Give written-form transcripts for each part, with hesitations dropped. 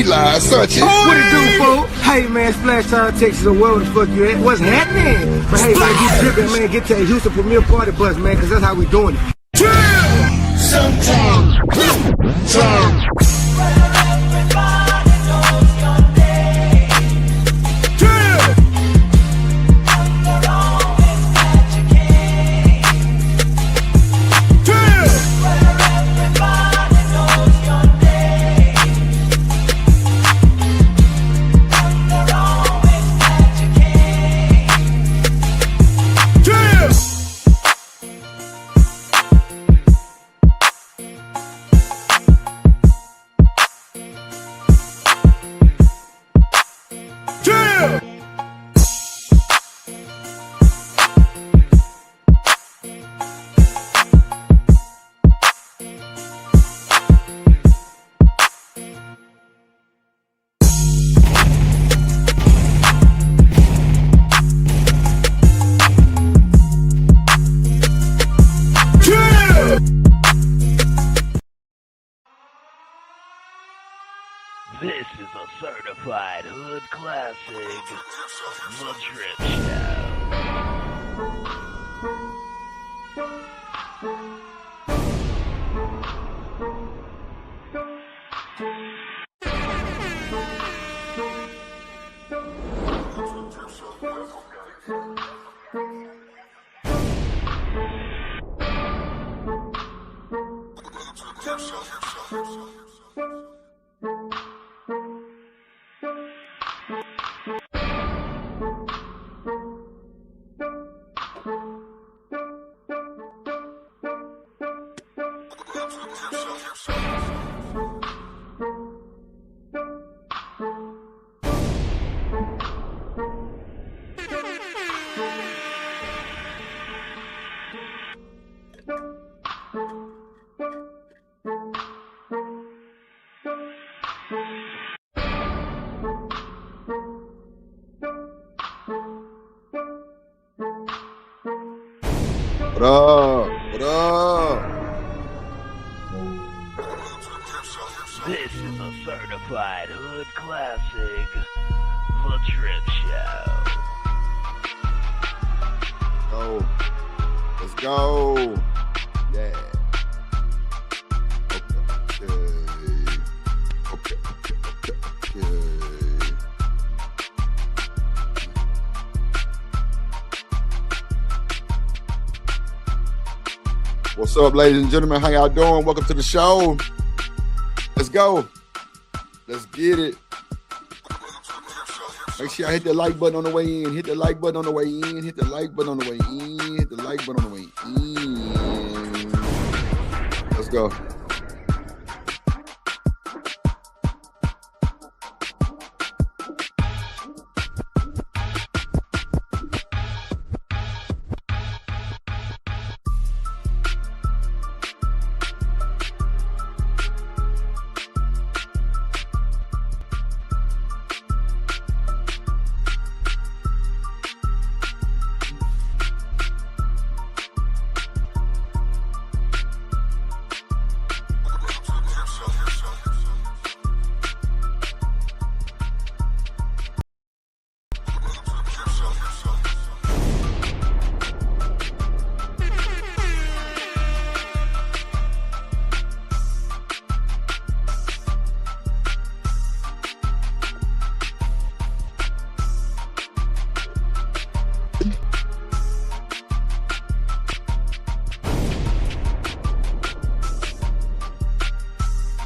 live, Sunchi. What it do, fool? Hey, man, Splash Town, Texas, or wherever the fuck you at. What's happening? But hey, man, you tripping, man. Get to the Houston Premier Party bus, man, because that's how we doing it. Sometimes. This is a certified hood classic, The Drip Show. What up? What up? This is a certified hood classic, The Drip Show. Go. Let's go. Yeah. Okay. What's up, ladies and gentlemen? How y'all doing? Welcome to the show. Let's go. Let's get it. Make sure y'all hit the like button on the way in. Hit the like button on the way in. Hit the like button on the way in. Hit the like button on the way in. Let's go.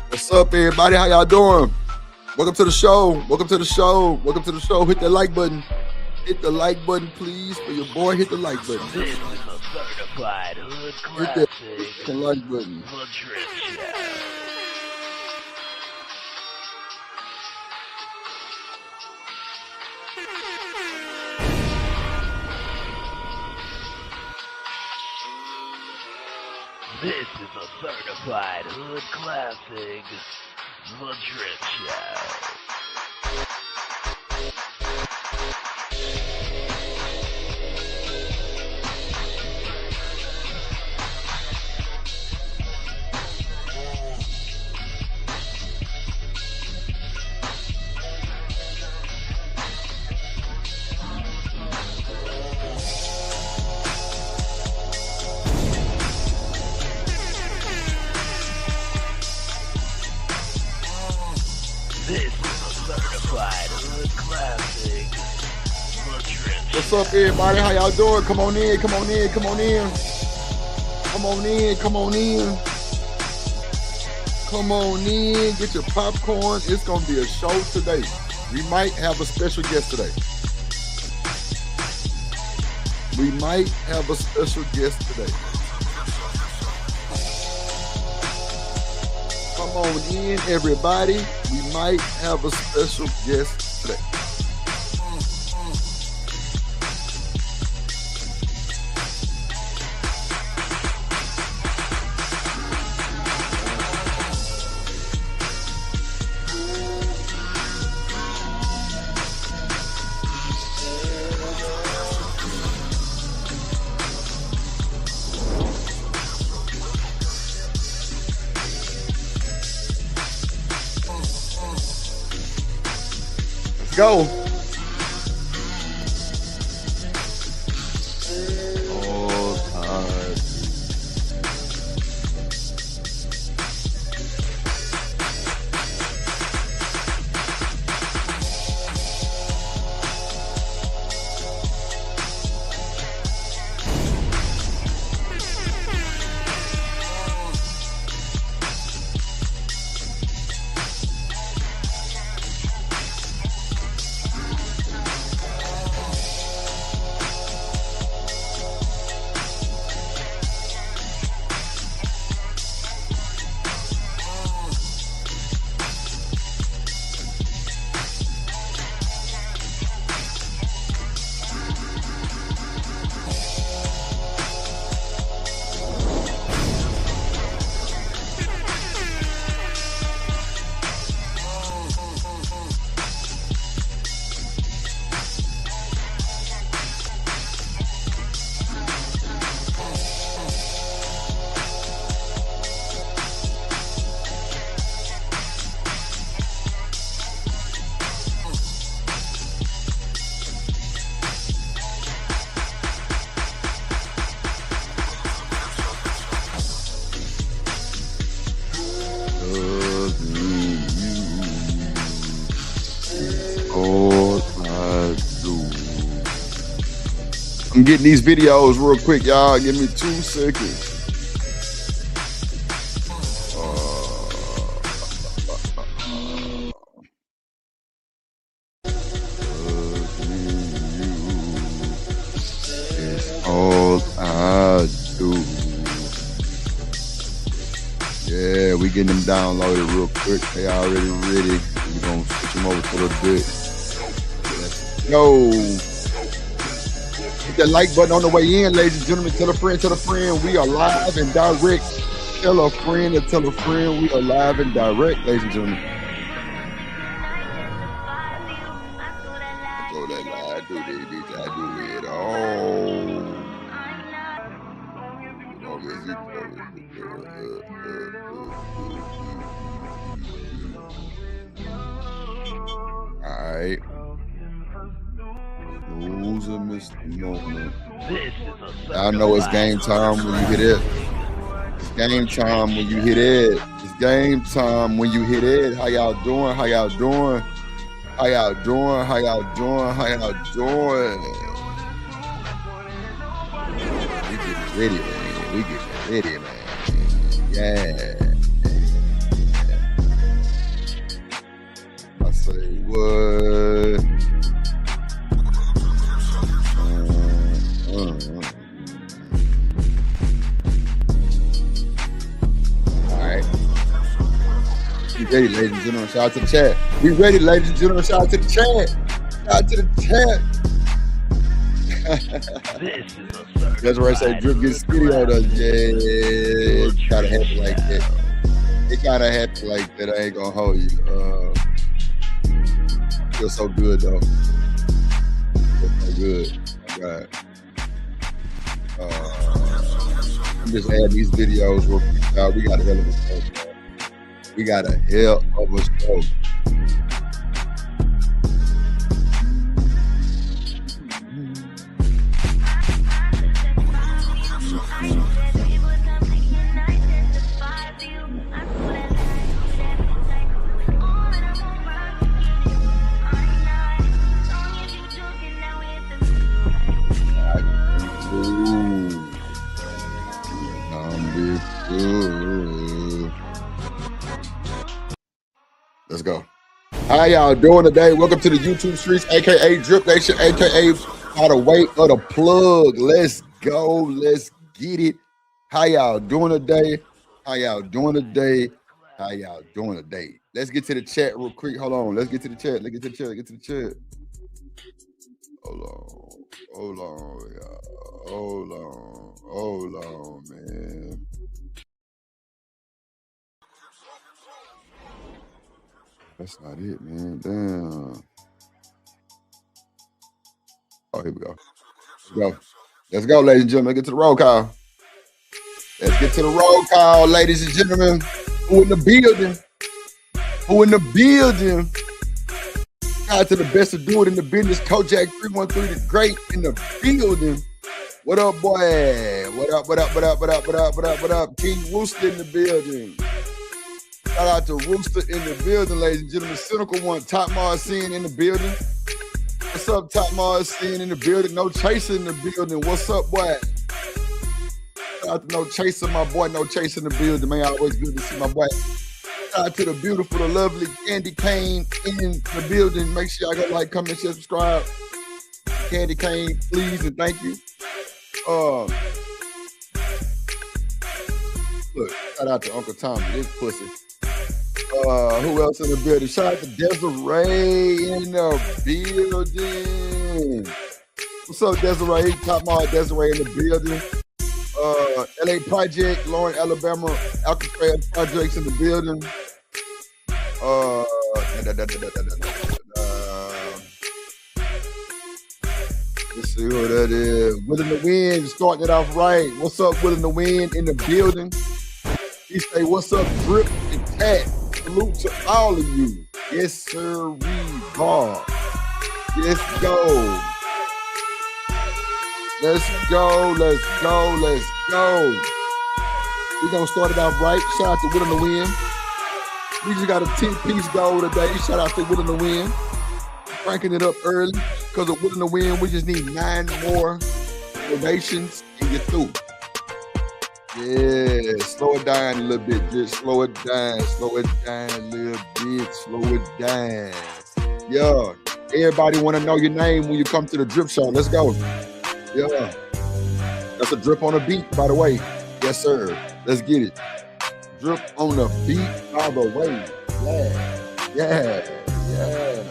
What's up, everybody? How y'all doing? Welcome to the show. Welcome to the show. Welcome to the show. Hit that like button. Hit the like button, please. For your boy, hit the like button. This is a certified hood classic, Hit the like button. The Drip Show. This is a certified hood classic, The Drip Show. This is a certified hood classic. The Drip What's up, everybody? How y'all doing? Come on in, come on in, come on in. Come on in, come on in. Come on in, get your popcorn. It's gonna be a show today. We might have a special guest today. We might have a special guest today. Come on in, everybody. We might have a special guest today. Go. Oh, God. I'm getting these videos real quick, y'all. Give me 2 seconds. It's all I do. Yeah, we getting them downloaded real quick. They already ready. We're gonna switch them over for a little bit. Let's go. Hit that like button on the way in, ladies and gentlemen. Tell a friend, we are live and direct. Tell a friend and tell a friend we are live and direct, ladies and gentlemen. So that I do this, I do it all. All right. Who's a Mr. Moment? I know it's game time when you hit it. It's game time when you hit it. It's game time when you hit it. How y'all doing? How y'all doing? How y'all doing? How y'all doing? How y'all doing? We getting ready, man. We getting ready, man. Yeah. I say what? Alright. We ready, ladies and gentlemen. Shout out to the chat. We ready, ladies and gentlemen. Shout out to the chat. Shout out to the chat. That's where I say Drip gets studio though. Yeah, it gotta happen like that. It gotta happen like that. I ain't gonna hold you. Feels so good though. Feels so good. Right. I'm just adding these videos real quick, y'all. We got a hell of a show, man. We got a hell of a show. Let's go. How y'all doing today? Welcome to the YouTube streets, aka Drip Nation, aka by the weight of the plug. Let's go. Let's get it. How y'all doing today? How y'all doing today? How y'all doing today? Let's get to the chat real quick. Hold on. Let's get to the chat. Let's get to the chat. Get to the chat. Hold on. Hold on, y'all. Hold on. Hold on, man. That's not it, man. Damn. Oh, here we go. Go. Let's go, ladies and gentlemen. Let's get to the roll call. Let's get to the roll call, ladies and gentlemen. Who in the building? Who in the building? Shout out to the best to do it in the business. Kojak 313, the great in the building. What up, boy? What up, what up, what up, what up, what up, what up, what up? King Rooster in the building. Shout out to Rooster in the building, ladies and gentlemen. Cynical One, Top Marcin in the building. What's up, Top Marcin in the building? No Chaser in the building. What's up, boy? Shout out to No Chaser, my boy. No Chaser in the building, man. Always good to see my boy. Shout out to the beautiful, the lovely Candy Cane in the building. Make sure y'all go like, comment, share, subscribe. Candy Cane, please and thank you. Look, shout out to Uncle Tommy, this pussy. Who else in the building? Shout out to Desiree in the building. What's up, Desiree? Top Mall Desiree in the building. LA Project, Lauren, Alabama, Alcatraz Projects in the building. Let's see who that is. Willing to Win, starting it off right. What's up, Willing to Win in the building? He say, what's up, Drip and Tat? Salute to all of you. Yes, sir, we are. Let's go. Let's go, let's go, let's go. We're going to start it off right. Shout out to Willing to Win. We just got a 10-piece goal today. Shout out to Willing to Win. Cranking it up early because of Willing to Win. We just need 9 more donations and get through. Yeah, slow it down a little bit. Just slow it down. Slow it down a little bit. Slow it down. Yeah. Everybody want to know your name when you come to the Drip Show. Let's go. Yeah. That's a drip on the beat, by the way. Yes, sir. Let's get it. Drip on the beat, by the way. Yeah. Yeah. Yeah.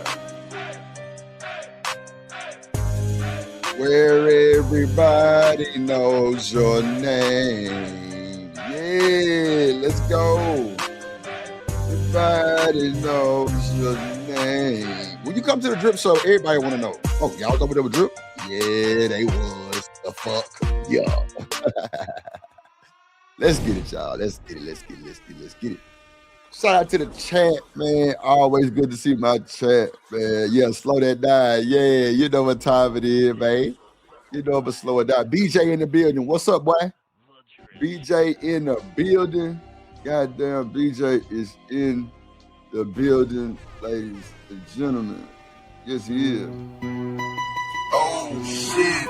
Where everybody knows your name. Yeah, let's go. Everybody knows your name. When you come to the Drip Show, everybody want to know. Oh, y'all over there with Drip? Yeah, they was. The fuck? Yeah. Let's get it, y'all. Let's get it. Let's get it. Let's get it. Let's get it. Shout out to the chat, man. Always good to see my chat, man. Yeah, slow that down. Yeah, you know what time it is, man. You know, but slow it down. BJ in the building. What's up, boy? BJ in the building. Goddamn, BJ is in the building, ladies and gentlemen. Yes, he is. Oh, shit.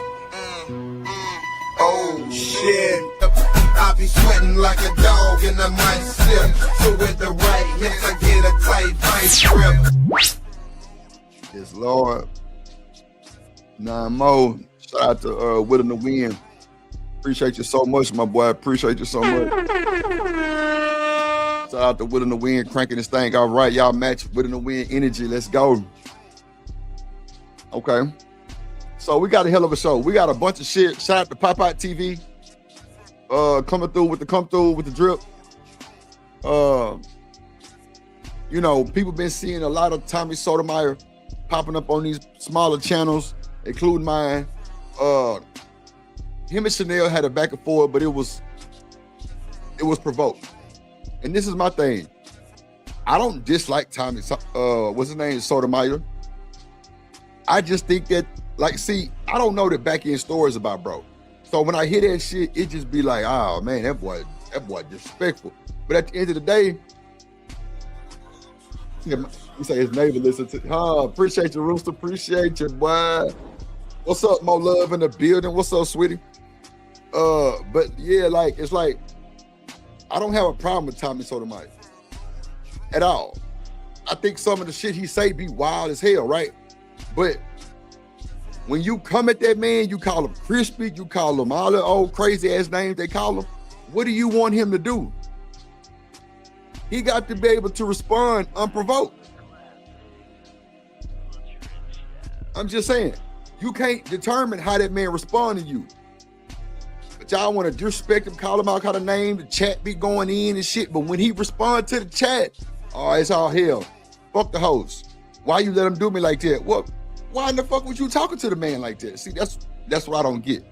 Oh, shit. I be sweating like a dog and I might slip. So with the right hips, I get a tight vice grip. Yes, Lord. 9 more. Shout out to Willing to Win. Appreciate you so much, my boy. Appreciate you so much. Shout out to Willing to Win, cranking this thing. All right, y'all match Willing to Win energy. Let's go. Okay. So we got a hell of a show. We got a bunch of shit. Shout out to Pop Out TV. Coming through with the drip. You know, people been seeing a lot of Tommy Sotomayor popping up on these smaller channels, including mine. Him and Chanel had a back and forth, but it was provoked. And this is my thing. I don't dislike Tommy. What's his name? Sotomayor. I just think that, like, see, I don't know the back end stories about bro. So when I hear that shit, it just be like, oh man, that boy disrespectful. But at the end of the day, you say his neighbor listen to, appreciate you, Rooster, appreciate you, boy. What's up, Mo Love in the building? What's up, sweetie? But yeah, like, it's like, I don't have a problem with Tommy Sotomayor at all. I think some of the shit he say be wild as hell, right? But when you come at that man, you call him crispy, you call him all the old crazy ass names they call him. What do you want him to do? He got to be able to respond unprovoked. I'm just saying, you can't determine how that man respond to you. But y'all want to disrespect him, call him all kind of names, the chat be going in and shit. But when he respond to the chat, oh, it's all hell. Fuck the host. Why you let him do me like that? What? Why in the fuck was you talking to the man like that? See, that's what I don't get.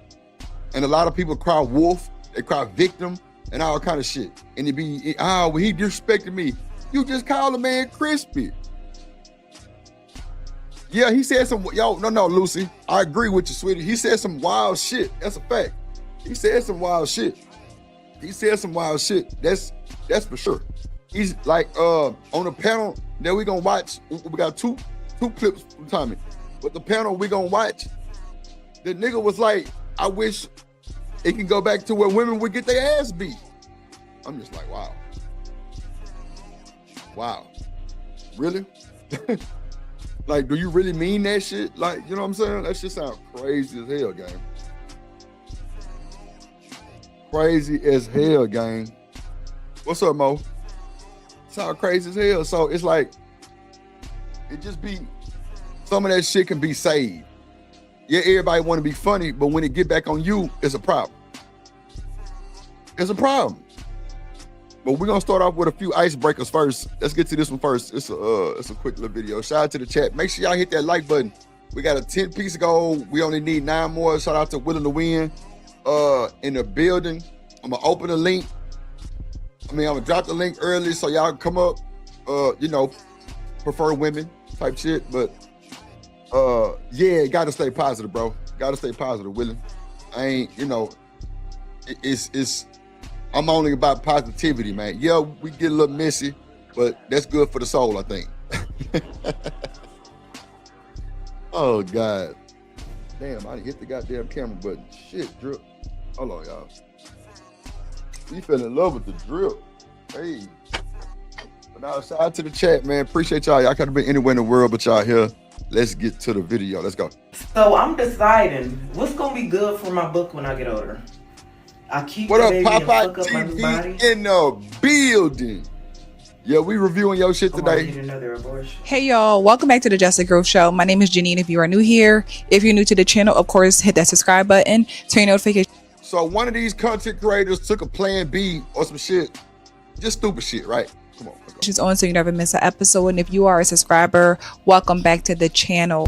And a lot of people cry wolf, they cry victim, and all kind of shit. And it be, well, he disrespected me. You just call the man crispy. Yeah, he said some, no, Lucy, I agree with you, sweetie. He said some wild shit. That's a fact. He said some wild shit. That's for sure. He's like, on the panel that we gonna watch, we got two clips from Tommy. But the panel we gonna watch, the nigga was like, I wish it can go back to where women would get their ass beat. I'm just like, wow. Wow. Really? Like, do you really mean that shit? Like, you know what I'm saying? That shit sounds crazy as hell, gang. Crazy as hell, gang. What's up, Mo? Sound crazy as hell. So it's like, it just be, some of that shit can be saved. Yeah, everybody want to be funny, but when it get back on you, it's a problem. It's a problem. But we're gonna start off with a few icebreakers first. Let's get to this one first. It's a quick little video. Shout out to the chat. Make sure y'all hit that like button. We got a 10-piece goal. We only need 9 more. Shout out to Willing to Win in the building. I'm gonna open the link. I'm gonna drop the link early so y'all can come up. Prefer women type shit, but yeah, gotta stay positive, bro. Gotta stay positive, Willing. I ain't, it's I'm only about positivity, man. Yeah, we get a little messy, but that's good for the soul, I think. Oh, God. Damn, I didn't hit the goddamn camera button. Shit, drip. Hold on, y'all. We fell in love with the drip. Hey. But now, shout out to the chat, man. Appreciate y'all. Y'all could have been anywhere in the world, but y'all here. Let's get to the video. Let's go. So I'm deciding what's going to be good for my book when I get older. I keep what up, baby Popeye and fuck up my new body. TV in the building. Yeah, we reviewing your shit today. Get another abortion. Hey y'all, welcome back to the Justice Grove Show. My name is Janine. If you are new here, if you're new to the channel, of course, hit that subscribe button, turn your notifications. So one of these content creators took a plan B or some shit, just stupid shit, right? Come on. On so you never miss an episode. And if you are a subscriber, welcome back to the channel.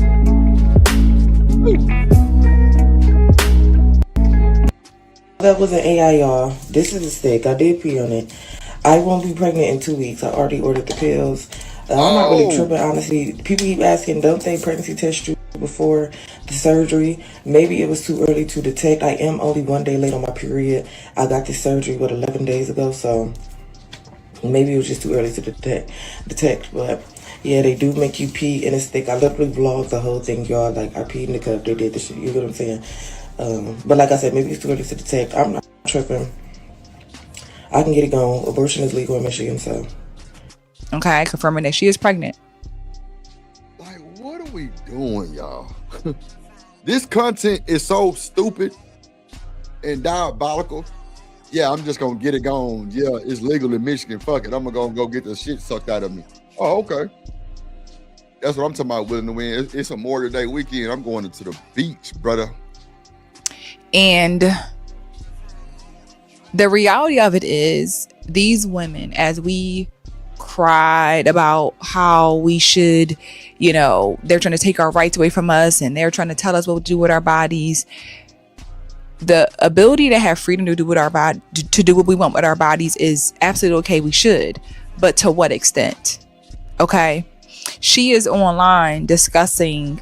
That was an AI, y'all. This is a stick. I did pee on it. I won't be pregnant in 2 weeks. I already ordered the pills. I'm not really tripping, honestly. People keep asking, don't they pregnancy test you before the surgery? Maybe it was too early to detect. I am only 1 day late on my period. I got this surgery, 11 days ago, so maybe it was just too early to detect. But yeah, they do make you pee in a stick. I literally vlogged the whole thing, y'all. Like, I peed in the cup. They did the shit. You get what I'm saying? But like I said, maybe it's too early to detect. I'm not tripping. I can get it going. Abortion is legal in Michigan, so. Okay, confirming that she is pregnant. Like, what are we doing, y'all? This content is so stupid and diabolical. Yeah, I'm just gonna get it going. Yeah, it's legal in Michigan. Fuck it. I'm gonna go get the shit sucked out of me. Oh, okay. That's what I'm talking about, Willing to Win. It's a Memorial Day weekend. I'm going to the beach, brother. And the reality of it is, these women, as we cried about how we should, they're trying to take our rights away from us and they're trying to tell us what to do with our bodies. The ability to have freedom to do with our body, to do what we want with our bodies is absolutely okay. We should, but to what extent? Okay. She is online discussing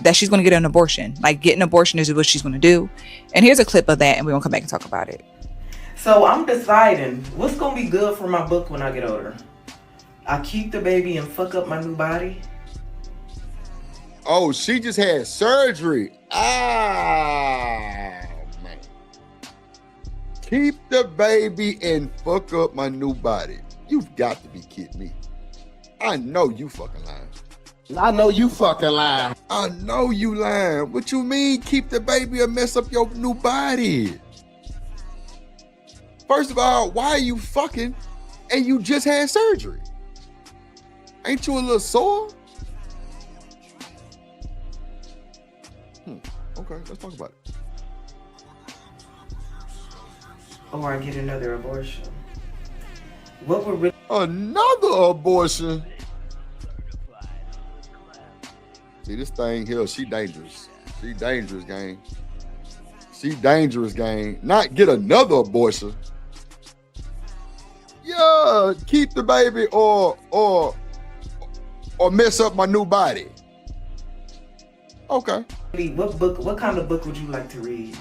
that she's going to get an abortion. Like, getting an abortion is what she's going to do. And here's a clip of that, and we're going to come back and talk about it. So I'm deciding what's going to be good for my book when I get older. I keep the baby and fuck up my new body. Oh, she just had surgery. Ah, man. Keep the baby and fuck up my new body. You've got to be kidding me. I know you fucking lying. I know you fucking lying. I know you lying. What you mean keep the baby or mess up your new body? First of all, why are you fucking and you just had surgery? Ain't you a little sore? Okay, let's talk about it. Or I get another abortion. What would really Another abortion? See, this thing here, she dangerous. She dangerous, gang. She dangerous, gang. Not get another abortion. Yeah, keep the baby or mess up my new body. Okay. what kind of book would you like to read?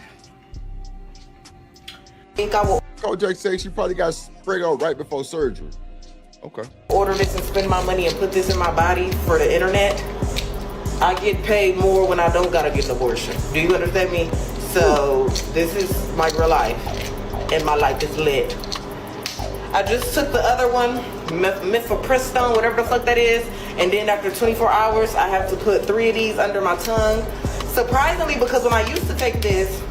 I think I will Coach Jake says she probably got sprayed out right before surgery. Okay. order this and spend my money and put this in my body for the internet. I get paid more when I don't gotta get an abortion. Do you understand me? So this is my real life, and my life is lit. I just took the other one, mifepristone, whatever the fuck that is, and then after 24 hours, I have to put 3 of these under my tongue. Surprisingly, because when I used to take this,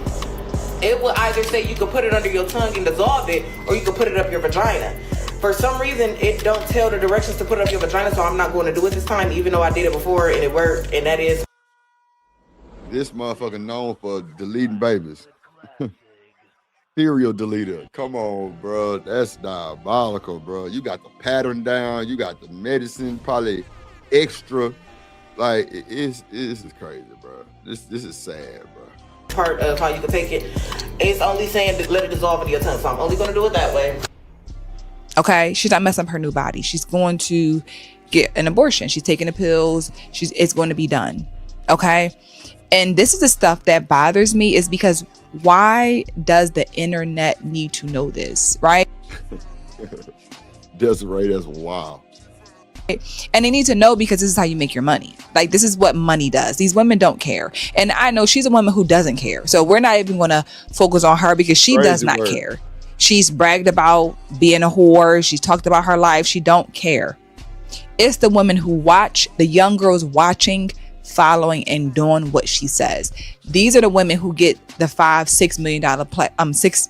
it would either say you could put it under your tongue and dissolve it, or you could put it up your vagina. For some reason, it don't tell the directions to put it up your vagina, so I'm not going to do it this time, even though I did it before and it worked, and that is... This motherfucker known for deleting babies. Serial deleter. Come on, bro. That's diabolical, bro. You got the pattern down. You got the medicine, probably extra. Like, this is crazy, bro. This is sad, bro. Part of how you can take it. It's only saying to let it dissolve in your tongue, so I'm only going to do it that way. Okay, she's not messing up her new body. She's going to get an abortion. She's taking the pills. It's going to be done. Okay, and this is the stuff that bothers me, is because why does the internet need to know this, right? Desiree, that's wild. And they need to know because this is how you make your money. Like, this is what money does. These women don't care. And I know she's a woman who doesn't care. So we're not even going to focus on her because she does not care. She's bragged about being a whore. She's talked about her life. She don't care. It's the women who watch, the young girls watching, following, and doing what she says. These are the women who get the $5-6 million 6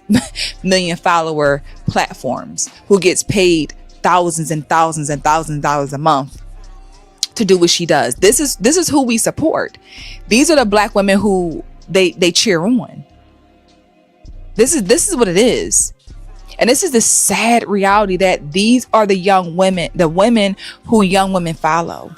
million follower platforms, who gets paid thousands and thousands and thousands of dollars a month to do what she does. This is who we support. These are the black women who they cheer on. This is what it is. And this is the sad reality that these are the young women, the women who young women follow.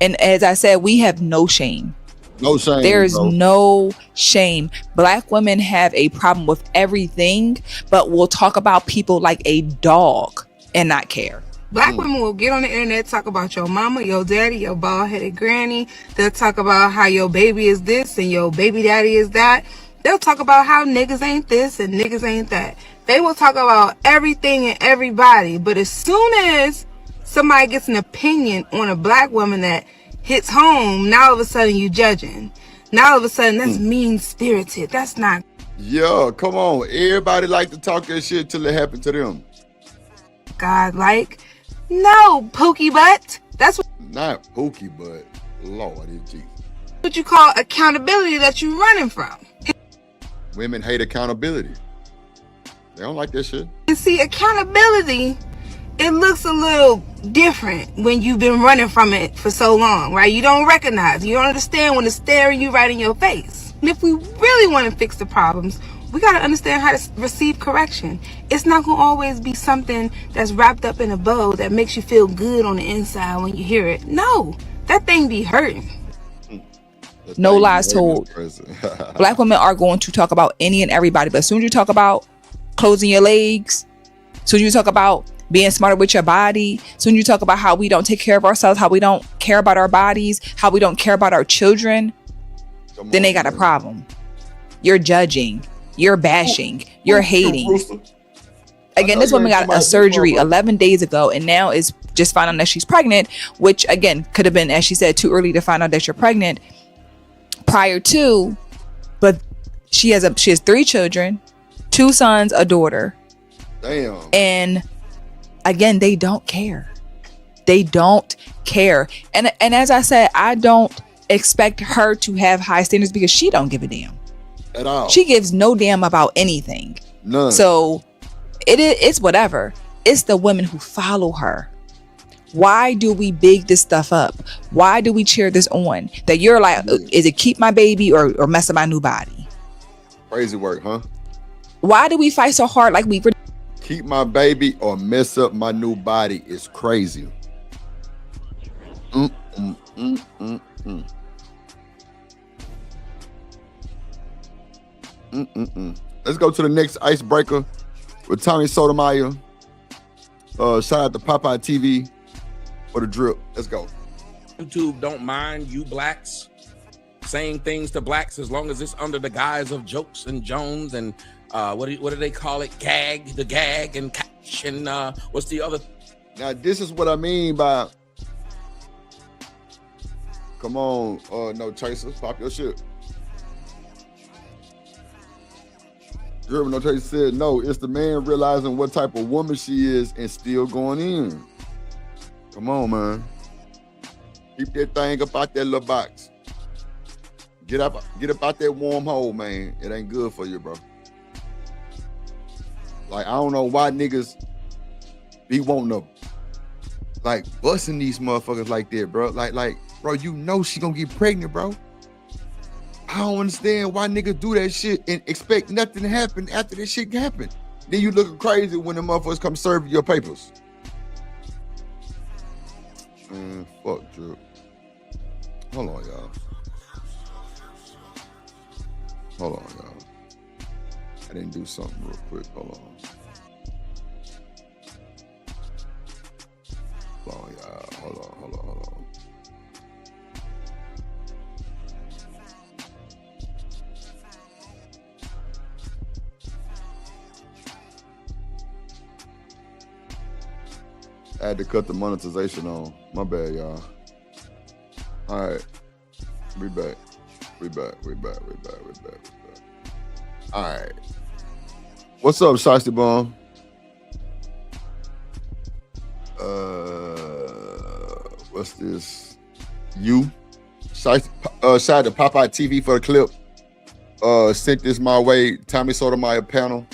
And as I said, we have no shame. No shame. There's no shame. Black women have a problem with everything, but we'll talk about people like a dog and not care. Black women will get on the internet, talk about your mama, your daddy, your bald-headed granny. They'll talk about how your baby is this and your baby daddy is that. They'll talk about how niggas ain't this and niggas ain't that. They will talk about everything and everybody. But as soon as somebody gets an opinion on a black woman that hits home, now all of a sudden you judging. Now all of a sudden that's mean-spirited. That's not... Yeah, come on. Everybody like to talk that shit till it happened to them. God, like... No, pookie butt. That's Not pookie, but Lord is Jesus. what you call accountability that you're running from. Women hate accountability. They don't like that shit. And see, accountability, it looks a little different when you've been running from it for so long, right? You don't recognize, you don't understand when it's staring you right in your face. And if we really want to fix the problems, we got to understand how to receive correction. It's not going to always be something that's wrapped up in a bow that makes you feel good on the inside when you hear it. No, that thing be hurting. No lies told. Black women are going to talk about any and everybody, but as soon as you talk about closing your legs, as soon as you talk about being smarter with your body, as soon as you talk about how we don't take care of ourselves, how we don't care about our bodies, how we don't care about our children, then they got a problem. You're judging, you're bashing, you're hating. Again, this woman got a surgery 11 days ago and now is just finding out that she's pregnant, which again could have been, as she said, too early to find out that you're pregnant prior to, but she has 3 children, 2 sons, a daughter. Damn. And again, they don't care. They don't care. And as I said, I don't expect her to have high standards because she don't give a damn at all. She gives no damn about anything. None. So it's whatever. It's the women who follow her. Why do we big this stuff up? Why do we cheer this on? That you're like, is it keep my baby or mess up my new body? Crazy work, huh? Why do we fight so hard like we keep my baby or mess up my new body is crazy. Let's go to the next icebreaker with Tommy Sotomayor. Shout out to Popeye TV for the drip. Let's go. YouTube don't mind you blacks saying things to blacks as long as it's under the guise of jokes and Jones and what do they call it? Gag and catch and what's the other? Now this is what I mean by. Come on, no chasers, pop your shit. Drip, no chaser said no. It's the man realizing what type of woman she is and still going in. Come on, man. Keep that thing up out that little box. Get up out that warm hole, man. It ain't good for you, bro. Like, I don't know why niggas be wanting to, like, busting these motherfuckers like that, bro. Like, bro, you know she gonna get pregnant, bro. I don't understand why niggas do that shit and expect nothing to happen after this shit happen. Then you looking crazy when the motherfuckers come serve your papers. Man, fuck, Drew. Hold on, y'all. Hold on, y'all. I didn't do something real quick. Hold on. Hold on, y'all. Hold on. I had to cut the monetization on. My bad, y'all. All right. We back. All right. What's up, Shiesty Bomb? What's this? You? Shout out to Popeye TV for the clip. Sent this my way. Tommy Sotomayor panel.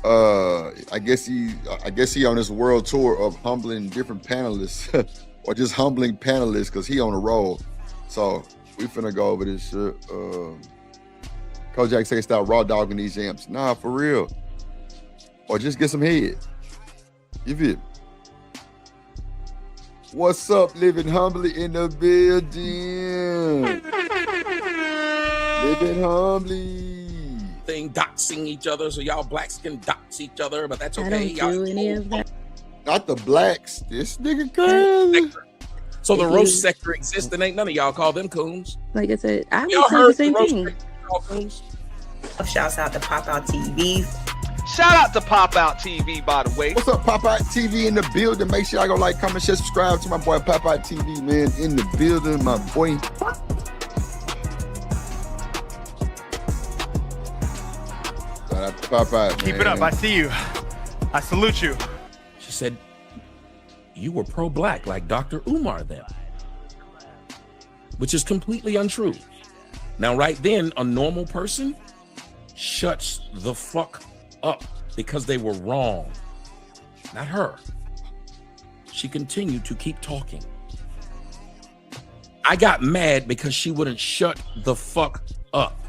I guess he on this world tour of humbling different panelists or just humbling panelists because he on a roll. So we finna go over this shit. Kojak say stop raw dogging these amps. Nah, for real. Or just get some head. You feel? What's up, living humbly in the building? Living humbly. Thing doxing each other so y'all blacks can dox each other, but that's okay. I don't do any of that. Not the blacks. This nigga crazy. So the roast sector exists and ain't none of y'all call them coons. Like I said, I Y'all would say heard the same the roast thing. sector call coons? Shouts out to Pop Out TV. Shout out to Pop Out TV, by the way. What's up, Popeye TV in the building? Make sure y'all go like, comment, share, subscribe to my boy Popeye TV, man, in the building, my boy. Shout out to Popeye, Keep it up. I see you. I salute you. She said, you were pro-black like Dr. Umar then. Which is completely untrue. Now, right then, a normal person shuts the fuck up because they were wrong. Not her. She continued to keep talking. I got mad because she wouldn't shut the fuck up.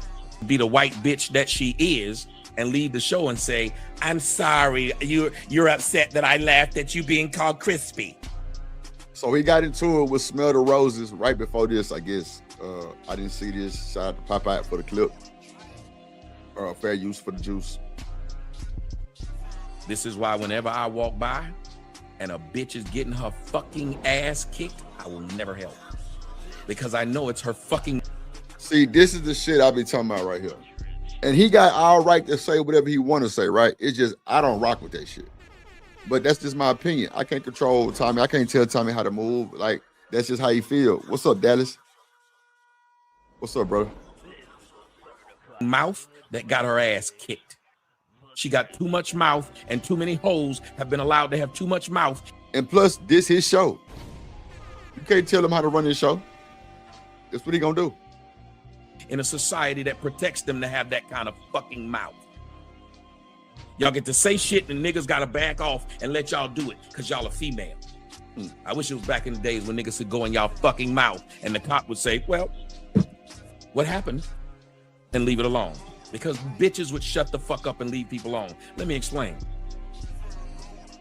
Be the white bitch that she is and leave the show and say, I'm sorry, you're upset that I laughed at you being called crispy. So he got into it with Smell the Roses right before this, I guess. I didn't see this. Shout out to Popeye for the clip. Fair use for the juice. This is why whenever I walk by and a bitch is getting her fucking ass kicked, I will never help. Because I know it's her fucking... See, this is the shit I be talking about right here. And he got all right to say whatever he want to say, right? It's just, I don't rock with that shit. But that's just my opinion. I can't control Tommy. I can't tell Tommy how to move. Like, that's just how he feel. What's up, Dallas? What's up, brother? Mouth that got her ass kicked. She got too much mouth and too many hoes have been allowed to have too much mouth. And plus, this his show. You can't tell him how to run his show. That's what he gonna do. In a society that protects them to have that kind of fucking mouth. Y'all get to say shit and niggas gotta back off and let y'all do it because y'all are female. I wish it was back in the days when niggas could go in y'all fucking mouth and the cop would say, well, what happened? And leave it alone. Because bitches would shut the fuck up and leave people alone. Let me explain.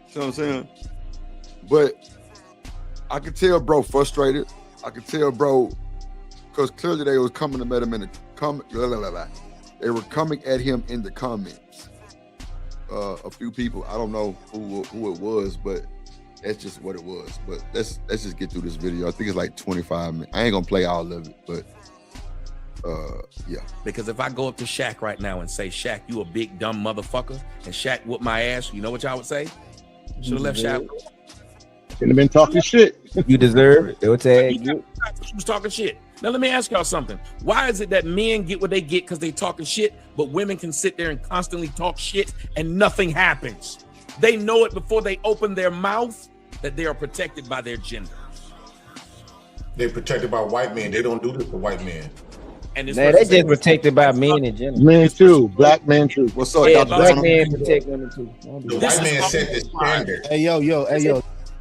See what I'm saying? But I could tell bro frustrated. I could tell bro, because clearly they was coming to him in the comment. They were coming at him in the comments. A few people, I don't know who it was, but that's just what it was. But let's just get through this video. I think it's like 25 minutes. I ain't gonna play all of it, but yeah. Because if I go up to Shaq right now and say, Shaq, you a big dumb motherfucker, and Shaq whoop my ass, you know what y'all would say? Should have left Shaq. Shouldn't have been talking shit. You deserve it. They would tag you. He was talking shit. Now let me ask y'all something. Why is it that men get what they get because they talking shit, but women can sit there and constantly talk shit and nothing happens? They know it before they open their mouth that they are protected by their gender. They're protected by white men. They don't do this for white men. And they just protected by men in general. Men too. Black men too. What's up, yeah, Dr. black men protect women too. The white man set the standard. Hey yo.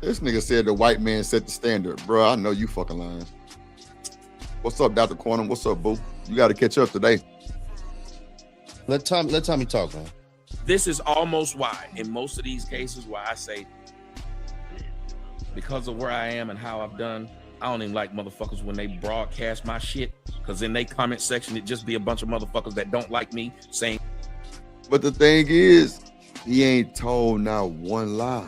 This nigga said the white man set the standard. Bro, I know you fucking lying. What's up, Dr. Quantum? What's up, boo? You got to catch up today. Let Tommy talk, man. This is almost why, in most of these cases, why I say, because of where I am and how I've done, I don't even like motherfuckers when they broadcast my shit, because in their comment section, it just be a bunch of motherfuckers that don't like me saying. But the thing is, he ain't told not one lie.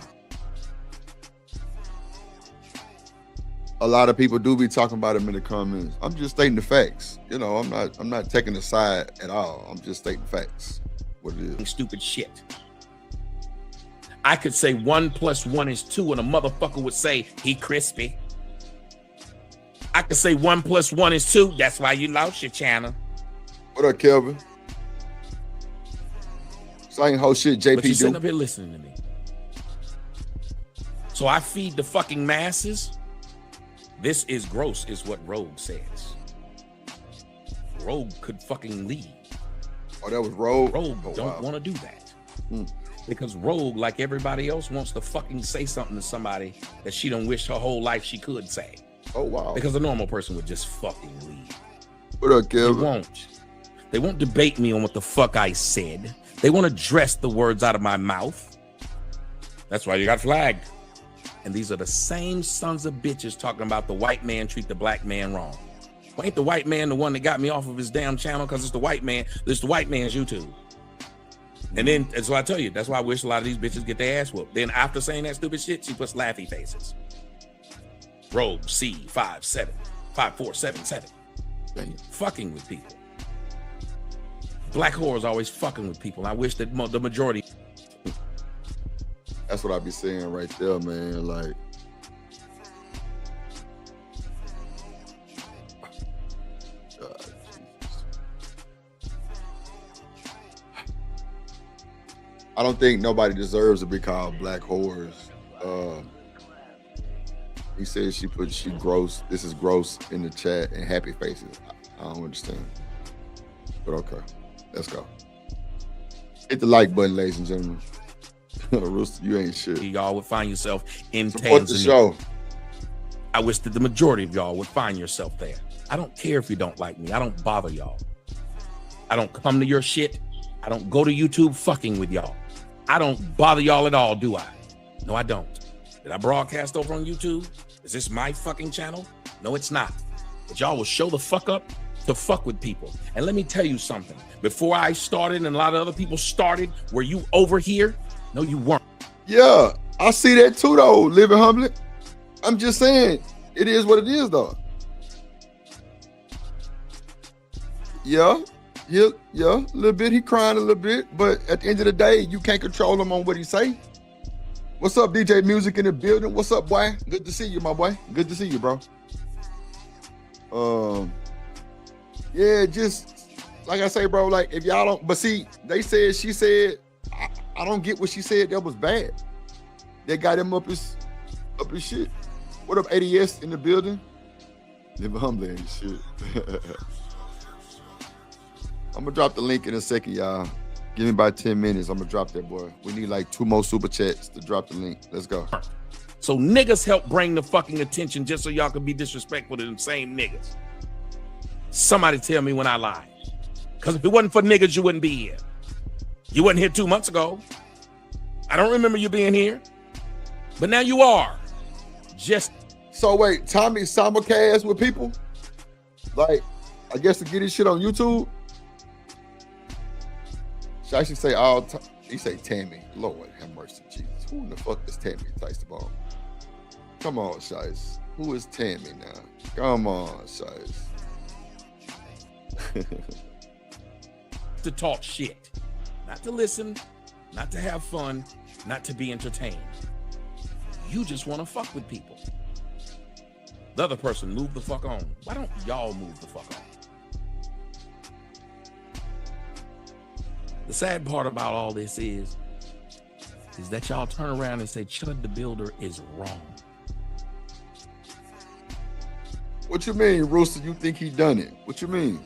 A lot of people do be talking about him in the comments. I'm just stating the facts. You know, I'm not taking a side at all. I'm just stating facts. What it is. Stupid shit. I could say 1 + 1 is 2, and a motherfucker would say he crispy. I could say 1 + 1 is 2. That's why you lost your channel. What up, Kelvin? Same whole shit JP But you're sitting do. up here listening to me. So I feed the fucking masses. This is gross, is what Rogue says. Rogue could fucking leave. Oh, that was Rogue? Rogue Oh, don't wow. want to do that. Because Rogue, like everybody else, wants to fucking say something to somebody that she don't wish her whole life she could say. Oh, wow. Because a normal person would just fucking leave. What up, Kelvin? They won't. They won't debate me on what the fuck I said. They won't address the words out of my mouth. That's why you got flagged. And these are the same sons of bitches talking about the white man treat the black man wrong. Well, ain't the white man the one that got me off of his damn channel? Because it's the white man. It's the white man's YouTube. And then, that's why I tell you, that's why I wish a lot of these bitches get their ass whooped. Then after saying that stupid shit, she puts laughy faces. Rogue C575477. Fucking with people. Black whores always fucking with people. I wish that the majority. That's what I be saying right there, man. Like, God, Jesus. I don't think nobody deserves to be called black whores. He says she gross. This is gross in the chat and happy faces. I don't understand. But okay, let's go. Hit the like button, ladies and gentlemen. Rooster, you ain't shit. Y'all would find yourself in Support Tanzania. the show. I wish that the majority of y'all would find yourself there. I don't care if you don't like me. I don't bother y'all. I don't come to your shit. I don't go to YouTube fucking with y'all. I don't bother y'all at all, do I? No, I don't. Did I broadcast over on YouTube? Is this my fucking channel? No, it's not. But y'all will show the fuck up to fuck with people. And let me tell you something. Before I started and a lot of other people started, were you over here? No, you weren't. Yeah, I see that too, though, living humbly. I'm just saying, it is what it is, though. Yeah, a little bit. He crying a little bit, but at the end of the day, you can't control him on what he say. What's up, DJ Music in the building? What's up, boy? Good to see you, my boy. Good to see you, bro. Yeah, just like I say, bro, like if y'all don't, but see, they said, she said, I don't get what she said that was bad. They got him up his, up and shit? What up, ADS in the building? Never humbling and shit. I'm gonna drop the link in a second, y'all. Give me about 10 minutes. I'm gonna drop that, boy. We need like 2 more super chats to drop the link. Let's go. So niggas help bring the fucking attention just so y'all can be disrespectful to them same niggas. Somebody tell me when I lie. Because if it wasn't for niggas, you wouldn't be here. You wasn't here 2 months ago. I don't remember you being here. But now you are. Just so wait, Tommy simulcast with people? Like, I guess to get his shit on YouTube? Should I should say all time? He say Tammy. Lord have mercy, Jesus. Who in the fuck is Tammy Tystebone? Come on, Shice. Who is Tammy now? Come on, Shice. to talk shit. Not to listen, not to have fun, not to be entertained. You just want to fuck with people. The other person, move the fuck on. Why don't y'all move the fuck on? The sad part about all this is that y'all turn around and say Chud the Builder is wrong. What you mean, Rooster? You think he done it? What you mean?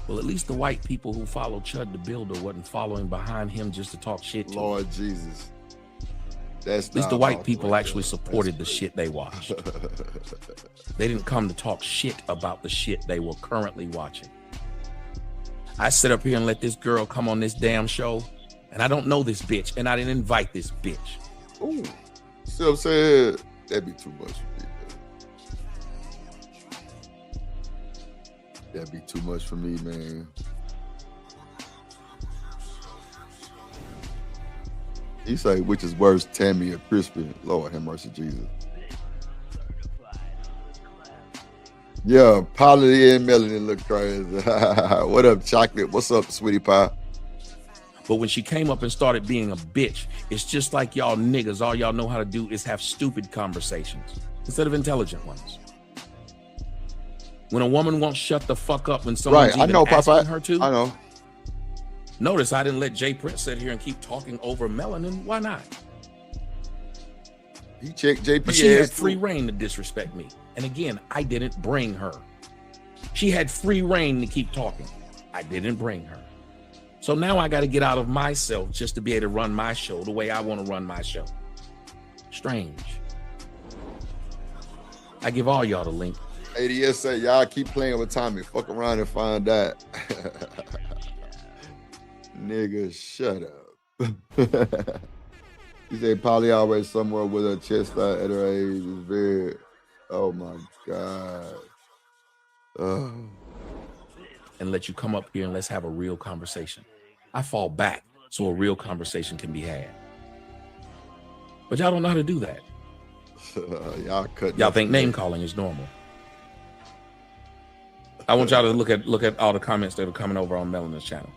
Well, at least the white people who follow Chud the Builder wasn't following behind him just to talk shit to Lord him. Jesus. That's at least the white people actually supported the shit they watched. They didn't come to talk shit about the shit they were currently watching. I sit up here and let this girl come on this damn show, and I don't know this bitch, and I didn't invite this bitch. Ooh. See what I'm saying? That'd be too much for me, man. That'd be too much for me, man. He say, which is worse, Tammy or Crispy? Lord have mercy, Jesus. Yeah, Polly and Melanie look crazy. What up, Chocolate? What's up, sweetie pie? But when she came up and started being a bitch, it's just like y'all niggas, all y'all know how to do is have stupid conversations instead of intelligent ones. When a woman won't shut the fuck up when someone's even asking her to. I know. Notice I didn't let Jay Prince sit here and keep talking over Melanin. Why not? He checked JP. But she had free reign to disrespect me. And again, I didn't bring her. She had free reign to keep talking. I didn't bring her. So now I got to get out of myself just to be able to run my show the way I want to run my show. Strange. I give all y'all the link. ADS say, y'all keep playing with Tommy. Fuck around and find out. Nigga, shut up. He said Polly always somewhere with her chest out at her age is very, oh my God. And let you come up here and let's have a real conversation. I fall back so a real conversation can be had. But y'all don't know how to do that. Y'all think name calling is normal. I want y'all to look at all the comments that are coming over on Melanin's channel.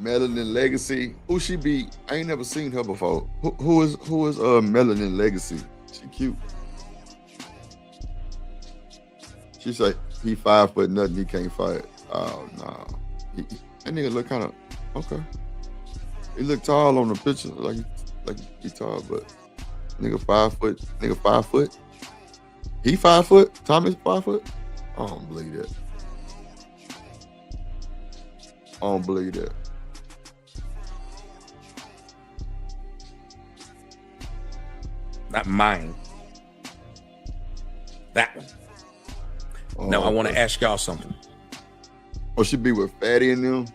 Melanin Legacy. Who she be? I ain't never seen her before. Who is Melanin Legacy? She cute. She said he 5 foot nothing, he can't fight. Oh no. That nigga look kind of okay. He look tall on the picture, like he tall, but nigga 5 foot, nigga 5 foot. He 5 foot? Tommy's 5 foot? I don't believe that. I don't believe that. Not mine. That one. Now, I want to ask y'all something. Oh, she be with Fatty and them?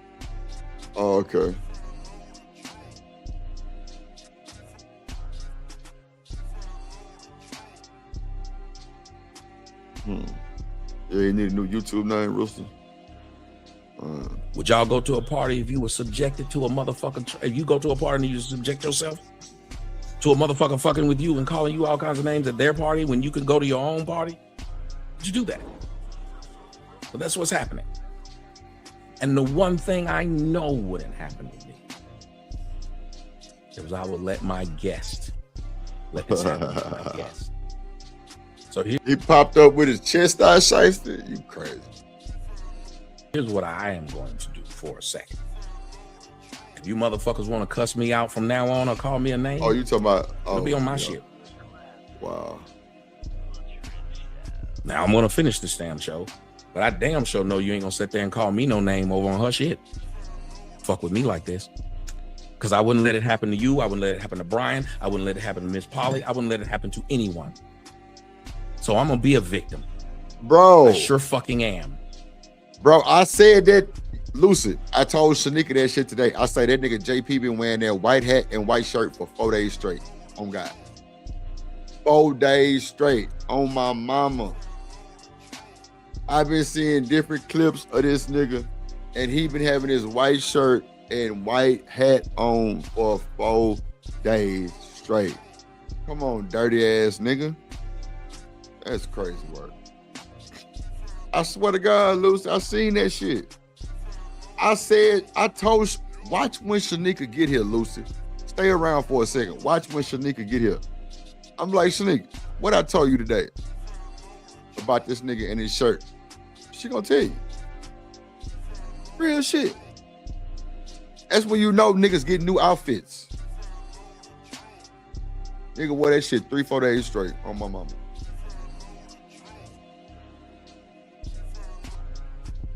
Oh, okay. Yeah, you need a new YouTube name, Rooster. Would y'all go to a party if you were subjected to a motherfucking... If you go to a party and you subject yourself to a motherfucker fucking with you and calling you all kinds of names at their party when you can go to your own party? Would you do that? But that's what's happening. And the one thing I know wouldn't happen to me is I would let my guest let this happen to my guest. So he popped up with his chest out, shiesty. You crazy. Here's what I am going to do for a second. You motherfuckers want to cuss me out from now on or call me a name? Oh, you talking about? It'll be on my shit. Wow. Now I'm gonna finish this damn show, but I damn sure know you ain't gonna sit there and call me no name over on her shit. Fuck with me like this. Because I wouldn't let it happen to you. I wouldn't let it happen to Brian. I wouldn't let it happen to Miss Polly. I wouldn't let it happen to anyone. So I'm gonna be a victim. Bro. I sure fucking am. Bro, I said that, Lucid. I told Shanika that shit today. I say that nigga JP been wearing that white hat and white shirt for 4 days straight. On God. 4 days straight. On my mama. I've been seeing different clips of this nigga, and he been having his white shirt and white hat on for 4 days straight. Come on, dirty ass nigga. That's crazy work. I swear to God, Lucy, I seen that shit. I told, watch when Shanika get here, Lucy. Stay around for a second. Watch when Shanika get here. I'm like, Shanika, what I told you today about this nigga and his shirt? She gonna tell you. Real shit. That's when you know niggas get new outfits. Nigga wore that shit 3-4 days straight on my mama.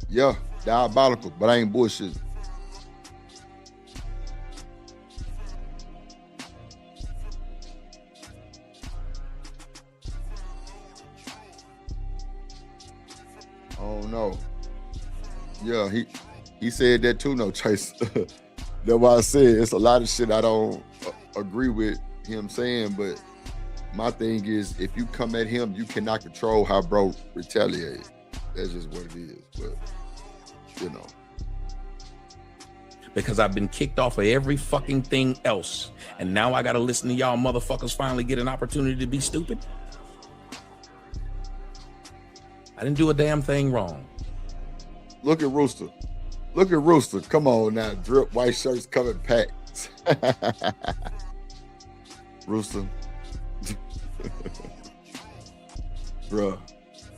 Yeah, diabolical, but I ain't bullshit. Oh no. Yeah, he said that too, no, Chase. That's why I said it's a lot of shit I don't agree with him saying, but my thing is, if you come at him, you cannot control how bro retaliate. That's just what it is, but you know. Because I've been kicked off of every fucking thing else, and now I gotta listen to y'all motherfuckers finally get an opportunity to be stupid. I didn't do a damn thing wrong. Look at Rooster. Look at Rooster. Come on now. Drip white shirts coming packed. Rooster. Bruh.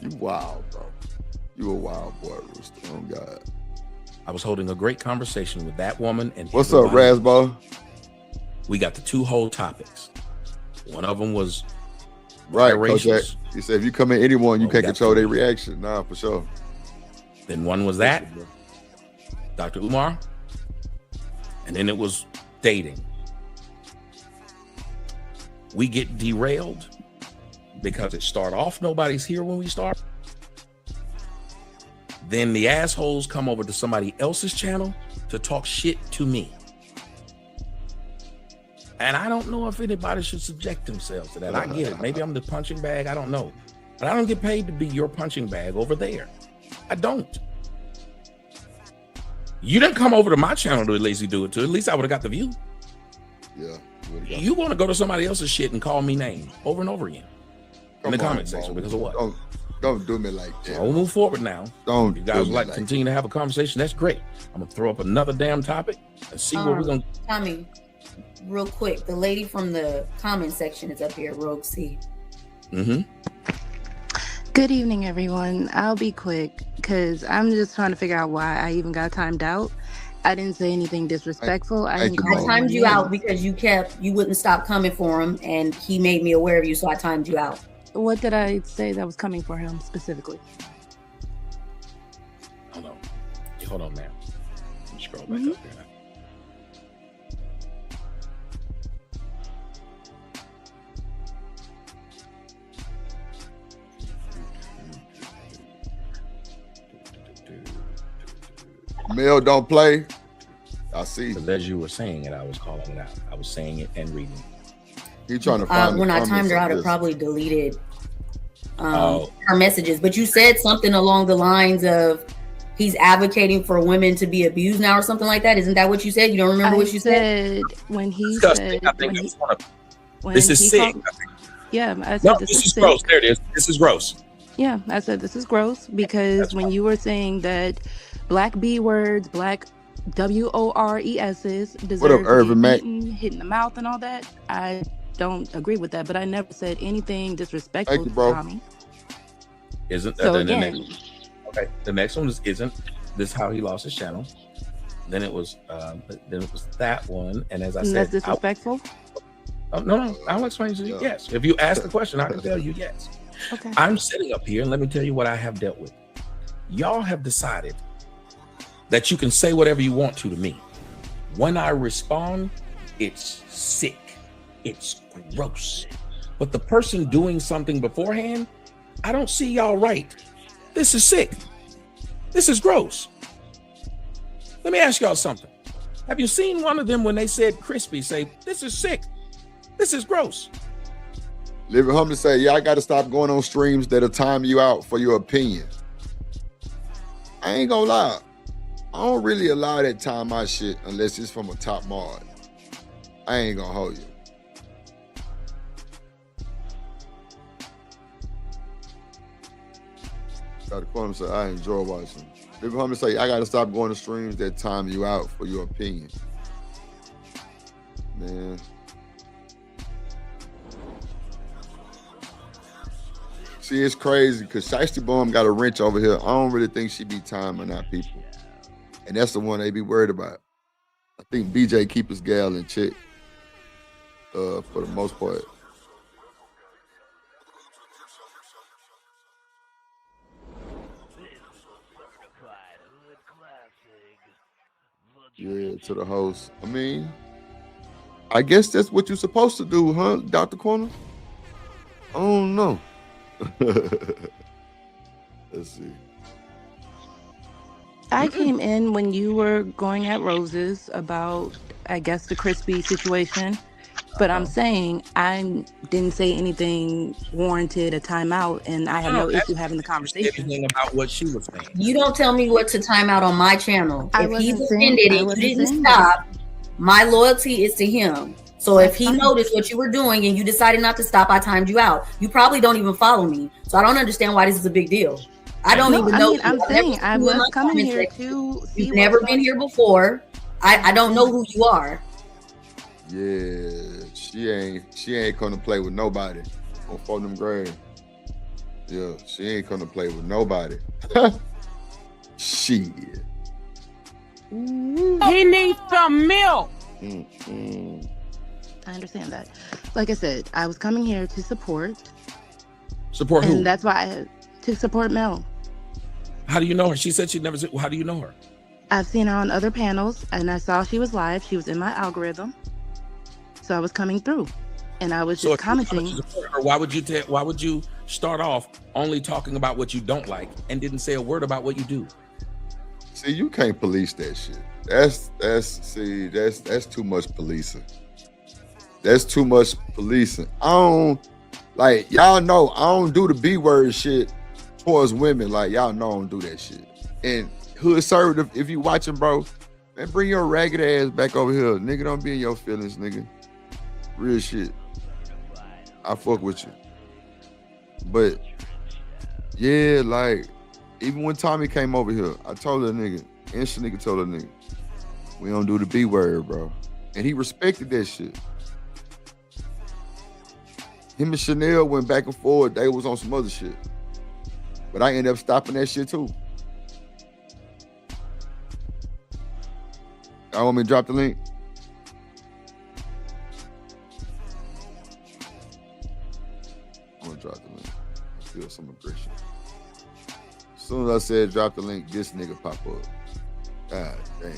You wild, bro. You a wild boy, Rooster. Oh God. I was holding a great conversation with that woman and what's up, Razzball? We got the 2 whole topics. One of them was right, Coach. He said if you come at anyone, you can't control their reaction. Nah, for sure. Then one was that, Dr. Umar, and then it was dating. We get derailed because it start off, nobody's here when we start. Then the assholes come over to somebody else's channel to talk shit to me. And I don't know if anybody should subject themselves to that. I get it. Maybe I'm the punching bag. I don't know. But I don't get paid to be your punching bag over there. I don't. You didn't come over to my channel to at least do it to. At least I would have got the view. Yeah. You want to go to somebody else's shit and call me names over and over again in the comment section because of what? Don't do me like that. So we'll move forward now. Don't. You guys like continue to have a conversation. That's great. I'm gonna throw up another damn topic and see what we're gonna. Tommy, real quick, the lady from the comment section is up here, Rogue C. Mm-hmm. Good evening, everyone. I'll be quick because I'm just trying to figure out why I even got timed out. I didn't say anything disrespectful. I timed you out because you wouldn't stop coming for him, and he made me aware of you, so I timed you out. What did I say that was coming for him specifically? Hold on, man. Let me scroll back up here. Mel don't play. I see. But as you were saying it, I was calling it out. I was saying it and reading it. He trying to find when I timed her out, it probably deleted her messages. But you said something along the lines of he's advocating for women to be abused now or something like that. Isn't that what you said? You don't remember what you said? When he said, I think this is sick. Yeah, I said no, this is gross. sick. There it is. This is gross. Yeah, I said this is gross because when you were saying that black B words, black WORESs deserve to be beaten, hit in the mouth and all that, I don't agree with that, but I never said anything disrespectful to Tommy. Isn't so the again, next? Okay, the next one isn't this how he lost his channel? Then it was that one. And as I said, that's disrespectful. No, I'll explain to you. Yes, if you ask the question, I can tell you yes. Okay. I'm sitting up here, and let me tell you what I have dealt with. Y'all have decided that you can say whatever you want to me. When I respond, it's sick, it's gross. But the person doing something beforehand, I don't see y'all right. This is sick. This is gross. Let me ask y'all something. Have you seen one of them when they said crispy say, this is sick, this is gross? Living Humbly say, yeah, I got to stop going on streams that'll time you out for your opinion. I ain't gonna lie. I don't really allow that time out shit unless it's from a top mod. I ain't gonna hold you. Got a corner say, I enjoy watching. Living Humbly say, I got to stop going to streams that time you out for your opinion. Man. See, it's crazy because Shiesty Bomb got a wrench over here. I don't really think she be timing out people. And that's the one they be worried about. I think BJ keep his gal in check for the most part. Yeah, to the host. I mean, I guess that's what you're supposed to do, huh, Dr. Corner? I don't know. Let's see. I came in when you were going at Roses about, I guess, the crispy situation. But I'm saying I didn't say anything warranted a timeout, and I have no issue having the conversation. Anything about what she was saying. You don't tell me what to time out on my channel. If he's offended and you didn't saying stop, my loyalty is to him. So if he noticed what you were doing and you decided not to stop, I timed you out. You probably don't even follow me. So I don't understand why this is a big deal. I don't even know. I'm saying I was coming here to see. You've never been here before. I don't know who you are. Yeah, she ain't gonna play with nobody on Fortnum Grave. Yeah, she ain't gonna play with nobody. Shit. He needs some milk. I understand that. Like I said, I was coming here to support. Support who? And that's why to support Mel. How do you know her? She said she'd never seen. How do you know her? I've seen her on other panels, and I saw she was live. She was in my algorithm, so I was coming through, and I was just commenting. Why would you start off only talking about what you don't like and didn't say a word about what you do? See, you can't police that shit. That's too much policing. That's too much policing. I don't like, y'all know I don't do the B word shit towards women. Like, y'all know I don't do that shit. And Hood Servant, if you watching, bro, man, bring your ragged ass back over here. Nigga, don't be in your feelings, nigga. Real shit. I fuck with you. But yeah, like, even when Tommy came over here, I told that nigga, and Shanika told that nigga, we don't do the B word, bro. And he respected that shit. Him and Chanel went back and forth. They was on some other shit. But I ended up stopping that shit too. Y'all want me to drop the link? I'm gonna drop the link. I feel some aggression. As soon as I said drop the link, this nigga pop up. God damn.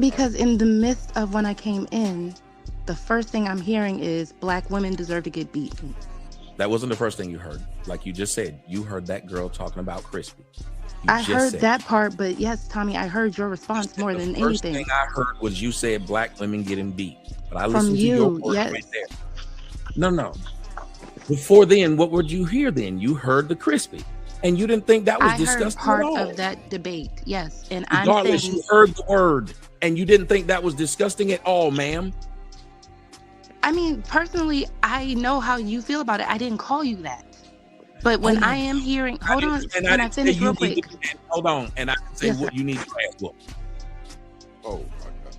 Because in the midst of when I came in, the first thing I'm hearing is black women deserve to get beaten. That wasn't the first thing you heard. Like you just said, you heard that girl talking about Crispy. I heard that part, but yes, Tommy, I heard your response more than anything. The first thing I heard was you said black women getting beat. But I From listened to you, your words yes. right there. No. Before then, what would you hear then? You heard the Crispy. And you didn't think that was disgusting I heard at all. part of that debate, yes. And Regardless, I'm saying, you heard the word and you didn't think that was disgusting at all, ma'am. I mean, personally, I know how you feel about it. I didn't call you that. But when I am hearing, hold on, can I finish real quick? Hold on, and I didn't say Yes, what sir. you need to ask. Well, Oh my God.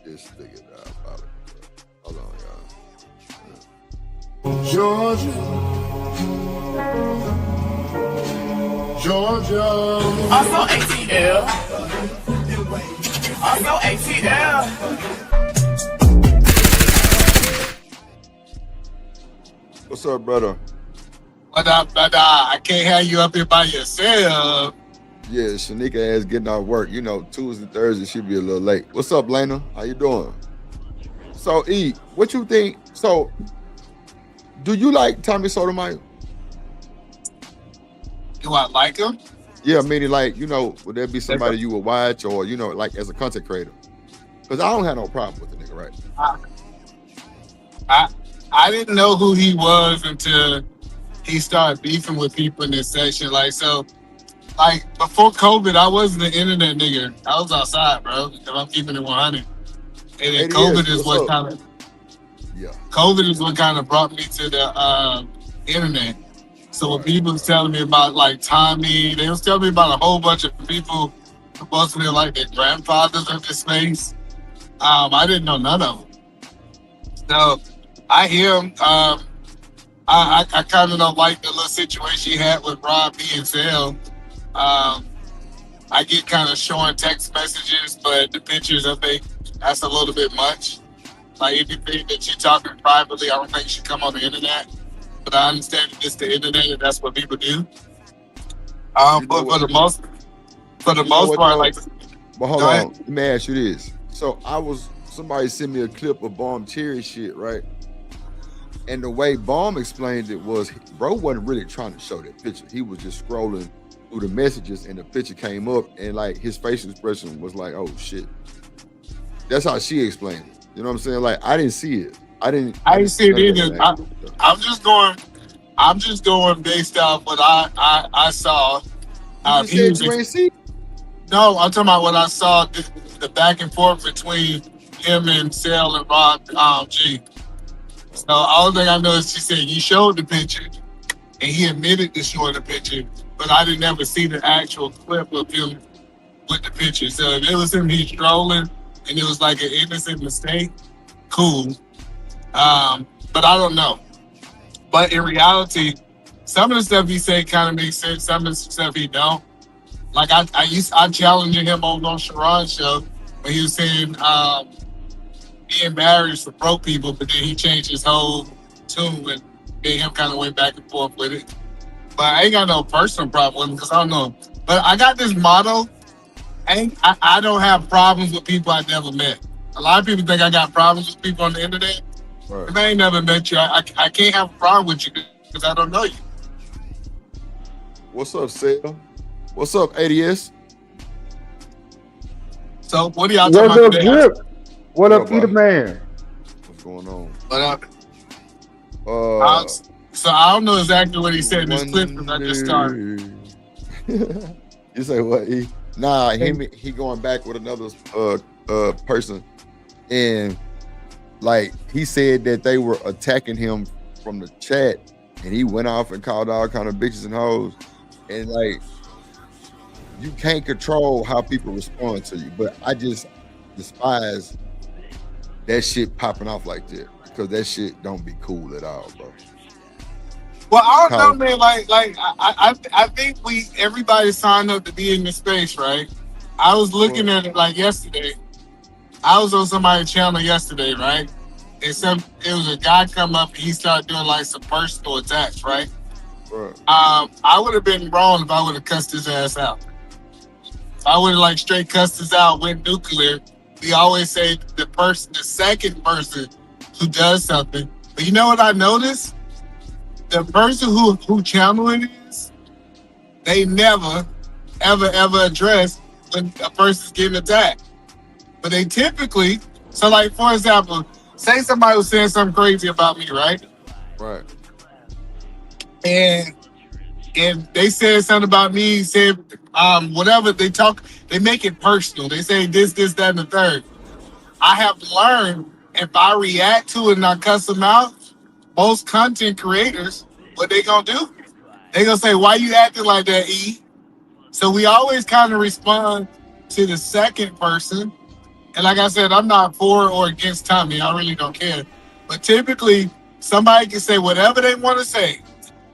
This nigga diabolical. Hold on, y'all. Georgia, Georgia. Also ATL. Also ATL. What's up, brother? What up, brother? I can't have you up here by yourself. Yeah, Shanika ass getting out work. You know, Tuesday, Thursday, she'll be a little late. What's up, Lena? How you doing? So, E, what you think? So, do you like Tommy Sotomayor? Do I like him? Yeah, meaning like, you know, would there be somebody you would watch or, you know, like as a content creator? Because I don't have no problem with the nigga, right? I didn't know who he was until he started beefing with people in this section. Like, so, like, before COVID, I wasn't an internet nigga. I was outside, bro. If I'm keeping it 100. And then COVID is what kind of, COVID is what kind of brought me to the internet. So when people was telling me about like Tommy, they was telling me about a whole bunch of people supposed to be like their grandfathers of this space. I didn't know none of them. So I hear him. I kind of don't like the little situation he had with Rob B and Sale. I get kind of showing text messages, but the pictures, I think that's a little bit much. Like anything that you're talking privately, I don't think should come on the internet. But I understand that it's the internet and that's what people do. But for the most part, like. But hold on, let me ask you this. So somebody sent me a clip of Bomb Cherry shit, right? And the way Bomb explained it was, bro wasn't really trying to show that picture. He was just scrolling through the messages and the picture came up and like his facial expression was like, oh shit. That's how she explained it. You know what I'm saying? Like, I didn't see it. I didn't see it either. I'm just going based off what I saw. You said you ain't see? No, I'm talking about what I saw, the back and forth between him and Sal and Rob G. So all thing I know is she said you showed the picture and he admitted to showing the picture, but I didn't ever see the actual clip of him with the picture. So if it was him he's trolling and it was like an innocent mistake, cool. But I don't know. But in reality, some of the stuff he said kind of makes sense. Some of the stuff he don't. Like I challenged him on Sharon's show when he was saying being married is for broke people, but then he changed his whole tune and me and him kind of went back and forth with it. But I ain't got no personal problem with him because I don't know. But I got this motto. I don't have problems with people I never met. A lot of people think I got problems with people on the internet. Right. If I ain't never met you, I can't have a problem with you because I don't know you. What's up, Sal? What's up, ADS? So what are y'all talking about today? Drip? What up, Peter Man? What's going on? What up? So I don't know exactly what he said in this clip because I just started. You say what? Nah, he going back with another person, and like he said that they were attacking him from the chat, and he went off and called all kind of bitches and hoes, and like you can't control how people respond to you, but I just despise that shit popping off like that because that shit don't be cool at all, bro. Well, I don't know, man. Like I think everybody signed up to be in this space, right? I was looking at it like yesterday. I was on somebody's channel yesterday, right? And it was a guy come up and he started doing like some personal attacks, right? I would have been wrong if I would have cussed his ass out. If I would have like straight cussed his out, went nuclear. We always say the second person who does something. But you know what I noticed? The person who channel it is, they never, ever address when a person's getting attacked. But they typically, so like for example, say somebody was saying something crazy about me, right? Right. And they said something about me, said whatever, they make it personal. They say this, that, and the third. I have learned if I react to it and I cuss them out, most content creators, what they gonna do? They gonna say, why you acting like that, E? So we always kind of respond to the second person. And like I said, I'm not for or against Tommy. I really don't care. But typically, somebody can say whatever they want to say.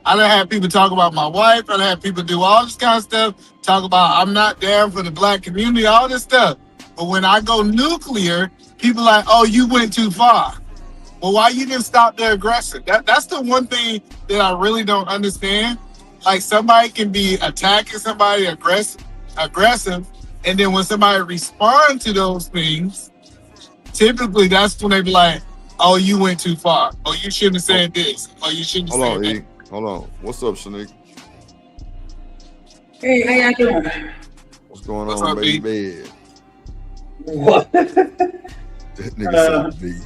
I done had people talk about my wife. I done had people do all this kind of stuff. Talk about I'm not down for the black community, all this stuff. But when I go nuclear, people like, oh, you went too far. Well, why you didn't stop the aggressor? That's the one thing that I really don't understand. Like somebody can be attacking somebody aggressive, and then when somebody responds to those things, typically that's when they be like, oh, you went too far. Oh, you shouldn't have said this. Oh, you shouldn't have said that. Hold on. What's up, Shanika? Hey, how y'all doing? What's going What's on, up, baby? B? Bed? What? That nigga said B.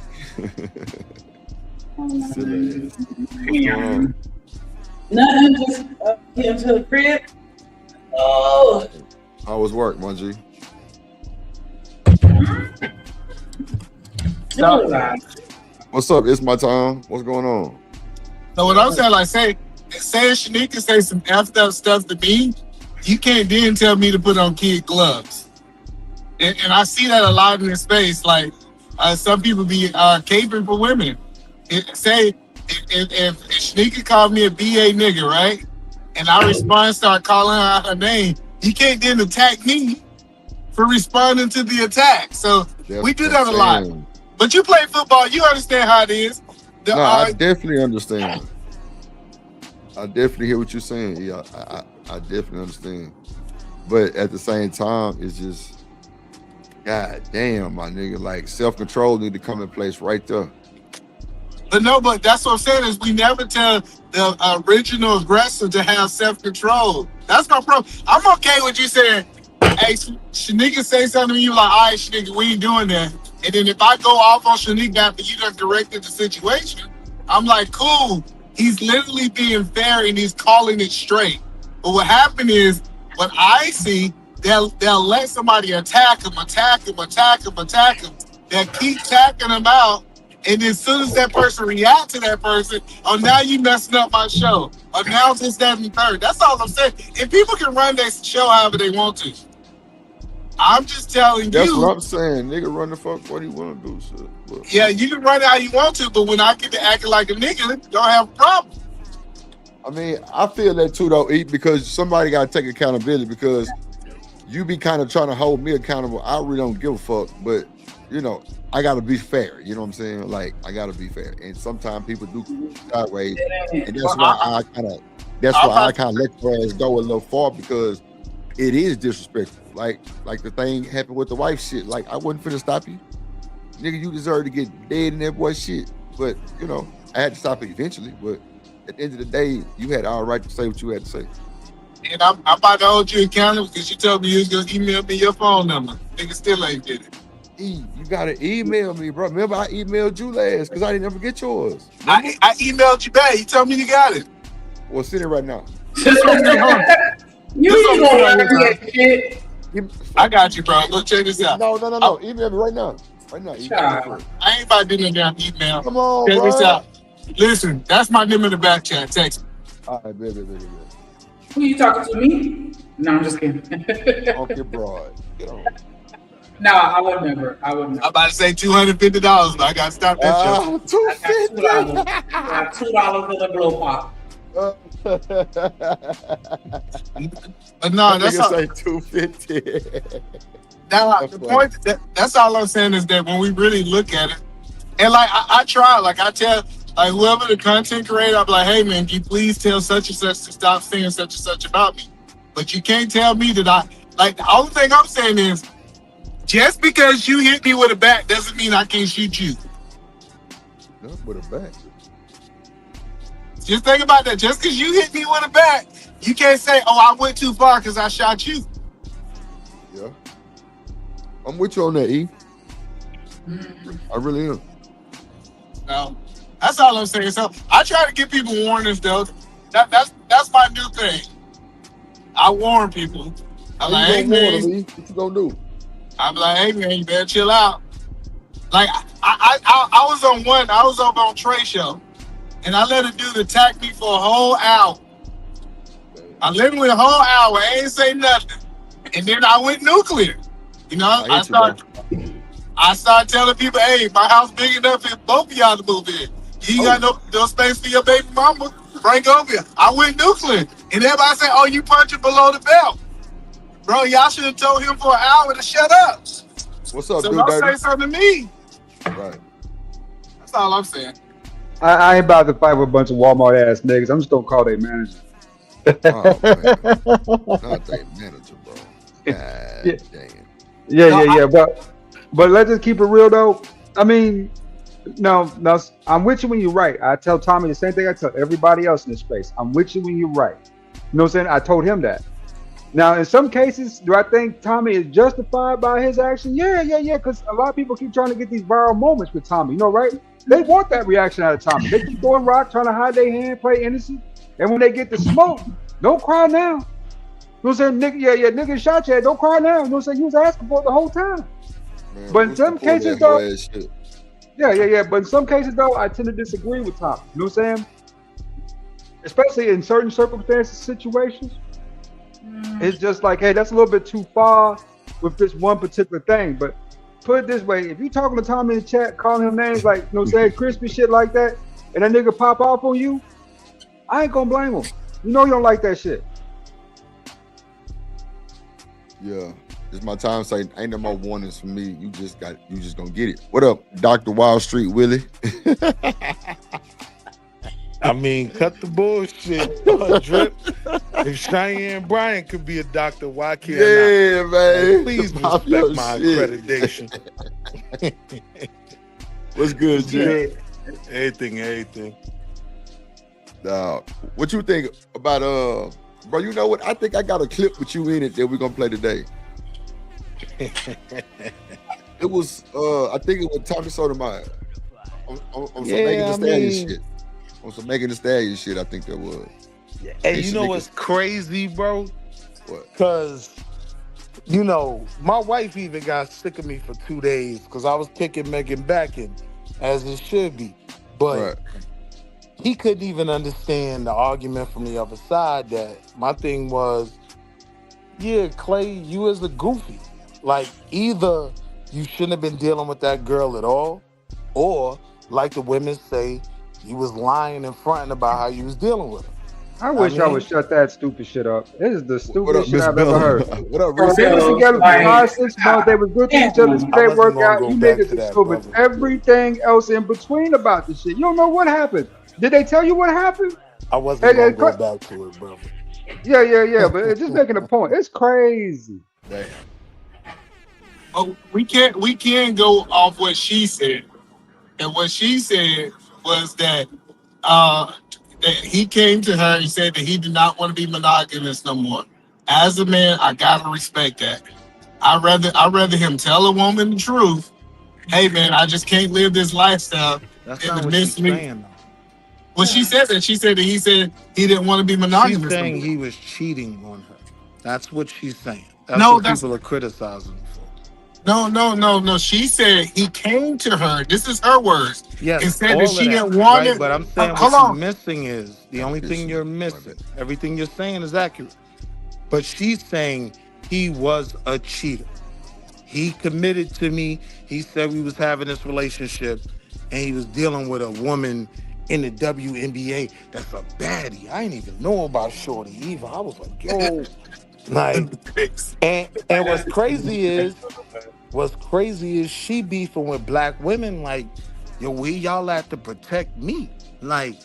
Silly ass. What's going on? Nothing, just getting to the crib. Oh. How was work, my G? What's up? It's my time. What's going on? So what I'm saying, like, say Shanika say some effed up stuff to me, you can't then tell me to put on kid gloves. And I see that a lot in this space. Like, some people be caping for women. If Shanika called me a BA nigga, right? And I respond, start calling her out her name, you can't then attack me for responding to the attack. So we do that a lot. But you play football, you understand how it is. I definitely understand. I definitely hear what you're saying. Yeah, I definitely understand. But at the same time, it's just, God damn, my nigga, like self-control need to come in place right there. But that's what I'm saying is we never tell the original aggressor to have self-control. That's my problem. I'm okay with you saying, hey, Shanika say something to you like, all right, Shanika, we ain't doing that. And then if I go off on Shanika after you done corrected the situation, I'm like, cool. He's literally being fair and he's calling it straight. But what happened is, what I see, they'll let somebody attack him. They'll keep attacking him out. And then as soon as that person reacts to that person, oh, now you messing up my show. Or now this, that, and third. That's all I'm saying. And people can run their show however they want to. I'm just telling That's you. what I'm saying. Nigga, run the fuck what he want to do, shit. But, yeah, you can run it how you want to, but when I get to acting like a nigga, don't have a problem. I mean, I feel that too, though, because somebody got to take accountability because you be kind of trying to hold me accountable. I really don't give a fuck, but, you know, I got to be fair. You know what I'm saying? Like, I got to be fair. And sometimes people do sideways, and that's why I kind of let your ass go a little far because it is disrespectful. Like the thing happened with the wife shit. Like, I wasn't finna stop you. Nigga, you deserve to get dead in that boy shit. But, you know, I had to stop it eventually. But at the end of the day, you had all right to say what you had to say. And I'm about to hold you accountable because you told me you was going to email me your phone number. Nigga still ain't did it. You got to email me, bro. Remember, I emailed you last because I didn't ever get yours. I emailed you back. You told me you got it. Well, send it right now. I got you, bro. Look, check this out. No. Email me right now. Right now. I ain't about to do no damn email. Come on, check bro. this out. Listen, that's my number in the back chat. Text me. All right, baby. Who you talking to, me? No, I'm just kidding. Okay, broad. Get on. No, I would never. I'm about to say $250, but I got to stop that show. $250. I got $2 in the blow pop. But no, that's all. Say $250. Now, the point that's all I'm saying is that when we really look at it, and like I try, like I tell, like whoever the content creator, I'm like, hey man, can you please tell such and such to stop saying such and such about me? But you can't tell me that the only thing I'm saying is, just because you hit me with a bat doesn't mean I can't shoot you. Not with a bat. Just think about that. Just because you hit me with a bat, you can't say, oh, I went too far because I shot you. Yeah. I'm with you on that, E. I really am. No, that's all I'm saying. So I try to give people warnings, though. That's my new thing. I warn people. I'm like, hey, man. What you gonna do? I'm like, hey, man, you better chill out. Like, I was on Trey's show, and I let a dude attack me for a whole hour. I literally a whole hour, I ain't say nothing. And then I went nuclear. You know, I started telling people, hey, my house big enough for both of y'all to move in. You ain't got no space for your baby mama. Frank Ocean. I went nuclear. And everybody said, oh, you punching below the belt. Bro, y'all should have told him for an hour to shut up. What's up, So dude, don't baby? say something to me. Right. That's all I'm saying. I ain't about to fight with a bunch of Walmart ass niggas. I'm just gonna call their manager. Oh man, not their manager, bro. God Yeah. damn. Yeah. But let's just keep it real though. I mean, no, I'm with you when you're right. I tell Tommy the same thing I tell everybody else in this space. I'm with you when you're right. You know what I'm saying? I told him that. Now, in some cases, do I think Tommy is justified by his action? Yeah. Because a lot of people keep trying to get these viral moments with Tommy. You know, right? They want that reaction out of Tommy. They keep throwing rock, trying to hide their hand, play innocent. And when they get the smoke, don't cry now. You know what I'm saying? Nigga, nigga shot you. Don't cry now. You know what I'm saying? You was asking for it the whole time. Man, But in what's the some point of cases, that whole though, ass shit? yeah. But in some cases, though, I tend to disagree with Tommy. You know what I'm saying? Especially in certain circumstances, situations. It's just like, hey, that's a little bit too far with this one particular thing. But put it this way, if you talking to Tommy in the chat, calling him names like, you know what I'm saying, crispy shit like that, and that nigga pop off on you, I ain't gonna blame him. You know you don't like that shit. Yeah. It's my time saying ain't no more warnings for me. You just gonna get it. What up, Dr. Wall Street Willie? I mean, cut the bullshit, Drip. If Cheyenne Bryant could be a doctor, why can't I? Yeah, man. Like, please Pop respect your my shit. accreditation. What's good, Jay? Everything. What you think about bro? You know what? I think I got a clip with you in it that we're gonna play today. It was I think it was Tommy Sotomayor on some Megan Thee Stallion shit. On some Megan Thee Stallion shit, I think that was. Hey, you know what's crazy, bro? What? Because, you know, my wife even got sick of me for 2 days because I was kicking Megan back in, as it should be. But he couldn't even understand the argument from the other side that my thing was, yeah, Clay, you as a goofy. Like, either you shouldn't have been dealing with that girl at all, or, like the women say, you was lying and fronting about how you was dealing with her. I wish I would shut that stupid shit up. This is the stupidest shit Miss I've Bella? ever heard. What up, They Reese? was together for 5-6 months. They was good to each other. I They wasn't work gonna out. go You back niggas to is that, stupid. brother. Everything else in between about this shit. You don't know what happened. Did they tell you what happened? I wasn't gonna go back to it, brother. Yeah. But it's just making a point. It's crazy. Damn. Oh, we can't go off what she said. And what she said was that that he came to her and said that he did not want to be monogamous no more. As a man, I gotta respect that. I'd rather him tell a woman the truth. Hey man, I just can't live this lifestyle. That's in not the what midst she's of me. saying, though. Well, she said that. She said that he said he didn't want to be monogamous. She's no saying more. he was cheating on her. That's what she's saying. That's No, what that's people are criticizing him for. no. She said he came to her. This is her words. Yes, And said all that of she that, didn't want right? it. But I'm saying Hold what you're on. missing is the only thing you're missing. Everything you're saying is accurate. But she's saying he was a cheater. He committed to me. He said we was having this relationship and he was dealing with a woman in the WNBA that's a baddie. I didn't even know about Shorty either. I was like, yo, like, and what's crazy is she beefing with black women like, yo, where y'all at to protect me? Like,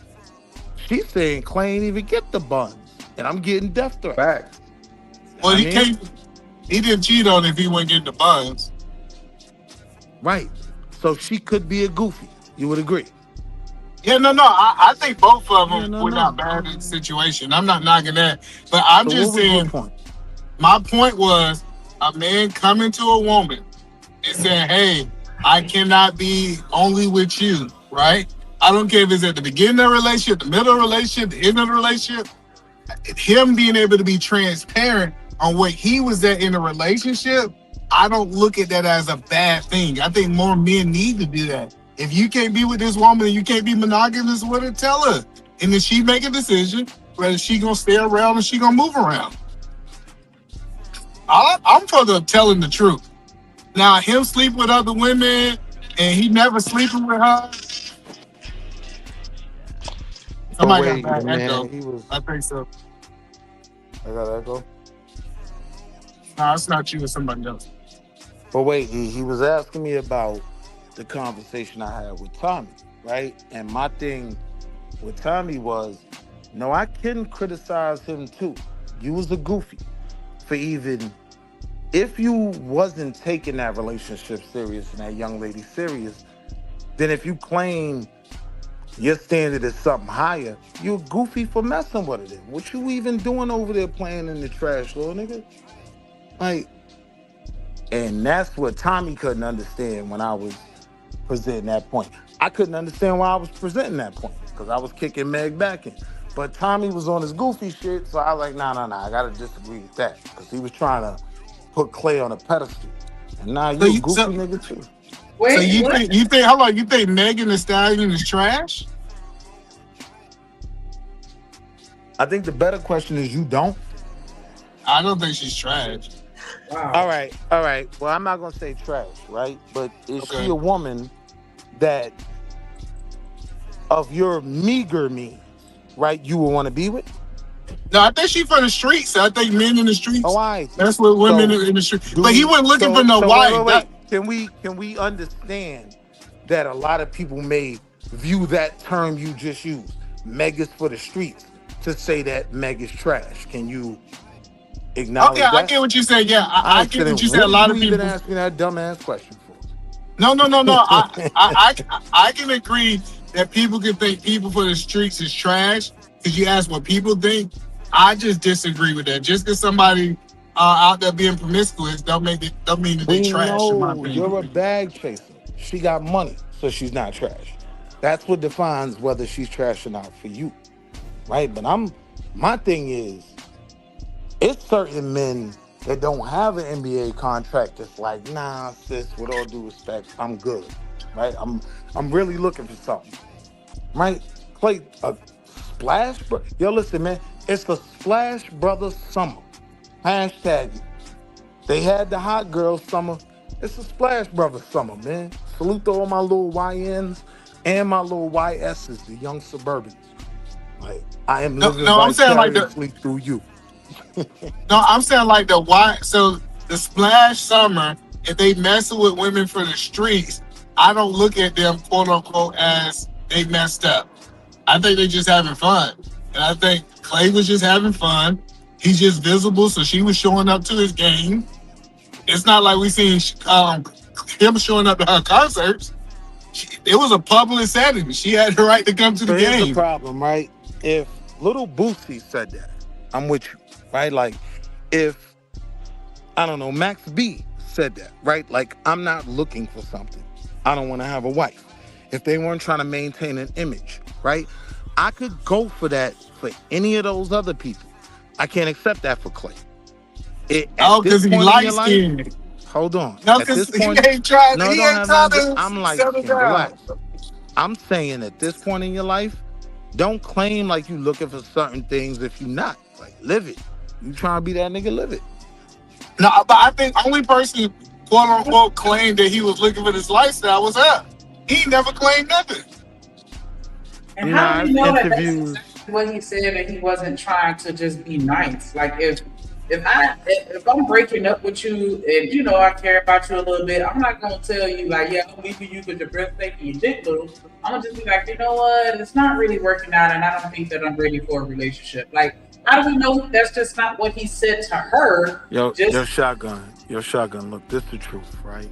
she's saying Clay ain't even get the buns, and I'm getting death threats. Facts. Well, he didn't cheat on it if he wasn't getting the buns. Right. So she could be a goofy. You would agree? Yeah, no. I think both of them were not bad in the situation. I'm not knocking that. But I'm So just what was your saying, point? my point was a man coming to a woman and saying, hey, I cannot be only with you, right? I don't care if it's at the beginning of the relationship, the middle of the relationship, the end of the relationship. Him being able to be transparent on what he was at in a relationship, I don't look at that as a bad thing. I think more men need to do that. If you can't be with this woman and you can't be monogamous with her, tell her. And then she make a decision whether she gonna stay around or she gonna move around. I'm for the telling the truth. Now, him sleep with other women and he never sleeping with her. But Somebody got a wait, bad man, echo. he was. I think so. I got echo. No, it's not you. It's somebody else. But wait, he was asking me about the conversation I had with Tommy, right? And my thing with Tommy was, no, I can criticize him too. You was a goofy for even if you wasn't taking that relationship serious and that young lady serious, then if you claim your standard is something higher, you're goofy for messing with it. Then what you even doing over there playing in the trash, little nigga? Like, and that's what Tommy couldn't understand when I was presenting that point. I couldn't understand why I was presenting that point because I was kicking Meg back in. But Tommy was on his goofy shit, so I was like, nah, I gotta disagree with that because he was trying to put Clay on a pedestal. And now So you a you, goofy nigga too. so you think how long you think Megan Thee Stallion is trash? I think the better question is you don't. I don't think she's trash. All right. Well, I'm not gonna say trash, right? But is she Okay. a woman that of your meager means, right, you would want to be with? No, I think she from the streets. I think men in the streets. Oh, all right. That's what women in the streets. But he wasn't looking for no wife. Wait. Can we understand that a lot of people may view that term you just used, Meg is for the streets, to say that Meg is trash? Can you acknowledge that? I get what you said. Yeah, I get what you said. A lot of people been asking that dumbass question for. No. I can agree that people can think people for the streets is trash because you ask what people think. I just disagree with that. Just because somebody out there being promiscuous don't mean that they trash. In my opinion, you're a bag chaser. She got money, so she's not trash. That's what defines whether she's trash or not for you, right? But my thing is, it's certain men that don't have an NBA contract that's like, nah, sis, with all due respect, I'm good, right? I'm really looking for something, right? Clay, a Splash, yo, listen, man, it's a Splash Brothers summer. Hashtag it. They had the hot girl summer. It's a Splash Brothers summer, man. Salute to all my little YNs and my little YSs, the young suburbans. Like, I am living I'm saying like vicariously through you. No, I'm saying like the why. So the Splash Summer, if they messing with women for the streets, I don't look at them quote unquote as they messed up. I think they just having fun, and I think Clay was just having fun. He's just visible, so she was showing up to his game. It's not like we seen him showing up to her concerts. It was a public setting. She had the right to come to the game. Here's the problem, right? If Little Boosie said that, I'm with you, right? Like, if, I don't know, Max B said that, right? Like, I'm not looking for something. I don't want to have a wife. If they weren't trying to maintain an image, right? I could go for that for any of those other people. I can't accept that for Clay. Because he light skinned. Hold on. No, because he ain't trying to. I'm light skinned. Relax. I'm saying at this point in your life, don't claim like you looking for certain things if you're not. Like, live it. You trying to be that nigga, live it. No, but I think the only person, quote unquote, claimed that he was looking for this lifestyle was her. He never claimed nothing. And how do you know that that's exactly what he said, that he wasn't trying to just be nice? Like if I'm breaking up with you and you know I care about you a little bit, I'm not gonna tell you like, yeah, I'm leaving you because your breath fake and your dick little. I'm gonna just be like, you know what, it's not really working out, and I don't think that I'm ready for a relationship. Like, how do we know that's just not what he said to her? Your shotgun. Look, this is the truth, right?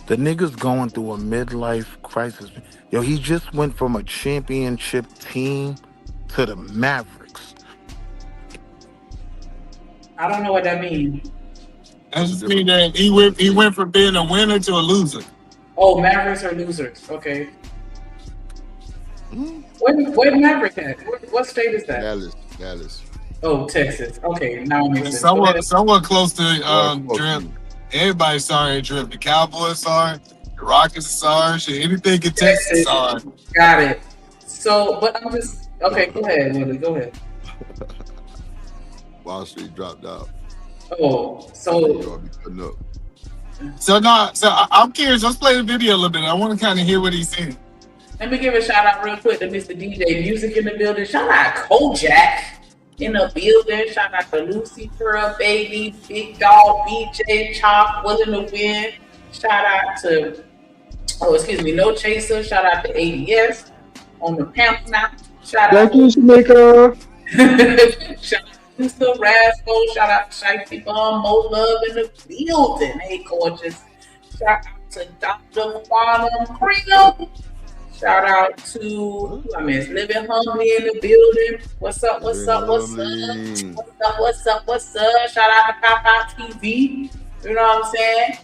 The nigga's going through a midlife crisis. Yo, he just went from a championship team to the Mavericks. I don't know what that means. That just means that he went from being a winner to a loser. Oh, Mavericks are losers. Okay. Where Maverick at? What state is that? Dallas. Oh, Texas. Okay, now it makes sense. Someone close to Drip. Everybody's sorry at Drip. The Cowboys sorry. The Rockets sorry. Shit, anything in Texas sorry. Got it. So, but I'm just okay. Go ahead, Willie. Go ahead. Wall Street dropped out. Oh, so I'm curious. Let's play the video a little bit. I want to kind of hear what he's saying. Let me give a shout out real quick to Mr. DJ Music in the building. Shout out Kojak in the building. Shout out to Lucy Pearl, Baby, Big Dog, BJ, Chop, Willing to Win. Shout out to, No Chaser. Shout out to ADS on the pamp now. Shout out Thank you, Shanika. Shout out to Mr. Rascal. Shout out to Shifty Bum, Mo Love in the building. Hey, gorgeous. Shout out to Dr. Quantum Cream. Shout out to Living Humbly in the building. What's up? Shout out to Pop Out TV. You know what I'm saying?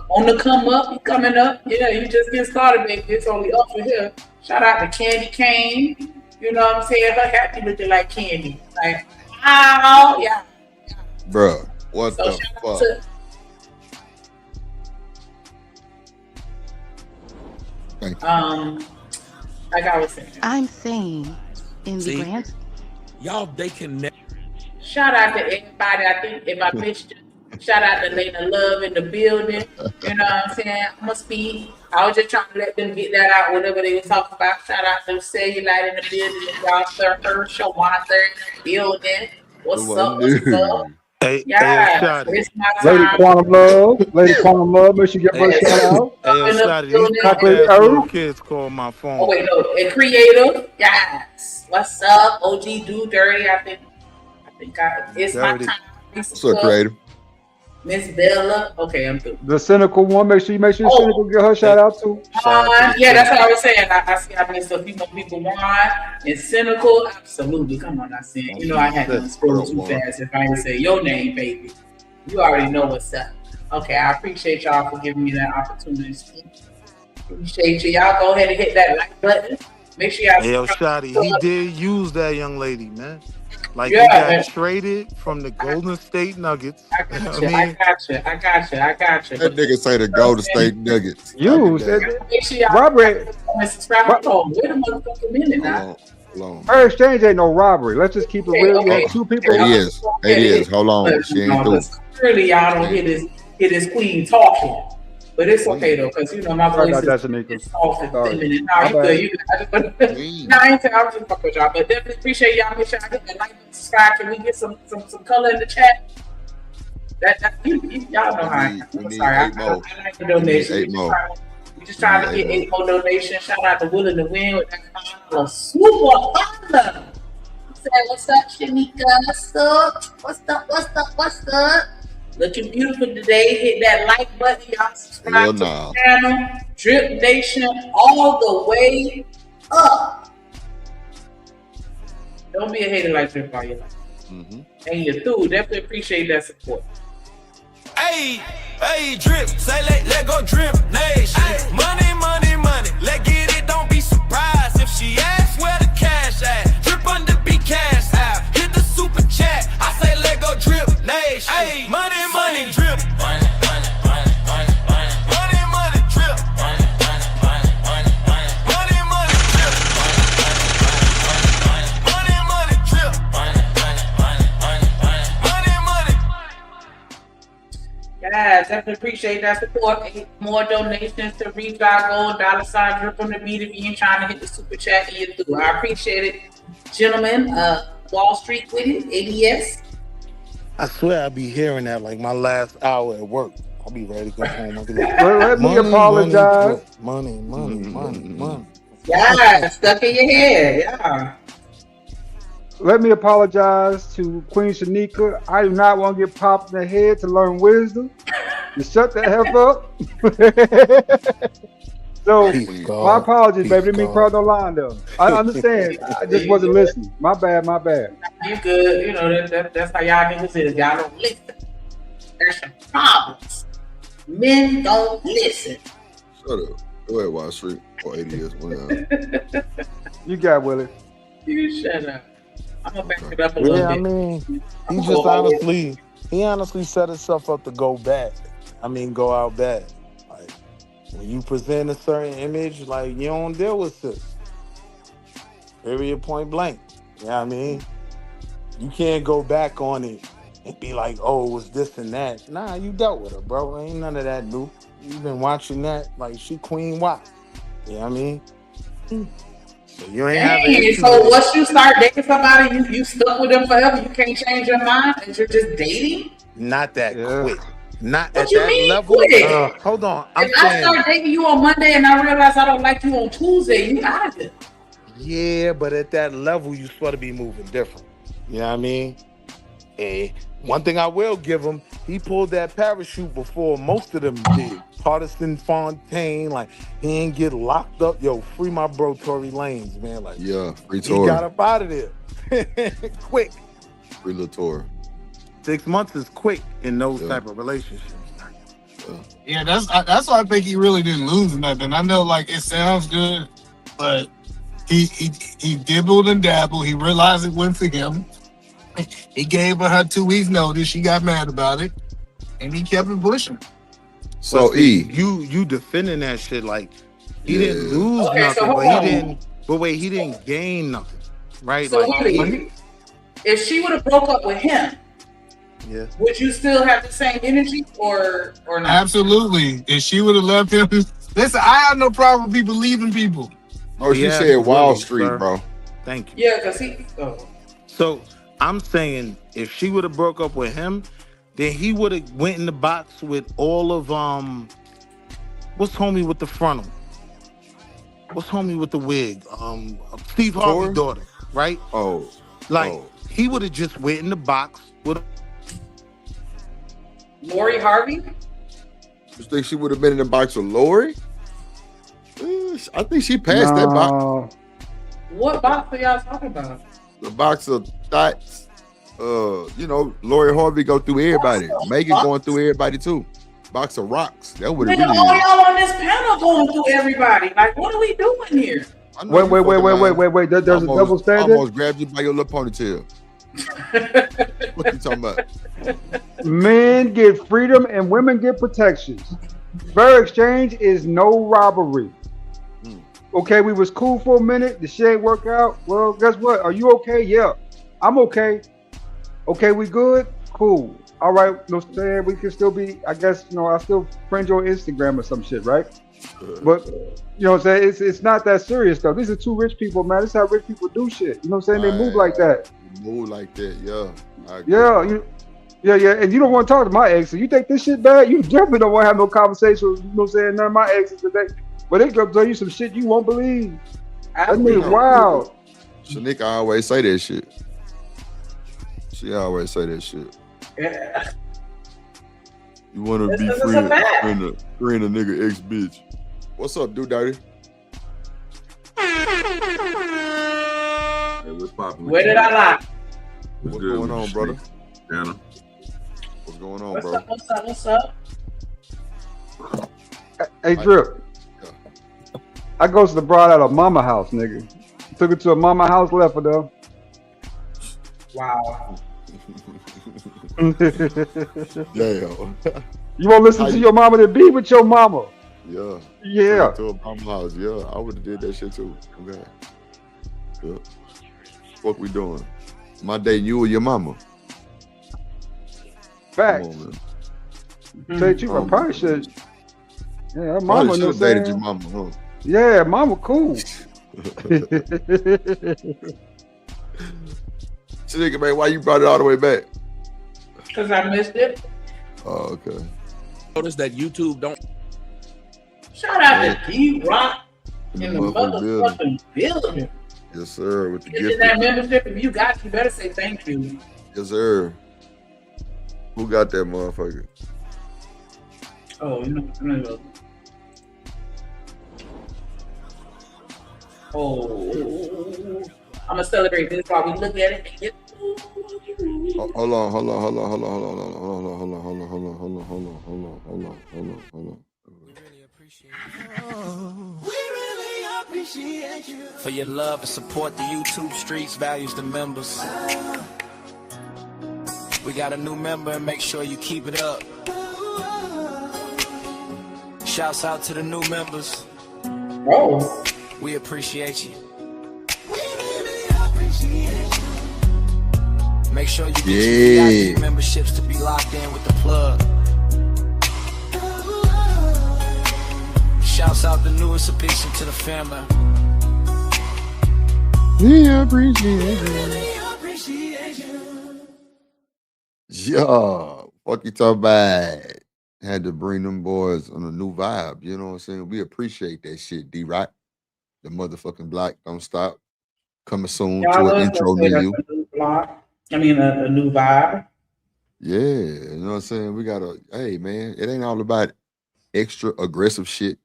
On the come up, you coming up. Yeah, you just get started, baby. It's only up for here. Shout out to Candy Cane. You know what I'm saying? Her happy looking like candy. Like, wow, yeah. Bruh, what the fuck? Thank you. Like I was saying. I'm saying in the grand. Y'all, they can never. Shout out to everybody. I think if I missed you, shout out to Lena Love in the building. You know what I'm saying? I'm gonna speak. I was just trying to let them get that out, whatever they were talking about. Shout out to Cellulite in the building. Y'all, Sir Herschel, Wanda in the building. What's up? Hey, yeah, it's my time. Lady Quantum Love, make sure you get her shout out. Hey, these little kids call my phone. Oh wait, no, a creator, yes. What's up, OG Do Dirty? I think it's Dirty. my time. What's up, creator? Miss Bella. Okay, I'm through. The cynical one, make sure Cynical get her shout out too. Yeah, that's what I was saying. I see I missed a few more people. And Cynical, absolutely. Come on, I said. You know I had to scroll too fast if I didn't say your name, baby. You already know what's up. Okay, I appreciate y'all for giving me that opportunity to speak. Appreciate you. Y'all go ahead and hit that like button. Make sure y'all. Hey, yo, Shotty, he did use that young lady, man. Like, he got traded from the Golden State Nuggets. I got you. That nigga say the Golden State Nuggets. Use robbery. Wait a motherfucking minute now. Her exchange ain't no robbery. Let's just keep it real. You have two people. It is. Hold on. She ain't through. Clearly, y'all don't hear this queen talking. But it's okay though, because you know my voice is soft and feminine. I ain't saying I was just fuck with y'all, but definitely appreciate y'all. Make sure I hit the like and subscribe. Can we get some color in the chat? Y'all know how I am. I'm sorry. I like the donation. We just trying to get 8 more donations. Shout out to Willing to Win with that $5 super thunder. What's up, Shanika? What's up? Looking beautiful today. Hit that like button. Y'all subscribe to the channel. Drip Nation all the way up. Don't be a hater like Drip all your life. And you're through. Definitely appreciate that support. Hey, Drip. Say let go Drip Nation. Money, money, money. Let get it. Don't be surprised if she asks where the cash at. Drip under be cash out. Hit the super chat. I say let go Drip Nation. Hey, money, money, drip. Money, money, money, money, money. Money, money, drip. Money, money, money, money, money. Money, money, drip. Money, money, drip. Money, money, money, money, money. Money, money. Guys, definitely appreciate that support. 8 more donations to reach our goal. $ Drip on the beat if you ain't trying to hit the super chat and you're through. I appreciate it, gentlemen. Wall Street with it, ADS. I swear I'll be hearing that like my last hour at work. I'll be ready to go home. I'll be like, let me apologize. Money. Yeah, stuck in your head. Yeah. Let me apologize to Queen Shanika. I do not want to get popped in the head to learn wisdom. You shut the F up. So, my apologies, baby. Didn't mean cross no line though. I understand. I just wasn't listening. My bad. You good. You know, that's how y'all niggas is. Y'all don't listen. There's some problems. Men don't listen. Shut up. Go ahead, Wall Street. Or ADS. You got Willie. You shut up. I'm going to back it up a little bit. I mean, he honestly set himself up to go bad. Go out bad. When you present a certain image, like, you don't deal with this. Period, point blank. You know what I mean? You can't go back on it and be like, oh, it was this and that. Nah, you dealt with her, bro. Ain't none of that new. You've been watching that. Like, she Queen Wife. You know what I mean? So you ain't have an Dang, issue so with it. once you start dating somebody, you stuck with them forever. You can't change your mind, and you're just dating. Not that quick. Not What at you that mean level. quit? Hold on. I'm If I saying, start dating you on Monday and I realize I don't like you on Tuesday, you out of it. yeah, but at that level, you supposed to be moving different. You know what I mean? And one thing I will give him, he pulled that parachute before most of them did. Partisan Fontaine, like, he didn't get locked up. Yo, free my bro Tory Lanez, man. Like, Yeah, free he got Tory. up out of there quick. Free little Tory. 6 months is quick in those type of relationships. Yeah, that's why I think he really didn't lose nothing. I know, like, it sounds good, but he dibbled and dabbled. He realized it went for him. He gave her 2 weeks notice. She got mad about it, and he kept it pushing. So you defending that shit like he didn't lose nothing, so but he didn't. But wait, he didn't gain nothing, right? So Like, if she would have broke up with him, yeah, would you still have the same energy or not? Absolutely. If she would have left him, listen, I have no problem with people leaving people. Oh, she said Wall Street, sir. bro. Thank you. Yeah, because he. Oh. So I'm saying if she would have broke up with him, then he would have went in the box with all of what's homie with the frontal? What's homie with the wig? Steve Harvey's daughter, right? Oh, he would have just went in the box with Lori Harvey. You think she would have been in the box with Lori? I think she passed that box. What box are y'all talking about? The box of thoughts. You know, Lori Harvey go through everybody. Megan going through everybody too. Box of rocks. That would have Nigga, really. all y'all on this panel going through everybody. Like, what are we doing here? Wait. There's a double standard. Almost grabbed you by your little ponytail. What you talking about? Men get freedom and women get protections. Fair exchange is no robbery. Okay, we was cool for a minute. The shit ain't work out. Well, guess what? Are you okay? Yeah, I'm okay. Okay, we good? Cool. All right, no saying we can still be, I guess, you know, I still friend you on Instagram or some shit, right? But, you know what I'm saying? It's not that serious, though. These are two rich people, man. This is how rich people do shit. You know what I'm saying? They move like that. Move like that, yeah. I agree. Yeah. And you don't want to talk to my exes. You think this shit bad? You definitely don't want to have no conversation with, you know what I'm saying, none of my exes today. But they gonna tell you some shit you won't believe. That nigga wild. Shanika always say that shit. She always say that shit. Yeah. You want to be friend a nigga ex bitch. What's up, dude, dirty? Hey, what's poppin'? Where did I lie? What's going on, brother? Anna. What's going on, What's bro? up? What's up? Hey, Drip. I goes to the broad at a mama house, nigga. Took her to a mama house, left her though. Wow. Damn. You won't listen to your mama to be with your mama. Yeah. Yeah. To a mama house. Yeah, I would have did that shit too. Okay. Yeah. What we doing? My day, you or your mama? Facts. Come on, man. Say you probably should. Yeah, her mama Probably knows should have dated your mama, huh? Yeah, mama cool. Shanika, man, why you brought it all the way back? Because I missed it. Oh, okay. Notice that YouTube don't. Shout out to D-Rock in the motherfucking motherfucking building. Yes, sir. With the Get gift. that membership. If you got, you better say thank you. Yes, sir. Who got that motherfucker? Oh, you know, I'm gonna go. Oh, I'm gonna celebrate this while we look at it. And get... Hold on. For your love and support the YouTube streets, values the members. We got a new member and make sure you keep it up. Shouts out to the new members. Oh. We appreciate you. Make sure you get your VIP memberships to be locked in with the plug. Shouts out the newest addition to the family. We appreciate you. Yeah. Fuck you talking about? Had to bring them boys on a new vibe. You know what I'm saying? We appreciate that shit, D-Rock. The motherfucking block don't stop. Coming soon Y'all to an love to intro say near that's you. a new block. I mean, a new vibe. Yeah, you know what I'm saying? We gotta, hey man, it ain't all about extra aggressive shit.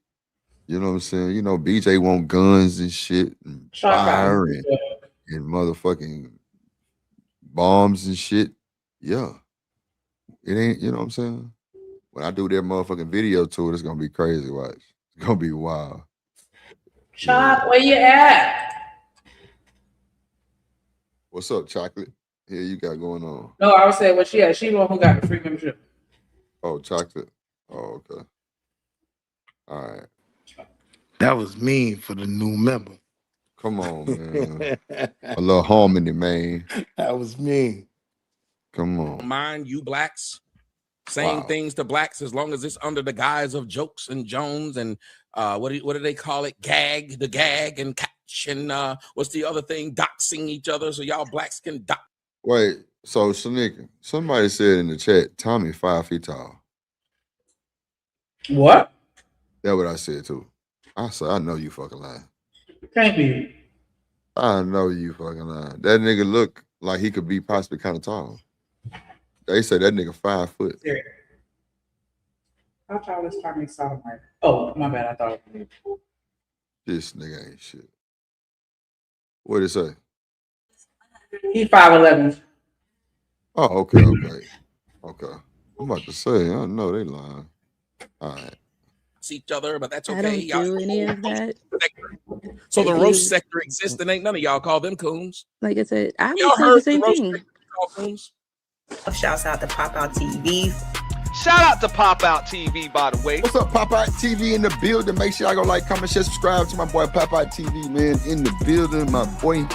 You know what I'm saying? You know, BJ want guns and shit and Shots out. fire and motherfucking bombs and shit. Yeah. It ain't, you know what I'm saying? When I do that motherfucking video to it, it's gonna be crazy. Watch. It's gonna be wild. Chop, where you at? What's up, Chocolate? Here you got going on. No, I was saying, well, she the one who got the free membership. Oh, Chocolate. Oh, okay. All right. That was mean for the new member. Come on, man. A little harmony, man. That was mean. Come on. Mind you, blacks saying things to blacks as long as it's under the guise of jokes and Jones and what do they call it? Gag, the gag and catch and what's the other thing? Doxing each other so y'all blacks can dox. Wait, so Shanika, somebody said in the chat, Tommy 5 feet tall. What? That's what I said too. I said, I know you fucking lying. Can't be. I know you fucking lying. That nigga look like he could be possibly kind of tall. They say that nigga 5 foot. Serious. How tall is Tommy Sotomayor? Oh, my bad. I thought. This nigga ain't shit. What did it say? He 5'11". Oh, okay. Okay. I'm about to say, I know they lying. All right. Each other, but that's I okay. don't do any of that. So the I roast do- sector exists and ain't none of y'all call them coons. Like I said, I Y'all would say heard the same the roast thing. sector call coons? Shouts out to Pop Out TV. Shout out to Pop Out TV, by the way. What's up, Pop Out TV in the building? Make sure y'all go like, comment, share, subscribe to my boy Pop Out TV, man. In the building, my boy.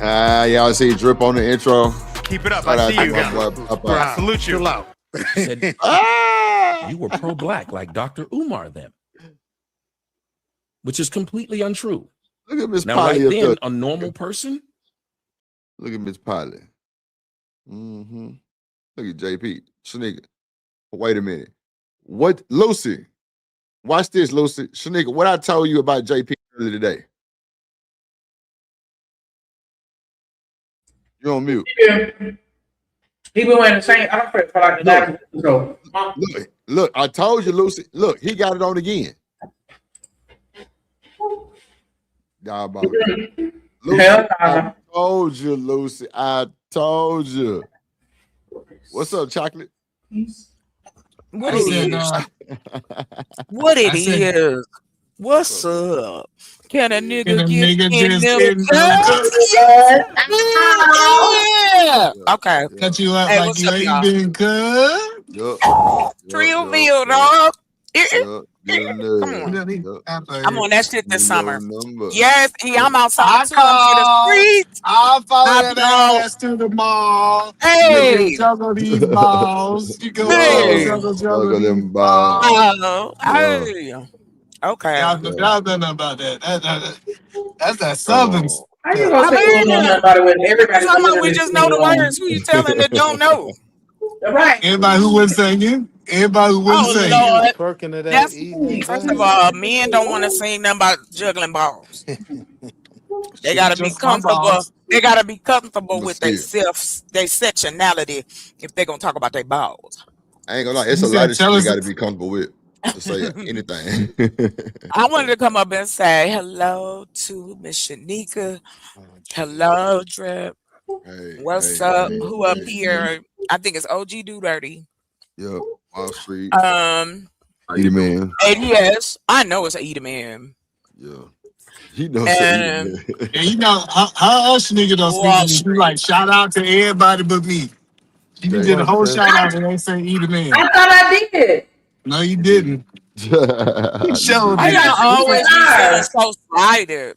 Y'all see drip on the intro. Keep it up. Shout I out see to you. my boy Pop Out. I salute you. Chill out. Said, you were pro-black like Dr. Umar then, which is completely untrue. Look at Miss Now, Polly right up then, there. a normal person. Look at Miss Polly. Mm-hmm. Look at JP. Shanika. Wait a minute. What, Lucy? Watch this, Lucy. Shanika, what I told you about JP earlier today. You're on mute. He been wearing the same outfit for like the last week or so. Look, I told you, Lucy. Look, he got it on again. Diabolical. Lucy, I told you, Lucy. I told you. What's up, Chocolate? What it is? What it is? What's up? Can a nigga get in them cups? Yeah. Okay. Cut you up Hey, like what's you up, ain't y'all? been cut. Trill meal, dog. Come on. I'm on that shit this summer. Yes, I'm outside I too. I'm in the streets. I'll follow I that ass to the mall. Hey. You can juggle these balls. You go juggle these balls. Hey. Okay. Y'all know nothing about that. That's that Southern stuff. How you gonna say you don't know nothing about it when everybody Talking about we just know the words. Who you telling that don't know? Right. Everybody who wasn't singing. Everybody who wasn't singing. Lord. Twerking to that That's evening. first of all, men don't want to sing nothing about juggling balls. They gotta be comfortable. They gotta be comfortable with their sectionality if they're gonna talk about their balls. I ain't gonna lie, it's a lot of shit you gotta be comfortable with to say anything. I wanted to come up and say hello to Miss Shanika. Hello, Drip. What's up? Who up here? I think it's OG Do Dirty. Yep, Wall Street. Eat Man. ADS. I know it's a Eat Man. Yeah. He knows and you know, how else nigga don't speak? She like shout out to everybody but me. You did a whole shout out and they say eat a man. I thought I did. No, you didn't. You showed I it. always be feeling so slighted.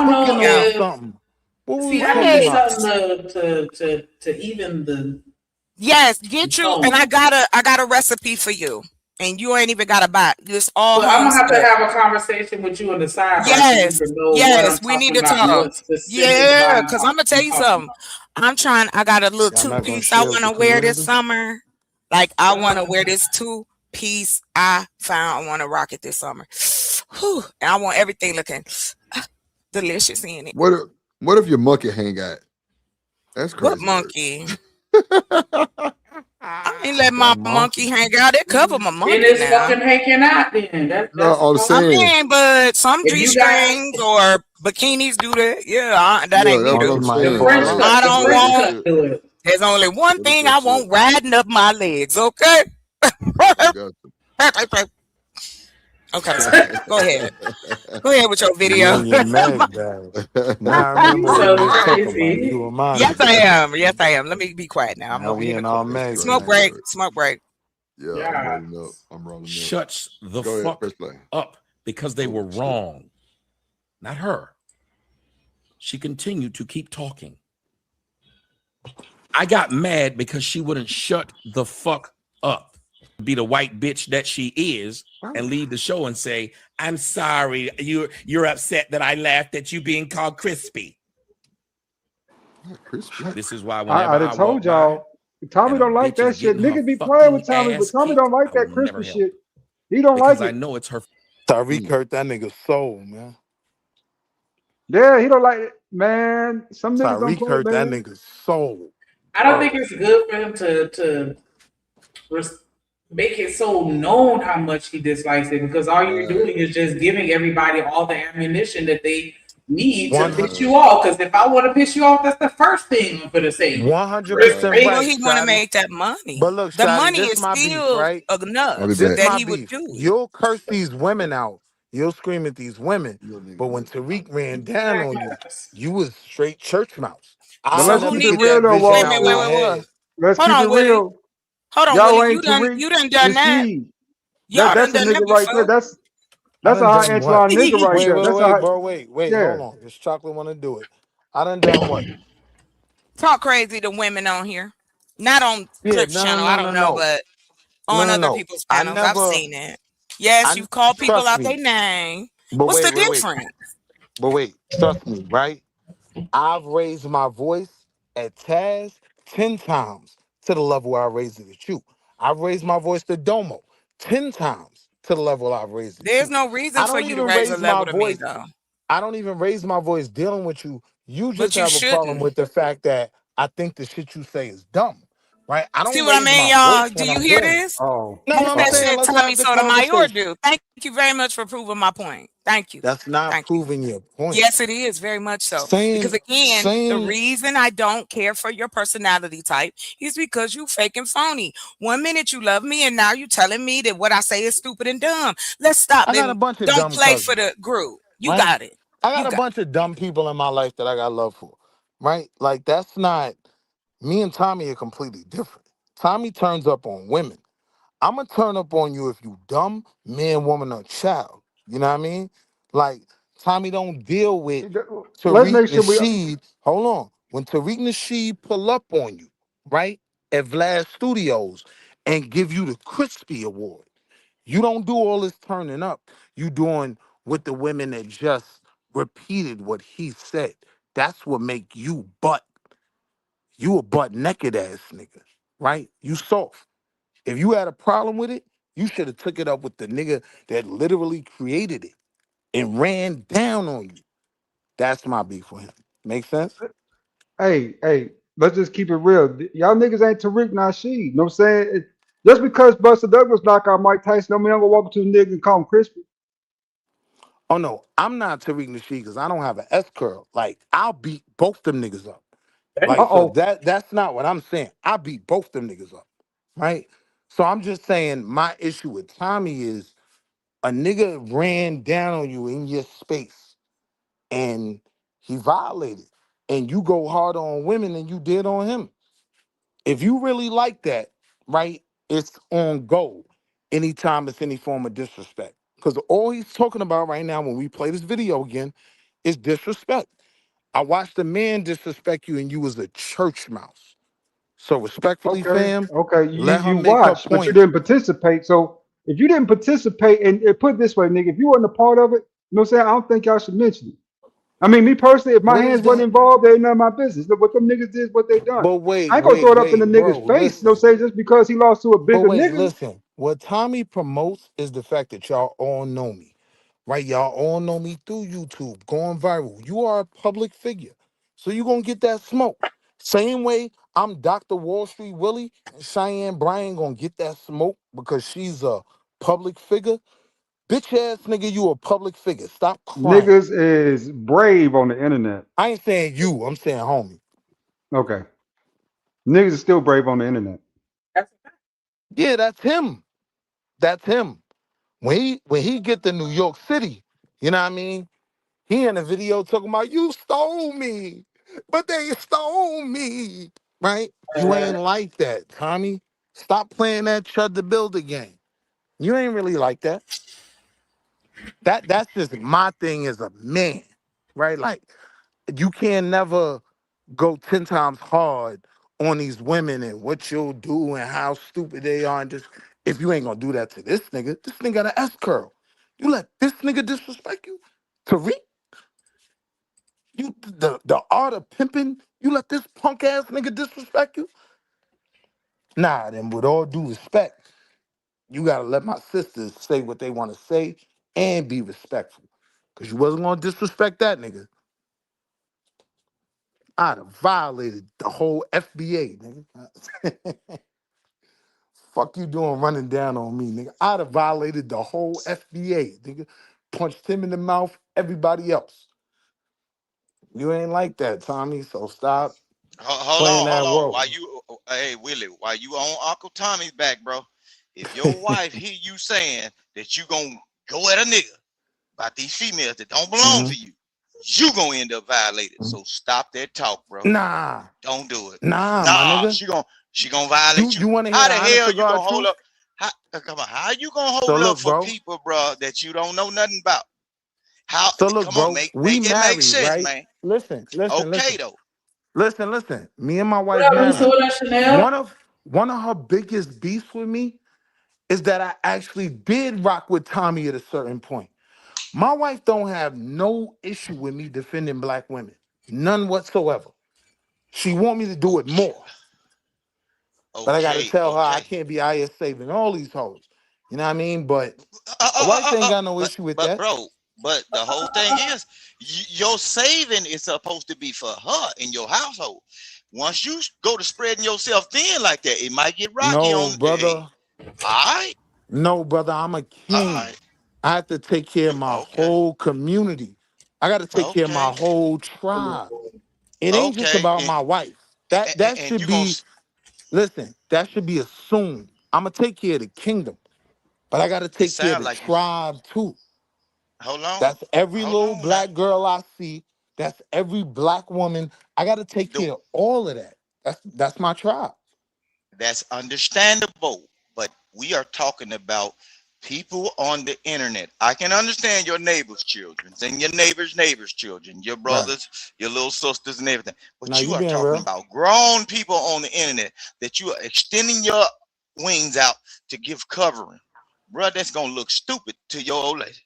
don't know cooking on if something. What we see. was I talking need about? something to even the Yes, get you, and tone. I got a recipe for you. and you ain't even got to buy. It's all But I'm home gonna have to stuff. have a conversation with you on the sidebar so you Yes, can know what I'm yes, we talking need to about and talk. what specific Yeah, line because I'm gonna tell I'm you talking something. about. I got a little Y'all not gonna two-piece I share with want the to wear this community? summer. Like I want to wear this two-piece I found. I want to rock it this summer. Whew, and I want everything looking delicious in it. What if your monkey hang out? That's What crazy work. monkey? I ain't let That my monkey monkey. hang out. They cover my Then monkey it's now. fucking hanging out then. No, That's I'm all. I saying. mean, but some If you got G-strings or bikinis do that. Yeah, that Yeah, ain't me that's Oh, what they I'm though. might the saying. fall French Yeah, out. I cut, the don't what if French your want. cut shit? do it. There's only one What if thing your I shit? want riding up my legs. Okay. I got Okay, go ahead. you. Go ahead with your You video. in your Meg bag. Now I remember You what we so was talking about. crazy. You and my Yes, I nigga. am. Yes, I am. Let me be quiet now. I'm Now over we here in the in our corner. That's Meg Smoke crazy bag. break. work. Smoke break. Yeah, I'm Yeah. rolling up. I'm rolling up. Shuts the Go ahead, fuck press play. up because they were Oh, shit. wrong. Not her. She continued to keep talking. I got mad because she wouldn't shut the fuck up. Be the white bitch that she is and leave the show and say, I'm sorry, you're upset that I laughed at you being called crispy. Crispy. This is why whenever I done I told walk by y'all, Tommy and a don't like bitch is that shit. getting her Nigga be playing with fucking Tommy, but ass Tommy kicked, don't like I that will never crispy help shit. He don't like because I it. know it's her. Tyreek hurt that nigga's soul, man. Yeah, he don't like it. Man, some niggas don't Tyreek play, hurt that man. nigga's soul. I don't think it's good for him to make it so known how much he dislikes it because all you're Right. doing is just giving everybody all the ammunition that they need to piss you 100 off. Because if I want to piss you off, that's the first thing I'm gonna say. 100% Crispy. Well, right, he want to Shotty. make that money. But look, The Shotty, money this is my beef, still right? I'll be enough This back. that my he would beef. do it. You'll curse these women out. You'll scream at these women. But when Tariq ran down on you, you was straight church mouse. But I'll So let's who never keep it need get to real that though, vision wait a Wall minute? out Wait, Street. my wait, wait. head. Let's Hold keep it on, Willie. real. Hold on, Y'all Willie. ain't Tariq You done done that. Nasheed. Y'all That's done a done that nigga right there. before. I That's a done high done what? echelon nigga right Wait, there. wait, That's a wait, high, bro. Wait. yeah. Hold on. This chocolate want to do it. I done what? Talk crazy to women on here. Not on Yeah, Crip's no, channel, no, I no, no, don't know, no. but No, on no, other no. people's I channels. I've never, seen it. Yes, I, you've called people trust out me. their name. But What's the wait. difference? But wait, trust me, right? I've raised my voice at Taz 10 times to the level I raised it at you. I've raised my voice to Domo 10 times to the level I've raised it at There's you. no reason I for don't you to even raise a raise my level to me, voice. though. I don't even raise my voice dealing with you. You just But you have a problem shouldn't. with the fact that I think the shit you say is dumb, right? I See don't what I raise mean, my y'all? voice Do when you I'm hear dealing. this? Oh, No, This I'm that saying shit let's Tommy have the Sotomayor conversation. do. Thank you very much for proving my point. Thank you. That's not Thank you. proving your point. Yes, it is very much so. Because Saying, again, the saying, reason I don't care for your personality type is because you fake and phony. 1 minute you love me, and now you telling me that what I say is stupid and dumb. Let's stop I got a and bunch of don't dumb play for cousins. the group. You Right? got it. I got You a got bunch of dumb people in my life that I got love for. Right? Like that's not me and Tommy are completely different. Tommy turns up on women. I'm gonna turn up on you if you dumb, man, woman, or child. You know what I mean? Like Tommy don't deal with let's Tariq make sure we. Nasheed. Hold on. When Tariq Nasheed pull up on you, right, at Vlad Studios and give you the Crispy Award. You don't do all this turning up. You doing with the women that just repeated what he said. That's what make you butt. You a butt naked ass nigga, right? You soft. If you had a problem with it, you should have took it up with the nigga that literally created it and ran down on you. That's my beef with him. Make sense? Hey, let's just keep it real. Y'all niggas ain't Tariq Nasheed. You know what I'm saying? Just because Buster Douglas knock out Mike Tyson, don't mean I'm gonna walk up to a nigga and call him crispy. Oh no, I'm not Tariq Nasheed because I don't have an S curl. Like I'll beat both them niggas up. Uh Like so oh. that's not what I'm saying. I beat both them niggas up, right? So I'm just saying my issue with Tommy is a nigga ran down on you in your space and he violated, and you go harder on women than you did on him. If you really like that, right? It's on go. Anytime it's any form of disrespect, because all he's talking about right now when we play this video again is disrespect. I watched a man disrespect you, and you was a church mouse. So respectfully, Okay, fam, okay. You let her you make her watched, but you point. didn't participate. So If you didn't participate, and put it this way, nigga, if you wasn't a part of it, you know what I'm saying? I don't think y'all should mention it. I mean, me personally, if my What is hands wasn't that? involved, they ain't none of my business. Look, what them niggas did, what they done. But I ain't gonna throw it up in the nigga's bro, face, no listen. say just because he lost to a But bigger wait, nigga. listen. What Tommy promotes is the fact that y'all all know me, right? Y'all all know me through YouTube, going viral. You are a public figure, so you gonna get that smoke. Same way I'm Dr. Wall Street Willie and Cheyenne Bryan gonna get that smoke because she's a public figure. Bitch ass nigga, you a public figure. Stop crying. Niggas is brave on the internet. I ain't saying you. I'm saying homie. Okay. Niggas is still brave on the internet. Yeah, that's him. That's him. When he get to New York City, you know what I mean? He in a video talking about you stole me, but they stole me. Right? You ain't like that, Tommy. Stop playing that Chud the Builder game. You ain't really like that. That's just my thing as a man. Right? Like you can never go 10 times hard on these women and what you'll do and how stupid they are. And just if you ain't gonna do that to this nigga got an S curl. You let this nigga disrespect you? Tariq? You the art of pimping, you let this punk ass nigga disrespect you? Nah, then with all due respect, you gotta let my sisters say what they wanna say and be respectful. Cause you wasn't gonna disrespect that nigga. I'd have violated the whole FBA, nigga. Fuck you doing running down on me, nigga. I'd have violated the whole FBA, nigga. Punched him in the mouth, everybody else. You ain't like that, Tommy, so stop Hold playing on, that hold on. While role. you, hey Willie, while you on Uncle Tommy's back, bro. If your wife hear you saying that you gonna go at a nigga about these females that don't belong Mhm. to you, you gonna end up violated. So stop that talk, bro. Nah, Don't do it. nah, my Nah, nigga. she gonna violate you. You want to hear How the the honest hell to you God gonna hold truth? up? Come on, how you gonna So hold up look, for bro. people, bro, that you don't know nothing about? How? So look, Come on, bro. We make it make married, sense, right? man. Listen, listen, Okay listen, though. listen. Me and my What wife up, Miss married. Hoda Chanel? One of her biggest beefs with me is that I actually did rock with Tommy at a certain point. My wife don't have no issue with me defending black women. None whatsoever. She want me to do it more. But I gotta Okay, tell her I okay. can't be out here saving all these hoes. You know what I mean? But my wife ain't got no issue with But that. bro, but the whole thing is, your saving is supposed to be for her in your household. Once you go to spreading yourself thin like that, it might get rocky No, on. Hey, brother. all right, No, brother. I'm a all king. right. I have to take care of You my okay? whole community. I gotta take care of my Okay, whole tribe. It ain't just okay. about my wife. That And should you gonna be, listen, that should be assumed. I'm gonna take care of the kingdom, but I gotta it take care of sound the like you tribe too. That's every hold little on now. black girl I see. That's every black woman. I gotta take The care of all of that. That's my tribe. That's understandable, but we are talking about people on the internet. I can understand your neighbor's children and your neighbor's children, your Right. brothers, your little sisters, and everything. Now But you you are being talking real? about grown people on the internet that you are extending your wings out to give covering. Bruh, that's gonna look stupid to your old lady.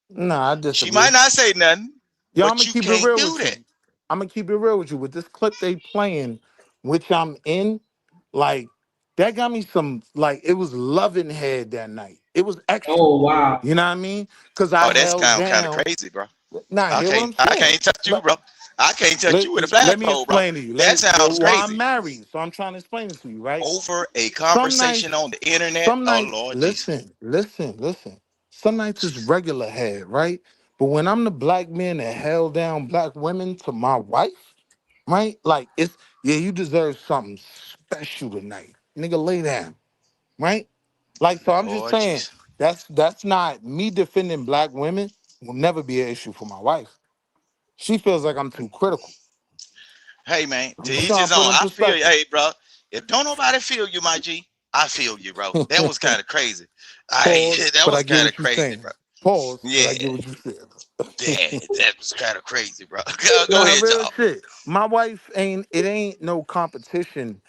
Nah, I She might disagree. not say nothing, Yo, I'm but gonna you keep it can't real do with that. you. I'm gonna keep it real with you. With this clip they playing, which I'm in, like that got me some. Like it was loving head that night. It was extra. Oh wow. You know what I mean? Cause I Oh, that's held kind of down. crazy, bro. Nah, hear what I'm I saying. can't touch you, bro. I can't touch Let, you with a let me flagpole, bro. explain to you. That sounds Well, I'm crazy. married, so I'm trying to explain it to you, right? Over a Some nights, conversation on the internet. some Oh nights, Lord Jesus. listen. Some nights it's regular head, right? But when I'm the black man that held down black women to my wife, right? Like it's yeah, you deserve something special tonight. Nigga, lay down, right? Like, so I'm just Lord saying Jesus. that's not me defending black women will never be an issue for my wife. She feels like I'm too critical. Hey man, to You each know, I his own. put in I feel you. perspective. Hey, bro. If don't nobody feel you, my G, I feel you, bro. That was kind of crazy. I Pause, that but was I get kind of what you're crazy, saying. bro. Pause, but Yeah, I get what you're saying. that was kind of crazy, bro. Go Nah, ahead, real y'all. shit. My wife ain't no competition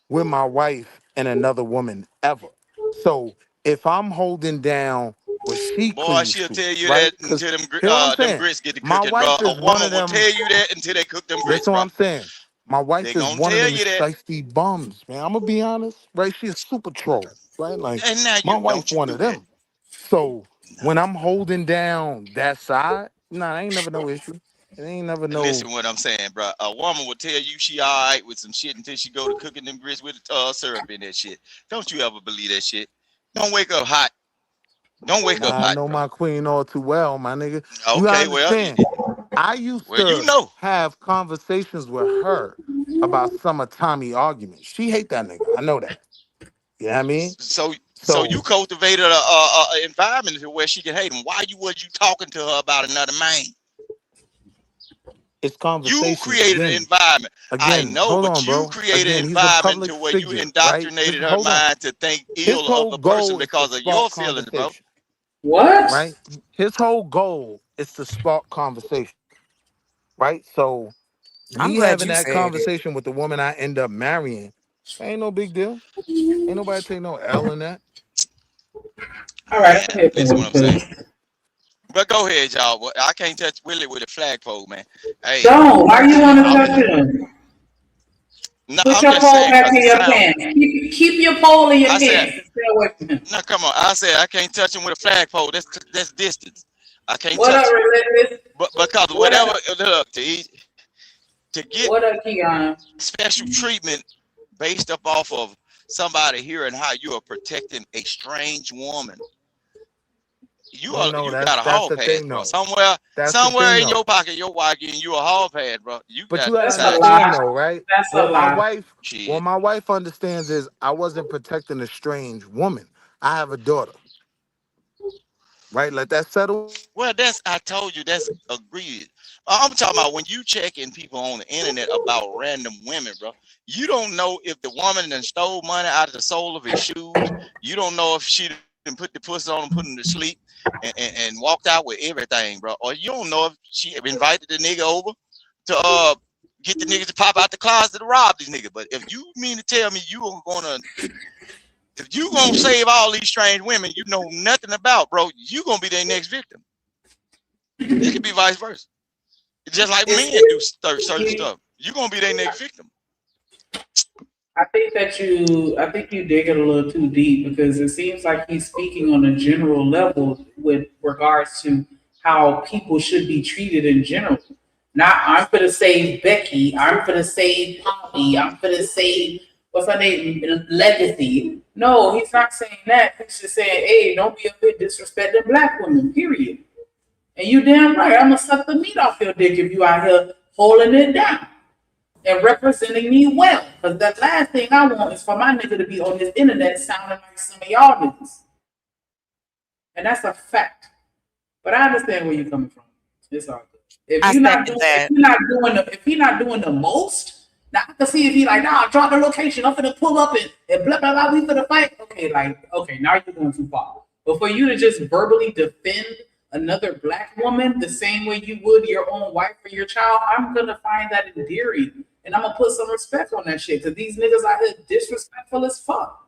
with my wife and another woman ever. So if I'm holding down what she Boy, cleaves she'll to, tell you right? that Because until hear what I'm them saying. grits get to My cooking, bro. wife A is one woman of will them. tell you that until they cook them grits, Listen what bro. I'm saying. My wife They is gonna one of tell them you that. shiesty bums, man. I'm gonna be honest, right? She's super troll, right? Like And now my you wife don't you one of do that. them. So when I'm holding down that side, nah, ain't never no issue. It ain't never no. Listen what I'm saying, bro. A woman will tell you she all right with some shit until she go to cooking them grits with syrup in that shit. Don't you ever believe that shit. Don't wake up hot. Don't wake up Nah, I hot, know bro. my queen all too well, my nigga. You gotta Okay, well, understand. I used well, you to know. have conversations with her about some of Tommy arguments. She hate that nigga. I know that. You know what I mean? So So you cultivated a environment where she can hate him. Why was you talking to her about another man? it's You conversations. created an environment. I know, Hold on, but you bro. created an Again, he's a environment public to where you figure, right? indoctrinated her Hold on. mind to think His ill of whole a person goal is to because of spark your feelings, bro. conversation, What? right? His whole goal is to spark conversation, right? So I'm me glad having you that said it. conversation with the woman I end up marrying ain't no big deal. Ain't nobody take no L in that. All right, Man, I'm here listen for what I'm it. saying. But go ahead, y'all. Well, I can't touch Willie with a flagpole, man. Hey, Don't. Why you want to I'm touch him? no, Put I'm your just pole saying back because in it your sounds. pants. Keep your pole in your I said, pants and stay away from him. no, come on. I said I can't touch him with a flagpole. That's distance. I can't What up, touch him. Relentless? But because What whatever, up? look, to get What up, Keon? special treatment based up off of somebody hearing how you are protecting a strange woman. No, You got a that's hall the pass, thing bro. though. Somewhere That's the somewhere thing in though. your pocket, your wife getting you a hall pass, bro. You But got you gotta That's a side understand lie. chicks. though, right? That's a What my lie. wife what Shit. my wife understands is I wasn't protecting a strange woman. I have a daughter, right? Let that settle. Well, I told you that's agreed. I'm talking about when you checking people on the internet about random women, bro. You don't know if the woman done stole money out of the sole of his shoes. You don't know if she done put the pussy on and put him to sleep and walked out with everything, bro. Or you don't know if she invited the nigga over to get the niggas to pop out the closet to rob these niggas. But if you mean to tell me if you gonna save all these strange women you know nothing about, bro, you gonna be their next victim. It could be vice versa. It's just like men do certain stuff. You're gonna be their next victim. I think you dig it a little too deep because it seems like he's speaking on a general level with regards to how people should be treated in general. Not I'm gonna save Becky, I'm gonna save Polly, I'm gonna save what's her name, Legacy. No, he's not saying that. He's just saying, hey, don't be a bit disrespecting black women, period. And you damn right, I'm gonna suck the meat off your dick if you out here holding it down and representing me well. Because the last thing I want is for my nigga to be on this internet sounding like some of y'all niggas. And that's a fact. But I understand where you're coming from. It's all good. If I you're not second doing that. if he not doing the most, now I can see if he like, nah, drop the location, I'm finna pull up and blah blah blah, we finna fight. Okay, now you're going too far. But for you to just verbally defend another black woman the same way you would your own wife or your child, I'm gonna find that endearing. And I'm gonna put some respect on that shit. Cause these niggas out here disrespectful as fuck.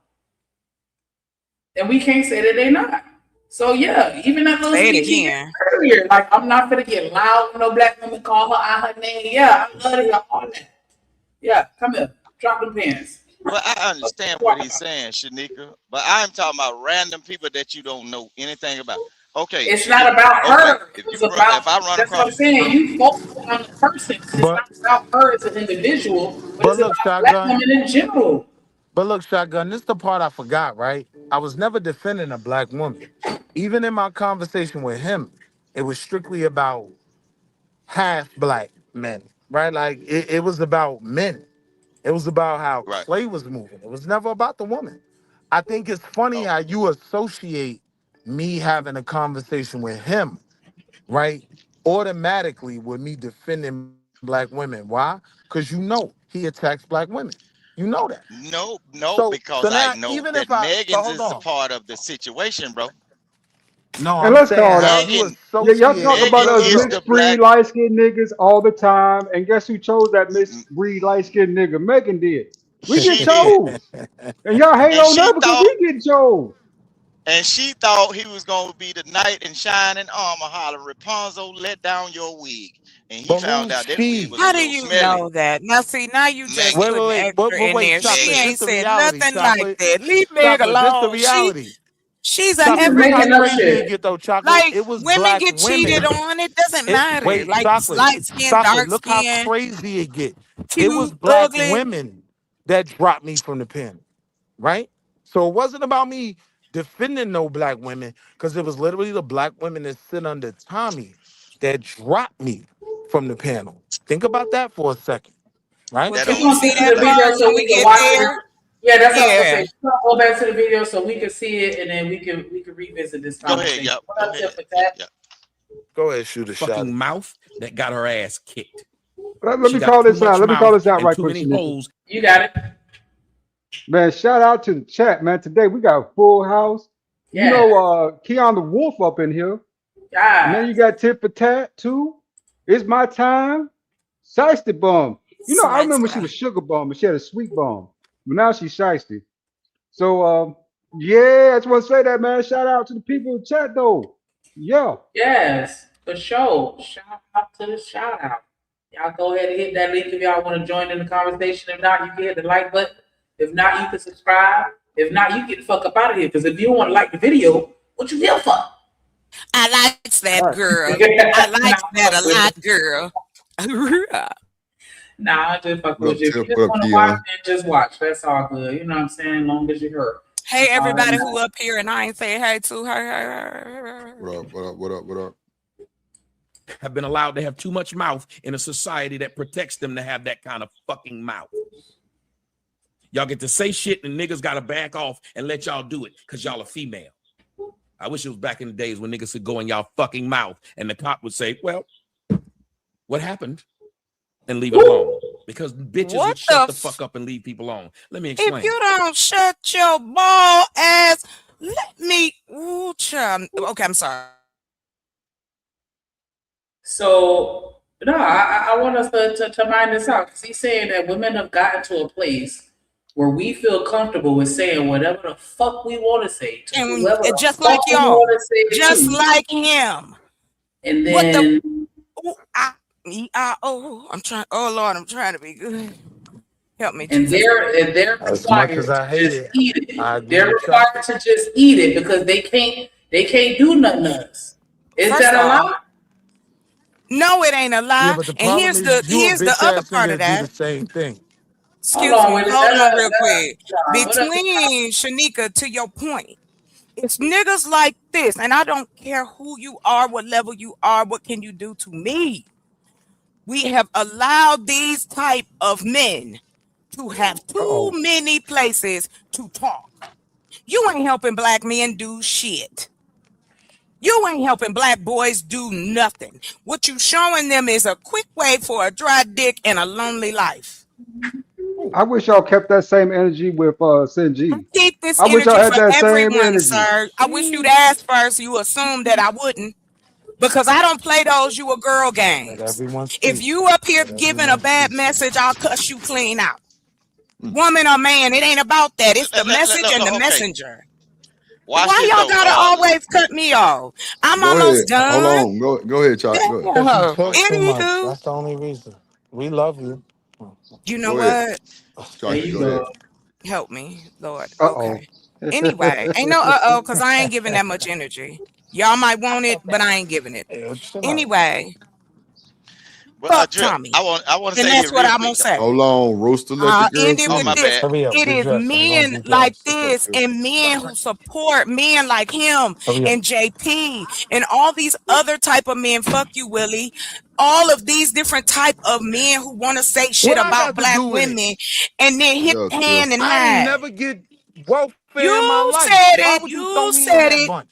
And we can't say that they not. So yeah, even that little Say it speech he gave again. earlier, like I'm not gonna get loud when no black woman call her out her name. Yeah, I love to hear all that. Yeah, come here, drop them pants. Well, I understand what he's saying, Shanika, but I'm talking about random people that you don't know anything about. Okay, It's not about her. It's about if I run that's what I'm across, saying. You focus on the person. It's But not about her as an individual, but but it's look, about black shotgun. women in general. But look, shotgun. This is the part I forgot, right? I was never defending a black woman. Even in my conversation with him, it was strictly about half black men, right? Like it was about men. It was about how right? Clay was moving. It was never about the woman. I think it's funny Oh, how you associate me having a conversation with him, right? Automatically with me defending black women. Why? Because you know he attacks black women. You know that. no, So because I now know even that if so Megan's hold is the on. part of the situation, bro. No, And I'm let's saying call it how out. you Megan, Y'all associate talk about Megan us is look, the mixed breed, black. light skinned niggas all the time. And guess who chose that mixed breed, light skinned nigga? Megan did. We get She did, chose. And y'all hate and on she us because thought we get chose. And she thought he was gonna be the knight in shining armor, hollering, "Rapunzel, let down your wig." And he But found who's out that wig she? was a How do little you smelly. know that? Now, see, now you just Wait, Megan. wait, putting wait, but, extra but in wait, there. She chocolate. Megan. This ain't the said reality, nothing like chocolate. that. Leave Meg Chocolate, this the alone. reality. She's a She's Chocolate, every look how making up crazy it shit. get though, chocolate. like It was women black get cheated women. on. It doesn't matter. Wait, Like chocolate, light skin, chocolate. dark Look how skin, crazy it get. It was cute, black ugly. women that dropped me from the pen, right? So it wasn't about me defending no black women, because it was literally the black women that sit under Tommy that dropped me from the panel. Think about that for a second, right? Well, That can She's old we gonna see get to school that the thing. video part? so Can we we can get watch it. there? Yeah, that's what I was gonna Yeah. say. She's gonna go back to the video so we can see it, and then we can revisit this Go ahead, conversation. yep. What Go up, ahead. Tip, with that? Yep. Go ahead, shoot a shot. Fucking mouth that got her ass kicked. Let She me got call too this out. much Let me call mouth this out and right too quick, many Shanika. holes. You got it. Man, shout out to the chat, man. Today we got a full house. You Yeah. know, Keon the Wolf up in here. And then God. you got Tit for Tat too. It's my time. Shiesty Bum. You know, I remember she Slicer. was Sugar Bum, but she had a sweet bum. But now she's Shiesty. So, yeah, I just want to say that, man. Shout out to the people in the chat, though. Yeah. Yes, for sure. Shout out to the shout out. Y'all go ahead and hit that link if y'all want to join in the conversation. If not, you can hit the like button. If not, you can subscribe. If not, you get the fuck up out of here. Because if you don't want to like the video, what you here for? I likes that Right. girl. I likes that a lot, girl. Nah, I just fuck What with up, you. If you Tip? just What up, want to watch, Keon? then just watch. That's all good. You know what I'm saying? As long as you heard. Hey, That's all that everybody matters. who up here and I ain't say hey to her. What up? What up? What up? What up? Have been allowed to have too much mouth in a society that protects them to have that kind of fucking mouth. Y'all get to say shit and niggas gotta back off and let y'all do it because y'all are female. I wish it was back in the days when niggas could go in y'all fucking mouth and the cop would say, well, what happened? And leave it alone. Because bitches What would shut the the fuck up and leave people alone. Let me If explain. you don't shut your ball ass, let me. Ooh, child. Okay, I'm sorry. So no, I want us to mind this out because he's saying that women have gotten to a place where we feel comfortable with saying whatever the fuck we want to say to And whoever the just fuck like we y'all, want to say it just to. like him. And What the? then Ooh, I'm trying. Oh Lord, I'm trying to be good. Help me, and Jesus. they're As much required as I to hate just it, eat it. I agree They're with required chocolate. to just eat it because they can't do nothing else. Is First that a off, lie? no, it ain't a Yeah, lie. but the And problem is you a here's the bitch other ass part nigga of that do that. the same thing. Hold Excuse on, me. wait a Hold on, real minute. quick. What up? Between Shanika, to your point, it's niggas like this, and I don't care who you are, what level you are, what can you do to me. We have allowed these type of men to have too many places to talk. You ain't helping black men do shit. You ain't helping black boys do nothing. What you showing them is a quick way for a dry dick and a lonely life. I wish y'all kept that same energy with Sin G. Keep this I wish y'all energy had for that same everyone, energy. sir. I wish you'd ask first. You assumed that I wouldn't. Because I don't play those you a girl Let games. everyone If speak. you up here Let giving a everyone bad speak. message, I'll cuss you clean out. Woman or man, it ain't about that. It's the message and the Okay. messenger. Watch Why this y'all though. gotta always cut me off? I'm Go ahead. almost Hold done. on. Go ahead, Chalk. Go ahead. Because you Damn. talk too much. Anywho, That's the only reason. We love you. you know Go ahead. what? There Chalky, you go ahead. go. Help me, Lord. Uh-oh. Okay. Anyway, ain't no because I ain't giving that much energy. Y'all might want it, but I ain't giving it. Hey, chill out. Anyway, Well, fuck Drip, Tommy. I want to And say that's this what real I'm quick gonna though. say. Hold on. Roaster, let the I'll girl end it Oh, with my finish. this. bad. Hurry up. It Get is dressed. We're going to men do like gas. this and men who support men like him Hurry up. and JP and all these other type of men. Fuck you, Willie. All of these different type of men who want to say shit What I about got to black do with it? women and then hit Yeah, Tiff. hand and I ain't hide. never get welfare in my You life. said Why it. would you throw You me in said that it. bunch?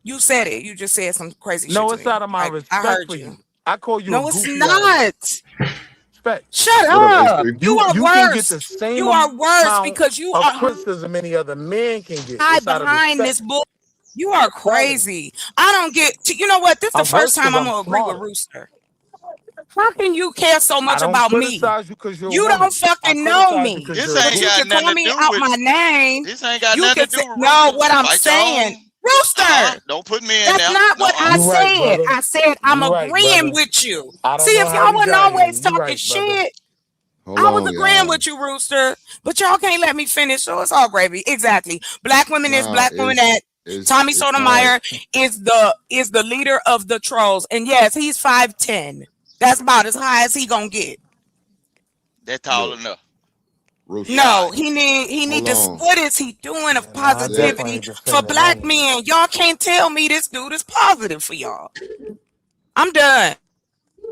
You said it. You just said some crazy shit No, to it's me. out of my I respect heard for you. you. I call you a No, it's goofy out of not. respect. Shut What up, up. AC? You are You can get the worse. same You are worse amount because you of are criticism any other man can get. hide It's out of behind respect. this bull. You are Quality. crazy. I don't get. You know what? This is the I'm first worse time because I'm I'm gonna agree with smarter. Rooster. How can you care so I much don't about me? criticize you because you're a You woman. don't fucking know criticize you me. 'cause This you're a But ain't you woman. got can nothing call to me do out with. my name. This ain't got You nothing can to say, do with no, Rooster. what I'm Fight your saying, own. Rooster, Don't put me in that's there. not what I You right, said. brother. I said I'm You right, agreeing brother. with you. I See, don't know if how y'all we wasn't got here. always You talking right, brother. shit, Hold I was on, agreeing y'all. with you, Rooster, but y'all can't let me finish, so it's all gravy. Exactly. Black women is Nah, black women that Tommy it's not. Sotomayor is the leader of the trolls. And yes, he's 5'10". That's about as high as he gonna get. That's tall Look, enough. Rooster. He all No, right. he need Hold to. on. What is he doing of And I Let positivity definitely for defending black none of it. men? Y'all can't tell me this dude is positive for y'all. I'm done.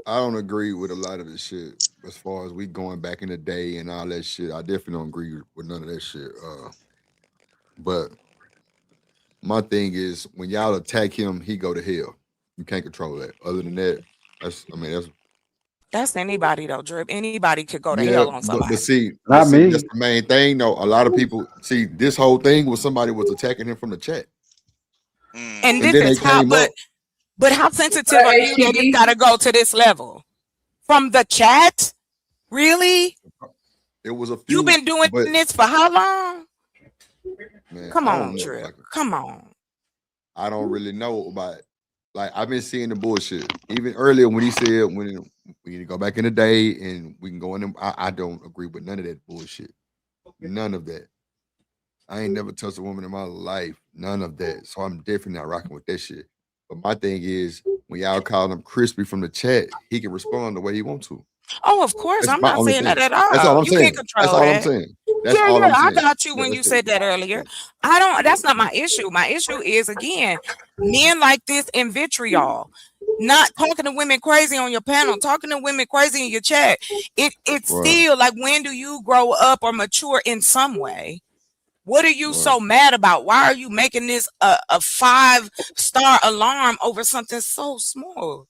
I don't agree with a lot of the shit as far as we going back in the day and all that shit. I definitely don't agree with none of that shit. But my thing is when y'all attack him, he go to hell. You can't control that. Other than that, that's That's anybody though, Drip. Anybody could go to yeah. hell on somebody. But see, Not me. that's the main thing. though. A lot of people see this whole thing was somebody was attacking him from the chat, Mm. And and this then they is how, came up. but how sensitive are you that it's got to go to this level? From the chat? Really? It was a You've few, been doing but this for how long? man, Come I don't on, know. Drip. Like Come on. I don't really know about. Like I've been seeing the bullshit. Even earlier when he said when we need to go back in the day and we can go in them. I don't agree with none of that bullshit. None of that. I ain't never touched a woman in my life. None of that. So I'm definitely not rocking with that shit. But my thing is when y'all call him crispy from the chat, he can respond the way he wants to. Oh, of course. That's I'm my not only saying that thing. at That's all all. I'm You can't saying. That's control all I'm that. saying. That's Yeah, all yeah, I'm I saying. got you Yeah, when you that's it. said that earlier. Yeah. That's not my issue. My issue is again, men like this in vitriol. Not talking to women crazy on your panel, talking to women crazy in your chat. It's Right. still like, when do you grow up or mature in some way? What are you Right. so mad about? Why are you making this a 5-star alarm over something so small?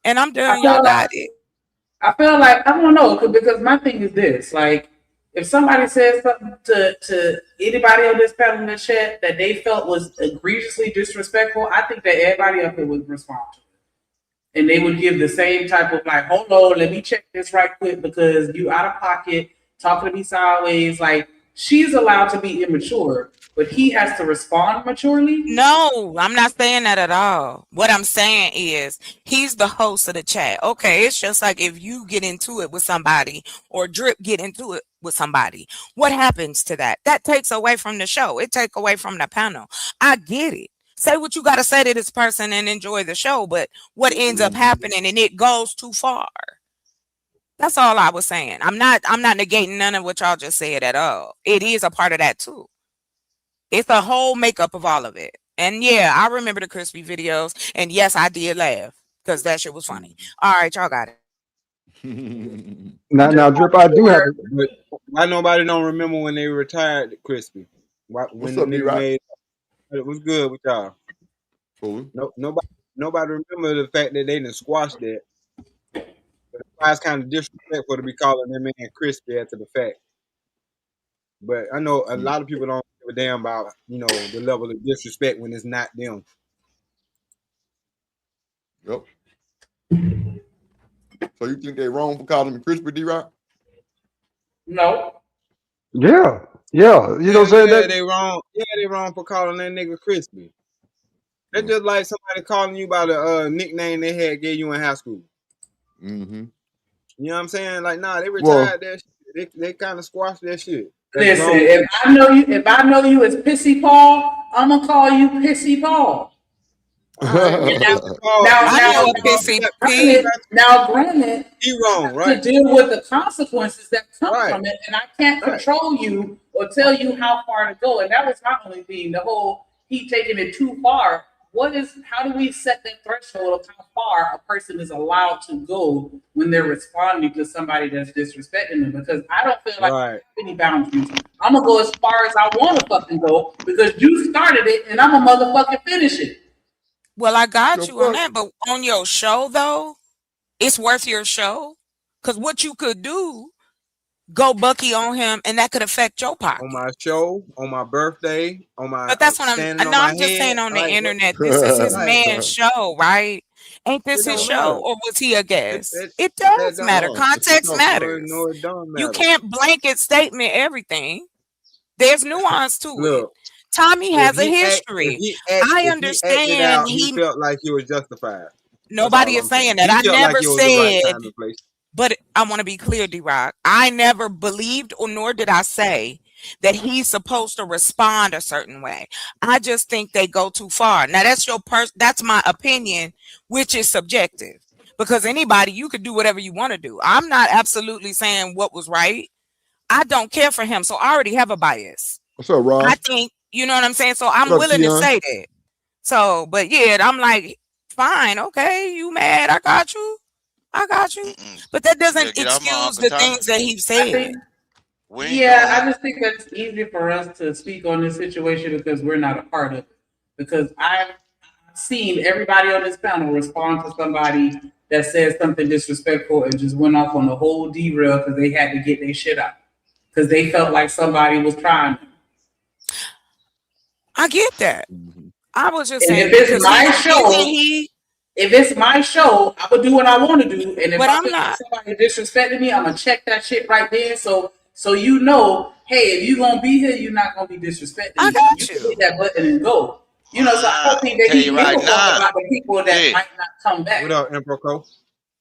And I'm I done. feel Y'all like got it. I don't know because my thing is this: like, if somebody says something to anybody on this panel in the chat that they felt was egregiously disrespectful, I think that everybody up here would respond to it, and they would give the same type of like, "Hold on, let me check this right quick because you out of pocket, talking to me sideways." Like, she's allowed to be immature, but he has to respond maturely. No, I'm not saying that at all. What I'm saying is he's the host of the chat. Okay, it's just like if you get into it with somebody or Drip get into it with somebody. What happens to that? That takes away from the show. It takes away from the panel. I get it. Say what you got to say to this person and enjoy the show, but what ends up happening and it goes too far. That's all I was saying. I'm not negating none of what y'all just said at all. It is a part of that too. It's a whole makeup of all of it. And yeah, I remember the crispy videos. And yes, I did laugh because that shit was funny. All right, y'all got it. Now, Drip, I do have. But why nobody don't remember when they retired Crispy? Why, What's when the up, nigga D-Rock? made it was good with y'all. Cool. No, nobody remember the fact that they didn't squash that. But it's kind of disrespectful to be calling that man Crispy after the fact. But I know a lot of people don't give a damn about the level of disrespect when it's not them. Yep. So you think they wrong for calling him crispy, D-Rock? No. Yeah. Yeah. You know what I'm saying? Yeah, That they wrong. Yeah, they wrong for calling that nigga Crispy. That's just like somebody calling you by the nickname they had gave you in high school. Mm-hmm. You know what I'm saying? Like, nah, they Well, retired that shit. They kind of squashed that shit. That's Listen, grown. if I know you as Pissy Paul, I'm gonna call you Pissy Paul. I know a pissy P. Granted, he wrong, to right? deal with the consequences that come Right. from it, and I can't control you or tell you how far to go. And that was my only thing. The whole he taking it too far. How do we set that threshold of how far a person is allowed to go when they're responding to somebody that's disrespecting them? Because I don't feel like I have any boundaries. I'm gonna go as far as I want to fucking go because you started it, and I'm gonna motherfucking finish it. Well, I got you on that, but on your show though, it's worth your show. Cause what you could do, go Bucky on him, and that could affect your pocket. On my show, on my birthday, on my But that's what standing I on know. my I'm just head. saying on the Like, what? internet, this is his Like, man's show, right? Ain't this It his don't show, matter. or was he a guest? It It does don't matter. No, it's Context no. matters. no, it don't You matter. can't blanket statement everything. There's nuance to it. Look, Tommy if has a he history. I acted out, understand he felt like he was justified. nobody is saying that. He I felt like never it was the right said, time and place. but I want to be clear, D-Rock. I never believed, or nor did I say that he's supposed to respond a certain way. I just think they go too far. Now that's my opinion, which is subjective. Because anybody, you could do whatever you want to do. I'm not absolutely saying what was right. I don't care for him, so I already have a bias. What's up, Rob? I think, you know what I'm saying? So I'm What up, willing to Keon? say that. So, but yeah, I'm like, fine, okay, you mad? I got you. But that doesn't Get off my excuse Uncle the Tommy. things that he I said. think, We ain't yeah, doing I that. just think that's easy for us to speak on this situation because we're not a part of it. Because I've seen everybody on this panel respond to somebody that said something disrespectful and just went off on the whole derail because they had to get their shit out because they felt like somebody was trying them. I get that. I was just And saying, if it's because my show, if it's my show, I would do what I want to do. And if But I I'm feel like not. somebody disrespected me, I'm gonna check that shit right there. So you know, hey, if you gonna be here, you're not gonna be disrespecting me. I got You can hit that button and go. You know, so I don't think that Tell he you give right a fuck now. about the people that Yeah. might not come back. What up, Emperor Cole?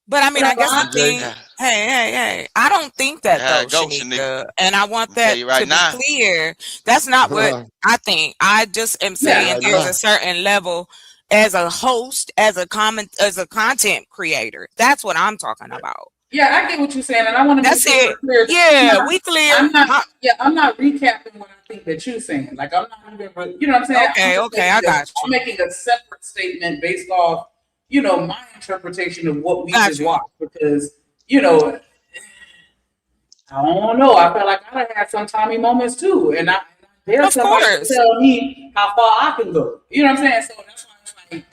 But I mean, I guess the Jay. thing, hey, I don't think that Yeah, though, go, Shanika, and I want tell that you right to be now. clear. That's not what I think. I just am saying right there's now. a certain level as a host, as a content creator. That's what I'm talking about. Yeah, I get what you're saying, and I want to make That's sure it. we're clear. Yeah, we clear. I'm not recapping what I think that you're saying. Like I'm not even, you know what I'm saying? Okay, I got I'm making a separate statement based off, you know, my interpretation of what we just watched because, you know, I don't know. I feel like I had some Tommy moments too, and there's somebody to tell me how far I can go. You know what I'm saying? So that's why it's like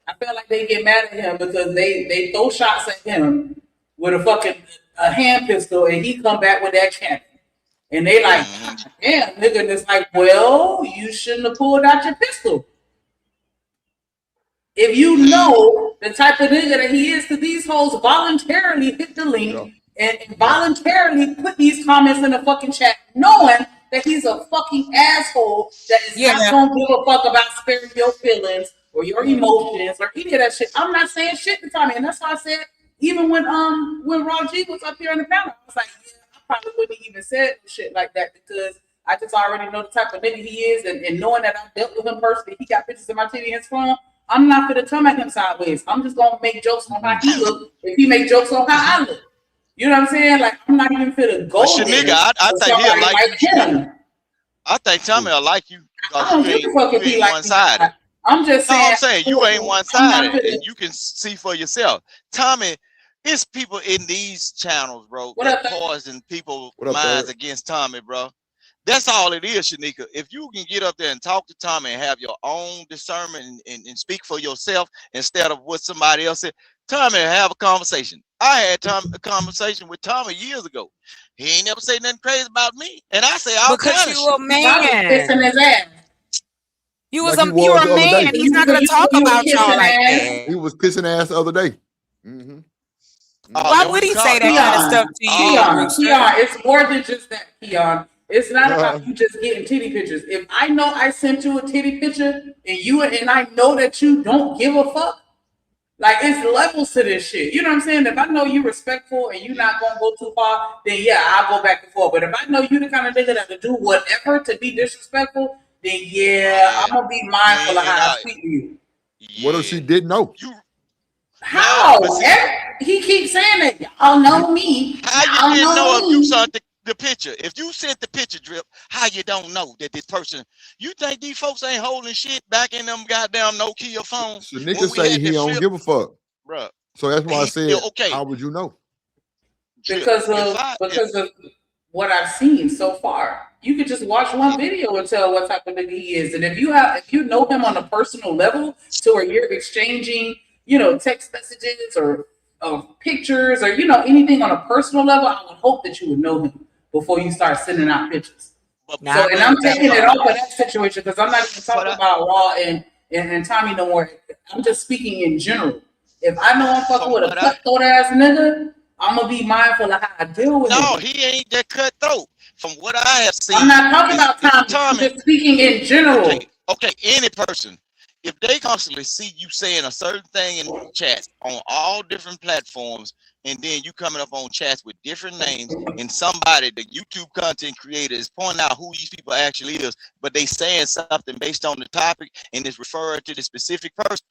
I feel like they get mad at him because they throw shots at him with a fucking hand pistol, and he come back with that cannon, and they like, damn, nigga, and it's like, well, you shouldn't have pulled out your pistol. If you know the type of nigga that he is, to these hoes voluntarily hit the link and voluntarily put these comments in the fucking chat, knowing that he's a fucking asshole that is not gonna give a fuck about sparing your feelings or your emotions or any of that shit. I'm not saying shit to Tommy, and that's why I said even when Raw G was up here on the panel, I was like, yeah, I probably wouldn't even said shit like that because I just already know the type of nigga he is, and knowing that I dealt with him personally, he got pictures of my TV and his phone. I'm not gonna come at him sideways. I'm just gonna make jokes on how he look if he make jokes on how I look. You know what I'm saying? Like I'm not even finna go. But Shanika, I think he'll like you. I think Tommy will like you because you ain't one sided. I'm just saying. I'm saying you ain't one sided, and you can see for yourself. Tommy, it's people in these channels, bro, that poison people's minds against Tommy, bro. That's all it is, Shanika. If you can get up there and talk to Tommy and have your own discernment and speak for yourself instead of what somebody else said, Tommy, have a conversation. I had a conversation with Tommy years ago. He ain't never say nothing crazy about me, and I say all because kinds you a of man. Kissing his ass. You was like you're a man. He's not gonna talk about y'all like that. He was kissing ass the other day. Why would he say that kind of stuff to you? Keon, it's more than just that, Keon. It's not about you just getting titty pictures. If I know I sent you a titty picture and I know that you don't give a fuck, like it's levels to this shit. You know what I'm saying? If I know you respectful and you're not gonna go too far, then yeah, I'll go back and forth. But if I know you the kind of nigga that will do whatever to be disrespectful, then yeah, I'm gonna be mindful of how I speak to you. What if she didn't know? How? He keeps saying that. Y'all know me. How you didn't know if you saw the picture? If you sent the picture, Drip, how you don't know that this person? You think these folks ain't holding shit back in them goddamn Nokia phones? Shanika say he don't give a fuck, bro. So that's why I said, how would you know? Because of what I've seen so far. You could just watch one video and tell what type of nigga he is. And if you know him on a personal level to where you're exchanging, you know, text messages or pictures or, you know, anything on a personal level, I would hope that you would know him before you start sending out pictures. And I'm taking it off of that situation because I'm not even talking about Raw and and Tommy no more. I'm just speaking in general. If I know I'm fucking with a cutthroat ass nigga, I'm gonna be mindful of how I deal with him. No, he ain't that cutthroat. From what I have seen, I'm not talking about Tommy. I'm just speaking in general. Okay, any person, if they constantly see you saying a certain thing in chats on all different platforms, and then you coming up on chats with different names, and somebody, the YouTube content creator, is pointing out who these people actually is, but they saying something based on the topic and it's referring to the specific person.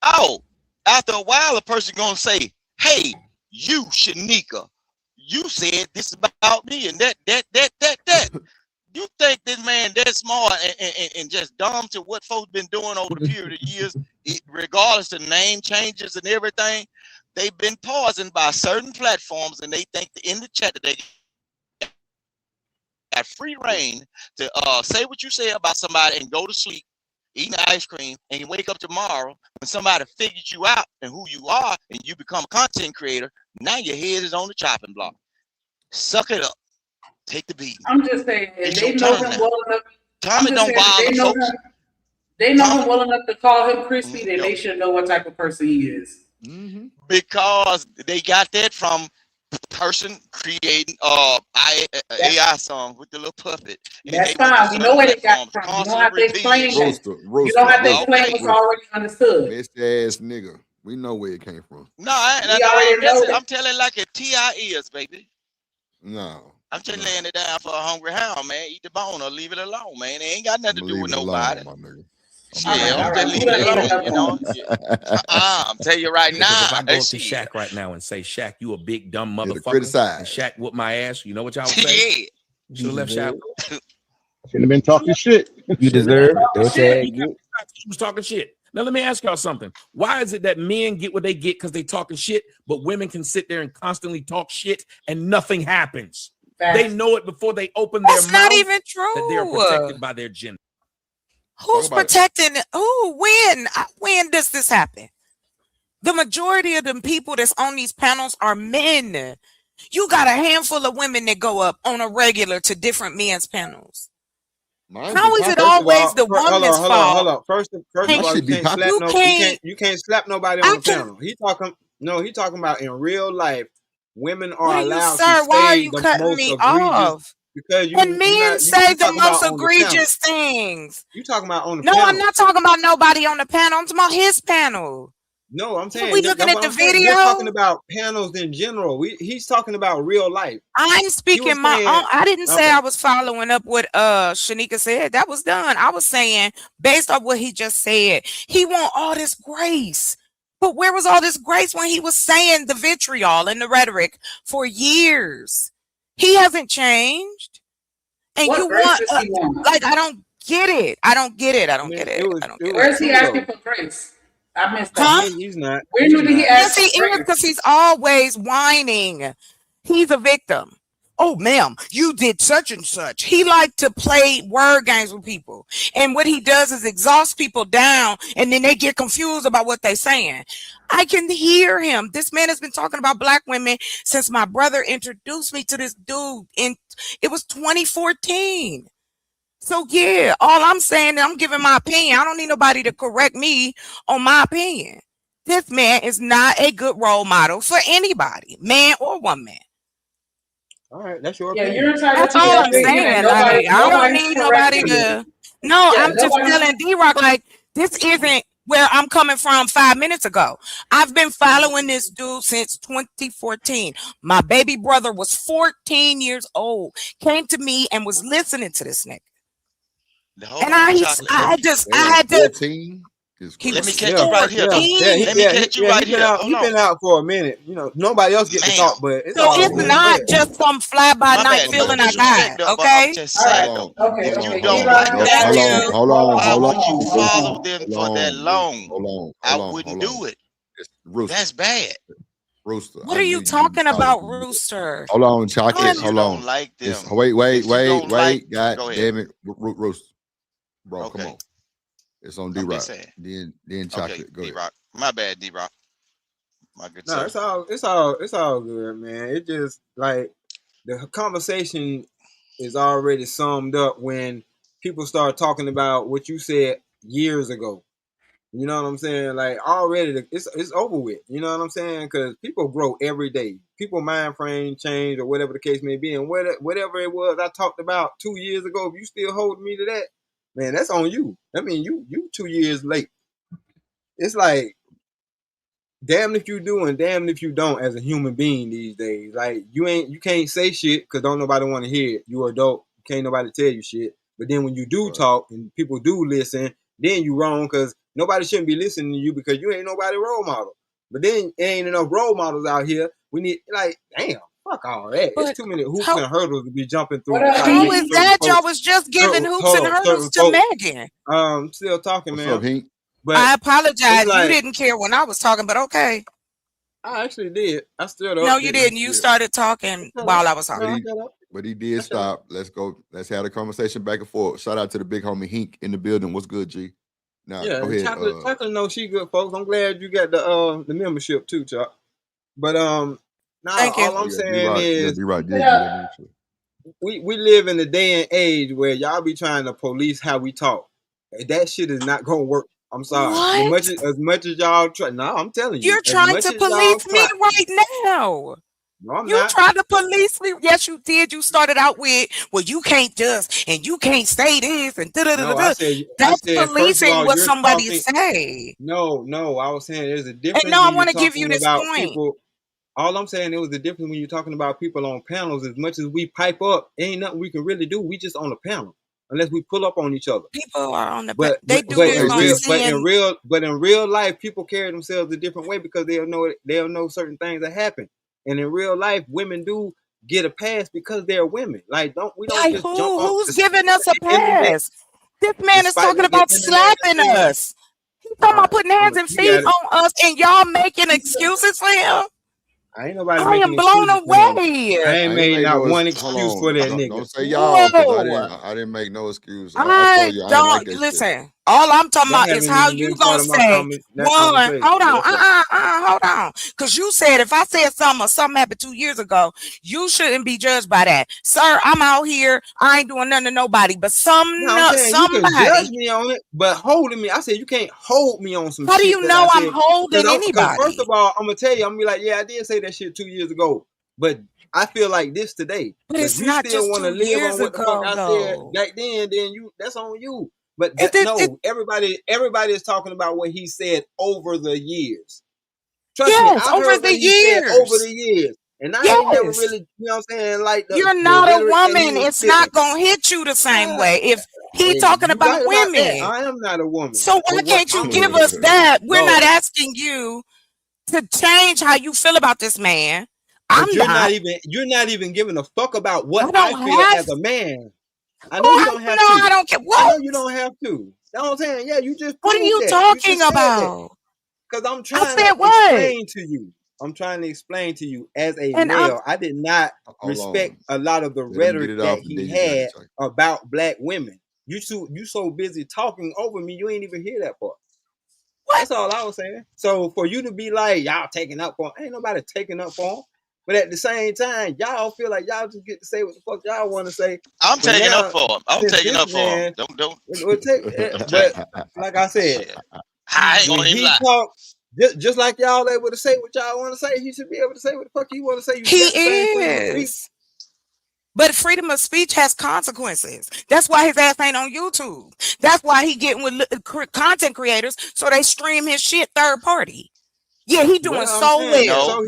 Oh, after a while, a person gonna say, "Hey, you, Shanika, you said this about me and that." You think this man that smart and just dumb to what folks been doing over the period of years, regardless of name changes and everything? They've been poisoned by certain platforms, and they think in the chat that they got free reign to say what you say about somebody and go to sleep eating ice cream, and you wake up tomorrow when somebody figures you out and who you are, and you become a content creator. Now your head is on the chopping block. Suck it up. Take the beat. I'm just saying, if It's they your know turn him now. well enough, Tommy don't bother folks. They know him well enough to call him crispy, then they should know what type of person he is. Because they got that from person creating AI song with the little puppet. That's fine. We know where they got it from. You don't have to explain that. You don't have to explain what's already understood. Bitch ass nigga. We know where it came from. No, I'm telling like a TI is, baby. No. I'm just laying it down for a hungry hound, man. Eat the bone or leave it alone, man. It ain't got nothing to do with nobody. Yeah, I'm just leave it alone, you know. I'm telling you right now. If I go up to Shaq right now and say, "Shaq, you a big dumb motherfucker," criticize. and Shaq whoop my ass, you know what y'all would say? Yeah. Should have left Shaq. Shouldn't have been talking shit. You deserve it. He was talking shit. Now let me ask y'all something. Why is it that men get what they get because they talking shit, but women can sit there and constantly talk shit and nothing happens? They know it before they open their mouth. That's not even true. That they are protected by their gender. Who's protecting? Who? When does this happen? The majority of the people that's on these panels are men. You got a handful of women that go up on a regular to different men's panels. How is it always the woman's fault? Hold on. First of all, you can't slap nobody on the panel. He talking about in real life, women are allowed to say why are you the cutting most me egregious off? because and men say the most egregious things. You talking about on the No, panel. I'm not talking about nobody on the panel. I'm talking about his panel. No, I'm saying we looking at the video. We're talking about panels in general. He's talking about real life. I'm speaking my own. I didn't say I was following up what Shanika said. That was done. I was saying based on what he just said, he want all this grace. But where was all this grace when he was saying the vitriol and the rhetoric for years? He hasn't changed. And what you want like I don't get it. I don't get it. Where's he asking for grace? I missed that. Huh? He's not. Where did he ask? Yes, he is because he's always whining. He's a victim. Oh, ma'am, you did such and such. He liked to play word games with people. And what he does is exhaust people down, and then they get confused about what they're saying. I can hear him. This man has been talking about black women since my brother introduced me to this dude. It was 2014. So, yeah, all I'm saying, I'm giving my opinion. I don't need nobody to correct me on my opinion. This man is not a good role model for anybody, man or woman. All right, that's your opinion. You're entitled That's all I'm saying. Like, I don't need nobody to. No, I'm just telling D-Rock, like, this isn't where I'm coming from 5 minutes ago. I've been following this dude since 2014. My baby brother was 14 years old, came to me and was listening to this nigga. And I had to. Let me catch you right here. Let me catch you right here. He's been out for a minute. You know, nobody else gets to talk, but it's so it's not just some fly by night feeling I got. Okay. I'm just saying, if you don't like that, why would you follow them for that long? I wouldn't do it. That's bad. Rooster. What are you talking about, Rooster? Hold on, Chocolate. Hold on. Like them. Wait. God damn it, Rooster. Bro, come on. It's on D-Rock. Then Chocolate. Go ahead. D-Rock. My bad, D-Rock. My good No, it's all good, man. It just like the conversation is already summed up when people start talking about what you said years ago. You know what I'm saying? Like already, it's over with. You know what I'm saying? Because people grow every day. People mind frame change or whatever the case may be, and whatever it was I talked about 2 years ago, if you still holding me to that, man, that's on you. I mean, you 2 years late. It's like damn if you do and damn if you don't as a human being these days. Like you can't say shit because don't nobody want to hear it. You adult, can't nobody tell you shit. But then when you do talk and people do listen, then you wrong because nobody shouldn't be listening to you because you ain't nobody role model. But then there ain't enough role models out here. We need like damn. Fuck all that. It's too many hoops and hurdles to be jumping through. How is that? Y'all was just giving hoops and hurdles to Megan. Still talking, What's man. up, Hank? But I apologize. like, you didn't care when I was talking, but okay. I actually did. I stood up. No, you didn't. You started talking while I was talking. But he did stop. Let's go. Let's have a conversation back and forth. Shout out to the big homie Hink in the building. What's good, G? Now, yeah, go ahead. Chocolate knows she good, folks. I'm glad you got the membership too, Chuck. But all I'm saying is we live in a day and age where y'all be trying to police how we talk. That shit is not gonna work. I'm sorry. What? As much as y'all try. No, I'm telling you. You're trying to police me right now. No, I'm you not. tried to police me. Yes, you did. You started out with, well, you can't just, and you can't say this, and No, I said, that's first policing of all, what you're somebody talking, say. No, I was saying there's a difference. And no, I when want to you're give you talking this about point. people. All I'm saying, it was the difference when you're talking about people on panels. As much as we pipe up, ain't nothing we can really do. We just on a panel, unless we pull up on each other. People are on the but they do this on but in real life, people carry themselves a different way because they'll know certain things that happen. And in real life, women do get a pass because they're women. Like we don't just jump on. Who's giving us a pass? This man is talking about slapping us. He's talking about putting hands and feet on us, and y'all making excuses for him. I ain't nobody I am blown away. I ain't made not one excuse for that nigga. Don't say y'all because I didn't make no excuse. I told you I don't like that listen. Shit. All I'm talking about is how you gonna say one. Hold on, hold on. Because you said if I said something or something happened 2 years ago, you shouldn't be judged by that, sir. I'm out here. I ain't doing nothing to nobody, but somebody. You can judge me on it, but holding me, I said you can't hold me on some. How shit do you know I'm holding anybody? Because first of all, I'm gonna tell you, I'm gonna be like, yeah, I did say that shit 2 years ago, but I feel like this today. But it's you not still just want to 2 live years on what the ago, fuck I said back then that's on you. But everybody is talking about what he said over the years. Trust me, I heard what he said over the years. And I ain't never really, you know what I'm saying, like you're not a woman. It's not gonna hit you the same way. If he's talking about women, I am not a woman. So why can't you give us that? We're not asking you to change how you feel about this man. You're not even giving a fuck about what I feel as a man. I know you don't have to. I don't care. What? I know you don't have to. You know what I'm saying? Yeah, you just. What are you talking about? Because I'm trying to explain to you. I'm trying to explain to you as a male. I did not respect a lot of the rhetoric that he had about black women. You so busy talking over me, you ain't even hear that part. What? That's all I was saying. So for you to be like, y'all taking up for him, ain't nobody taking up for him. But at the same time, y'all feel like y'all just get to say what the fuck y'all want to say. I'm taking up for him. I'm taking up for him. Don't. But like I said, when he talk, just like y'all able to say what y'all want to say, he should be able to say what the fuck he want to say. He is. But freedom of speech has consequences. That's why his ass ain't on YouTube. That's why he getting with content creators so they stream his shit third party. Yeah, he doing so well.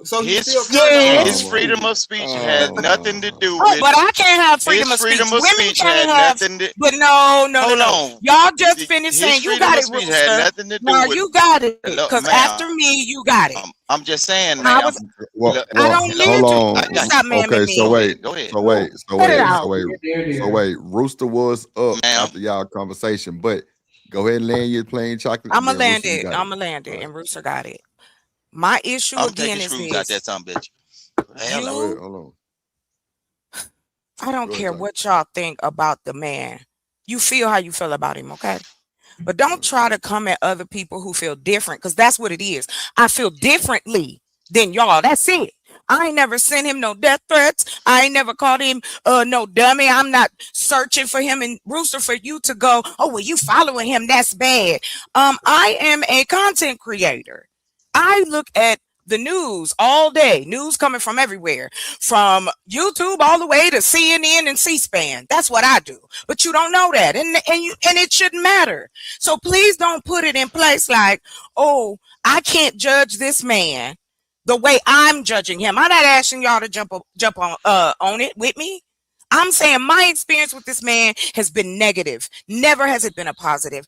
So his freedom of speech has nothing to do with. But I can't have freedom of speech. Women can't have. But no. Y'all just finished saying you got it, Rooster. No, you got it. Because after me, you got it. I'm just saying. I don't need to. Stop okay, so wait. Rooster was up after y'all conversation, but. Go ahead and land your plain chocolate. I'm gonna land it. And Rooster got it. My issue again is this. Out that son, bitch. Hold on. I don't care what y'all think about the man. You feel how you feel about him, okay? But don't try to come at other people who feel different, because that's what it is. I feel differently than y'all. That's it. I ain't never sent him no death threats. I ain't never called him no dummy. I'm not searching for him. And Rooster, for you to go, oh, well, you following him, that's bad. I am a content creator. I look at the news all day, news coming from everywhere, from YouTube all the way to CNN and C-SPAN. That's what I do. But you don't know that, and it shouldn't matter. So please don't put it in place like, oh, I can't judge this man the way I'm judging him. I'm not asking y'all to jump on it with me. I'm saying my experience with this man has been negative. Never has it been a positive,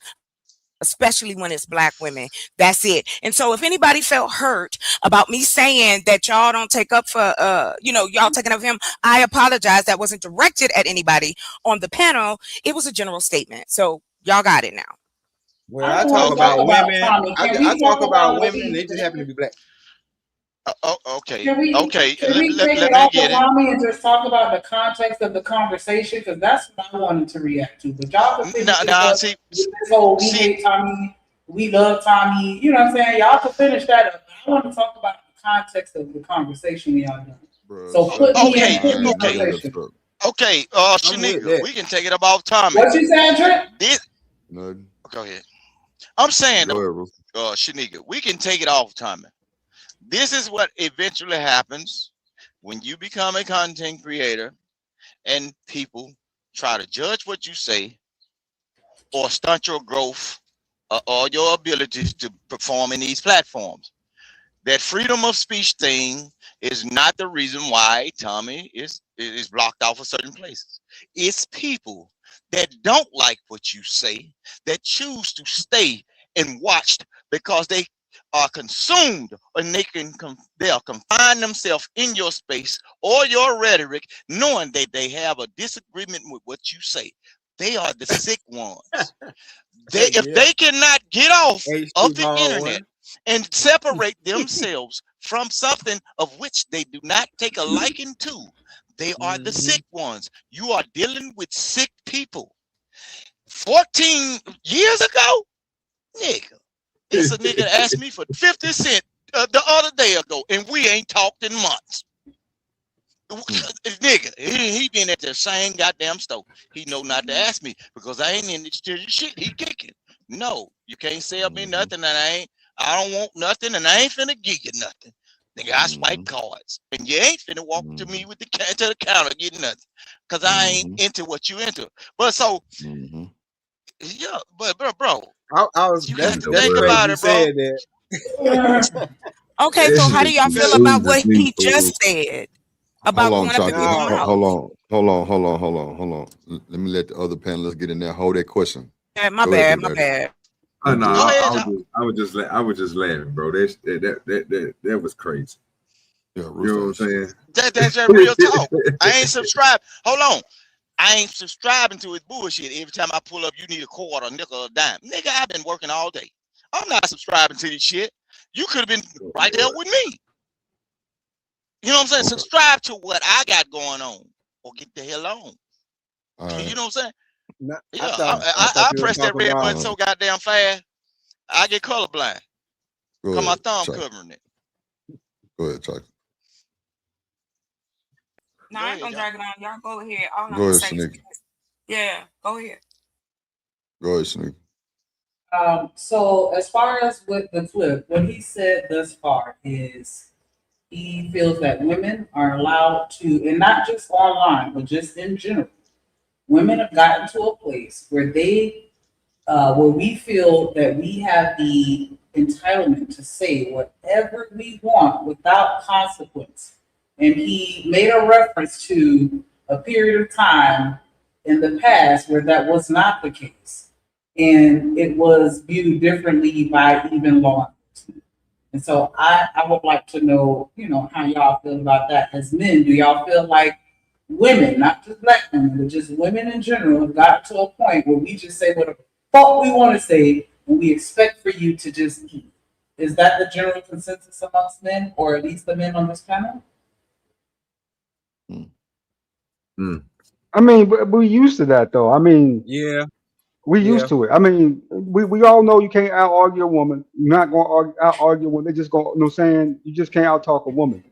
especially when it's Black women. That's it. And so if anybody felt hurt about me saying that y'all don't take up for, y'all taking up him, I apologize. That wasn't directed at anybody on the panel. It was a general statement. So y'all got it now. When I talk about women, I talk about women, they just happen to be Black. Okay. Can we Let take me it off get of it. Tommy and just talk about the context of the conversation? Because that's what I wanted to react to. But y'all can finish with this whole we hate Tommy, we love Tommy. You know what I'm saying? Y'all can finish that up. I want to talk about the context of the conversation y'all done. So put me in the conversation. Okay, Shanika, we can take it up off Tommy. What you saying, Trent? Go ahead. I'm saying, Shanika, we can take it off Tommy. This is what eventually happens when you become a content creator and people try to judge what you say or stunt your growth or your abilities to perform in these platforms. That freedom of speech thing is not the reason why Tommy is blocked off of certain places. It's people that don't like what you say that choose to stay and watch because they are consumed, and they'll confine themselves in your space or your rhetoric, knowing that they have a disagreement with what you say. They are the sick ones. If they cannot get off of the internet and separate themselves from something of which they do not take a liking to, they are the sick ones. You are dealing with sick people. 14 years ago, nigga. It's a nigga that asked me for 50 cents the other day ago, and we ain't talked in months. Nigga, he been at the same goddamn store. He know not to ask me because I ain't in this shit he kicking. No, you can't sell me nothing, and I don't want nothing, and I ain't finna give you nothing. Nigga, I swipe cards, and you ain't finna walk to me with to the counter get nothing, cause I ain't into what you into. But so, yeah, but bro. I was you that's got to think crazy about you it, bro. said that. Okay, so how do y'all feel about what he just said about Hold on, going up in people's mouth? Hold on. Let me let the other panelists get in there. Hold that question. Yeah, my bad. Oh no, I was just laughing, bro. That was crazy. Yeah, you know what I'm saying? That's that real talk. I ain't subscribed. Hold on. I ain't subscribing to his bullshit. Every time I pull up, you need a quarter, a nickel, or a dime. Nigga, I've been working all day. I'm not subscribing to this shit. You could have been right there with me. You know what I'm saying? Subscribe to what I got going on, or get the hell on. You know what I'm saying? I press that red button so goddamn fast, I get colorblind. Cause my thumb covering it. Go ahead, Chuck. No, I ain't gonna drag it on. Y'all go ahead. All I'm Go ahead, saying Shanika. yeah, go ahead. Go ahead, Shanika. So as far as with the clip, what he said thus far is he feels that women are allowed to, and not just online, but just in general, women have gotten to a place where where we feel that we have the entitlement to say whatever we want without consequence. And he made a reference to a period of time in the past where that was not the case. And it was viewed differently by even law enforcement. And so I would like to know, how y'all feel about that as men. Do y'all feel like women, not just Black women, but just women in general, have got to a point where we just say whatever the fuck we want to say and we expect for you to just eat? Is that the general consensus amongst men, or at least the men on this panel? I mean, we're used to that, though. I mean, we're used to it. I mean, we all know you can't out-argue a woman. You're not going to out-argue when they just go, you know what I'm saying? You just can't out-talk a woman.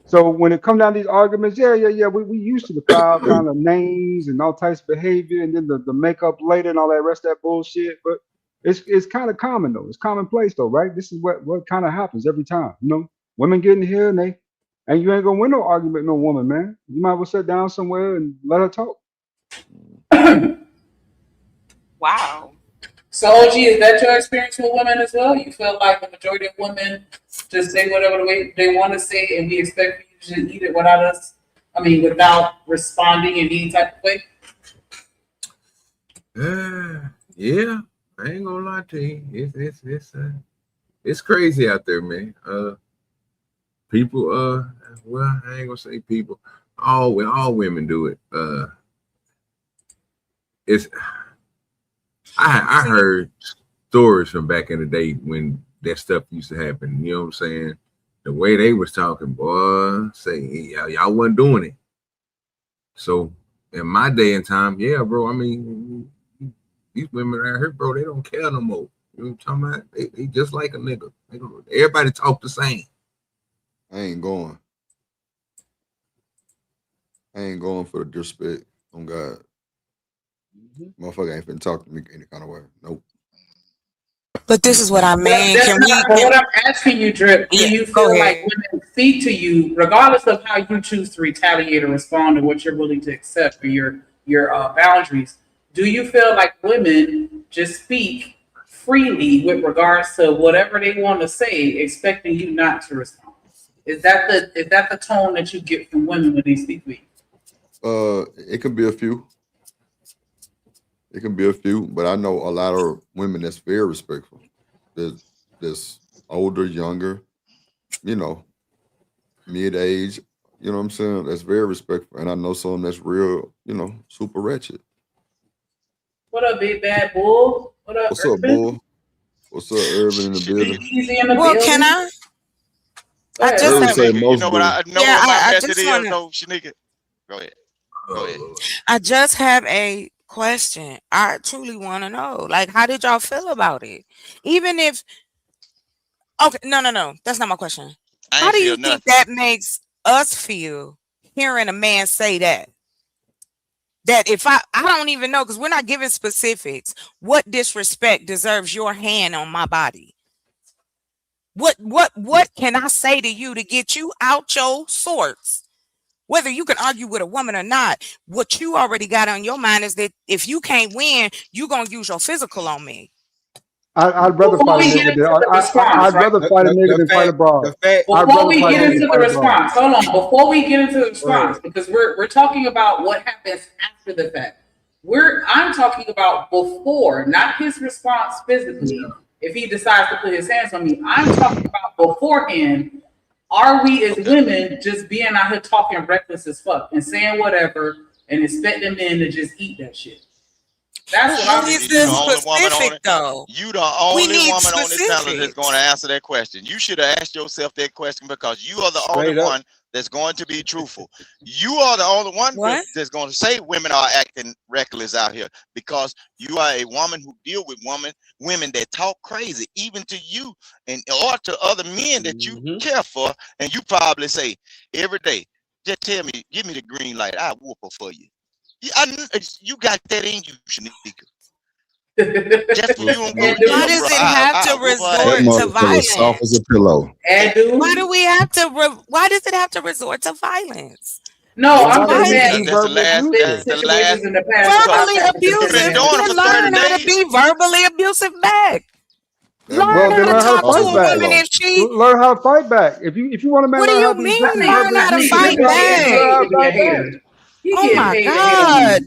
So when it come down to these arguments, yeah, we used to the foul kind of names and all types of behavior, and then the makeup later and all that rest of that bullshit. But it's kind of common though. It's commonplace though, right? This is what kind of happens every time. You know, women get in here and you ain't gonna win no argument, with no woman, man. You might as well sit down somewhere and let her talk. Wow. So, OG, is that your experience with women as well? You feel like the majority of women just say whatever the way they want to say, and we expect you to eat it without responding in any type of way? Yeah, I ain't gonna lie to you. It's crazy out there, man. People, well, I ain't gonna say people. All women do it. I heard stories from back in the day when that stuff used to happen. You know what I'm saying? The way they was talking, boy, say y'all wasn't doing it. So in my day and time, yeah, bro. I mean, these women out here, bro, they don't care no more. You know what I'm talking about? They just like a nigga. Everybody talk the same. I ain't going for the disrespect on God. Motherfucker ain't finna talk to me any kind of way. Nope. But this is what I mean. What I'm asking you, Drip, do you feel like women speak to you, regardless of how you choose to retaliate or respond to what you're willing to accept for your boundaries? Do you feel like women just speak freely with regards to whatever they want to say, expecting you not to respond? Is that the tone that you get from women when they speak with you? It could be a few. It can be a few, but I know a lot of women that's very respectful. That's older, younger, mid-age, you know what I'm saying? That's very respectful. And I know some that's real, super wretched. What up, big bad bull? What up, What's Urban? up, bull? What's up, Urban in the building? Easy in the Well, building. can I? I just Urban have, say You most know what do. my method just is, wanna- though, Shanika? Go ahead. I just have a question. I truly want to know, like, how did y'all feel about it? Even if, okay, no, that's not my question. How do you think that makes us feel hearing a man say that? That if I don't even know, because we're not giving specifics, what disrespect deserves your hand on my body? What can I say to you to get you out your sorts? Whether you can argue with a woman or not, what you already got on your mind is that if you can't win, you're gonna use your physical on me. I'd rather fight a nigga than I'd rather fight a nigga than fight a broad. Before we get into the response, hold on. Before we get into the response, because we're talking about what happens after the fact. I'm talking about before, not his response physically. If he decides to put his hands on me, I'm talking about beforehand. Are we as women just being out here talking reckless as fuck and saying whatever and expecting men to just eat that shit? That's what I'm You the only woman on it. You the only woman on this channel that's going to answer that question. You should have asked yourself that question because you are the only one that's going to be truthful. You are the only one that's going to say women are acting reckless out here because you are a woman who deal with women that talk crazy, even to you or to other men that you care for, and you probably say every day, just tell me, give me the green light, I'll whoop her for you. You got that in you, Shanika. Just for you. Why does it have to resort to violence? Soft as a pillow. Why do we have to? Why does it have to resort to violence? No, I'm just saying that's the last in the past. Verbally abusive. You learn how to be verbally abusive back. Well, then learn how to fight back. Woman if she learn how to fight back. If you want a man, what do learn you how to be mean? verbally Learn how to abusive. fight back. Oh my God!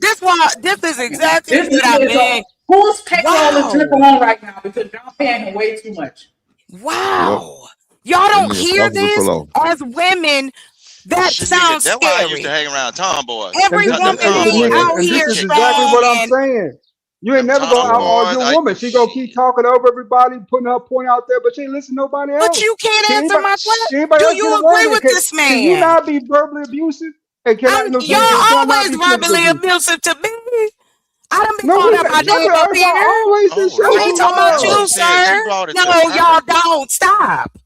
This is exactly what I mean. Who's payroll is dripping on right now because y'all paying him way too much? Wow, y'all don't hear this as women. That sounds That's scary. why I used to hang around tomboys. Every woman ain't out here This is exactly what I'm saying. You ain't never gonna out-argue a woman. She gonna keep talking over everybody, putting her point out there, but she ain't listen to nobody else. But you can't answer my question. Do Do you agree with this man? Can you not be verbally abusive? Hey, y'all always verbally abusive to me. I done been called out my name up here. I ain't talking about you, sir. No, y'all don't. Stop.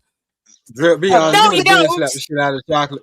Drip, be honest. No, you don't. Slap the shit out of chocolate.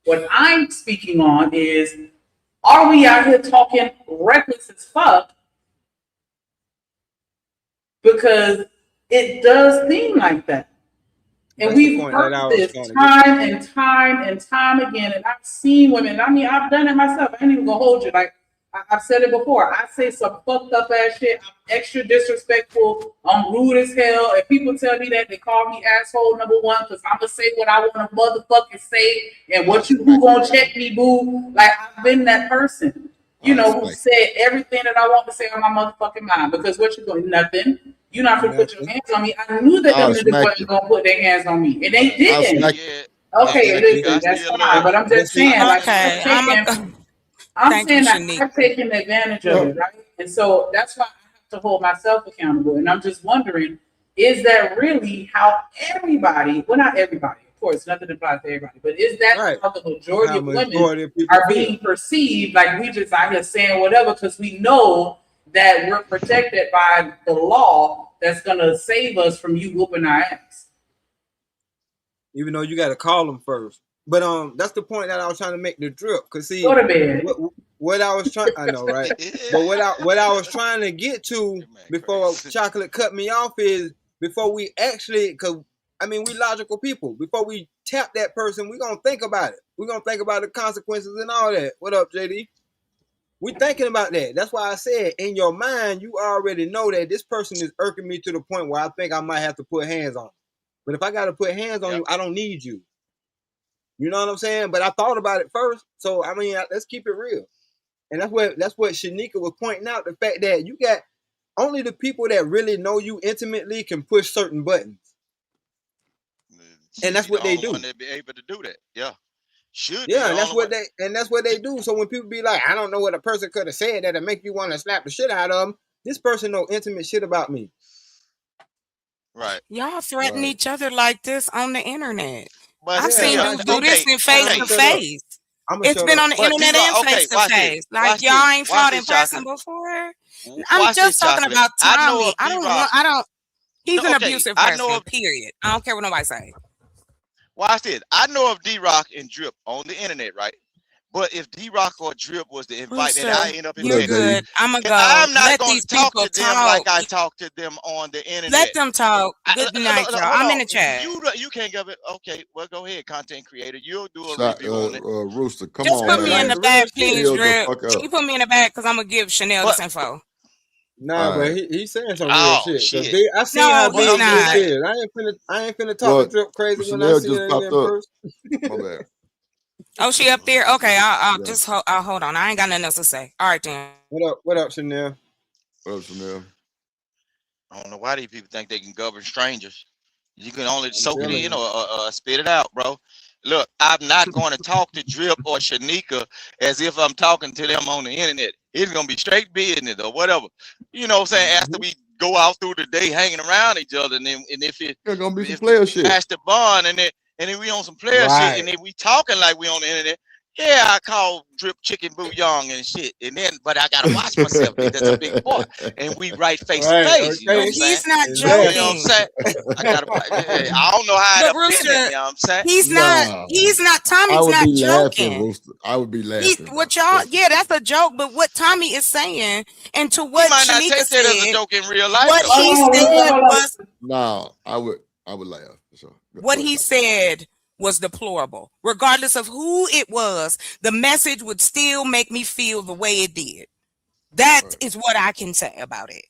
What I'm speaking on is, are we out here talking reckless as fuck? Because it does seem like that. And we've heard this time and time and time again. And I've seen women. I mean, I've done it myself. I ain't even gonna hold you. Like I've said it before. I say some fucked up ass shit. I'm extra disrespectful. I'm rude as hell. If people tell me that, they call me asshole number one because I'm gonna say what I want to motherfucking say. And who gonna check me, boo? Like I've been that person. You know, who said everything that I want to say on my motherfucking mind. Because what you doing? Nothing. You're not gonna put your hands on me. I knew that them niggas wasn't gonna put their hands on me, and they didn't. Okay, listen, that's fine. But I'm just saying, like, I'm saying that I've taken advantage of it, right? And so that's why I have to hold myself accountable. And I'm just wondering, is that really how everybody? Well, not everybody, of course, nothing applies to everybody, but is that how the majority of women are being perceived? Like we just out here saying whatever because we know that we're protected by the law that's gonna save us from you whooping our ass. Even though you got to call them first. But that's the point that I was trying to make the drip. Cause see, go to bed. What I was trying, I know, right? But what I was trying to get to before Chocolate cut me off is before we actually, cause I mean we logical people. Before we tap that person, we're gonna think about it. We're gonna think about the consequences and all that. What up, JD? We thinking about that. That's why I said in your mind, you already know that this person is irking me to the point where I think I might have to put hands on. But if I got to put hands on you, I don't need you. You know what I'm saying? But I thought about it first. So, I mean, let's keep it real. And that's what Shanika was pointing out, the fact that you got only the people that really know you intimately can push certain buttons. And that's what they do. One that be able to do that. Yeah. And that's what they do. So when people be like, I don't know what a person could have said that'll make you want to slap the shit out of them, this person know intimate shit about me. Right. Y'all threaten each other like this on the internet. But I've seen dudes do this in face to face. It's been on the internet and face to face. Like y'all ain't fought in person before. I'm just talking about Tommy. He's an abusive person, period. I don't care what nobody say. Watch this. I know of D-Rock and Drip on the internet, right? But if D-Rock or Drip was to invite that, I end up in You're good. I'm gonna go. I'm not Let going these to talk people to them talk. like I talk to them on the internet. Let them talk. Good night, y'all. I'm in the chat. You can't give it. Okay, well, go ahead, content creator. You'll do a review on it. Rooster, come Just on, put me in the back, please, Drip. Can you put me in the back because I'm gonna give Chanel this info. Nah, but he's saying some real shit. I seen how big not. this is. I ain't finna talk to Drip crazy when I see it in person. My bad. Oh, she up there? Okay, I'll just I'll hold on. I ain't got nothing else to say. All right, then. What up, Chanel? What up, Chanel? I don't know why these people think they can govern strangers. You can only soak it in or spit it out, bro. Look, I'm not going to talk to Drip or Shanika as if I'm talking to them on the internet. It's going to be straight business or whatever. You know what I'm saying? After we go out through the day hanging around each other, and if it's going to be some player shit. Past the bond, and then we on some player shit, and then we talking like we on the internet. Yeah, I call Drip chicken bouillon and shit, but I gotta watch myself. That's a big boy, and we right face to face. You know what I'm saying? He's not joking. You know what I'm saying? I don't know how to offend it. You know what I'm saying? He's not. Tommy's not joking. I would be laughing. What y'all? Yeah, that's a joke. But what Tommy is saying, and to what he might not Shanika take that as a joke in real life. What he said was. No, I would laugh for sure. What he said was deplorable. Regardless of who it was, the message would still make me feel the way it did. That is what I can say about it.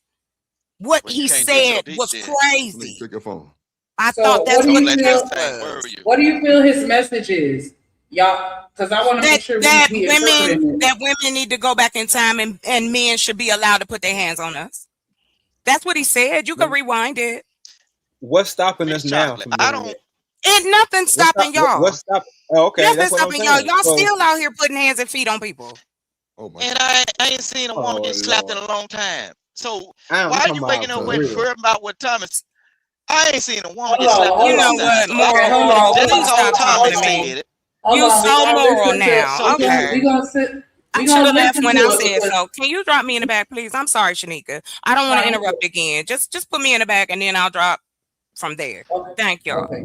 What he said was crazy. Check your phone. I thought that's what it was. What do you feel his message is? Y'all, because I want to make sure that women need to go back in time and men should be allowed to put their hands on us. That's what he said. You can rewind it. What's stopping us now? I don't. Ain't nothing stopping y'all. What's stopping? Oh, okay. Nothing stopping y'all. Y'all still out here putting hands and feet on people. Oh my and I ain't seen a woman get slapped in a long time. So why are you making her wait for about what time it's? I ain't seen a woman get slapped. You know what? Moral. Please stop talking to me. You so moral now. Okay. We gonna sit. I should have left when I said so. Can you drop me in the back, please? I'm sorry, Shanika. I don't want to interrupt again. Just put me in the back and then I'll drop from there. Okay. Thank y'all. Okay.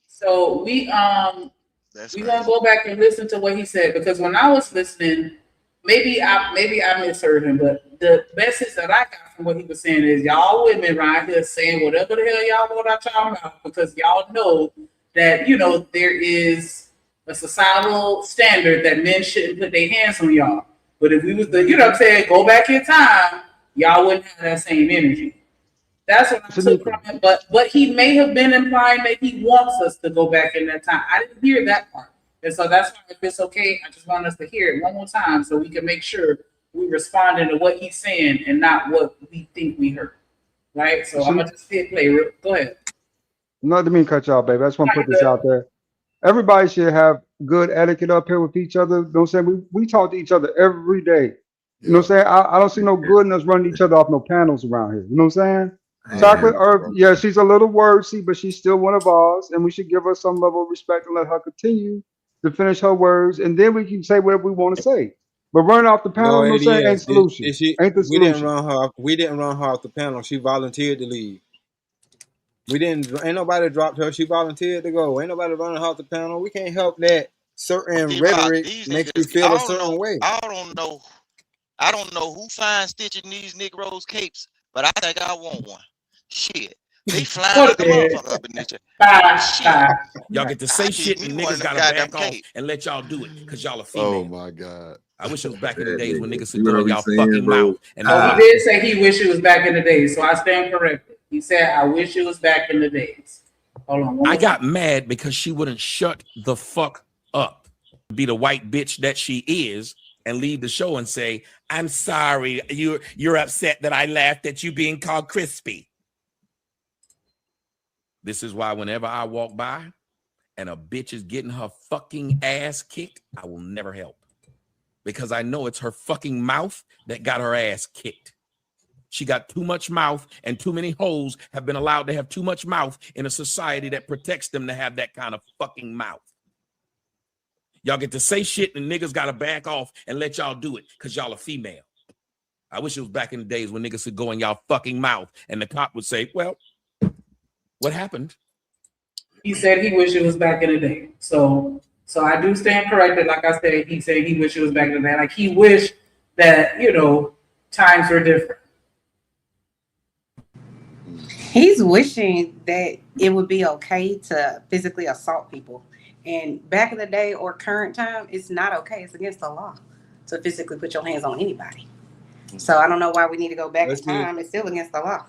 So we gonna go back and listen to what he said, because when I was listening, maybe I misheard him, but the message that I got from what he was saying is y'all women right here saying whatever the hell y'all want out y'all mouth because y'all know that there is a societal standard that men shouldn't put their hands on y'all. But if we was to, go back in time, y'all wouldn't have that same energy. That's what I took from it. But he may have been implying that he wants us to go back in that time. I didn't hear that part. And so that's why, if it's okay, I just want us to hear it one more time so we can make sure we responding to what he's saying and not what we think we heard. Right? So I'm going to just hit play. Go ahead. Not to mean cut y'all, baby. I just want to put this out there. Everybody should have good etiquette up here with each other. You know what I'm saying? We talk to each other every day. You know what I'm saying? I don't see no good in us running each other off no panels around here. You know what I'm saying? Chocolate, she's a little wordsy, but she's still one of ours, and we should give her some level of respect and let her continue to finish her words, and then we can say whatever we want to say. But running off the panel, you know what I'm saying, ain't solution. Ain't the solution. We didn't run her off the panel. She volunteered to leave. Ain't nobody dropped her. She volunteered to go. Ain't nobody running her off the panel. We can't help that certain rhetoric makes you feel a certain way. I don't know who fine stitching these Negroes capes, but I think I want one. Shit. They flying like a motherfucker up in this shit. Y'all get to say shit and niggas gotta back off and let y'all do it because y'all are female. Oh my God. I wish it was back in the days when niggas could go in y'all fucking mouth. And he did say he wished it was back in the days, so I stand corrected. He said, I wish it was back in the days. Hold on. I got mad because she wouldn't shut the fuck up, be the white bitch that she is, and leave the show and say, I'm sorry, you're upset that I laughed at you being called crispy. This is why whenever I walk by and a bitch is getting her fucking ass kicked, I will never help. Because I know it's her fucking mouth that got her ass kicked. She got too much mouth, and too many hoes have been allowed to have too much mouth in a society that protects them to have that kind of fucking mouth. Y'all get to say shit and niggas got to back off and let y'all do it because y'all are female. I wish it was back in the days when niggas could go in y'all fucking mouth and the cop would say, well, what happened? He said he wished it was back in the day. So I do stand corrected. Like I said, he said he wished it was back in the day. Like he wished that, times were different. He's wishing that it would be okay to physically assault people. And back in the day or current time, it's not okay. It's against the law to physically put your hands on anybody. So I don't know why we need to go back in time. It's still against the law.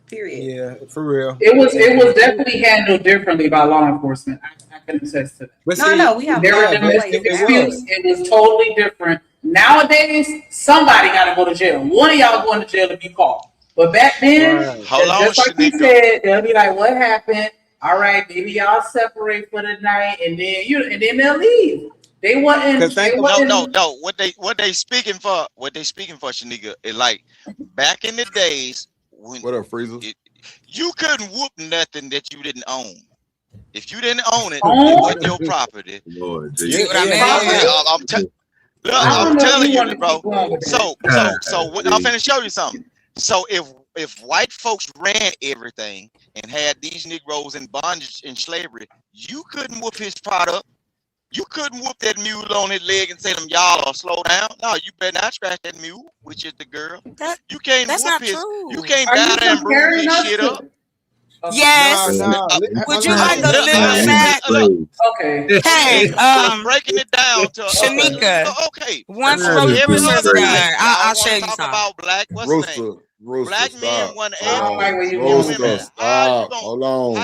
Period. Yeah, for real. It was definitely handled differently by law enforcement. I can attest to that. But no, we have it was totally different. Nowadays, somebody got to go to jail. One of y'all going to jail if you call. But back then, just like he said, they'll be like, "What happened? All right, maybe y'all separate for the night, and then they'll leave." They wasn't. No. What they speaking for? Shanika, is like back in the days. What up, Freezer? You couldn't whoop nothing that you didn't own. If you didn't own it, it was your property. Lord, I'm telling you, bro. So I'm finna show you something. So if white folks ran everything and had these Negroes in bondage and slavery, you couldn't whoop his product. You couldn't whoop that mule on his leg and say them y'all slow down. No, you better not scratch that mule, which is the girl. You can't whoop his. True. You can't bow down and bruise his shit up. Yes. Would you like a little snack? Okay. Hey, breaking it down to Shanika. Okay. Once Rosa's done, I'll show you something. About black. What's the name? Black men want Roaster, stop. Hold on.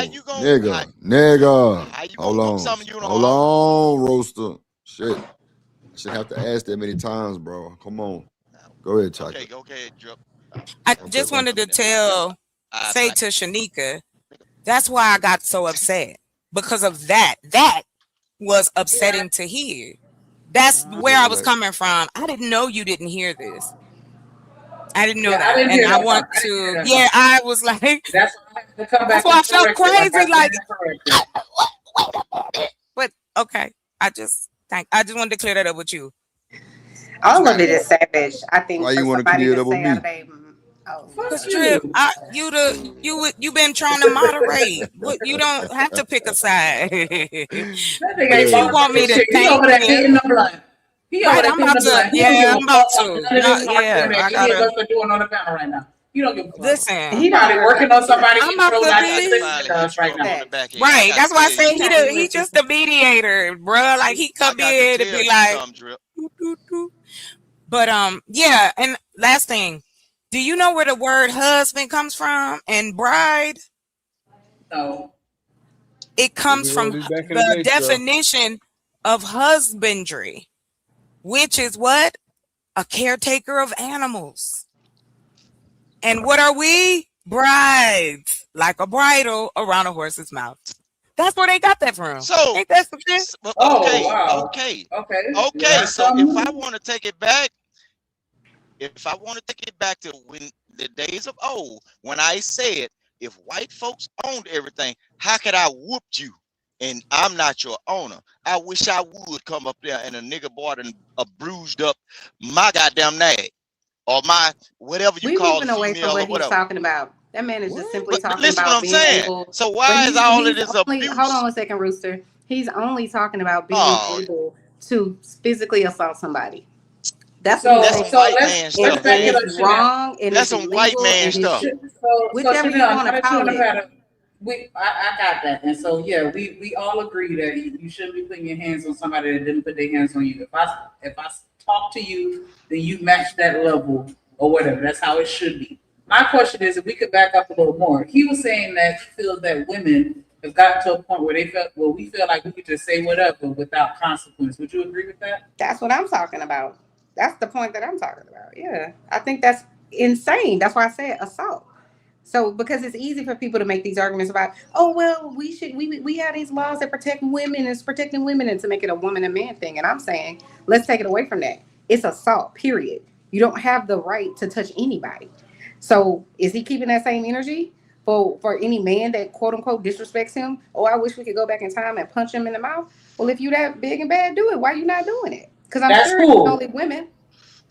Nigga. Hold on, Roaster. Shit. I should have to ask that many times, bro. Come on. Go ahead, Chuck. Okay, Drip. I just wanted to say to Shanika, that's why I got so upset. Because of that. That was upsetting to hear. That's where I was coming from. I didn't know you didn't hear this. I didn't know that. I want to. Yeah, I was like, that's why I felt crazy. Like, but okay. I just wanted to clear that up with you. All of it is savage. I think. Why you want to clear it up with me? Trip, you've been trying to moderate. You don't have to pick a side. But you want me to thank you. He Right, over there I'm cleaning about up to. like he don't Yeah, give I'm a about fuck to. about none of this Yeah, arguing I that any of gotta us are doing on the panel right now. You don't give a fuck. listen. He probably working on somebody I'm he about chose to not I got to to be. listen finally to hit us you right up now. on the back end. I Right. got That's to why I tell say you something. he just the mediator, bro. Like he I come got to in to tell be you like, something, Drip. but yeah. And last thing, do you know where the word husband comes from and bride? No. It comes roll from this back in the the day, Scrub. definition of husbandry, which is what? A caretaker of animals. And what are we? Brides, like a bridle around a horse's mouth. That's where they got that from. So, Ain't that some shit? okay. Okay. So if I want to take it back, to when the days of old, when I said if white folks owned everything, how could I whoop you? And I'm not your owner. I wish I would come up there and a nigga bought a bruised up my goddamn nag or my whatever you We call moving away from female or what he's whatever. talking about. That man is just simply But talking listen what about I'm being saying. able. So But why is all of this only, hold abuse? on a second, Rooster. He's only talking about being Oh, able to physically assault somebody. That's So, what that's he's some saying. white man let's stuff. back it up, It's Chanel. wrong and That's it's some white illegal man and it stuff. should, So whichever you Chanel, want now to that you call have it. had I got that. And so yeah, we all agree that you shouldn't be putting your hands on somebody that didn't put their hands on you. If I talk to you, then you match that level or whatever. That's how it should be. My question is, if we could back up a little more, he was saying that he feels that women have gotten to a point where we feel like we could just say whatever without consequence. Would you agree with that? That's what I'm talking about. That's the point that I'm talking about. Yeah. I think that's insane. That's why I said assault. So because it's easy for people to make these arguments about, oh well, we have these laws that protect women, it's protecting women, and to make it a woman and man thing. And I'm saying, let's take it away from that. It's assault, period. You don't have the right to touch anybody. So is he keeping that same energy for any man that quote unquote disrespects him? Oh, I wish we could go back in time and punch him in the mouth. Well, if you that big and bad, do it. Why you not doing it? Because I'm That's sure cool. it's only women.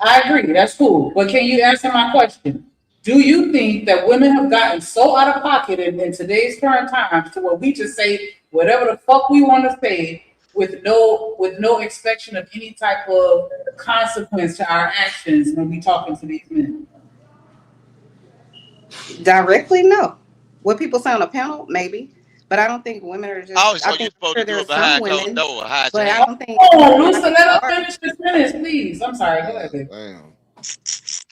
I agree. That's cool. But can you answer my question? Do you think that women have gotten so out of pocket in today's current times to where we just say whatever the fuck we want to say with no expectation of any type of consequence to our actions when we talking to these men? Directly, no. What people say on a panel, maybe. But I don't think women are just. Oh, so I you're think supposed sure to do there are it some behind closed women, door, hide but your I hand. don't think. Oh, Lucy, let us finish this sentence, please. I'm sorry. Go ahead, babe. Damn.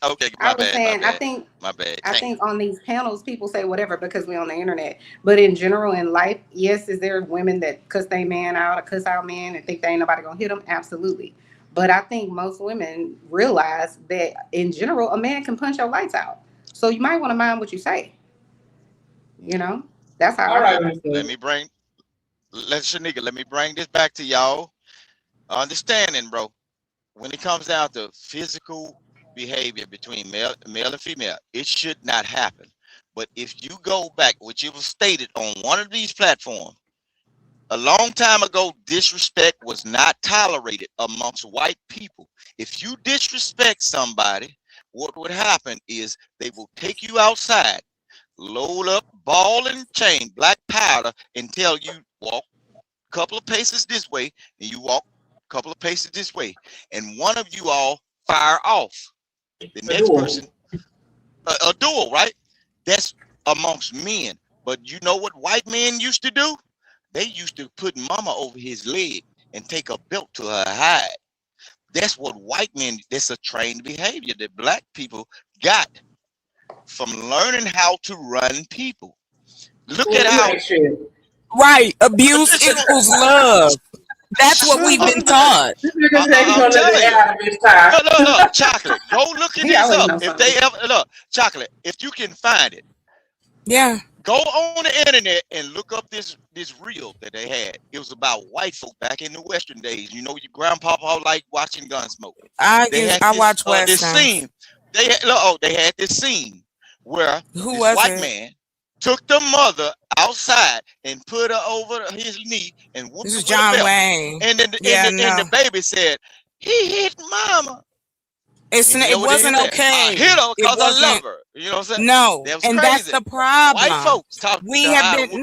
Okay, I my was bad, saying, my bad, my bad. I Damn. think on these panels, people say whatever because we're on the internet. But in general, in life, yes, is there women that cuss their man out or cuss out men and think they ain't nobody gonna hit them? Absolutely. But I think most women realize that in general, a man can punch your lights out. So you might want to mind what you say. You know, that's how. All right, Let me bring this back to y'all. Understanding, bro. When it comes down to physical behavior between male and female, it should not happen. But if you go back, which it was stated on one of these platforms, a long time ago, disrespect was not tolerated amongst white people. If you disrespect somebody, what would happen is they will take you outside, load up ball and chain, black powder, and tell you walk a couple of paces this way, and you walk a couple of paces this way, and one of you all fire off. The next person, a duel, right? That's amongst men. But you know what white men used to do? They used to put mama over his leg and take a belt to her hide. That's what white men, that's a trained behavior that black people got from learning how to run people. Look at how. Right. Abuse equals love. That's what we've been taught. I'm telling you. Look, Chocolate. Go look at this up. If they ever look, Chocolate, if you can find it. Yeah. Go on the internet and look up this reel that they had. It was about white folk back in the Western days. You know, your grandpapa liked watching Gunsmoke. I watch Western. This scene. They had this scene where this white man took the mother outside and put her over his knee and whooped This her is with a John belt. Wayne. And then the baby said, "He hit mama." It wasn't okay. I hit her because I love her. You know what I'm saying? No, that was and crazy. that's the problem. White folks talk. We have been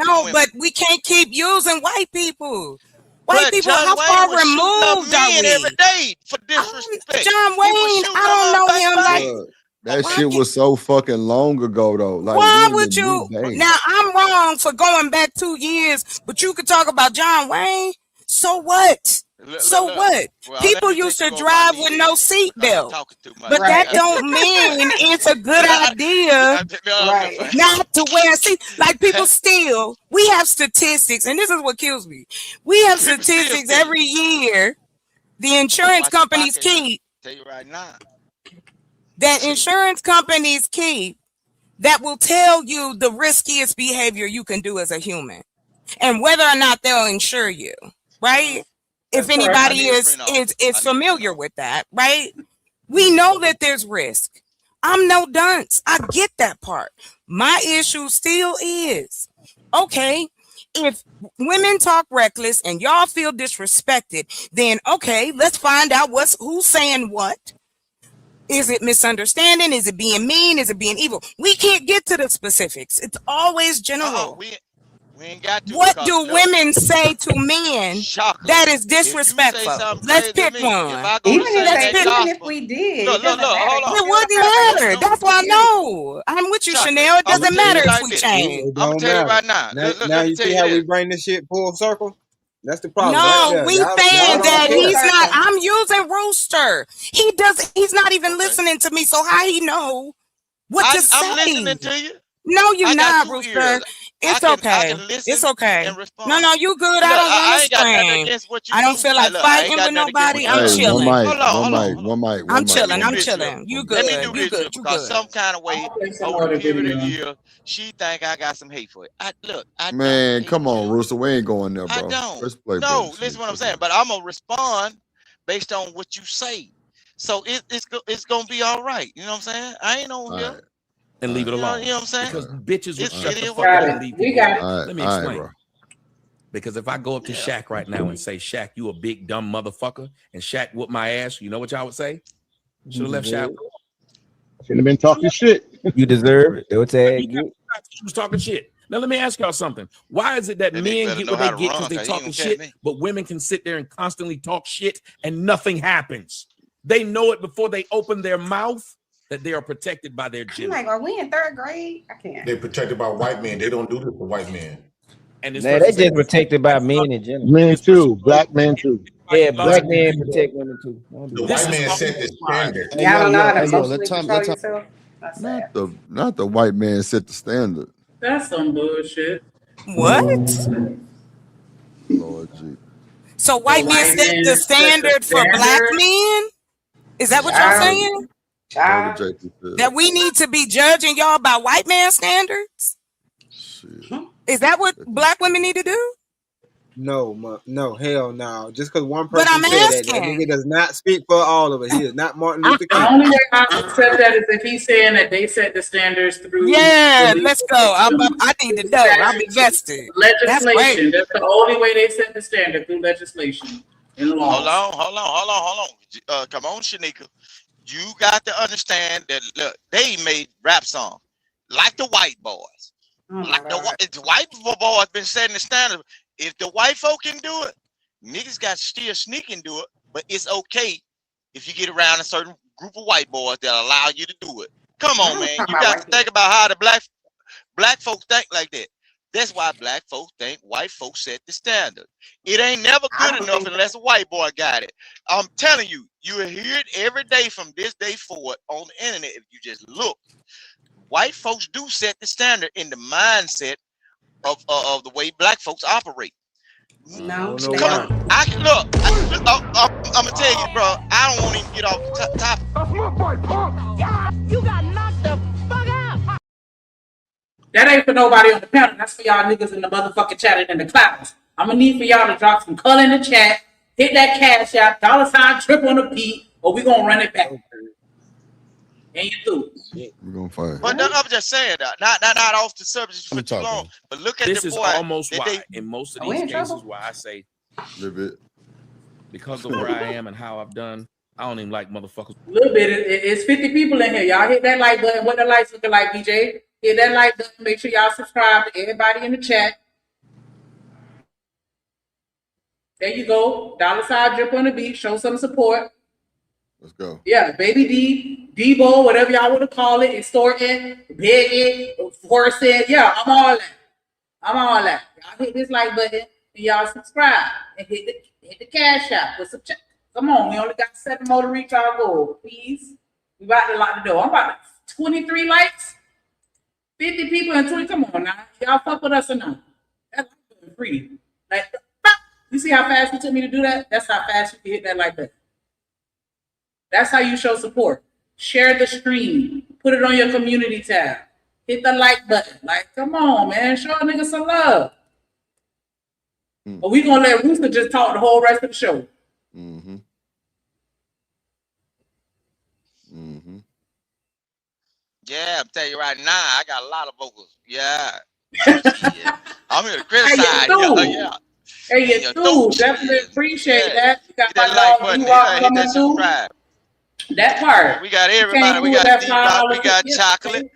we can't keep using white people. White But people, John how Wayne far was shooting up removed are men every we? day for disrespect. John He was Wayne, shooting I them don't up, know bang, him bang. like. That Why shit was so fucking long ago though. Like Why we in the would new you? day. Now I'm wrong for going back 2 years, but you could talk about John Wayne. So what? So Look. what? Well, let People me used take to you on my drive knee with then, no because you seatbelt, talking too much. but that don't mean it's a good idea Right. not to wear a seat. Like people still, we have statistics, and this is what kills me. We have People still statistics stealing. every year. The Better insurance watch your companies pocket now. keep Tell you right now. that insurance companies keep that will tell you the riskiest behavior you can do as a human and whether or not they'll insure you, right? If I anybody need a is print off. is familiar with that, right? We know that there's risk. I'm no dunce. I get that part. My issue still is, okay, if women talk reckless and y'all feel disrespected, then okay, let's find out who's saying what. Is it misunderstanding? Is it being mean? Is it being evil? We can't get to the specifics. It's always general. We ain't got to. What Because, do look, women say to men shocker. that is If you say disrespectful? something Let's crazy to pick me, one. if I go Even to say that even if gospel, we did, look, it doesn't matter. hold You on. It still wouldn't gotta pay matter. attention. That's why I Period. know. I'm with you, Shaka, Chanel. It I'm doesn't gonna tell matter you if like we this. change. It I'm gonna don't tell you matter. right now. Now, Let now me you tell see you how we this. bring this shit full circle? That's the problem right No, there. we Y'all saying don't that Full care. he's not. circle. I'm using Rooster. He's not even Okay. listening to me. So how he know what to I'm say? listening to you. No, you're I got not, 2 Rooster. ears. It's I okay. can listen It's okay. and respond. No, you good. Look, I don't want I to ain't got nothing scream. against what you I don't do. feel like Look, I ain't fighting got with nothing against nobody. what you I'm Hey, do. one chilling. mic, Hold on, one hold on, mic, hold on. one mic, I'm one mic, Let me chilling. do one I'm mic. this here. chilling. You Let me good. do You this here good. You because good. some kind of I'm way gonna play some over more the of the period of video. years, she think I got some hate for it. I don't Man, hate come on, you. Rooster. We ain't going there, I bro. don't. Let's play better No, shit. listen what I'm Let's saying. go. But I'm gonna respond based on what you say. So it's gonna be all right. You know what I'm saying? I ain't on All here. right, And all leave right, it You know alone. what I'm saying? Because bitches will all shut It the is fuck what up it Got is. and it. leave We people got alone. it. right, Let me all right, explain. bro. Because if I go up to Yeah. Shaq right now and say, Shaq, you a big dumb motherfucker, and Shaq whoop my ass, you know what y'all would say? Should have left Shaq. Shouldn't have been talking shit. You deserve it. They'll You tag got you. he was talking shit. Now let me ask y'all something. Why is it that That nigga men better get know what how they to get run because they because he ain't talking gonna catch shit, me. but women can sit there and constantly talk shit and nothing happens? They know it before they open their mouth that they are protected by their I'm gender. like, are we in 3rd grade? I can't. They're protected by white men. They don't do this to white men. And this Nah, person they said, just protected by men in general. Men too, black men too. Yeah, black biological men reason. protect women too. Don't do The that. This white is man set the almost why. standard. Hey, Y'all yo, don't know yo, how to hey, yo, emotionally control yourself? That's sad. Not the white man set the standard. That's some bullshit. What? Lord G. So The white men white set the man set the standard for black standard. men? Is that what y'all Whatever, Child, saying? whatever child. JP said. That we need to be judging y'all by white man standards? Shit. Is that what black women need to do? No, hell no. Just because one But person I'm said that, that asking. nigga does not speak for all of us. He is not Martin Luther The King. only way I accept that is if he's saying that they set the standards through Yeah, the let's go. I need to know. I'm invested. That's great. legislation. That's the only way they set the standard, through legislation and Hold laws. on, hold on. Come on, Shanika. You got to understand that look, they made rap songs like the white boys. Oh my Like God. the white boys been setting the standard. If the white folk can do it, niggas got to still sneak and do it. But it's okay if you get around a certain group of white boys that allow you to do it. Come on, I'm man. talking You about got white to people. think about how the black folks think like that. That's why black folks think white folks set the standard. It ain't never I good don't enough think unless a white boy got it. I'm telling you, you will hear it every day from this day forward on the internet if you just look. White folks do set the standard in the mindset of the way black folks operate. I no. don't know They Come why. on, don't. I can look. I'm gonna tell you, bro. I don't want to even get off the topic. You got knocked the fuck out. That ain't for nobody on the panel. That's for y'all niggas in the motherfucking chat and in the clouds. I'm gonna need for y'all to drop some color in the chat, hit that cash out, $trip on the beat, or we gonna run it back. And you do. We're gonna fight. But I'm just saying that, not off the subject for too long. But look at This the is boy almost that why, they. in most of Are we these in cases, trouble? why I say, Live it. because of where I am and how I've done, I don't even like motherfuckers. A little bit. It's 50 people in here. Y'all hit that like button. What the lights looking like, BJ? Hit that like button. Make sure y'all subscribe to everybody in the chat. There you go. $sign drip on the beat. Show some support. Let's go. Yeah, Baby D, Debo, whatever y'all want to call it, extorting, begging, forcing. Yeah, I'm all that. I'm all that. Y'all hit this like button and y'all subscribe and hit the cash out with some check. Come on, we only got 7 more to reach our goal. Please. We about to lock the door. I'm about to 23 likes, 50 people and 20. Come on now. Y'all fuck with us or not? That's free. Like, you see how fast it took me to do that? That's how fast you can hit that like that. That's how you show support. Share the stream. Put it on your community tab. Hit the like button. Like, come on, man. Show a nigga some love. But we gonna let Rooster just talk the whole rest of the show. Mm-hmm. Mm-hmm. Yeah, I'm telling you right now, I got a lot of vocals. Yeah. Yeah. I'm here to criticize. Yeah. Hey, you too. Definitely appreciate that. You got that like button. Hit that subscribe. That part. We got everybody. We got D-Rock. We got Chocolate.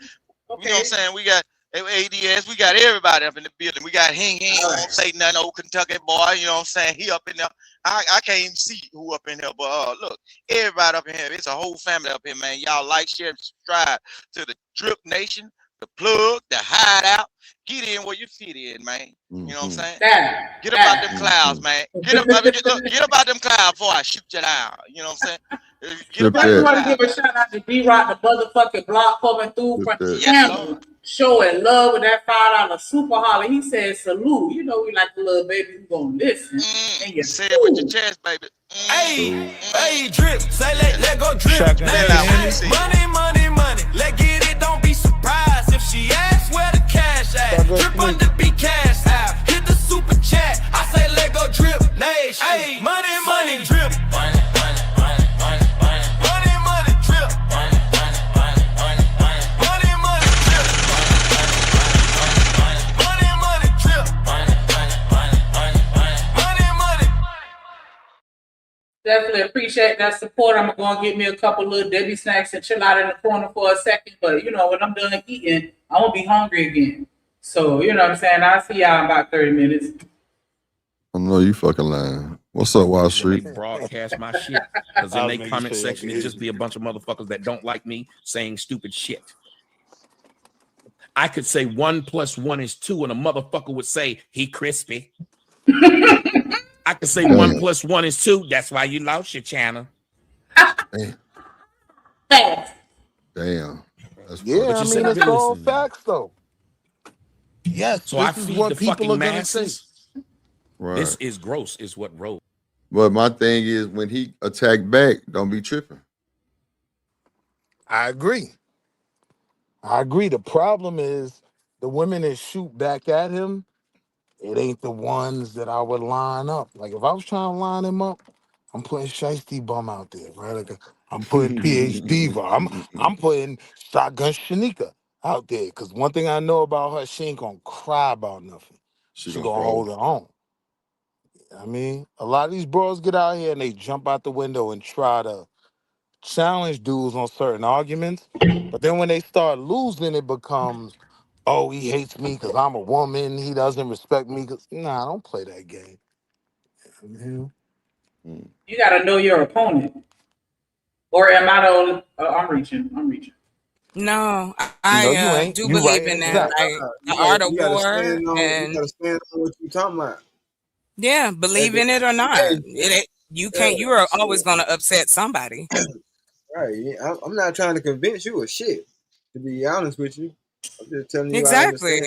Okay. You know what I'm saying? We got ADS. We got everybody up in the building. We got Hing. Won't say nothing, old Kentucky boy. You know what I'm saying? He up in there. I can't even see who up in here, but look, everybody up in here. It's a whole family up here, man. Y'all like, share, and subscribe to the Drip Nation, the Plug, the Hideout. Get in where you fit in, man. You know what I'm saying? Get up out them clouds, man. Get up out them clouds before I shoot you down. You know what I'm saying? I just want to give a shout out to D-Rock, the motherfucking block coming through from the channel, showing love with that $5 super holler. He said, salute. You know we like the little baby who gonna listen. And you say it with your chest, baby. Hey, drip. Say let go drip. Money. Let get it. Don't be surprised if she asks where the cash at. Drip on the beat cash out. Hit the super chat. I say let go drip. Nation. Hey, money, drip. Definitely appreciate that support. I'm gonna get me a couple little Debbie snacks and chill out in the corner for a second. But you know, when I'm done eating, I'm gonna be hungry again. So you know what I'm saying? I'll see y'all in about 30 minutes. I know you fucking lying. What's up, Wall Street? They broadcast my shit because in their comment section, it just be a bunch of motherfuckers that don't like me saying stupid shit. I could say 1 + 1 is 2, and a motherfucker would say he crispy. I could say 1 + 1 is 2. That's why you lost your channel. Damn. That's yeah, I mean, it's all facts, though. Yes. So I feed the fucking masses. Right. This is gross, is what Rogue. But my thing is, when he attacked back, don't be tripping. I agree. The problem is the women that shoot back at him, it ain't the ones that I would line up. Like if I was trying to line him up, I'm putting Shiesty Bum out there, right? Like I'm putting PhD. I'm putting Shotgun Shanika out there. Because one thing I know about her, she ain't gonna cry about nothing. She gonna hold her own. I mean, a lot of these bros get out here and they jump out the window and try to challenge dudes on certain arguments. But then when they start losing, it becomes, oh, he hates me because I'm a woman. He doesn't respect me. Nah, don't play that game. You got to know your opponent. Or am I the only? I'm reaching. No, I do believe in that. Like the art of war. And you got to stand on what you're talking about. Yeah, believe in it or not. You can't. You are always going to upset somebody. Right. Yeah, I'm not trying to convince you of shit. To be honest with you, I'm just telling you. Exactly.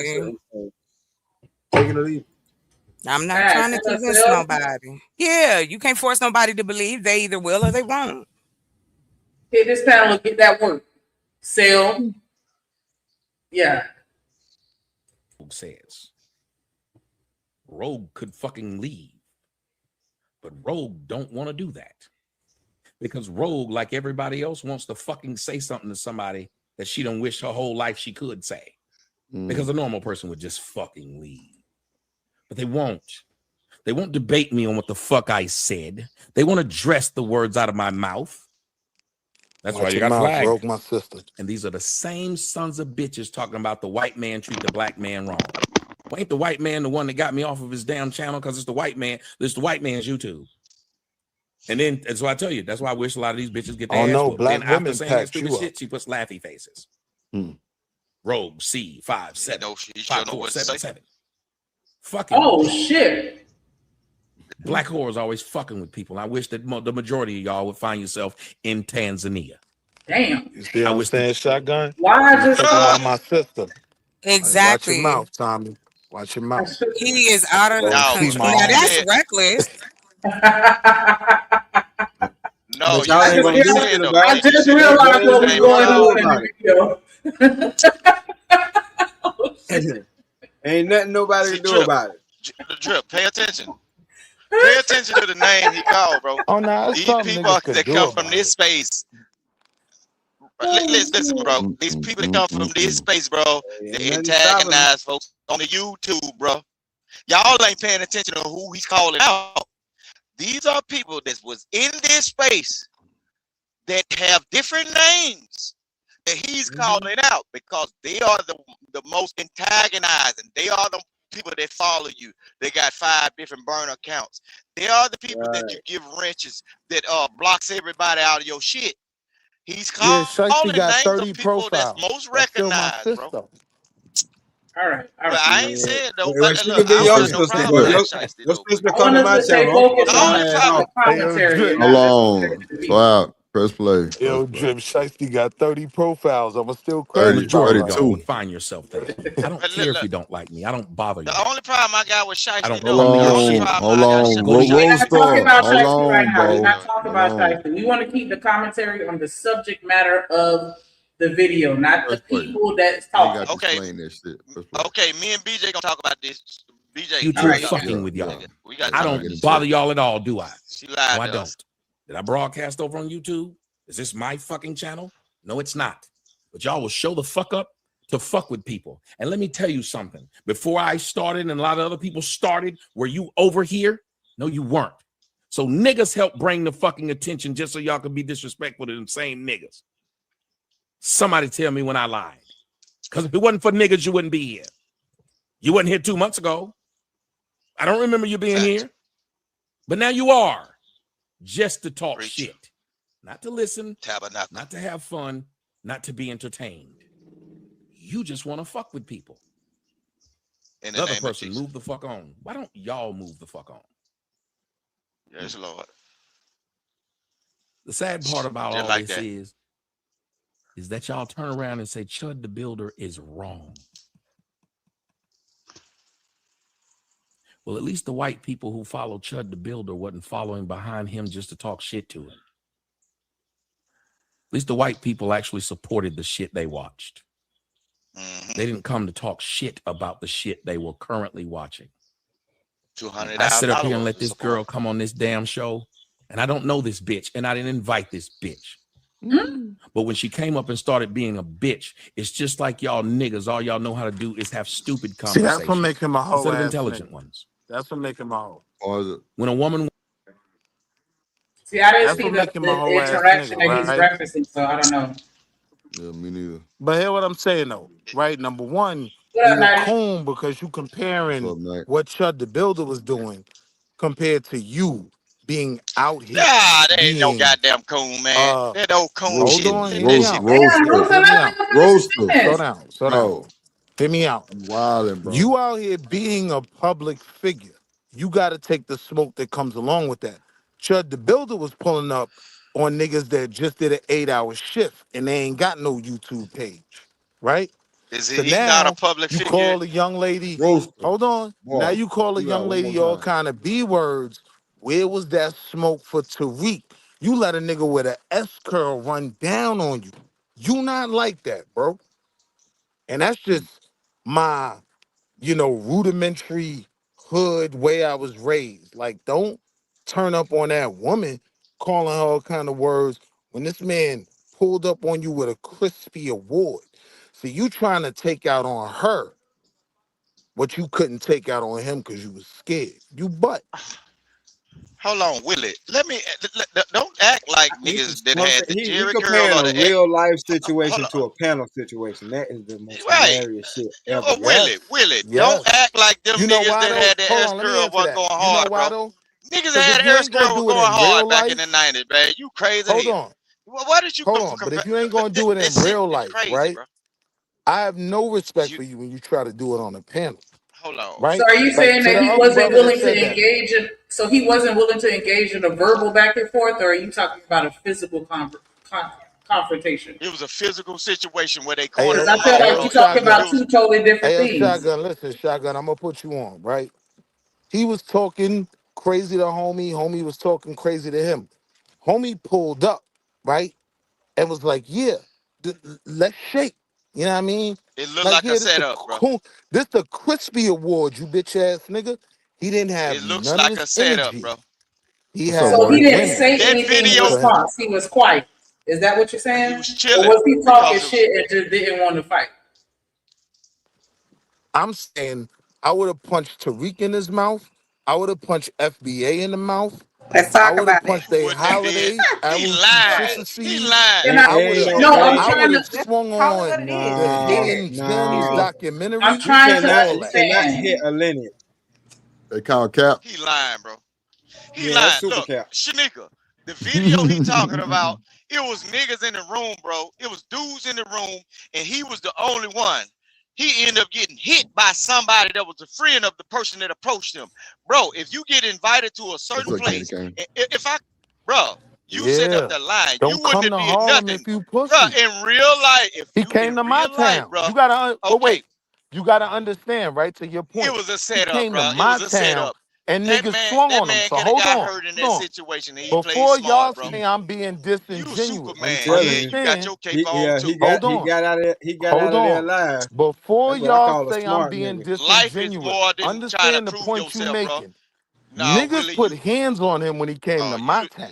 Take it or leave. I'm not trying to convince nobody. Yeah, you can't force nobody to believe. They either will or they won't. Hit this panel and get that work. Sell. Yeah. Says Rogue could fucking leave, but Rogue don't want to do that because Rogue, like everybody else, wants to fucking say something to somebody that she don't wish her whole life she could say. Because a normal person would just fucking leave, but they won't. They won't debate me on what the fuck I said. They won't address the words out of my mouth. That's why you got flagged. Broke my sister. And these are the same sons of bitches talking about the white man treat the black man wrong. Well, ain't the white man the one that got me off of his damn channel? Because it's the white man. It's the white man's YouTube. And so I tell you, that's why I wish a lot of these bitches get their ass no, whooped. black Then after women saying that packed stupid you shit, up. she puts laughy faces. Hmm. Rogue C57 No, she sure know what to say. 5477. Fucking Oh shit. black whores always fucking with people. I wish that the majority of y'all would find yourself in Tanzania. Damn. You see what I'm saying, Shotgun? Why I You just talking about my sister. Watch your Exactly. mouth, Tommy. Watch your mouth. He is out of the No, See country. my Now own. that's reckless. No, But y'all ain't gonna do saying shit though. about I it. just You realized Y'all what ain't was gonna going do on nothing in the video. Ain't nothing nobody see, can do about it. Drip, pay attention. Pay attention to the name he called, bro. Oh, no, it's These something people niggas could that do come from about this it. space. Listen, bro. These people that come from this space, bro, Ain't they nothing stopping them. antagonize folks on the YouTube, bro. Y'all ain't paying attention to who he's calling out. These are people that was in this space that have different names that he's calling out because they are the most antagonizing. They are the people that follow you. They got 5 different burner accounts. They are the people that you give wrenches that blocks everybody out of your shit. He's Yeah, calling Shiesty got names 30 of people that's profiles. most That's still my recognized, bro. sister. All right. Well, I ain't saying though. Well, she Look, could be I don't your got no sister, problem but with your Shiesty though. sister I come want to us my to stay channel. focused The on only the problem, Hey, yo, commentary Drip. and Hold not necessarily on. the So people. out. Press play. Yo, Press play. Drip, Shiesty got 30 profiles. I'ma still The 30, credit you, majority all of right? y'all 32. would find yourself there. I don't but care if look, you don't like me. I don't bother the y'all. only problem I got with I Shiesty don't Hold though, come to the your only shit. on. problem Hold I got on. Go to We're your Roll not shit. talking star. about Hold Shiesty right on, now. We're bro. not talking Hold about on. Shiesty. We want to keep the commentary on the subject matter of the video, not the Press play. people that's You ain't got talking. to okay, explain that shit. Press play. okay. Me and BJ gonna talk about this. BJ, All YouTube right. fucking Yeah, with yeah. y'all. we got Yeah, I we to gotta talk. get in don't check. bother y'all at all, do I? She No, lied I to us. don't. Did I broadcast over on YouTube? Is this my fucking channel? No, it's not. But y'all will show the fuck up to fuck with people. And let me tell you something. Before I started and a lot of other people started, were you over here? No, you weren't. So niggas help bring the fucking attention just so y'all can be disrespectful to them same niggas. Somebody tell me when I lied. Because if it wasn't for niggas, you wouldn't be here. You wasn't here 2 months ago. I don't remember you being here. But now you are. Just to talk shit. Not to listen. Tabernacle. Not to have fun. Not to be entertained. You just want to fuck with people. In The the other name of person Jesus. move the fuck on. Why don't y'all move the fuck on? Yes, Lord. The sad part about Just all like this that. is that y'all turn around and say Chud the Builder is wrong. Well, at least the white people who follow Chud the Builder wasn't following behind him just to talk shit to him. At least the white people actually supported the shit they watched. They didn't come to talk shit about the shit they were currently watching. I sit up here and let this girl come on this damn show, and I don't know this bitch, and I didn't invite this bitch. But when she came up and started being a bitch, it's just like y'all niggas. All y'all know how to do is have stupid See, that's what conversations make him a hoe instead of ass intelligent nigga. ones. That's what make him a hoe. When a woman, See, I didn't That's see what make him a the whole ass interaction nigga, that he's right? referencing, so I don't know. Yeah, me neither. But hear what I'm saying though, right? Number one, What up, you a Natty? coon because you comparing What's up, Nate? what Chud the Builder was doing compared to you being out here Ah, that ain't no being goddamn coon, man. That old coon hold shit. on, Let hear that me shit out. go. Hear me out. Roaster. Slow down, slow down. No. Hear me out. You wildin', bro. You out here being a public figure. You got to take the smoke that comes along with that. Chud the Builder was pulling up on niggas that just did an 8-hour shift and they ain't got no YouTube page, right? Is So he not a now public you figure? call a young lady. Roaster. Hold on. Now Boy, you call a you got young one more lady all time. kind of B words. Where was that smoke for Tariq? You let a nigga with an S curl run down on you. You not like that, bro. And that's just my, rudimentary hood way I was raised. Like, don't turn up on that woman calling her all kind of words when this man pulled up on you with a crispy award. So you trying to take out on her what you couldn't take out on him because you was scared. You butt. Hold on, Willie. Don't act like niggas that had the He Jerry curl comparing or a the real life hold situation on. to a panel situation. That is the most Right. hilarious shit ever. Willie, don't Yes. act like them You know niggas why that though? had the Hold S on, let me curl answer wasn't that. going You know hard, why bro. though? Niggas Because that if had you S ain't gonna curl were do it going in hard real back in life, the 90s, man. You crazy hold hell. on, Why did you hold go for on. But if you ain't gonna do it in this shit real is life, crazy, right? bro. I have no respect You for you when you try to do it on a panel, hold on. So right? are you Like saying to that the he other wasn't brother that willing to said that. engage in? So he wasn't willing to engage in a verbal back and forth, or are you talking about a physical confrontation? It was a physical situation where they Hey, cornered Because him I feel off, like bro. you're yo, talking shotgun. about two totally different Hey, yo, things. shotgun. Listen, shotgun. I'm gonna put you on, right? He was talking crazy to homie. Homie was talking crazy to him. Homie pulled up, right? And was like, yeah, let's shake. You know what I mean? It looked Like, like a yeah, setup, bro. this the crispy award, you bitch ass nigga. He didn't have It looks none of like a this setup, energy. bro. He What's up, had So the he Marty? didn't women. say That anything in video, Go ahead. response. He was quiet. Is that what you're he saying? was Or chilling was he talking because it was shit and just didn't want to fight? I'm saying I would have punched Tariq in his mouth. I would have punched FBA in the mouth. Let's I talk would have about it. punched you a wouldn't have did. holiday, He arrow to lying. sister He seed. lying. And I, I would have no, I'm I would trying have to swung Call it on what it is. the Just say Hidden it. Gems Nah, Period. I'm documentary, trying to all you that. cannot hit understand. a lineage. They call Cap. He lying, bro. He Yeah, that's lying. super Look, cap. Shanika, the video he talking about, it was niggas in the room, bro. It was dudes in the room, and he was the only one. He ended up getting hit by somebody that was a friend of the person that approached him. Bro, if you get invited to a What's certain up, Candy place, Cane? if I, bro, you sitting up Yeah. there lying, you Don't wouldn't come have to did Harlem nothing. if you Bro, pussy. in real life, He came to my town. bro, You gotta but okay, wait, you gotta understand, right? To your it point. was a He setup, came to bro. It my was a town setup. and niggas swung That on him. man So could have hold got on, hurt in hold that on. situation, and he played Before smart, y'all bro. say I'm being You disingenuous, I'm Superman. telling Yeah, you, you got understand. your cape on too. Hold on. he got out Hold of there on. alive. Before That's what I y'all call a say I'm smart being nigga. Life is disingenuous, more than trying to understand the prove point you yourself, bro. making. Nah, Niggas Willie, put hands on him when he came to my you town.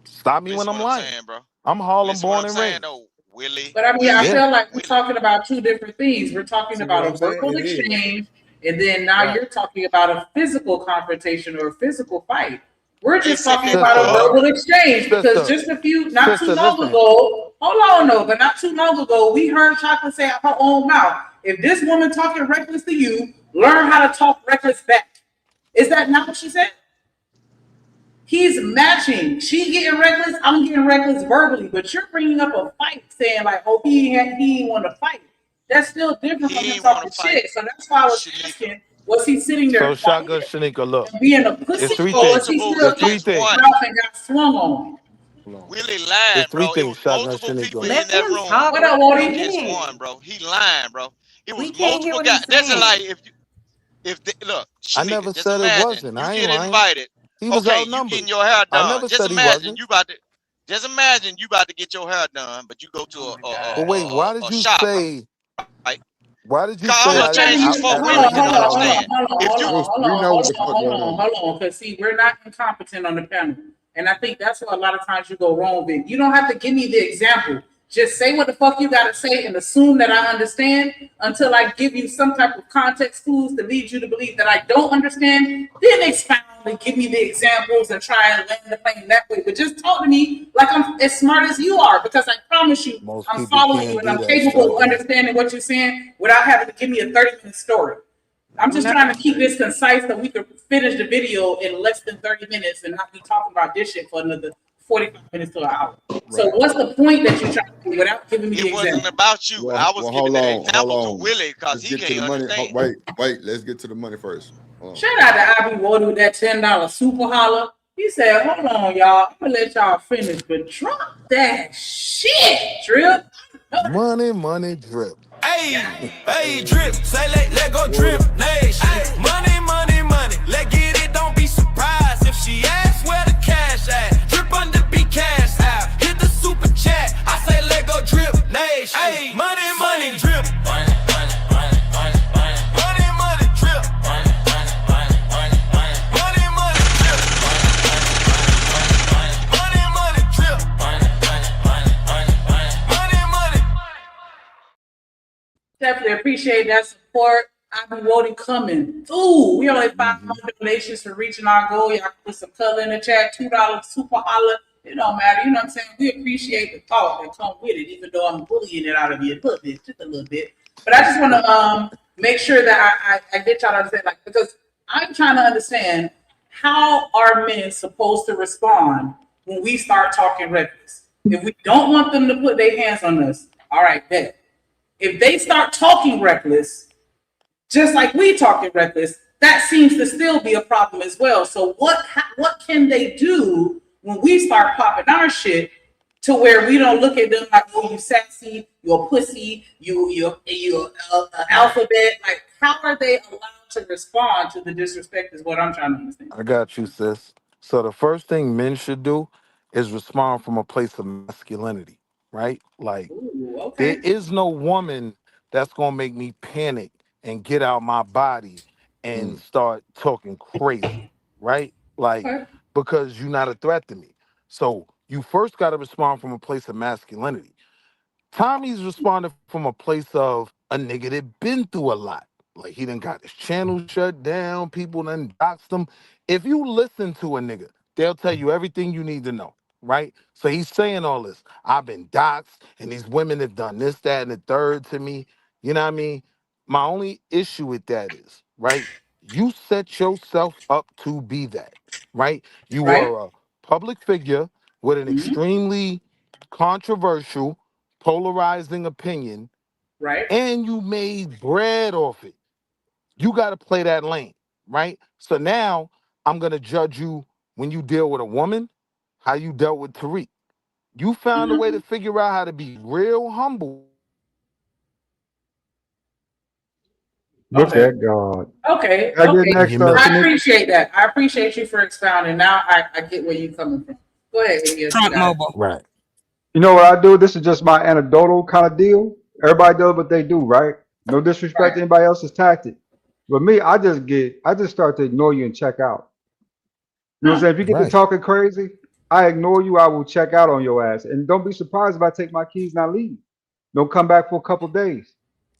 Stop me when listen I'm what I'm lying. saying, bro. I'm Harlem Listen what born I'm and saying, raised. though. Willie, But I mean, I Yeah. feel like we're talking about two different things. We're talking See what about a I'm saying? verbal It is. exchange, and then now Right. you're talking about a physical confrontation or a physical fight. We're they just said talking that about the a Sister, verbal exchange because sister, just not too long listen. ago, hold on, no, but not too long ago, we heard Chocolate say out her own mouth, if this woman talking reckless to you, learn how to talk reckless back. Is that not what she said? He's matching. She getting reckless. I'm getting reckless verbally, but you're bringing up a fight, saying like, "Oh, he didn't want to fight." That's still different from he him ain't want to talking fight shit. So that's why I was Shanika. asking: was he sitting So there shotgun quiet Shanika, look. and being a It It's pussy, was three or was things. he multiples still It's three talking against his things. one. mouth and got swung on? Hold on. Willie lying, It's three bro. It things, was shotgun multiple Shanika. people Let in that them room What talk. up, Let them Wody? against finish. one, bro. He lying, bro. It We was can't hear multiple what guys. he's That's just like saying. look, I Shanika, never just said it imagine wasn't. you I ain't get lying. invited. He was Okay, you getting outnumbered. your hair I done. never said he wasn't. Just imagine you about to get your hair done, but you go to Oh my God. But wait, why did a you shop, say right? why did you I'm say gonna Just I telling change didn't you you, slow, hold Willie. on, You hold can on, hold on, understand. hold on, If hold you on, Ghost, hold we on, know hold what the on, fuck hold going on, on. hold on. Because see, we're not incompetent on the panel. And I think that's where a lot of times you go wrong with. You don't have to give me the example. Just say what the fuck you gotta say and assume that I understand until I give you some type of context clues to lead you to believe that I don't understand. Then expound and give me the examples and try and land the plane that way. But just talk to me like I'm as smart as you are, because I promise you most I'm people following you can't and do I'm that, capable of shotgun. understanding what you're saying without having to give me a 30-minute story. I'm just No. trying to keep this concise so we can finish the video in less than 30 minutes and not be talking about this shit for another 45 minutes to an hour. So Right. what's the point that you're trying to do without giving me the it wasn't example? about you. I was Well, giving hold that on, hold example to on. Willie because Let's he get to can't the money. understand. Wait. Let's get to the money first. Hold on. Shout out to Ivy Ward with that $10 super holler. He said, hold on, y'all. I'm gonna let y'all finish, but drop that shit, Drip. Money drip. Hey, drip, say let go drip, nation. Money, let get it, don't be surprised if she asks where the cash at. Drip under be cash out, hit the super chat. I say let go drip, nation. Hey, money, drip. Money, drip. Definitely appreciate that support. I be voting coming through. We only 500 donations for reaching our goal. Y'all can put some color in the chat. $2 super holler. It don't matter. You know what I'm saying? We appreciate the thought that come with it, even though I'm bullying it out of you a little bit, just a little bit. But I just want to make sure that I get y'all to understand, like, because I'm trying to understand how are men supposed to respond when we start talking reckless? If we don't want them to put their hands on us, all right, bet. If they start talking reckless, just like we talking reckless, that seems to still be a problem as well. So what can they do when we start popping our shit to where we don't look at them like, oh, you sassy, you're a pussy, you're alphabet? Like, how are they allowed to respond to the disrespect is what I'm trying to understand. I got you, sis. So the first thing men should do is respond from a place of masculinity, right? Like, Ooh, there okay. is no woman that's gonna make me panic and get out my body and start talking crazy, right? Like, Okay. because you're not a threat to me. So you first got to respond from a place of masculinity. Tommy's responded from a place of a nigga that been through a lot. Like, he done got his channel shut down, people done doxed him. If you listen to a nigga, they'll tell you everything you need to know, right? So he's saying all this. I've been doxed, and these women have done this, that, and the third to me. You know what I mean? My only issue with that is, right? You set yourself up to be that, right? You Right. are a public figure with an extremely controversial, polarizing opinion, Right. and you made bread off it. You got to play that lane, right? So now I'm going to judge you when you deal with a woman, how you dealt with Tariq. You found a way to figure out how to be real humble. Look Okay. at God. Okay. I get next, I Shanika. appreciate that. I appreciate you for expounding. Now I get where you're coming from. Go ahead, Elias. Trump mobile. Right. You know what I do? This is just my anecdotal kind of deal. Everybody does what they do, right? No disrespect to anybody else's tactic. But me, I just start to ignore you and check out. You know what I'm saying? If you get to Right. talking crazy, I ignore you. I will check out on your ass. And don't be surprised if I take my keys and I leave. Don't come back for a couple days.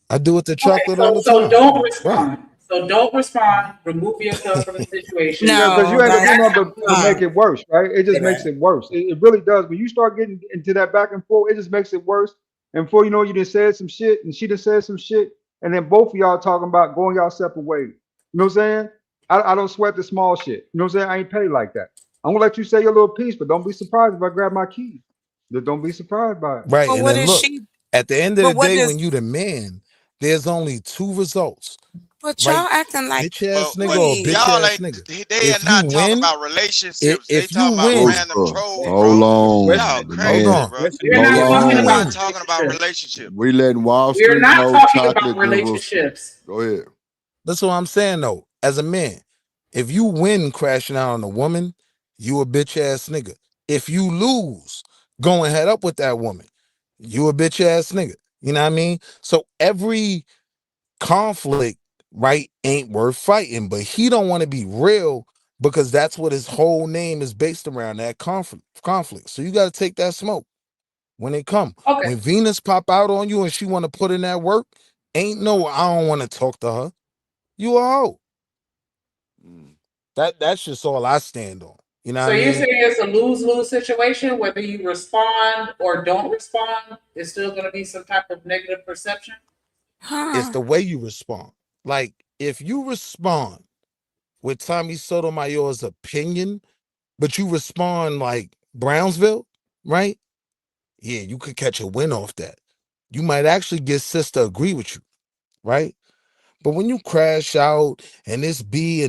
I do it to Okay, chocolate all the so time. don't Right. respond. So don't respond. Remove yourself from the situation. Yeah, because you No, ain't gonna do That's nothing how but make it worse, right? It just say makes that. it worse. It really does. When you start getting into that back and forth, it just makes it worse. And before you know, you just said some shit, and she just said some shit, and then both of y'all talking about going y'all separate ways. You know what I'm saying? I don't sweat the small shit. You know what I'm saying? I ain't paid like that. I'm gonna let you say your little piece, but don't be surprised if I grab my keys. Just don't be surprised by it. Right. but And what then is look, she? at the end of But the what day, does? when you the man, there's only two results, But y'all right? acting like Bitch ass But nigga what or queens. bitch y'all ass ain't nigga. they are If you not talking win, about relationships. They if you talking about win, random trolls, Hold bro. on. Y'all The hold crazy, man. on. bro. We're Hold not If you talking Y'all about not on. win, talking about relationships. relationships. We letting Wall We're Street not know talking about chocolate give us. relationships. Go ahead. that's what I'm saying though. As a man, if you win crashing out on a woman, you a bitch ass nigga. If you lose going head up with that woman, you a bitch ass nigga. You know what I mean? So every conflict, right, ain't worth fighting. But he don't want to be real because that's what his whole name is based around, that conflict. So you got to take that smoke when it come. Okay. When Venus pop out on you and she want to put in that work, ain't no I don't want to talk to her. You a hoe. That's just all I stand on. You know what So I you're mean? saying it's a lose-lose situation, whether you respond or don't respond, it's still going to be some type of negative perception? It's the way you respond. Like if you respond with Tommy Sotomayor's opinion, but you respond like Brownsville, right? Yeah, you could catch a win off that. You might actually get sis to agree with you, right? But when you crash out and this B,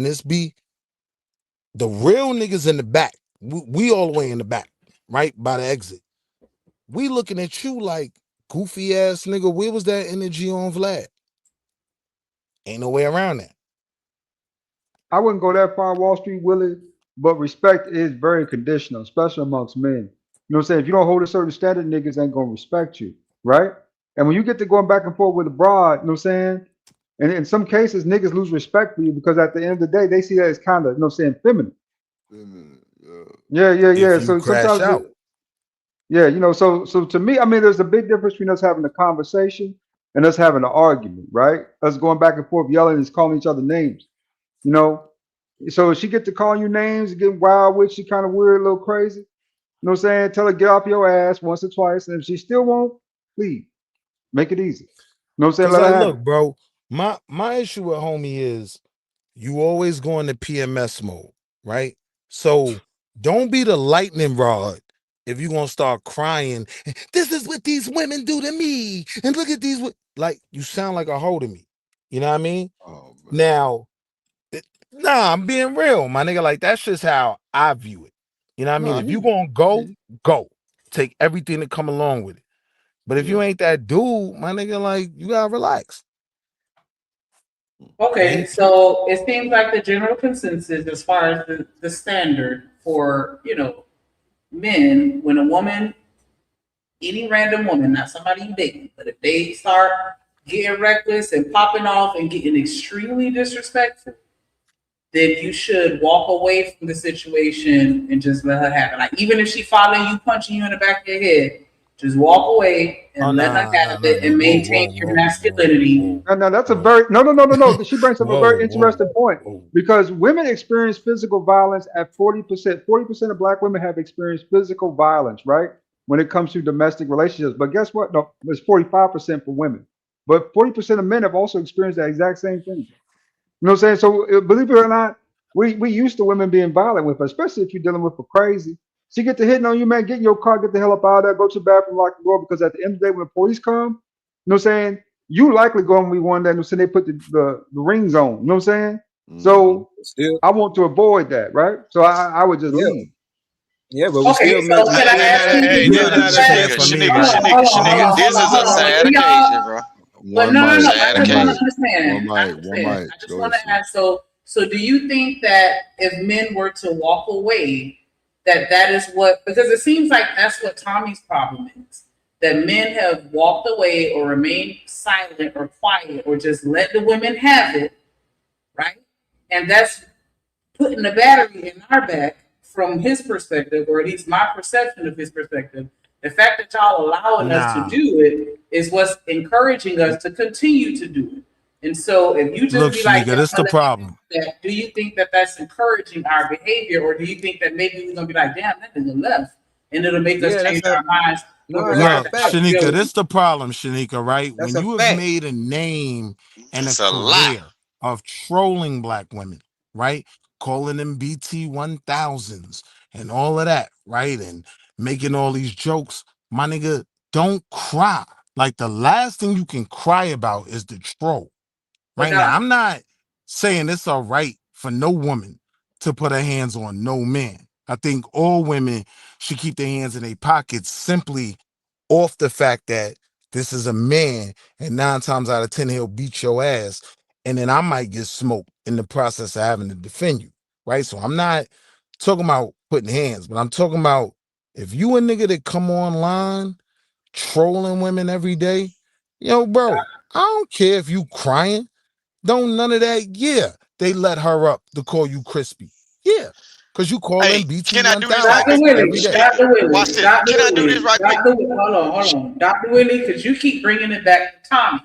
the real niggas in the back, we all the way in the back, right? By the exit. We looking at you like goofy ass nigga. Where was that energy on Vlad? Ain't no way around that. I wouldn't go that far, Wall Street Willie, but respect is very conditional, especially amongst men. You know what I'm saying? If you don't hold a certain standard, niggas ain't gonna respect you, right? And when you get to going back and forth with a broad, you know what I'm saying? And in some cases, niggas lose respect for you because at the end of the day, they see that as kind of, you know what I'm saying, feminine. Yeah. If you So crash sometimes, out. yeah, you know, so to me, I mean, there's a big difference between us having a conversation and us having an argument, right? Us going back and forth, yelling and calling each other names, you know. So if she get to calling you names, getting wild with you, kind of weird, a little crazy. You know what I'm saying? Tell her get off your ass once or twice, and if she still won't, leave. Make it easy. You know what I'm saying? Cause Let her like, have look, it. bro, my issue with homie is you always go into PMS mode, right? So don't be the lightning rod if you're gonna start crying. This is what these women do to me, and look at these. Like you sound like a hoe to me. You know what I mean? Oh man. Now, nah, I'm being real, my nigga. Like that's just how I view it. You know what I No, mean? I If hear you you. gonna I hear go, you. go. Take everything that come along with it. But if Yeah. you ain't that dude, my nigga, like you gotta relax. Okay, so it seems like the general consensus as far as the standard for, men, when a woman, any random woman, not somebody you dating, but if they start getting reckless and popping off and getting extremely disrespectful, then you should walk away from the situation and just let her have it. Like even if she following you, punching you in the back of your head, just walk away Oh and let her nah, have it and whoa, maintain whoa, your whoa, masculinity. No, that's a very no. She brings up a whoa, very whoa, interesting point whoa. because women experience physical violence at 40%. 40% of black women have experienced physical violence, right? When it comes to domestic relationships. But guess what? No, it's 45% for women. But 40% of men have also experienced that exact same thing. You know what I'm saying? So believe it or not, we used to women being violent with us, especially if you're dealing with a crazy. She get to hitting on you, man. Get in your car, get the hell up out of there, go to the bathroom, lock the door. Because at the end of the day, when the police come, you know what I'm saying? You likely going to be one that they put the rings on. You know what I'm saying? So Still, I want to avoid that, right? So I would just yeah, leave. yeah, but we Okay, still so can I ask you, do Hey, you men think not Shanika, that? expecting. Shanika, this is a sad Do occasion, y'all? bro. But One no, mic, I Sad just one want to mic, occasion. understand. I one understand. mic. I just Go want ahead, to ask. So do you think that if men were to walk away, that is what? Because it seems like that's what Tommy's problem is. That men have walked away or remained silent or quiet or just let the women have it, right? And that's putting the battery in our back from his perspective, or at least my perception of his perspective. The fact that y'all allowing us to Nah. do it is what's encouraging us to continue to do it. And so, if you just Look, be like, Shanika, that's the problem. that, do you think that that's encouraging our behavior, or do you think that maybe we're gonna be like, damn, that nigga left, and it'll make us Yeah, that's change a our minds with no. That's a regard Look, to how fact. we Shanika, feel? this the problem, Shanika, right? That's When a you have fact. made a name and a It's a lie. career of trolling black women, right? Calling them BT 1000s and all of that, right? And making all these jokes, my nigga, don't cry. Like the last thing you can cry about is the troll. But Right now, I'm not saying it's all right for no woman to put her hands on no man. I think all women should keep their hands in their pockets simply off the fact that this is a man, and 9 times out of 10 he'll beat your ass, and then I might get smoked in the process of having to defend you, right? So I'm not talking about putting hands, but I'm talking about if you a nigga that come online trolling women every day, yo, bro, I don't care if you crying. Don't none of that. Yeah, they let her up to call you crispy. Yeah, because you call Hey, them BT can I do this like 1000s Dr. this? every Willie, day. Dr. Watch Willie, this. Dr. Can I do this Willie, right quick? Dr. Willie, hold on. Dr. Willie, because you keep bringing it back to Tommy.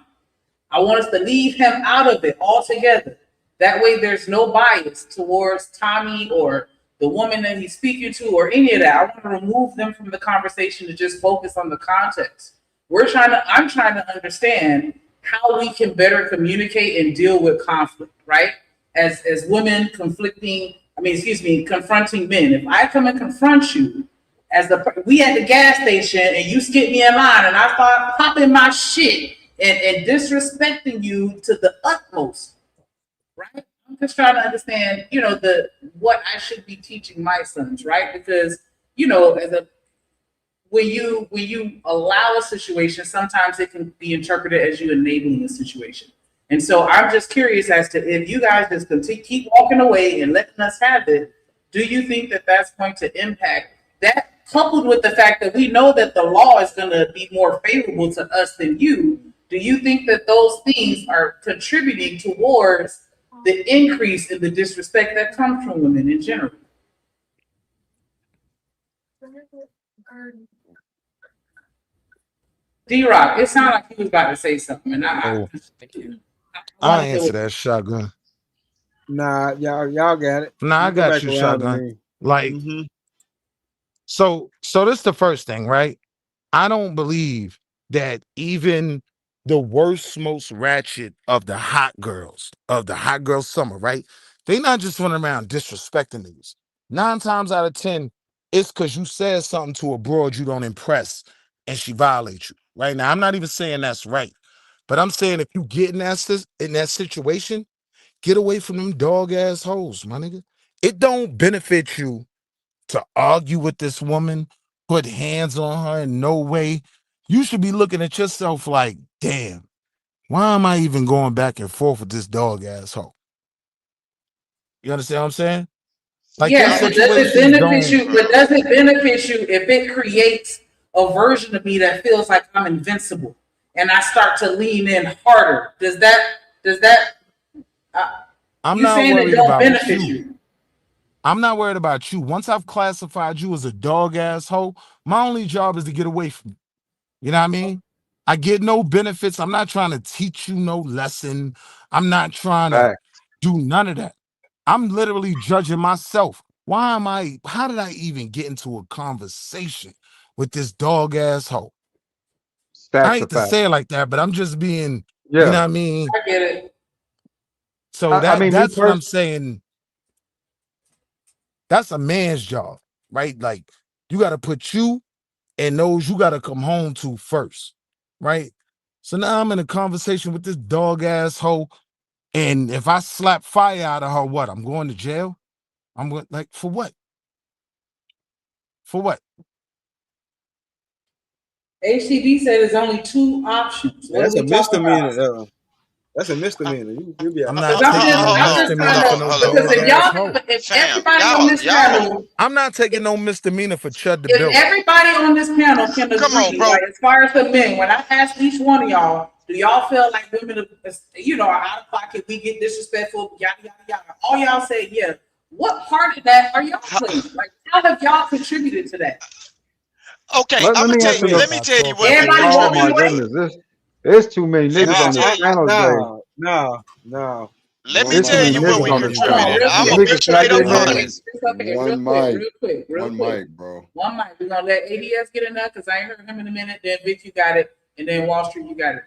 I want us to leave him out of it altogether. That way there's no bias towards Tommy or the woman that he's speaking to or any of that. I want to remove them from the conversation to just focus on the context. I'm trying to understand how we can better communicate and deal with conflict, right? As women confronting men. If I come and confront you we at the gas station and you skip me in line and I start popping my shit and disrespecting you to the utmost, right? I'm just trying to understand, what I should be teaching my sons, right? Because, when you allow a situation, sometimes it can be interpreted as you enabling a situation. And so I'm just curious as to if you guys just keep walking away and letting us have it, do you think that that's going to impact that, coupled with the fact that we know that the law is going to be more favorable to us than you? Do you think that those things are contributing towards the increase in the disrespect that comes from women in general? D-Rock, it sounded like he was about to say something, and Oh, I I want to hear answer what. that shotgun. Nah, y'all got it. Nah, I You go got back you, around to shotgun. me. Like, so this is the first thing, right? I don't believe that even the worst, most ratchet of the hot girls summer, right? They not just running around disrespecting niggas. 9 times out of 10, it's because you said something to a broad you don't impress and she violates you. Right now, I'm not even saying that's right, but I'm saying if you get in that situation, get away from them dog ass hoes, my nigga. It don't benefit you to argue with this woman, put hands on her in no way. You should be looking at yourself like, damn, why am I even going back and forth with this dog asshole? You understand what I'm saying? Like them Yeah, but does it situations benefit don't. you? But does it benefit you if it creates a version of me that feels like I'm invincible, and I start to lean in harder? Does that? I'm You not saying it worried don't about benefit you. you? I'm not worried about you. Once I've classified you as a dog asshole, my only job is to get away from you. You know what I mean? I get no benefits. I'm not trying to teach you no lesson. I'm not trying to do none of that. I'm literally judging myself. How did I even get into a conversation with this dog asshole? I Facts are hate to facts. say it like that, but I'm just being, you Yeah. know what I mean? I get it. So I mean, me that's what I'm personally, saying. That's a man's job, right? Like you got to put you and those you got to come home to first, right? So now I'm in a conversation with this dog asshole, and if I slap fire out of her, what? I'm going to jail? I'm going like for what? For what? HTB said there's only 2 options. What are That's a we talking about? misdemeanor, though. That's a misdemeanor. You'll be I'm out. not I'm taking no just misdemeanor trying for to, no because dog asshole. if Fam, everybody on this panel, I'm not taking no misdemeanor for Chud the if Builder. everybody on this panel can Come on, agree, bro. like as far as the men, when I ask each one of y'all, do y'all feel like women, are out of pocket? We get disrespectful, yada yada yada. All y'all say, yeah. What part of that are y'all playing? Like, how have y'all contributed to that? Okay, let I'm gonna me tell answer you. this. Let me tell you what. Everybody Oh walking my away. goodness, there's too many Let niggas me on this tell you. panel today. No. Let me There's too tell many you what niggas we on this Hold on, panel. contributed. real I'm quick. gonna be Tamika, can I straight get up in there? honest. It's okay, One mic. One mic, bro. One mic. We're gonna let ADS get in there because I ain't heard him in a minute. Then Vic, you got it, and then Wall Street, you got it.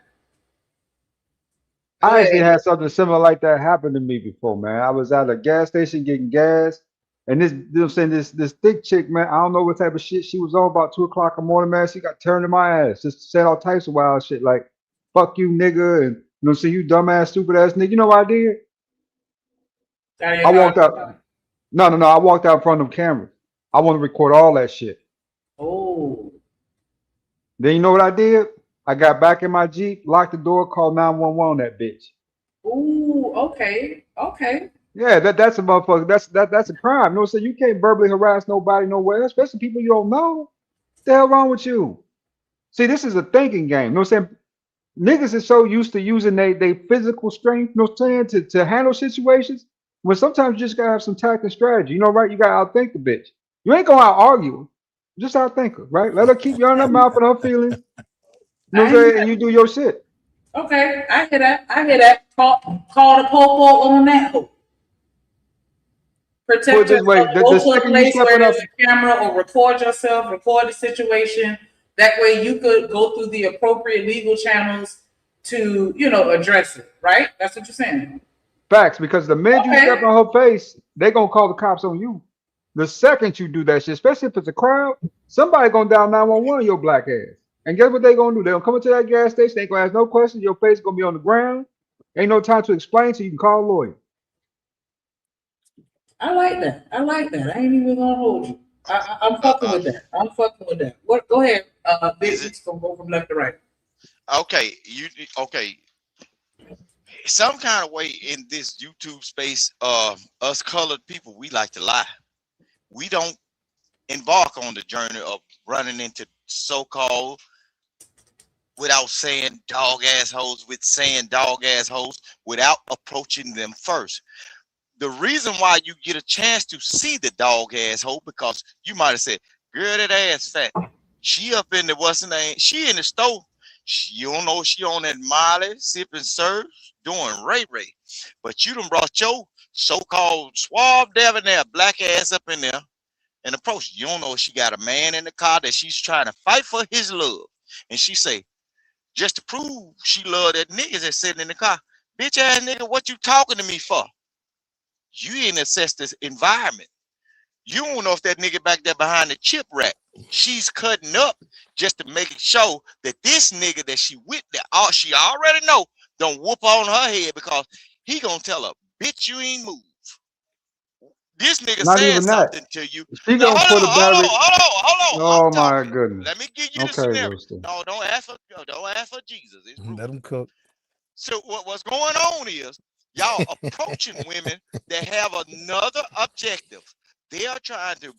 Go I ahead, actually ADS. had something similar like that happen to me before, man. I was at a gas station getting gas, and this, you know what I'm saying, this thick chick, man, I don't know what type of shit she was on about 2 o'clock in the morning, man. She got turned in my ass, just said all types of wild shit like, fuck you, nigga, and you know, see you dumbass, stupid ass nigga. You know what I did? I walked out. No, I walked out in front of them cameras. I want to record all that shit. Oh. Then you know what I did? I got back in my Jeep, locked the door, called 911 on that bitch. Ooh. Okay. Okay. Yeah, that's a motherfucker. That's a crime. No, so you can't verbally harass nobody nowhere, especially people you don't know. What the hell wrong with you? See, this is a thinking game. You know what I'm saying? Niggas is so used to using they physical strength, you know what I'm saying, to handle situations. When sometimes you just gotta have some tact and strategy. You know, right? You gotta outthink the bitch. You ain't gonna out argue her. Just outthink her, right? Let her keep yarning her mouth and her feelings. You know what I'm saying? And you do your shit. Okay. I hear that. Call the popo on that hoe. Put Protect it this way, yourself. the Go to a second you place where stepping up, there's a camera, or record yourself. Record the situation. That way, you could go through the appropriate legal channels to, address it. Right? That's what you're saying. facts, because the minute you step on her face, they gonna call the cops on you. The second you do that shit, especially if it's a crowd, somebody gonna dial 911 your black ass. And guess what they gonna do? They gonna come into that gas station, they ain't gonna ask no questions, your face gonna be on the ground. Ain't no time to explain, so you can call a lawyer. I like that. I ain't even gonna hold you. I'm fucking with that. What? Go ahead. Big G's gonna go from left to right. Okay, okay. Some kind of way in this YouTube space, us colored people, we like to lie. We don't embark on the journey of running into so-called, without saying dog assholes, without approaching them first. The reason why you get a chance to see the dog asshole, because you might have said, girl, that ass fat. She up in the what's her name? She in the store. You don't know she on that Molly, sipping syrup, doing Ray. But you done brought your so-called suave debonair black ass up in there and approach. You don't know if she got a man in the car that she's trying to fight for his love. And she say, just to prove she love that niggas that's sitting in the car, bitch ass nigga, what you talking to me for? You ain't assessed this environment. You don't know if that nigga back there behind the chip rack, she's cutting up just to make it show that this nigga that she with, that she already know, don't whoop on her head because he gonna tell her, bitch, you ain't move. This nigga Not saying even that. something to you. She No, gonna put a battery. Hold on. Oh my goodness. Let me give you the Okay, scenario. Rooster. No, don't ask for Jesus. It's rude. Let him cook. So what's going on is y'all approaching women that have another objective. They are trying to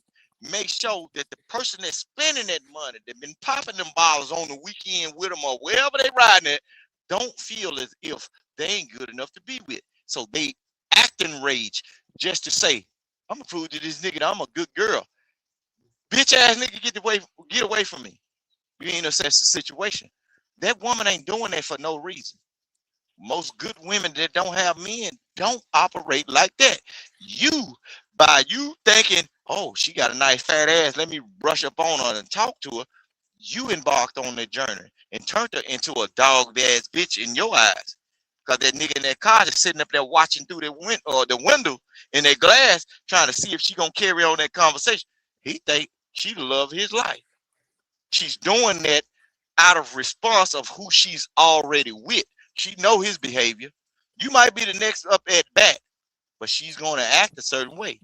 make sure that the person that's spending that money, that been popping them bottles on the weekend with them or wherever they riding at, don't feel as if they ain't good enough to be with. So they act in rage just to say, I'm gonna prove to this nigga that I'm a good girl. Bitch ass nigga, get away from me. You ain't assess the situation. That woman ain't doing that for no reason. Most good women that don't have men don't operate like that. By you thinking, oh, she got a nice fat ass, let me brush up on her and talk to her, you embarked on that journey and turned her into a dog ass bitch in your eyes. Because that nigga in that car is sitting up there watching through the window in that glass, trying to see if she gonna carry on that conversation. He think she love his life. She's doing that out of response of who she's already with. She know his behavior. You might be the next up at bat, but she's going to act a certain way.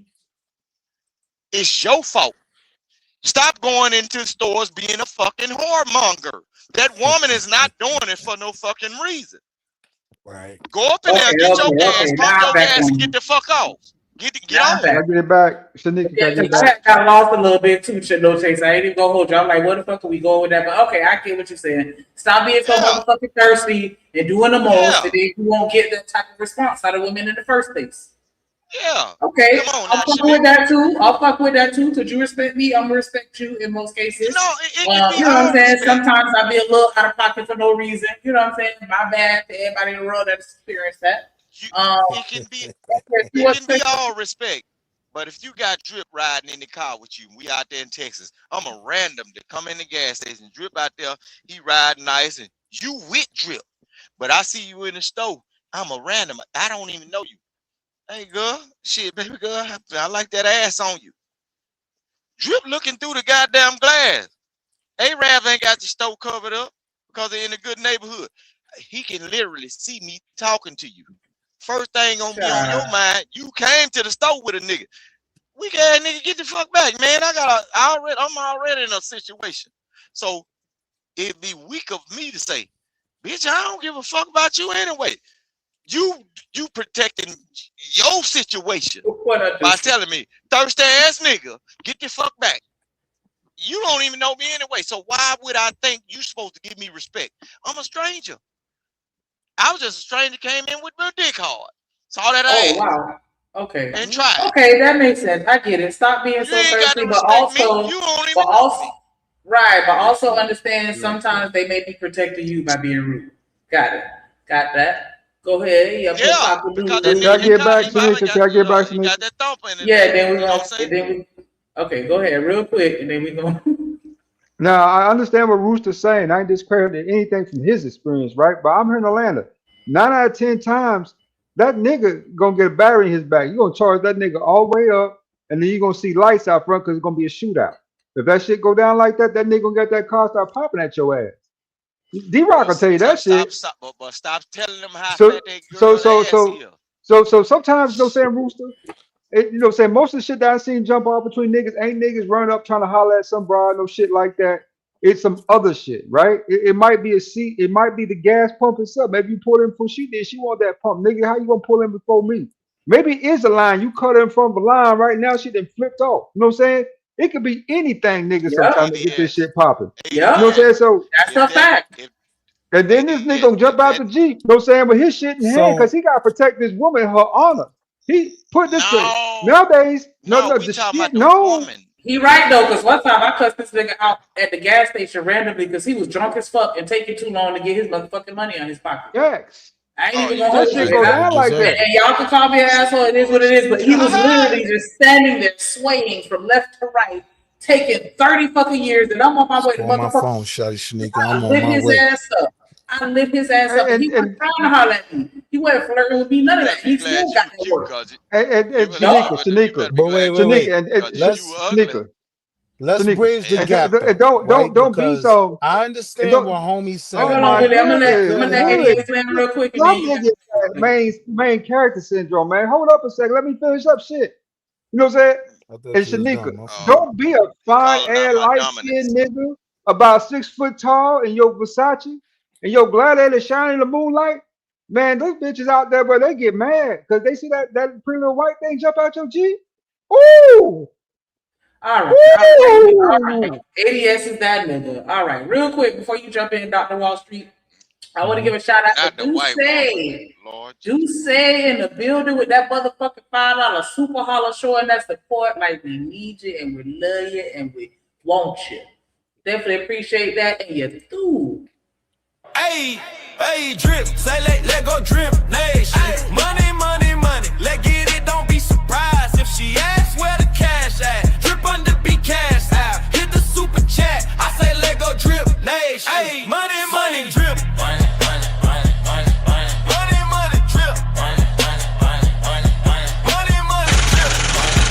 It's your fault. Stop going into stores being a fucking whoremonger. That woman is not doing it for no fucking reason. Right. Go up in there, get your gas, pump your gas, and get the fuck off. Get on. Can I get it back? Shanika, can I get it I back? got lost a little bit too, no chase. I ain't even gonna hold you. I'm like, what the fuck are we going with that? But okay, I get what you're saying. Stop being so motherfucking thirsty and doing the most, and then you won't get that type of response out of women in the first place. Yeah. Okay. I'll fuck with that too. I'll fuck with that too. Because you respect me, I'm gonna respect you in most cases. You know what I'm saying? Sometimes I'll be a little out of pocket for no reason. You know what I'm saying? My bad to everybody in the world that's experienced that. It can be all respect. But if you got Drip riding in the car with you, we out there in Texas, I'm a random to come in the gas station. Drip out there, he riding nice, and you with Drip. But I see you in the store, I'm a random. I don't even know you. Hey, girl, shit, baby girl, I like that ass on you. Drip looking through the goddamn glass. A-Rav ain't got the store covered up because they're in a good neighborhood. He can literally see me talking to you. First thing gonna be on your mind, you came to the store with a nigga. Weak ass nigga, get the fuck back, man. I'm already in a situation. So it'd be weak of me to say, bitch, I don't give a fuck about you anyway. You protecting your situation by telling me, thirsty ass nigga, get the fuck back. You don't even know me anyway. So why would I think you supposed to give me respect? I'm a stranger. I was just a stranger came in with my dick hard. Saw that ass. Wow. Okay. And try it. Okay, that makes sense. I get it. Stop being so thirsty, but also understand sometimes they may be protecting you by being rude. Got it. Got that. Go ahead. Can I get back, Shanika? Can I get back, Shanika? Yeah, then we okay, go ahead real quick, and then we go. Now, I understand what Rooster's saying. I ain't discrediting anything from his experience, right? But I'm here in Atlanta. 9 out of 10 times, that nigga gonna get a battery in his back. You gonna charge that nigga all the way up, and then you gonna see lights out front because it's gonna be a shootout. If that shit go down like that, that nigga gonna get that car start popping at your ass. D-Rock will tell you that shit. But stop telling them how fat that girl So sometimes, you know what I'm saying, Rooster? You know what I'm saying? Most of the shit that I seen jump off between niggas ain't niggas running up trying to holler at some broad, no shit like that. It's some other shit, right? It might be a seat. It might be the gas pump itself. Maybe you pull in before she did. She want that pump. Nigga, how you gonna pull in before me? Maybe it is a line. You cut her in front of a line right now. She done flipped off. You know what I'm saying? It could be anything, nigga, sometimes to get this shit popping. Yeah. You know what I'm saying? So that's a fact. And then this nigga gonna jump out the Jeep, you know what I'm saying, with his shit in hand, because he gotta protect this woman, her honor. He put this straight. Nowadays, we talking about the woman. He right though, because one time I cussed this nigga out at the gas station randomly because he was drunk as fuck and taking too long to get his motherfucking money on his pocket. Yes. I ain't Oh, even you gonna That hold just you. shit straight go And, up. down like and that. y'all can call me an asshole. It is what it is. But he was literally just standing there swaying from left to right, taking 30 fucking years, and I'm on my way to On my motherfucking. phone, Shotty Shanika. I I'm on lit my his way. ass up. I lit his ass up, and And he wasn't trying to holler at me. He wasn't flirting with me. None of You that. better be He glad still you got were that cute, work. cause and you better be, Shanika, but you better be But glad wait, you wait, were wait. cute, Shanika, and cause you Let's were ugly. Shanika, let's Shanika, bridge the and Hell, gap though, right? don't be Because so. I And understand don't. what homie's Oh Hold saying, on, my right? Willie. I'm gonna It let I'm goodness, gonna could let happen. Willie, 88 land real quick, and then some you got niggas got main character syndrome, man. Hold up a second, let me finish up shit. You know what I'm saying? I thought And you was Shanika, done. My fault. don't be a you fine calling out ass my light dominance. skinned nigga about 6 foot tall in your Versace and your gladiator shining in the moonlight. Man, those bitches out there, bro, they get mad because they see that pretty little white thing jump out your Jeep. Ooh, all right, all right. ooh. ADS is that nigga. All right, real quick before you jump in, Dr. Wall Street, I want to give a shout out to Not the white woman. Duce. Lord Jesus. Duce in the building with that motherfucking $5 super holler showing that support. Like we need you and we love you and we want you. Definitely appreciate that. And you do. Hey, hey, drip, say let go drip nation. Money, money, money, let get it, don't be surprised if she asks where the cash at. Drip under be cash out, hit the super chat, I say let go drip nation. Hey, money, money, drip. Money, money, money, money, money. Money, money, drip. Money, money, money, money, money. Money, money, drip. Money,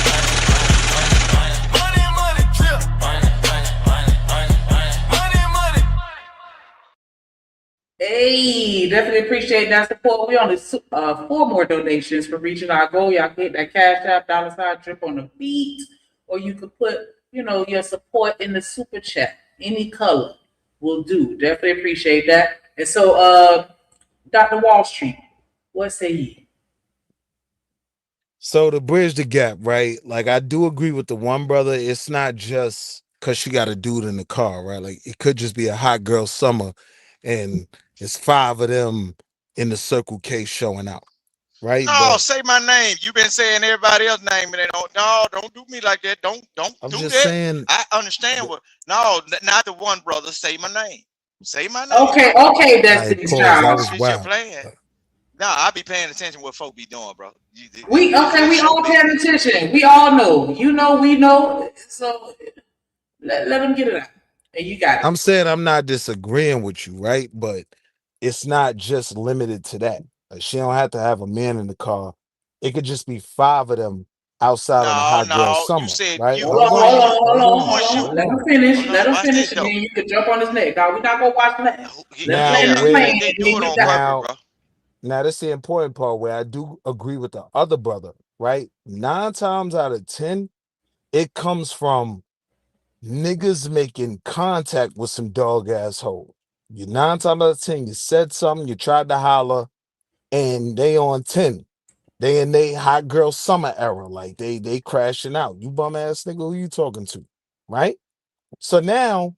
money, drip. Money, money, money, money, money. Money, money. Hey, definitely appreciate that support. We on the 4 more donations for reaching our goal. Y'all can hit that cash app $ drip on the beat, or you could put, your support in the super chat. Any color will do. Definitely appreciate that. And so, Dr. Wall Street, what say you? So to bridge the gap, right? Like I do agree with the one brother. It's not just because she got a dude in the car, right? Like it could just be a hot girl summer, and it's 5 of them in the Circle K showing out, right? No, But say my name. You've been saying everybody else's name, and they don't. No, don't do me like that. Don't I'm do just that. saying. I understand what. No, not the one brother. Say my name. Say my name, Okay, brother. okay, I Destiny's pause. That Child. was Shit, you're wild. playing. No, I be paying attention what folk be doing, bro. We This show all paying business. attention. We all know. We know. So let them get it out. And you got it. I'm saying I'm not disagreeing with you, right? But it's not just limited to that. Like, she don't have to have a man in the car. It could just be 5 of them outside on a No, hot girl no. You summer, said right? you Hold on, Hold hold push. on, on, hold hold on, on, Push hold you. on. hold Let him on. finish. Hold Let on. him Watch finish, this and then though. you can jump on his neck, dog. We're not gonna watch nothing. Let him land Yeah, his plane, and they then do it you on got it. purpose, Now, bro. now that's the important part where I do agree with the other brother, right? 9 times out of 10, it comes from niggas making contact with some dog asshole. You 9 times out of 10, you said something, you tried to holler, and they on 10. They in they hot girl summer era, like they crashing out. You bum ass nigga, who you talking to, right? So now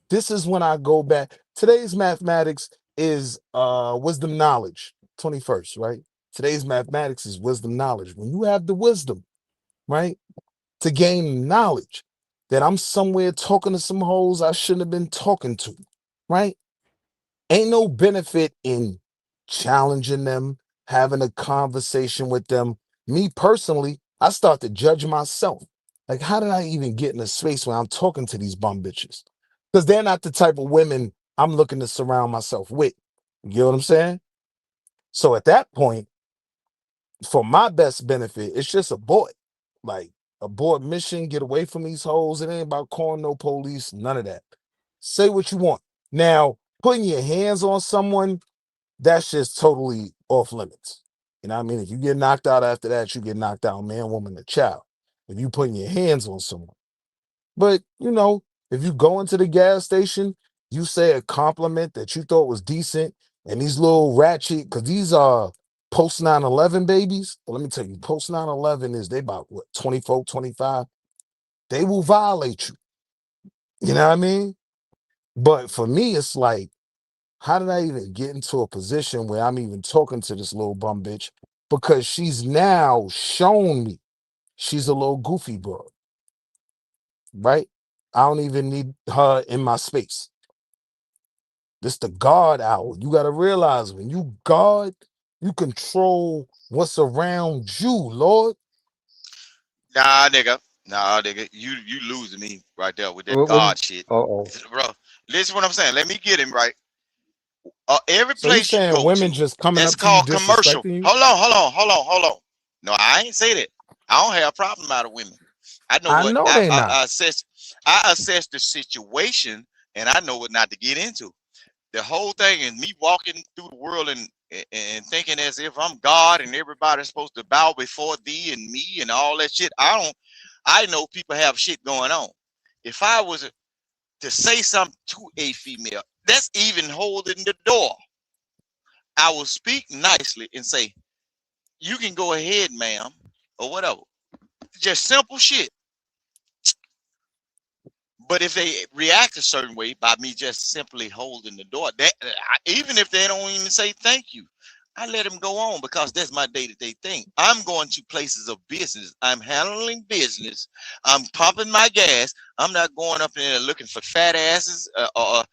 this is when I go back. Today's mathematics is wisdom knowledge. 21st, right? Today's mathematics is wisdom knowledge. When you have the wisdom, right, to gain knowledge that I'm somewhere talking to some hoes I shouldn't have been talking to, right? Ain't no benefit in challenging them, having a conversation with them. Me personally, I start to judge myself. Like, how did I even get in a space where I'm talking to these bum bitches? Because they're not the type of women I'm looking to surround myself with. You get what I'm saying? So at that point, for my best benefit, it's just abort. Like, abort mission, get away from these hoes. It ain't about calling no police, none of that. Say what you want. Now, putting your hands on someone, that's just totally off limits. You know what I mean? If you get knocked out after that, you get knocked out, man, woman, or child. If you putting your hands on someone. But, if you go into the gas station, you say a compliment that you thought was decent, and these little ratchet, because these are post 9/11 babies. Well, let me tell you, post 9/11 is they about what, 24, 25? They will violate you. You know what I mean? But for me, it's like, how did I even get into a position where I'm even talking to this little bum bitch? Because she's now shown me she's a little goofy bro. right? I don't even need her in my space. This the God hour. You got to realize when you God, you control what's around you, Lord. Nah, nigga. Nah, nigga. You losing me right there with that What God shit. oh. Bro, listen what I'm saying. Let me get him right. Every So you place you saying go women to, just coming that's up to you called commercial. disrespecting you? Hold on. No, I ain't say that. I don't have a problem out of women. I know I what know they not. I assess the situation, and I know what not to get into. The whole thing is me walking through the world and thinking as if I'm God and everybody's supposed to bow before thee and me and all that shit. I know people have shit going on. If I was to say something to a female, that's even holding the door. I will speak nicely and say, you can go ahead, ma'am, or whatever. Just simple shit. But if they react a certain way by me just simply holding the door, even if they don't even say thank you, I let them go on because that's my day-to-day thing. I'm going to places of business. I'm handling business. I'm pumping my gas. I'm not going up in there looking for fat asses or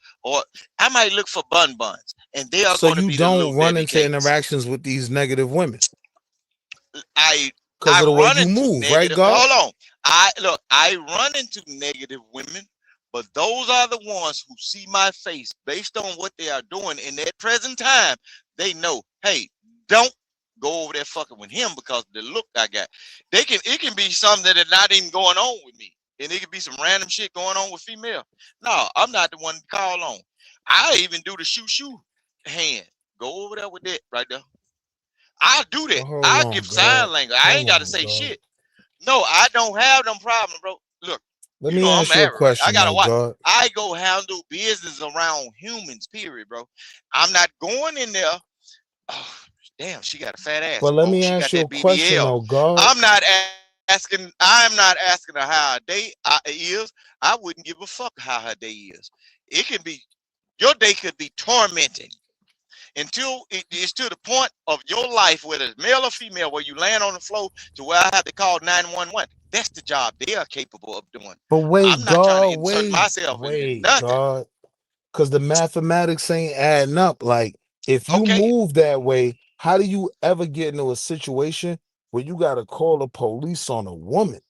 I might look for buns, and they are So going to you be the little don't run Debbie into cakes. interactions with these negative women I because of the way run you into move, right, negative. God? Hold on. I run into negative women, but those are the ones who see my face based on what they are doing in that present time. They know, hey, don't go over there fucking with him because of the look I got. It can be something that is not even going on with me. And it could be some random shit going on with female. No, I'm not the one to call on. I even do the shoe hand. Go over there with that right there. I do that. Well, hold I on, give God. sign language. I ain't Hold got to on, say God. shit. No, I don't have them problem, bro. Look, Let you me know I'm ask you a married, right? I question, got a though, wife. God. I go handle business around humans, period, bro. I'm not going in there. Oh, damn, she got a fat ass. But let Oh, me she ask got you a that question, BBL. though, God. I'm not asking. I'm not asking her how her day is. I wouldn't give a fuck how her day is. It can be your day could be tormenting until it is to the point of your life, whether it's male or female, where you land on the floor to where I have to call 911. That's the job they are capable of doing. But I'm wait, not trying to God, insert myself into nothing. God. Because the mathematics ain't adding up. Like, if you Okay. move that way, how do you ever get into a situation where you got to call the police on a woman?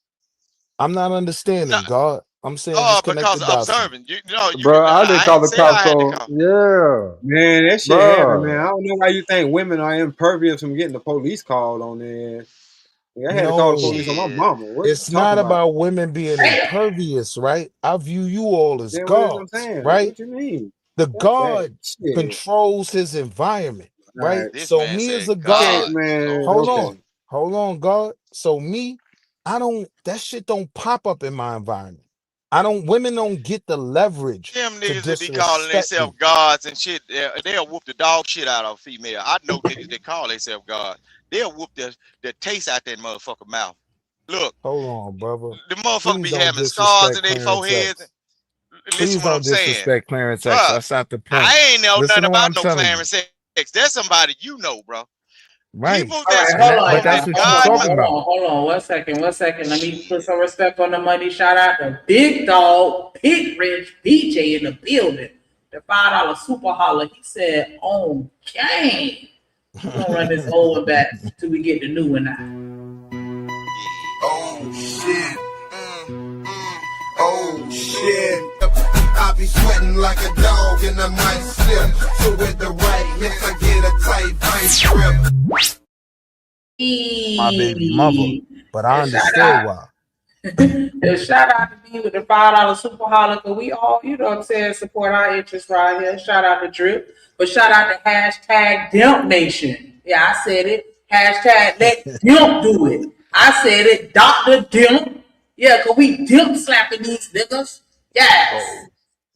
I'm not understanding, God. I'm saying just connect the Because dots for me. observing. You know, you can. Bro, I didn't I call ain't the say I cops had to on. call. Yeah, Man, that shit happened, man. bro. I don't know why you think women are impervious from getting the police called on their ass. I had to call the No, police on my Shit. mama. What you it's talking not about? about women being impervious, right? I view you all as Then what is I'm gods, saying? right? What you mean? The Fuck that God shit. controls his environment, All right. right? This So man me as said a Okay, God, God. man. Lord Jesus. Okay. hold on, God. So me, that shit don't pop up in my environment. Women don't get the leverage Them to niggas that be calling disrespect themselves me. gods and shit, they'll whoop the dog shit out of a female. I know niggas that call themselves gods. They'll whoop the taste out that motherfucker mouth. Look, Hold on, brother. the motherfucker Please be don't having scars in disrespect their Clarence foreheads. X. Listen Please what I'm don't saying. disrespect Clarence X. Bruh, That's not the point. I ain't know Listen nothing to what about I'm no telling you. Clarence X. That's somebody you know, bro. Right. People All that's right, And hold supposed on, but of that's this y'all. what you Hold God. on, talking hold about. on, hold on. 1 second, 1 second. Let me put some respect on the money. Shout out to Big Dog, Big Rich, BJ in the building. The $5 super holler. He said, "On game." We're gonna run this old one back till we get the new one now. Oh shit. Oh shit. I be sweating like a dog and I might slip. So with the right hits I get a tight vice grip. My baby mother. But I And understood why. shout out to me with the $5 super holler, cause we all, you know what I'm saying, support our interests right here. Shout out to Drip, but shout out to hashtag Dimp Nation. Yeah, I said it. Hashtag let Dimp do it. I said it. Dr. Dimp. Yeah, cause we Dimp slapping these niggas. Yes.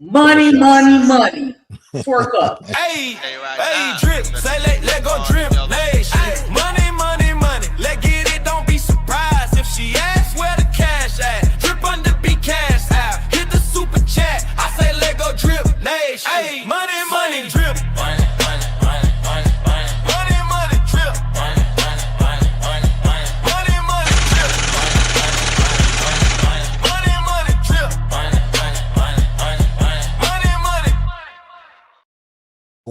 Money, money, money. Twerk up. Hey, hey, drip, say let go drip, nation. Money, money, money, let get it, don't be surprised if she asks where the cash at. Drip under be cash out, hit the super chat, I say let go drip, nation. Hey, money, money, drip. Money, money, money, money, money. Money, money, drip. Money, money, money, money, money. Money, money, drip. Money, money, money, money. Money, money, drip.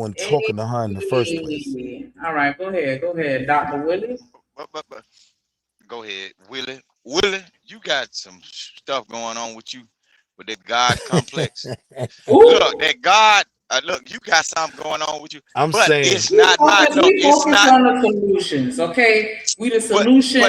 on talking to her in the first place. All right, go ahead, Dr. Willie. Go ahead, Willie. Willie, you got some stuff going on with you with that God complex. Look, that God. Look, you got something going on with you. I'm but saying it's not my. Look, We it's focus not. on the solutions, okay? We the solution.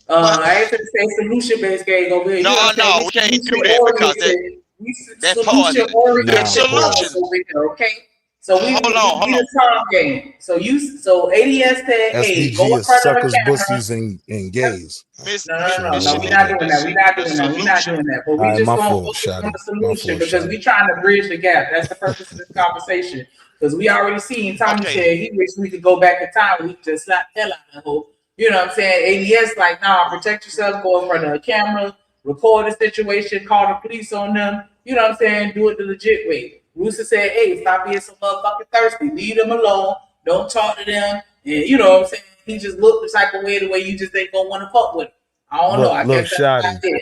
I ain't gonna say solution based game over here. You know what I'm saying? No, We we can't do solution that because oriented. We that's solution poison. oriented It's solution. over here, okay? So we Hold on. the time game. So ADS said, hey, go SBG in is front of the suckers, camera. bussies, and gays. Miss No, Shit, we're go not ahead. doing that. We're not doing that. We're not doing that. But All we right, just my gonna fault, focus on Shotty. the solution My fault, because Shotty. we trying to bridge the gap. That's the purpose of this conversation. Because we already seen Tommy said he wish we could go back in time. We could just slap the hell out of the whole. You know what I'm saying? ADS like, nah, protect yourself, go in front of a camera, record the situation, call the police on them. You know what I'm saying? Do it the legit way. Rooster said, hey, stop being so motherfucking thirsty. Leave them alone. Don't talk to them. And you know what I'm saying? He just looked the type of way you just ain't gonna want to fuck with him. I don't know. I Look, guess that's Shotty.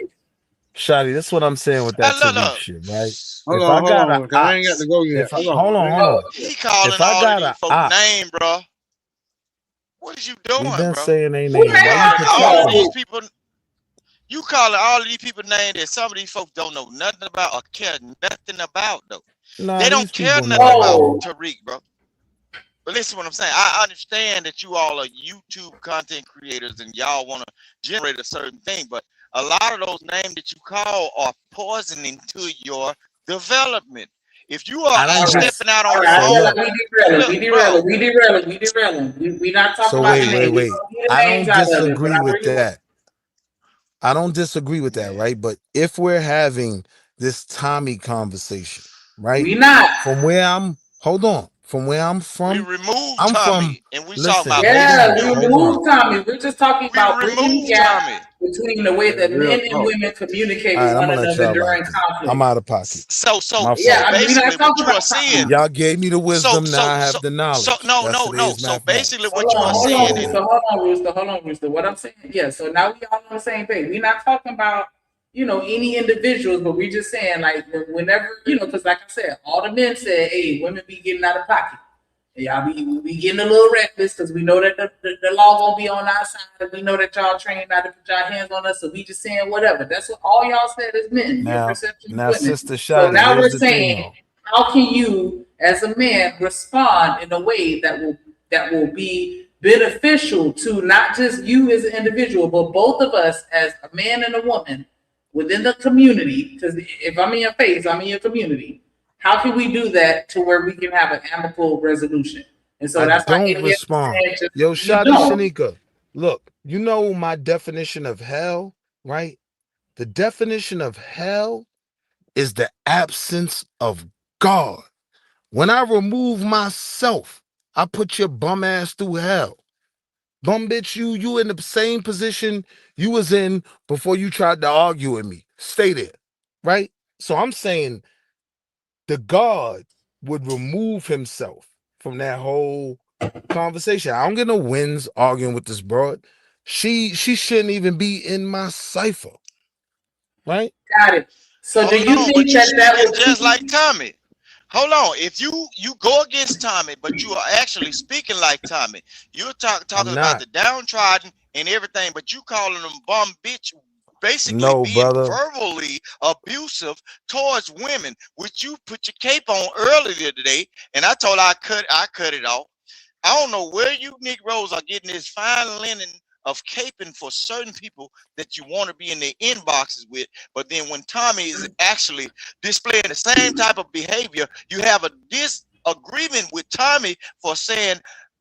Shotty, that's what I'm saying with that Tariq shit, right? Hold If on, I got an because I ain't got to go yet. hold on. He calling If I all of got these an folks op, name, bro. What is you doing, we've been bro? saying they You name. Why you calling all of protecting these them? people? You calling all of these people names that some of these folks don't know nothing about or care nothing about, though. Nah, They don't these care people nothing about know. Tariq, bro. But listen to what I'm saying. I understand that you all are YouTube content creators and y'all want to generate a certain thing, but a lot of those names that you call are poisoning to your development. If you are stepping out on your own, we derailing. We not talking So about the name. wait. I don't disagree with that. I don't disagree with that, right? But if we're having this Tommy conversation, right? We not. From where I'm from, we removed I'm Tommy, from. and we Listen, talking about Yeah, we hold on. removed Tommy. We're just talking about bridging the removed gap Tommy. between the way that men and women communicate All with right, I'm one gonna let another y'all during rock. conflict. I'm out of pocket. So My yeah, fault. I mean, we're not basically, what talking you are about saying. Y'all gave me the wisdom. Now I have the knowledge. No. Today's So basically, mathematics. what you are saying is, Hold on, Rooster. What I'm saying, yeah. So now we all on the same page. We're not talking about any individuals, but we just saying like whenever because like I said, all the men said, hey, women be getting out of pocket. Y'all be getting a little reckless because we know that the law gonna be on our side, and we know that y'all trained not to put y'all hands on us. So we just saying whatever. That's what all y'all said as men. Your perception of women. Sister So Shotty, now here's we're the thing, saying, though. how can you, as a man, respond in a way that will be beneficial to not just you as an individual, but both of us as a man and a woman within the community? Because if I'm in your face, I'm in your community. How can we do that to where we can have an amicable resolution? And so that's why don't respond. Yo, Shotty Shanika, look, you know my definition of hell, right? The definition of hell is the absence of God. When I remove myself, I put your bum ass through hell. Bum bitch, you in the same position you was in before you tried to argue with me. Stay there, right? So I'm saying the God would remove himself from that whole conversation. I don't get no wins arguing with this broad. She shouldn't even be in my cipher, right? Got it. So do you think but you that speaking would just like Tommy. Hold on. If you go against Tommy, but you are actually speaking like Tommy, you're talking about the downtrodden and everything, but you calling them bum bitch, basically being verbally abusive towards women, which you put your cape on earlier today, and I told her I cut it off. I don't know where you Negroes are getting this fine linen of caping for certain people that you want to be in their inboxes with, but then when Tommy is actually displaying the same type of behavior, you have a disagreement with Tommy for saying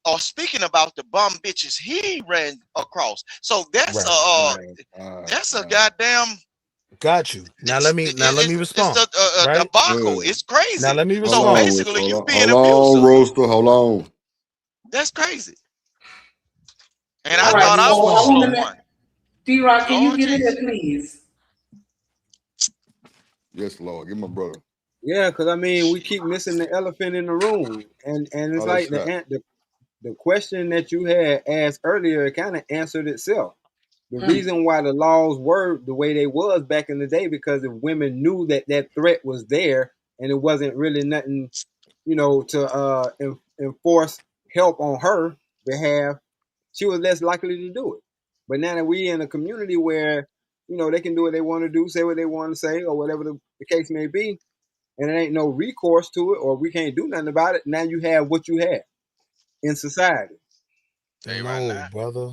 or speaking about the bum bitches he ran across. So that's that's a goddamn. Got you. Now let me respond. It's a debacle. It's crazy. Now let me respond. So basically, you being hold on, abusive. Roaster. Hold on. That's crazy. And all I thought I was the slow one. D-Rock, can you get in there, please? Yes, Lord. Get my brother. Yeah, because I mean, we keep missing the elephant in the room, and it's like the question that you had asked earlier, it kind of answered itself. The reason why the laws were the way they was back in the day, because if women knew that that threat was there and it wasn't really nothing you know, to enforce help on her behalf, she was less likely to do it. But now that we in a community where, you know, they can do what they want to do, say what they want to say, or whatever the case may be, and there ain't no recourse to it, or we can't do nothing about it, now you have what you have in society. No, brother.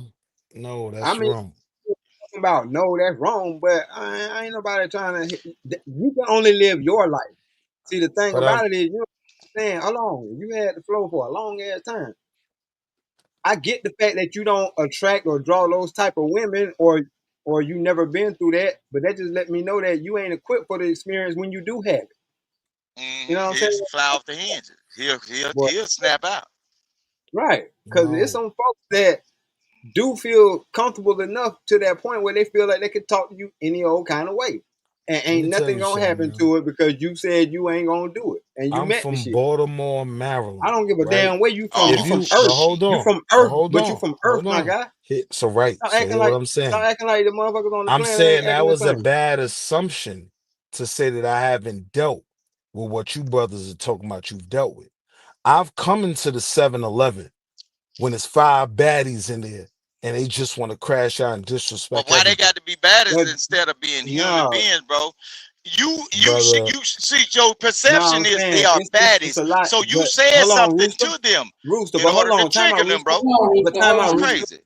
No, I that's mean, wrong. talking about no, that's wrong, but I ain't nobody trying to. You can only live your life. See, the thing But about it is, you understand. How long you had the flow for a long ass time. I get the fact that you don't attract or draw those type of women, or you never been through that, but that just let me know that you ain't equipped for the experience when you do have it. You know what I'm He'll saying? fly off the hinges. Boy, He'll snap out. right, because it's some folks that do feel comfortable enough to that point where they feel like they could talk to you any old kind of way, and Let me ain't tell nothing you gonna something, happen man. to it because you said you ain't gonna do it, and you I'm met the from shit. Baltimore, Maryland. I don't give a Right? damn where you from. If You from you but Earth. hold You on. from But Earth, hold but you on. from Earth, Hold my on. guy. So right. Stop So acting hear what like I'm saying. stop acting like the motherfuckers on the I'm planet saying ain't that acting the was a same. bad assumption to say that I haven't dealt with what you brothers are talking about you've dealt with. I've come into the 7-Eleven when it's 5 baddies in there and they just want to crash out and But disrespect why they everything. got to be baddest But instead of being human no, beings, bro? You Brother, see your no, perception I'm is they saying are it's baddies. a lot. So you But said hold on, something Rooster, to them in but hold order to on, time trigger out, them, Rooster. bro. But time It's out, Rooster. crazy.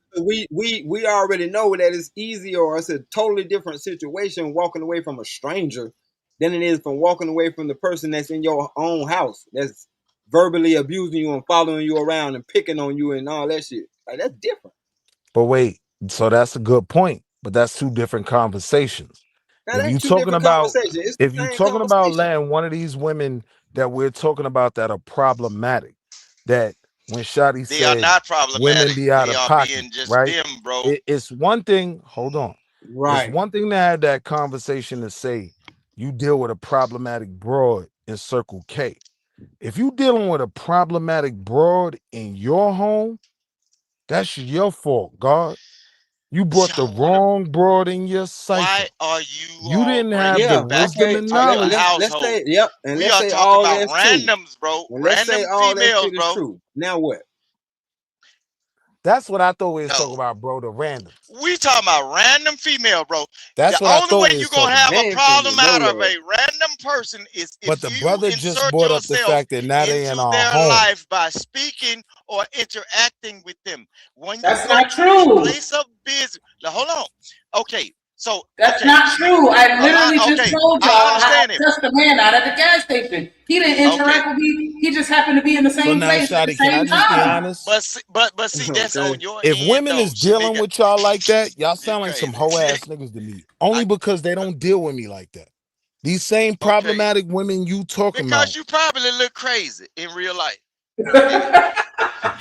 We already know that it's easier or it's a totally different situation walking away from a stranger than it is from walking away from the person that's in your own house that's verbally abusing you and following you around and picking on you and all that shit. Like that's different. but wait, so that's a good point, but that's 2 different conversations. That If you ain't two talking different about conversations. It's if the you same talking about conversation. letting one of these women that we're talking about that are problematic, that when Shotty They are said not women problematic. be out They of are pocket, being just right? them, bro. It's one thing, hold on. It's Right. one thing to have that conversation to say you deal with a problematic broad in Circle K. If you dealing with a problematic broad in your home, that's your fault, God. You brought the Y'all wanna wrong broad in your Why cipher. are you You all didn't have bringing the Yeah. it back wisdom Okay. and into your knowledge. Let's household? say yep, and We let's are say talking all about that's true. randoms, bro. And let's say Random all that females, shit is bro. true. Now what? That's what I thought we was talking No. about, bro. The randoms. We talking about random female, bro. The That's what I only way thought we you was gonna talking have about. a They ain't finna problem no out of love. a random person is But if the you brother just insert brought up the yourself fact that now they in into our their home. life by speaking or interacting with them. When you That's go not to a true. place of business, now hold on. Okay, so That's okay, not true. I a lot. literally just Okay, told y'all I I understand it. cussed a man out at the gas station. He didn't Okay, interact with me. He just happened to be in the So same now, place at the Shotty, can I same just be time. honest? but see, that's Okay. on your If end women though, is dealing Shanika. with y'all like that, y'all You sound like some crazy. hoe ass niggas to me. Only because they don't deal with me like that. These same Okay, problematic women you talking because about. you probably look crazy in real life, nigga.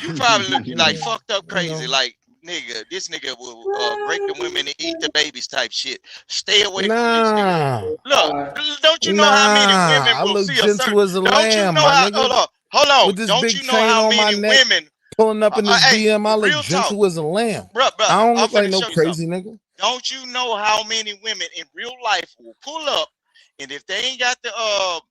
You probably look like fucked up You crazy, know, like nigga. This nigga will break the women and eat the babies type shit. Stay away from this nigga. nah, Look, don't you know how many women I will look see a certain? gentle as a Don't you lamb, know my how? nigga. Hold on. With this Don't big you know chain how on my many neck, women? pulling up in this Hey, BM, I look real talk, gentle as a lamb. bruh. I don't I'm look like finna no show you something. crazy nigga. Don't you know how many women in real life will pull up, and if they ain't got the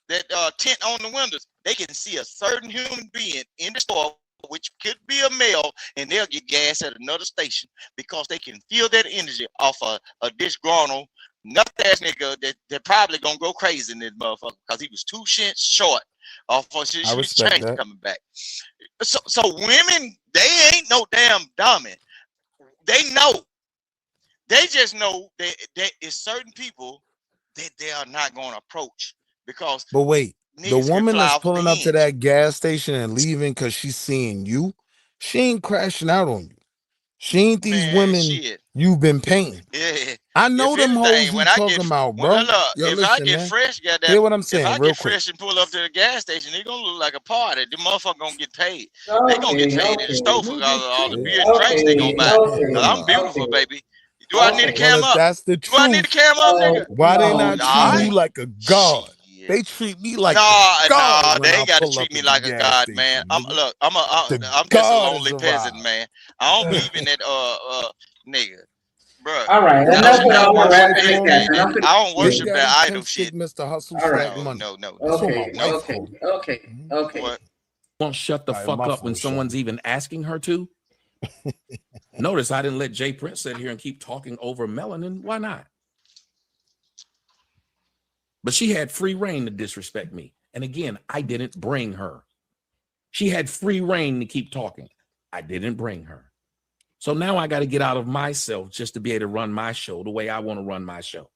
that tint on the windows, they can see a certain human being in the store, which could be a male, and they'll get gas at another station because they can feel that energy off a disgruntled, nut ass nigga that probably gonna go crazy in this motherfucker because he was 2 cents short off of I his respect change that. coming back. So women, they ain't no damn dummy. They know. They just know that is certain people that they are not gonna approach because But wait, the niggas can woman fly that's off the pulling up to hinge. that gas station and leaving because she's seeing you, she ain't crashing out on you. She ain't these Man, women shit. you've been painting. Yeah. I know If them hoes anything, you when I talking get about, when bro. look, Yo, if I listen, get man. fresh, goddamn, Hear what I'm if saying I real get quick. fresh and pull up to the gas station, it gonna look like a party. The motherfucker gonna get paid. They gonna get Okay, paid at the store for Nigga, all the cut beer it. and drinks they What gonna you buy. talking I'm about? beautiful, baby. Do I need a Well, cam if up? that's the Do I need a truth, cam up, nigga? why they Oh, not no, treating I you ain't. like a god? Shit. They treat me like the No, god no, when they I ain't got to pull treat up me at the like a gas god, man. station, nigga. I'm The just a god has lonely peasant, arrived. man. I don't believe in that nigga. Bruh, All right, I enough don't, with I all don't the worship rapping that. and capping. I'm finna. I don't Big worship Daddy that idol Pimp shit. Stick Mr. Hustle All right. Stack No, Money. no, no, That's no, what my no. wife Okay. called me. Okay. What? Won't shut the All right, fuck my up when fault, Chef. someone's even asking her to. Notice I didn't let Jay Prince sit here and keep talking over Melanin. Why not? But she had free reign to disrespect me. And again, I didn't bring her. She had free reign to keep talking. I didn't bring her. So now I got to get out of myself just to be able to run my show the way I want to run my show.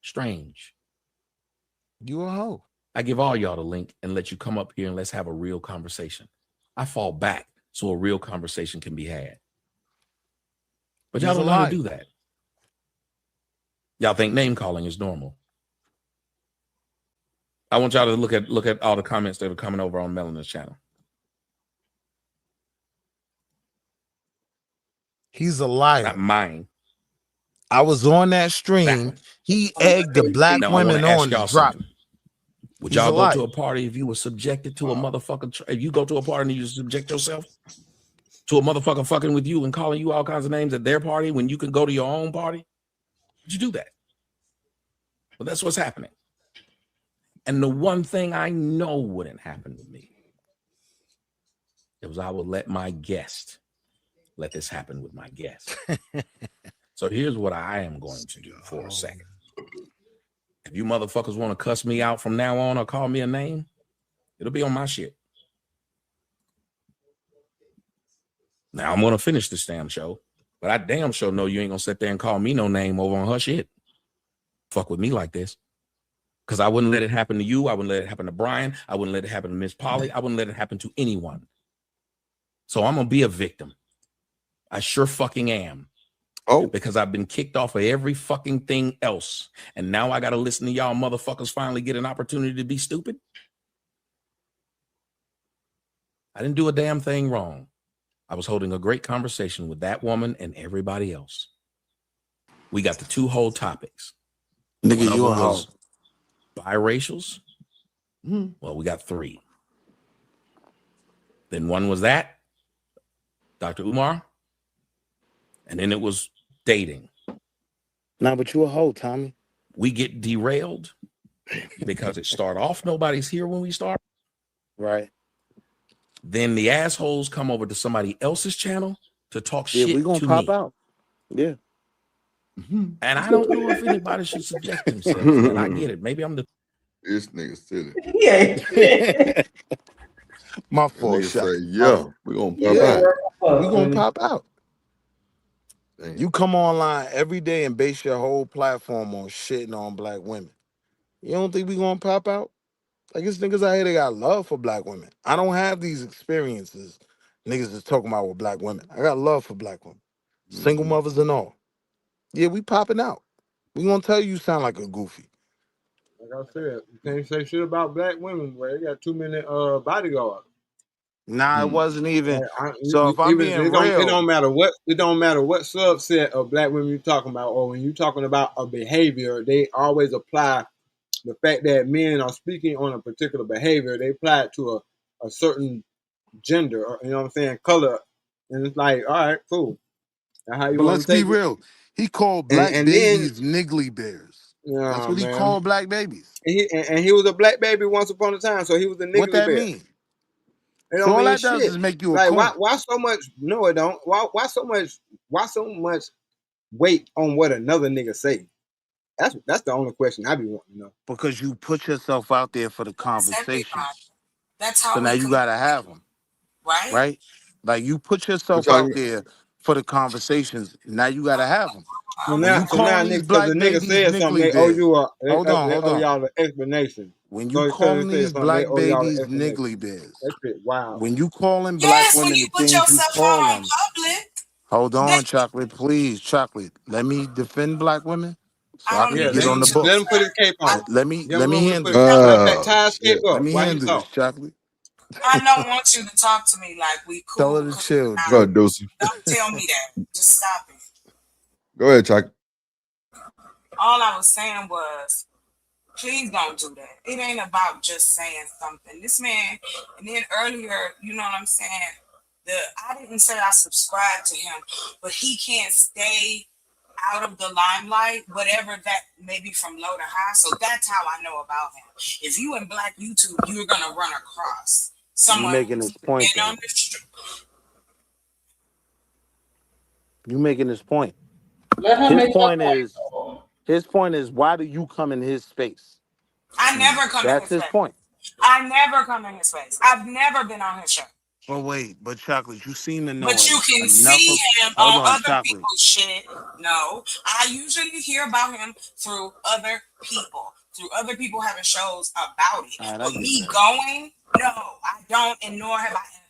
Strange. You a hoe. I give all y'all the link and let you come up here and let's have a real conversation. I fall back so a real conversation can be had. But y'all don't know how to do that. Y'all think name calling is normal. I want y'all to look at all the comments that are coming over on Melanin's channel. He's a liar. Not mine. I was on that stream. He egged the black Now I want women to ask on to y'all drop. something. Would He's y'all a go liar. to a party if you were subjected to a motherfucker? If you go to a party and you subject yourself to a motherfucker fucking with you and calling you all kinds of names at their party when you can go to your own party? Would you do that? Well, that's what's happening. And the one thing I know wouldn't happen with me is I would let my guest let this happen with my guest. So here's what I am going to do for a second. If you motherfuckers want to cuss me out from now on or call me a name, it'll be on my shit. Now I'm going to finish this damn show, but I damn sure know you ain't going to sit there and call me no name over on her shit. Fuck with me like this. Because I wouldn't let it happen to you. I wouldn't let it happen to Brian. I wouldn't let it happen to Miss Polly. I wouldn't let it happen to anyone. So I'm going to be a victim. I sure fucking am. Oh, because I've been kicked off of every fucking thing else. And now I got to listen to y'all motherfuckers finally get an opportunity to be stupid. I didn't do a damn thing wrong. I was holding a great conversation with that woman and everybody else. We got the two whole topics. Nigga, One of you a them hoe. was biracials. Well, we got three. Then one was that, Dr. Umar. And then it was dating. Nah, but you a hoe, Tommy. We get derailed because it started off, nobody's here when we start. Right. Then the assholes come over to somebody else's channel to talk shit we gonna to pop me. out. Yeah. And I don't know if anybody should subject themselves. And I get it. Maybe I'm the this nigga silly. Yeah. My That fault, nigga shot. say, yeah, we gonna pop Yeah. out. We gonna pop out. Damn. You come online every day and base your whole platform on shitting on black women. You don't think we gonna pop out? Like, it's niggas out here that got love for black women. I don't have these experiences niggas is talking about with black women. I got love for black women. Single mothers and all. Yeah, we popping out. We gonna tell you sound like a goofy. Like I said, you can't say shit about black women, where they got too many bodyguards. Nah, it wasn't even. Like, So if I'm even being it real, don't matter what subset of black women you're talking about, or when you're talking about a behavior, they always apply the fact that men are speaking on a particular behavior. They apply it to a certain gender, or, you know what I'm saying, color, and it's like, all right, cool. That's how you but want let's to be take it. real. He called black And then, babies niggly bears. That's yeah, what he man, called black babies. and he was a black baby once upon a time, so he was a What niggly that bear. mean? It So don't all mean that does shit. is make you a Like, coon. why so much? No, it don't. Why so much weight on what another nigga say? That's the only question I be wanting to know. Because you put yourself out there for the conversations. That's So how now we you gotta have them, right? right? Like, you put yourself What y'all, out there for the conversations. Now you gotta have them. So When now, you calling these nigga, because the black nigga babies said something, niggly they owe bears. you Hold on, they hold owe on. y'all an explanation. When you So because calling he said these something, they black owe y'all an babies explanation. niggly bears. That shit wild. When you calling black Yes, when women you the put things you yourself call out on them. public, Hold that on, Chocolate, please, Chocolate. Let me defend black women so I I don't can Yeah, need get let you on the him book. let him put his cape I, on. Give Let him me room to handle put this, it. Chocolate. Tie his cape shit. Let up. me Why you handle this, talk? Chocolate. I don't want you to talk to me like we Tell her cool. to 'Cause we chill, not. Go Drew. ahead, Deucey. Don't tell me that. Just stop it. Go ahead, Chuck. All I was saying was, please don't do that. It ain't about just saying something. This man, and then earlier, you know what I'm saying? I didn't say I subscribe to him, but he can't stay out of the limelight, whatever that may be from low to high. So that's how I know about him. If you in Black YouTube, you're gonna run across You someone making who's this point been though. on the street. You making this point. Let her make her point. His point is why do you come in his space? I never come in That's his his face. point. I never come in his face. I've never been on his show. But wait, but Chocolate, you seem to know But you can enough see of. him Hold on on, other Chocolate. people's shit. No, I usually hear about him through other people, through other people having shows about it. All right, I But get me that. going, no, I don't, and nor have I ever.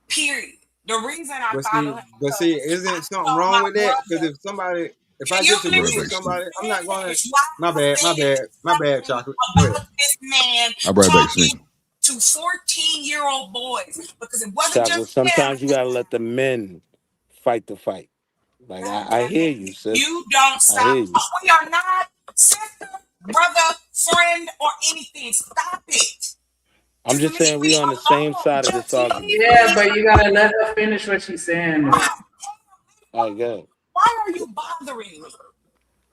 Period. The reason I follow him But because see, isn't I something told wrong my with that? Because brother, if can I you disagree with listen to somebody, I'm not gonna. finish why My I bad, said my bad, something chocolate. Go ahead. about this man I'll be right back, talking Sneak. to 14-year-old boys? Because it wasn't Chocolate, just him. sometimes you gotta let the men fight the fight. Like I hear you, sis. You don't I stop. hear you. We are not sister, brother, friend, or anything. Stop it. I'm just saying we on the same side of this argument. Yeah, but you gotta let her finish what she's saying. All right, go ahead. Why are you bothering me?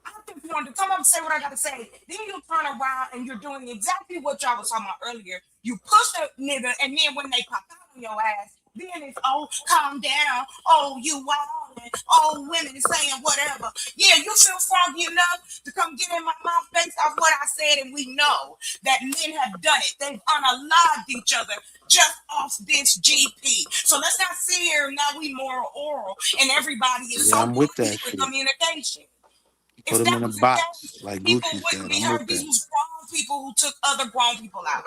I'm just wanting to come up and say what I gotta say. Then you turn around and you're doing exactly what y'all was talking about earlier. You push a nigga, and then when they pop out on your ass, then it's calm down. Oh, you wildin'. Oh, women is saying whatever. Yeah, you feel froggy enough to come get in my mouth based off what I said, and we know that men have done it. They've unalived each other just off this GP. So let's not sit here now we moral oral and everybody is so Yeah, I'm with that with shit. communication. Put him in a box, like People Gucci wouldn't said. be I'm hurt. with These that. was grown people who took other grown people out.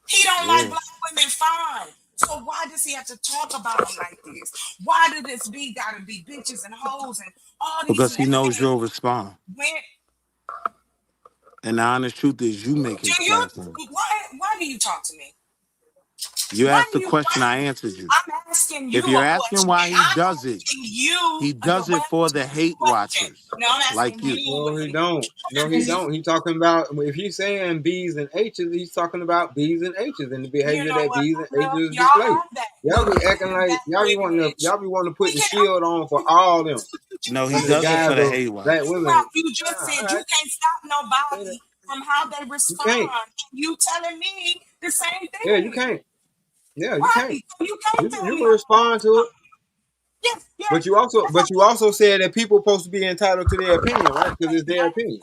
He don't like black women, fine. So why does he have to talk about them like this? Why did this be gotta be bitches and hoes and all these Because he knows things? you'll respond. And the honest truth is you make his platform. Why do you talk to me? You asked the question, I answered you. I'm asking you If you're a asking question. why he does it, he does it for the hate watchers No, I'm asking like you. No, he don't. No, he don't. He's talking about if he's saying B's and H's, he's talking about B's and H's and the behavior that B's and H's y'all display. have that. Y'all be acting like y'all be wanting to put the shield on for all them. No, he Under the does it guise for the of hate black watchers. women. You just said you can't stop nobody from how they respond. You telling me the same thing. Yeah, you can't. Yeah, you Right. can't. You can't tell You me can respond to it. Yes. But you also said that people are supposed to be entitled to their opinion, right? Because it's their opinion.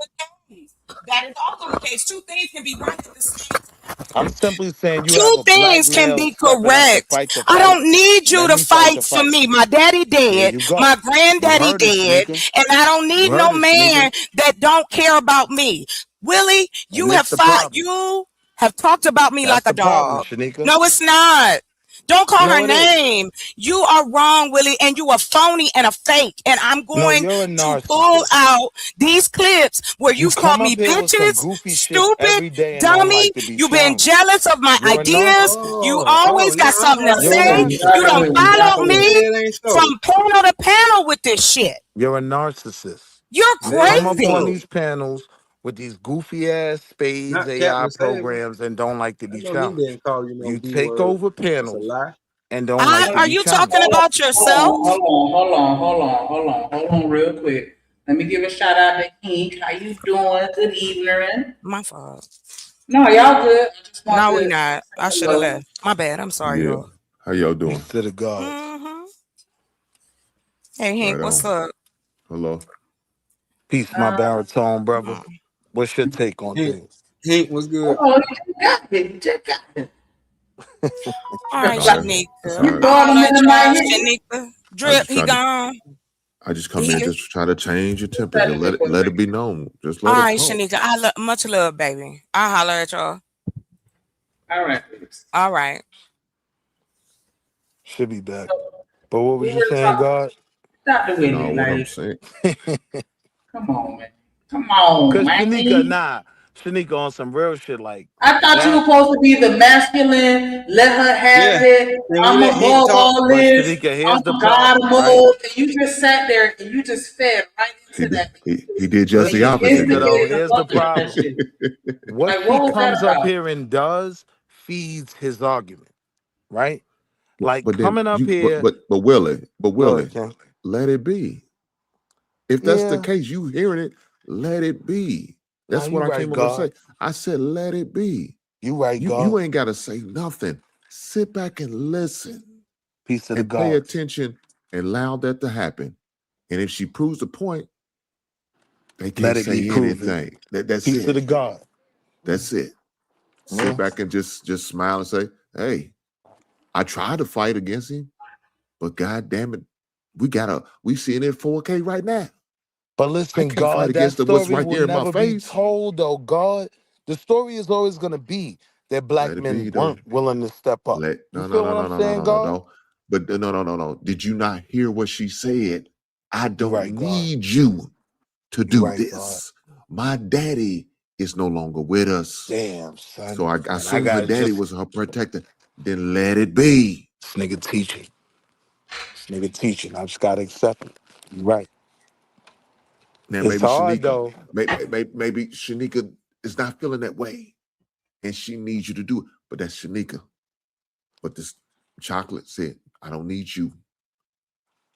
That is also the case. Two things can be right at the same time. I'm simply saying you have Two a black things can male be stepping up to correct. fight the I fight. don't need you Let to me fight fight the for fight. me. My daddy There dead. you go. My You granddaddy heard it, dead. Shanika. And I don't You need heard no it, man Shanika. that don't care about me. Willie, you And have it's the fought. problem. You have talked about me That's like a the problem, dog. Shanika. No, it's not. Don't call No, her it is. name. You are wrong, Willie, and you are phony and a fake. And I'm No, going you're a to pull narcissist. out these clips where You you've called come me up here with some bitches, goofy shit stupid, every day and don't dummy. like to be You've been challenged. jealous of my You're a ideas. narcissist. You always got something to You're a say. narcissist. You don't follow me from panel to panel with this shit. You're a narcissist. You're You come up on crazy. these panels with these goofy ass spades Not AI Captain Save. programs and don't like to I be know he challenged. didn't call you no You B take word. over That's a panels lie. and don't like to Are be you challenged. talking about yourself? Hold on, real quick. Let me give a shout out to Ink. How you doing? Good evening. My fault. No, y'all good. I just want No, to we not. I should have left. My bad. I'm sorry, Yeah. y'all. How y'all doing? To the gods. Mm-hmm. Hey, Hank, Right what's on. up? Hello. Peace, my baritone brother. What's your take on things? Hank was good. Oh, you got it. You just got it. All right, No, Shanika. that's You all right. brought him into my head. Shanika. Drip, he gone. I just come in just to try to change your Better temperature. be Let it be known. Just All let us right, talk. Shanika. Much love, baby. I'll holler at y'all. All right. All right. Should be back. But what was We you were saying, talking. God? Stop doing No, it, what I'm like. saying. Come on, man. Come on, Cause man. Shanika on some real shit like I thought you were supposed to be the masculine, let her have it. Can we I'm let Hank above talk? all But this. Shanika, here's I'm the God problem, right? mode. And you just sat there and you just fed right into that. He did just the Listen, opposite. Shanika, though, Didn't here's the problem. What Like, he what was that comes up about? here and does feeds his argument, right? Like But then coming up here. but Willie, Go ahead, Ken. let it be. If that's the Yeah. case, you hearing it, let it be. Nah, That's you what I right, came over to God. say. I said, let it be. You right, You God. ain't gotta say nothing. Sit back and listen Peace to the and pay gods. attention and allow that to happen. And if she proves the point, they can't Let it be say proven. anything. That's Peace to it. the God. That's it. Yeah. Sit back and just smile and say, hey, I tried to fight against him, but God damn it, we seeing it 4K right now. But I listen, can't fight God, that against what's story right will there in my never be face. told, though, God. The story is always going to be that black Let it men be though. weren't willing to step up. You No, feel what I'm saying, God? no. But no. Did you not hear what she said? I You don't right, God. need you to You do right, God. this. My daddy is no longer with us. Damn, son. So I And I assume her gotta daddy just was her protector. Then let it be. this nigga teaching. This nigga teaching. I just gotta accept it. You right. Now It's maybe hard Shanika, though. maybe Shanika is not feeling that way, and she needs you to do it. But that's Shanika. But this chocolate said, "I don't need you."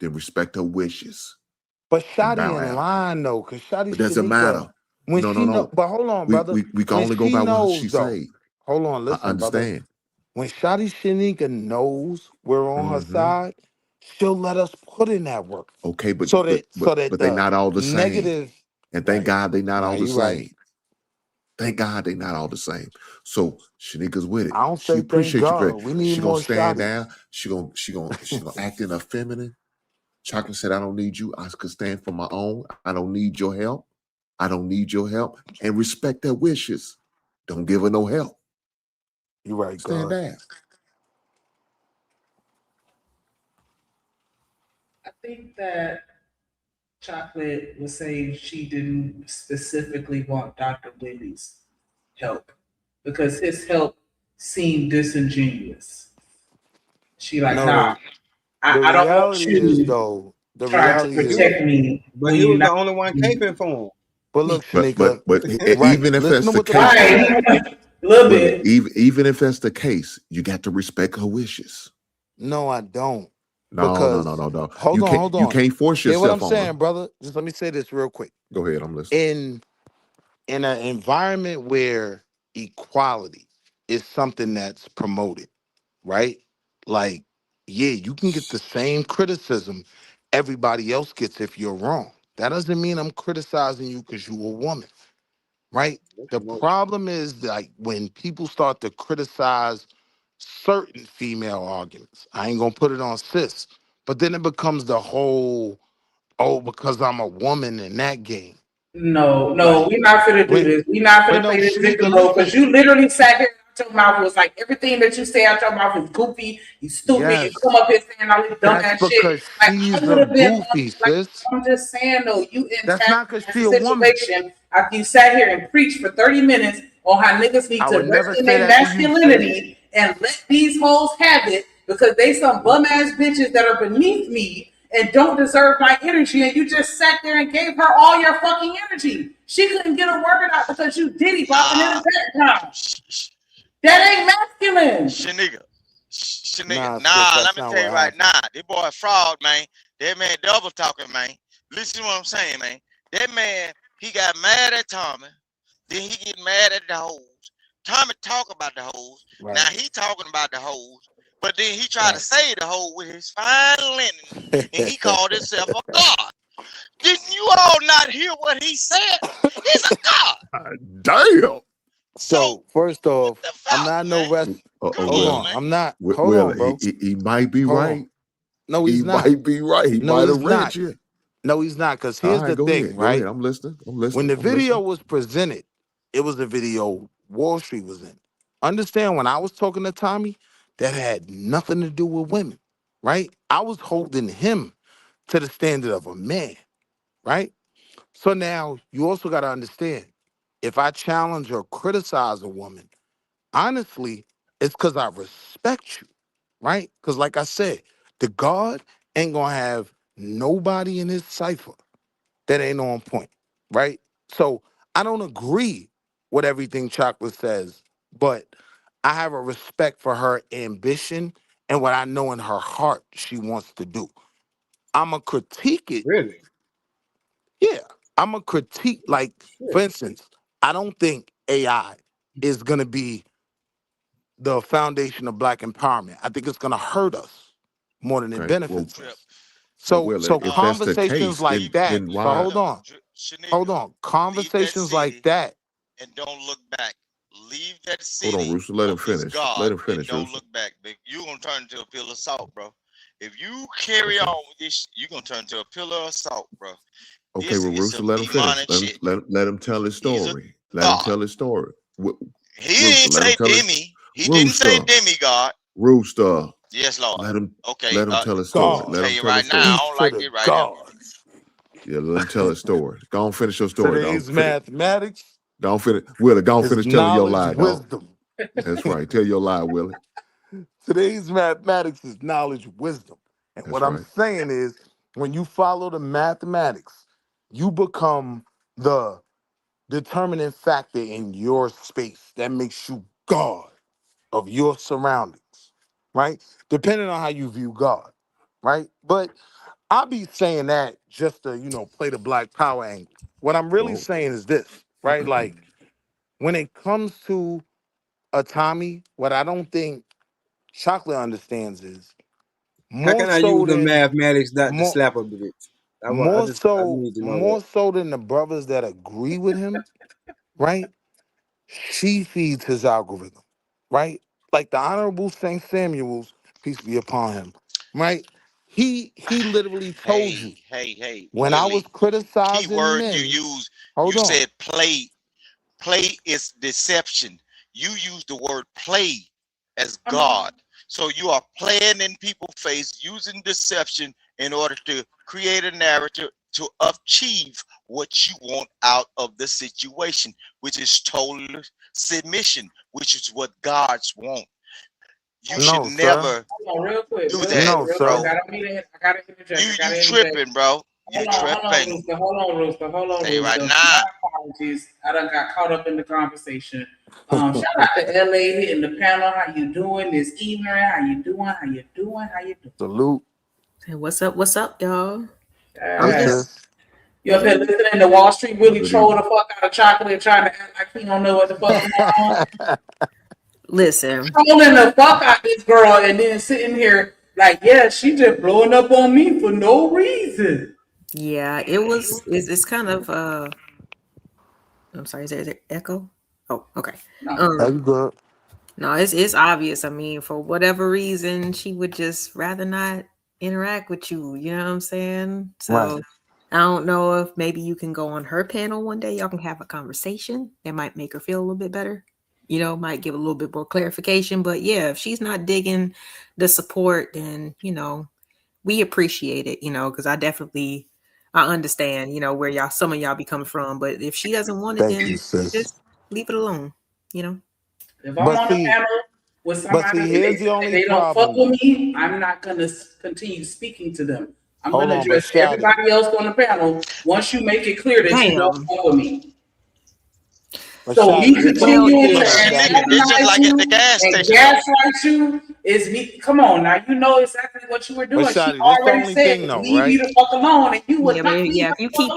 Then respect her wishes But and Shotty bow in out. line though, cause Shotty But doesn't Shanika, matter. when No, she know, no. but hold on, brother. We can When only go she by what knows she though, say. hold on, I listen, brother. understand. When Shotty Shanika knows we're on her Mm-hmm. side, she'll let us put in that work. Okay, but So that they the not all the same. negative, And thank right? God they not Nah, all the you right. same. Thank God they not all the same. So Shanika's with it. I don't She say thank appreciates you for God. it. We need She gonna more stand Shotties. down. She gonna act in a feminine. Chocolate said, I don't need you. I could stand for my own. I don't need your help. I don't need your help. And respect their wishes. Don't give her no help. You right, Stand God. down. I think that Chocolate was saying she didn't specifically want Dr. Liddy's help because his help seemed disingenuous. She like, No, nah, the I don't want reality is you though, the trying to reality But is, protect me but when he you're was the not. only one caping for him. but look, But Shanika, right? even if Listen that's to the what the case, Bible says. Right, a little bit. even if that's the case, you got to respect her wishes. No, I don't. No. Because You hold on. can't force Hear what I'm yourself on her. saying, brother? Just let me say this real quick. Go ahead, I'm listening. In an environment where equality is something that's promoted, right? Like, yeah, you can get the same criticism everybody else gets if you're wrong. That doesn't mean I'm criticizing you because you're a woman, right? The problem is like when people start to criticize certain female arguments. I ain't gonna put it on sis, but then it becomes the whole, oh, because I'm a woman in that game. No, Like, we're not finna do this. We're not but finna no, play this victim Shanika, role because listen. you literally sat here out your mouth was like everything that you say out your mouth is goofy, you stupid, you Yes, come up here saying all this that's dumbass shit. because Like I she's would a have been goofy, like sis. I'm just saying though, you That's not antagonized because the she a woman. situation after you sat here and preached for 30 minutes on how niggas need I to would rest never in say their that to you, sis. masculinity and let these hoes have it because they some bum ass bitches that are beneath me and don't deserve my energy, and you just sat there and gave her all your fucking energy. She couldn't get a word out because you diddy bopping in the background. That ain't masculine. Shanika, Nah, sis, nah, that's let me not tell what you right happened. now, this boy a fraud, man. That man double talking, man. Listen to what I'm saying, man. That man, he got mad at Tommy, then he get mad at the hoes. Tommy talk about the hoes. Now Right. he talking about the hoes, but then he tried to Right. save the hoe with his fine linen, and he called himself a god. Didn't you all not hear what he said? He's a god. Damn. So So first off, the I'm fuck, not no man. rest. Come Hold on, Well, on, man. I'm not. Hold well, on, bro. he might be Hold on. right. No, He he's not. might be right. He No, might have he's read not. you. No, he's not. Because All here's right, the go thing, ahead. Go ahead. right? I'm listening. When the video was presented, it was a video Wall Street was in. Understand when I was talking to Tommy, that had nothing to do with women, right? I was holding him to the standard of a man, right? So now you also got to understand, if I challenge or criticize a woman, honestly, it's because I respect you, right? Because like I said, the God ain't gonna have nobody in his cipher that ain't on point, right? So I don't agree with everything Chocolate says, but I have a respect for her ambition and what I know in her heart she wants to do. I'ma critique it. Really? Yeah, I'm a critique. Like, for instance, I don't think AI is gonna be the foundation of Black empowerment. I think it's gonna hurt us more than it Okay. Well, benefits Trip. us. well, So if that's the conversations case, like that. then But why? hold on, Shanika, leave that conversations like city that. and don't look back. Leave that Hold on, city Rooster. Let him of this finish. Let God him and finish, don't Rooster. look back. You're gonna turn into a pillar of salt, bro. If you carry Okay. on with this, you're gonna turn into a pillar of salt, bro. Okay, This well, is Rooster, some let him finish. demonic shit. Let him tell his He's a story. Let him god. tell his story. He Rooster, didn't let him say tell his demi. He didn't say Rooster. demigod. Rooster. Yes, Lord. Let him Okay. tell his story. God Let Tell him you tell his right now, I story. speaks don't to like the it right here. gods. Yeah, let him tell his story. Go on, finish your story, dog. Today's mathematics Don't finish. Willie, go on, is finish telling your knowledge, lie, dog. wisdom. That's right. Tell your lie, Willie. Today's mathematics is knowledge, wisdom. And what That's I'm right. saying is, when you follow the mathematics, you become the determining factor in your space that makes you God of your surroundings, right? Depending on how you view God, right? But I'll be saying that just to, play the Black Power angle. What I'm really Well, saying is this, right? Like, when it comes to a Tommy, what I don't think Chocolate understands is How more can I use so the than mathematics not to more slap a bitch? more I so need to know that. more so than the brothers that agree with him, right? She feeds his algorithm, right? Like the Honorable St. Samuel's, peace be upon him, right? He literally told you Hey, when I was Willie. Key criticizing word you men. use. You Hold on. said play. Play is deception. You use the word play as God. So you are playing in people's face using deception in order to create a narrative to achieve what you want out of the situation, which is total submission, which is what God's want. You should No, sir. never Hold on, real quick, do real that, quick, No, real quick. sir. bro. I don't mean to. I gotta interject. I You gotta interject. tripping, bro. You Hold on, tripping. Rooster. Hold on, Rooster. Hold on, Say right Rooster. now. My apologies. I done got caught up in the conversation. Shout out to LA hitting the panel. How you doing this evening? How you doing? How you doing? How you doing? Salute. Hey, what's up, y'all? Hey, I'm Yeah. just sis. You up here listening to Wall Street really good troll the evening. fuck out of Chocolate, trying to act like he don't know what the fuck going on. listen. Trolling the fuck out this girl and then sitting here like, yeah, she just blowing up on me for no reason. Yeah, it was. It's kind of. I'm sorry. Is there echo? Oh, okay. No. Are you good? No, it's obvious. I mean, for whatever reason, she would just rather not interact with you. You know what I'm saying? Right. So I don't know if maybe you can go on her panel one day. Y'all can have a conversation. That might make her feel a little bit better. Might give a little bit more clarification. But yeah, if she's not digging the support, then we appreciate it. Because I understand. Where some of y'all be coming from. But if she doesn't want it, Thank you, then sis. just leave it alone. If I'm But on a see, panel with somebody and here's the only they don't fuck problem. with me, I'm not gonna continue speaking to them. I'm Hold gonna on, but address Shotty. everybody else on the panel once you make it clear that you don't Damn. fuck with me. But So me Shotty, this Well, only continuing But to thing Shanika, it's exactly. just antagonize like at the you gas and station, though. gaslight you is me. Come on now, you know exactly what you were But doing. She Shotty, this the already only said thing to though, leave you right? the fuck alone, and you would yeah, but not leave her if you the fuck keep alone.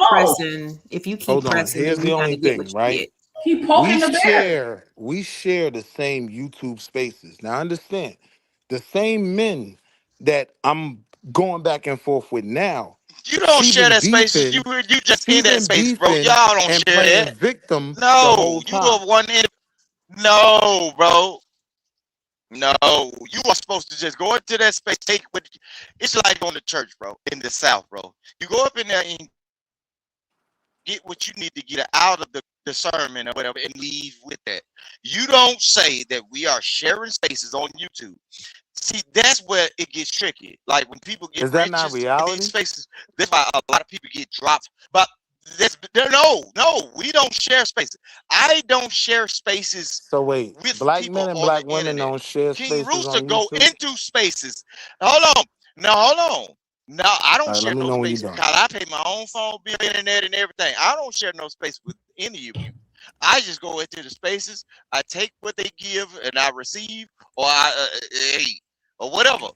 Hold on. pressing, Here's then the you kind only of get what thing, you right? get. Keep We poking the bear. share the same YouTube spaces. Now understand, the same men that I'm going back and forth with now, You don't share that spaces. You just she in that been space, bro. beefing Y'all don't and share playing that. victim the No, whole you time. are one in. No, bro. No, you are supposed to just go into that space. Take what. It's like going to church, bro. In the South, bro. You go up in there and get what you need to get out of the sermon or whatever, and leave with that. You don't say that we are sharing spaces on YouTube. See, that's where it gets tricky. Like when people get Is that not riches in these reality? spaces, that's why a lot of people get dropped. But no, we don't share spaces. I don't share spaces So wait, with black people men and on black the women internet. don't share King spaces Rooster on go YouTube? into spaces. Hold on. No, hold on. No, I don't All right, share let me no know when you're space done. because I pay my own phone bill, internet, and everything. I don't share no space with any of you. I just go into the spaces. I take what they give and I receive, or or whatever.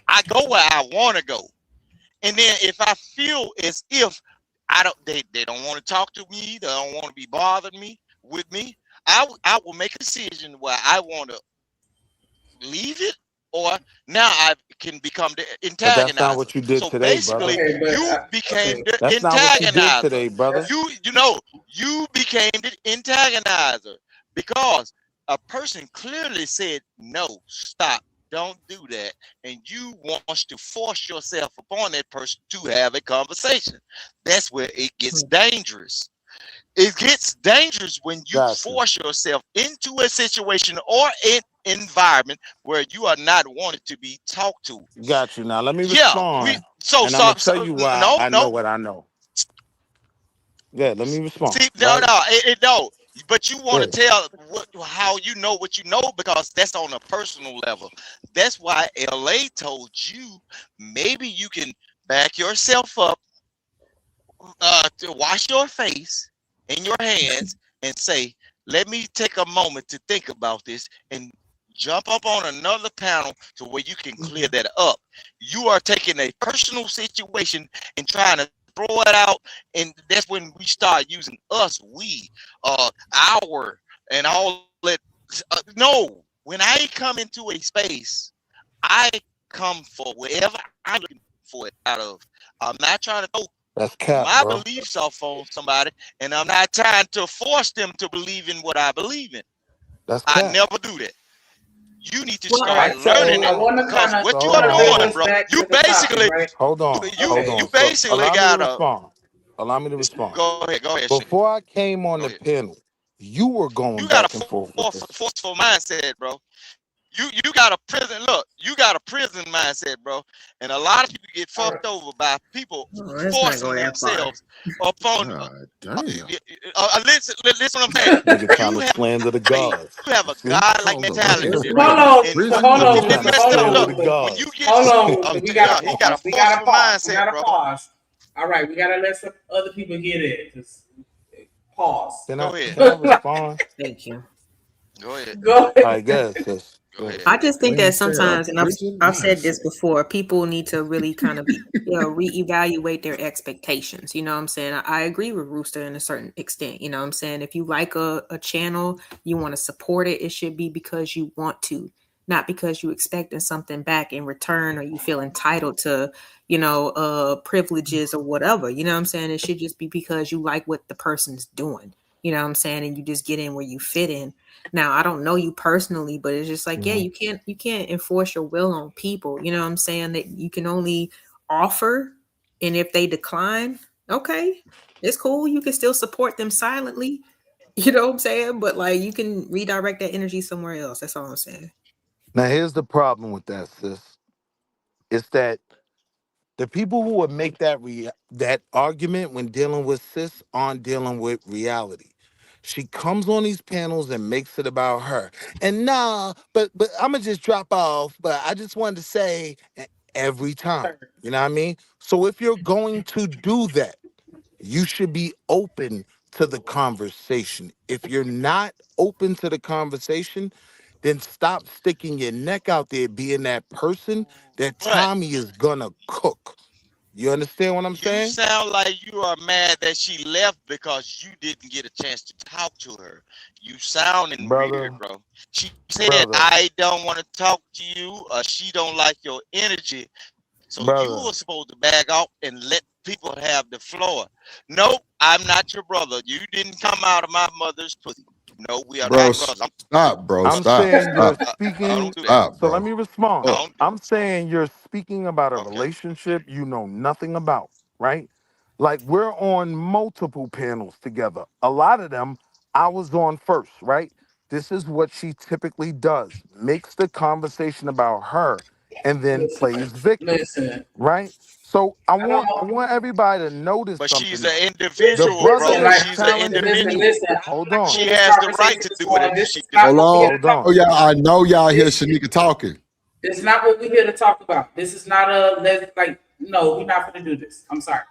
I go where I want to go. And then if I feel as if They don't want to talk to me. They don't want to be bothered with me. I will make a decision where I want to leave it, or now I can become the But that's not antagonizer. what you did So today, basically, brother. you became the That's not what you did antagonizer. today, brother. You became the antagonizer because a person clearly said, no, stop, don't do that. And you want to force yourself upon that person to have a conversation. That's where it gets dangerous. It gets dangerous when you force yourself into a situation or an environment where you are not wanted to be talked to. Got you. Now let me Yeah, respond. And I'm gonna tell you why I know what I know. Yeah, let me respond. See, right? no. But you want to Yeah. tell how you know what you know because that's on a personal level. That's why LA told you maybe you can back yourself up, to wash your face and your hands and say, let me take a moment to think about this and jump up on another panel to where you can clear that up. You are taking a personal situation and trying to throw it out, and that's when we start using our, and all that. No, when I come into a space, I come for whatever I'm looking for it out of. I'm not trying to throw That's cap, my bro. beliefs off on somebody, and I'm not trying to force them to believe in what I believe in. That's I cap. never do that. You need to Well, start learning I it want to because kind of what you hold are on. doing, bro, you basically, Hold on. Hold on. you So basically allow me to gotta respond. Allow me to respond. go ahead, Shanique. Before I came on Go the ahead. panel, you were going You got back a and forth with this. forceful mindset, bro. You got a prison look. You got a prison mindset, bro. And a lot of people get fucked over by people let's not go forcing that far. themselves upon. Damn. Listen what I'm saying. Nigga trying to slander the gods. You have a See? godlike mentality. Hold And on, you get trying to messed up. slander Look, the when gods. you get Hold on, we got he got a we got to forceful pause. We mindset, got to bro. pause. All right, we got to let some other people get it. Just pause. Can Go I ahead. respond? Thank you. Go ahead. Go ahead. All right, guys, sis. Go ahead. I just think When you that say a sometimes, and prison I've said this mindset. before, people need to really kind of reevaluate their expectations. You know what I'm saying? I agree with Rooster in a certain extent. You know what I'm saying? If you like a channel, you want to support it, it should be because you want to, not because you expecting something back in return or you feel entitled to, privileges or whatever. You know what I'm saying? It should just be because you like what the person's doing. You know what I'm saying? And you just get in where you fit in. Now, I don't know you personally, but it's just like, yeah, you can't enforce your will on people. You know what I'm saying? That you can only offer, and if they decline, okay, it's cool. You can still support them silently. You know what I'm saying? But like, you can redirect that energy somewhere else. That's all I'm saying. Now, here's the problem with that, sis. It's that the people who would make that argument when dealing with sis aren't dealing with reality. She comes on these panels and makes it about her. And but I'm gonna just drop off. But I just wanted to say every time. You know what I mean? So if you're going to do that, you should be open to the conversation. If you're not open to the conversation, then stop sticking your neck out there being that person that But Tommy is gonna cook. You understand what I'm you saying? sound like you are mad that she left because you didn't get a chance to talk to her. You sounding Brother, weird, bro. She said, I don't want to talk to you, or she don't like your energy. So you were supposed to back off and let people have the floor. Nope, I'm not your brother. You didn't come out of my mother's pussy. No, we are Bro, not brothers. stop, bro. I'm Stop. saying you're Stop. I don't speaking. do that. Stop, So bro. let me respond. I don't. I'm saying you're speaking about a Okay. relationship you know nothing about, right? Like we're on multiple panels together. A lot of them I was on first, right? This is what she typically does. Makes the conversation about her and then plays victim, Listen. right? So I I don't want everybody to notice But she's something an though. The individual, brother bro. is She's an challenging me. individual. Hold on. She has the right to do whatever This she is do. not Hold what we here on. to talk Hold on. about. I know y'all hear Shanika talking. It's not what we're here to talk about. This is not no, we're not going to do this. I'm sorry.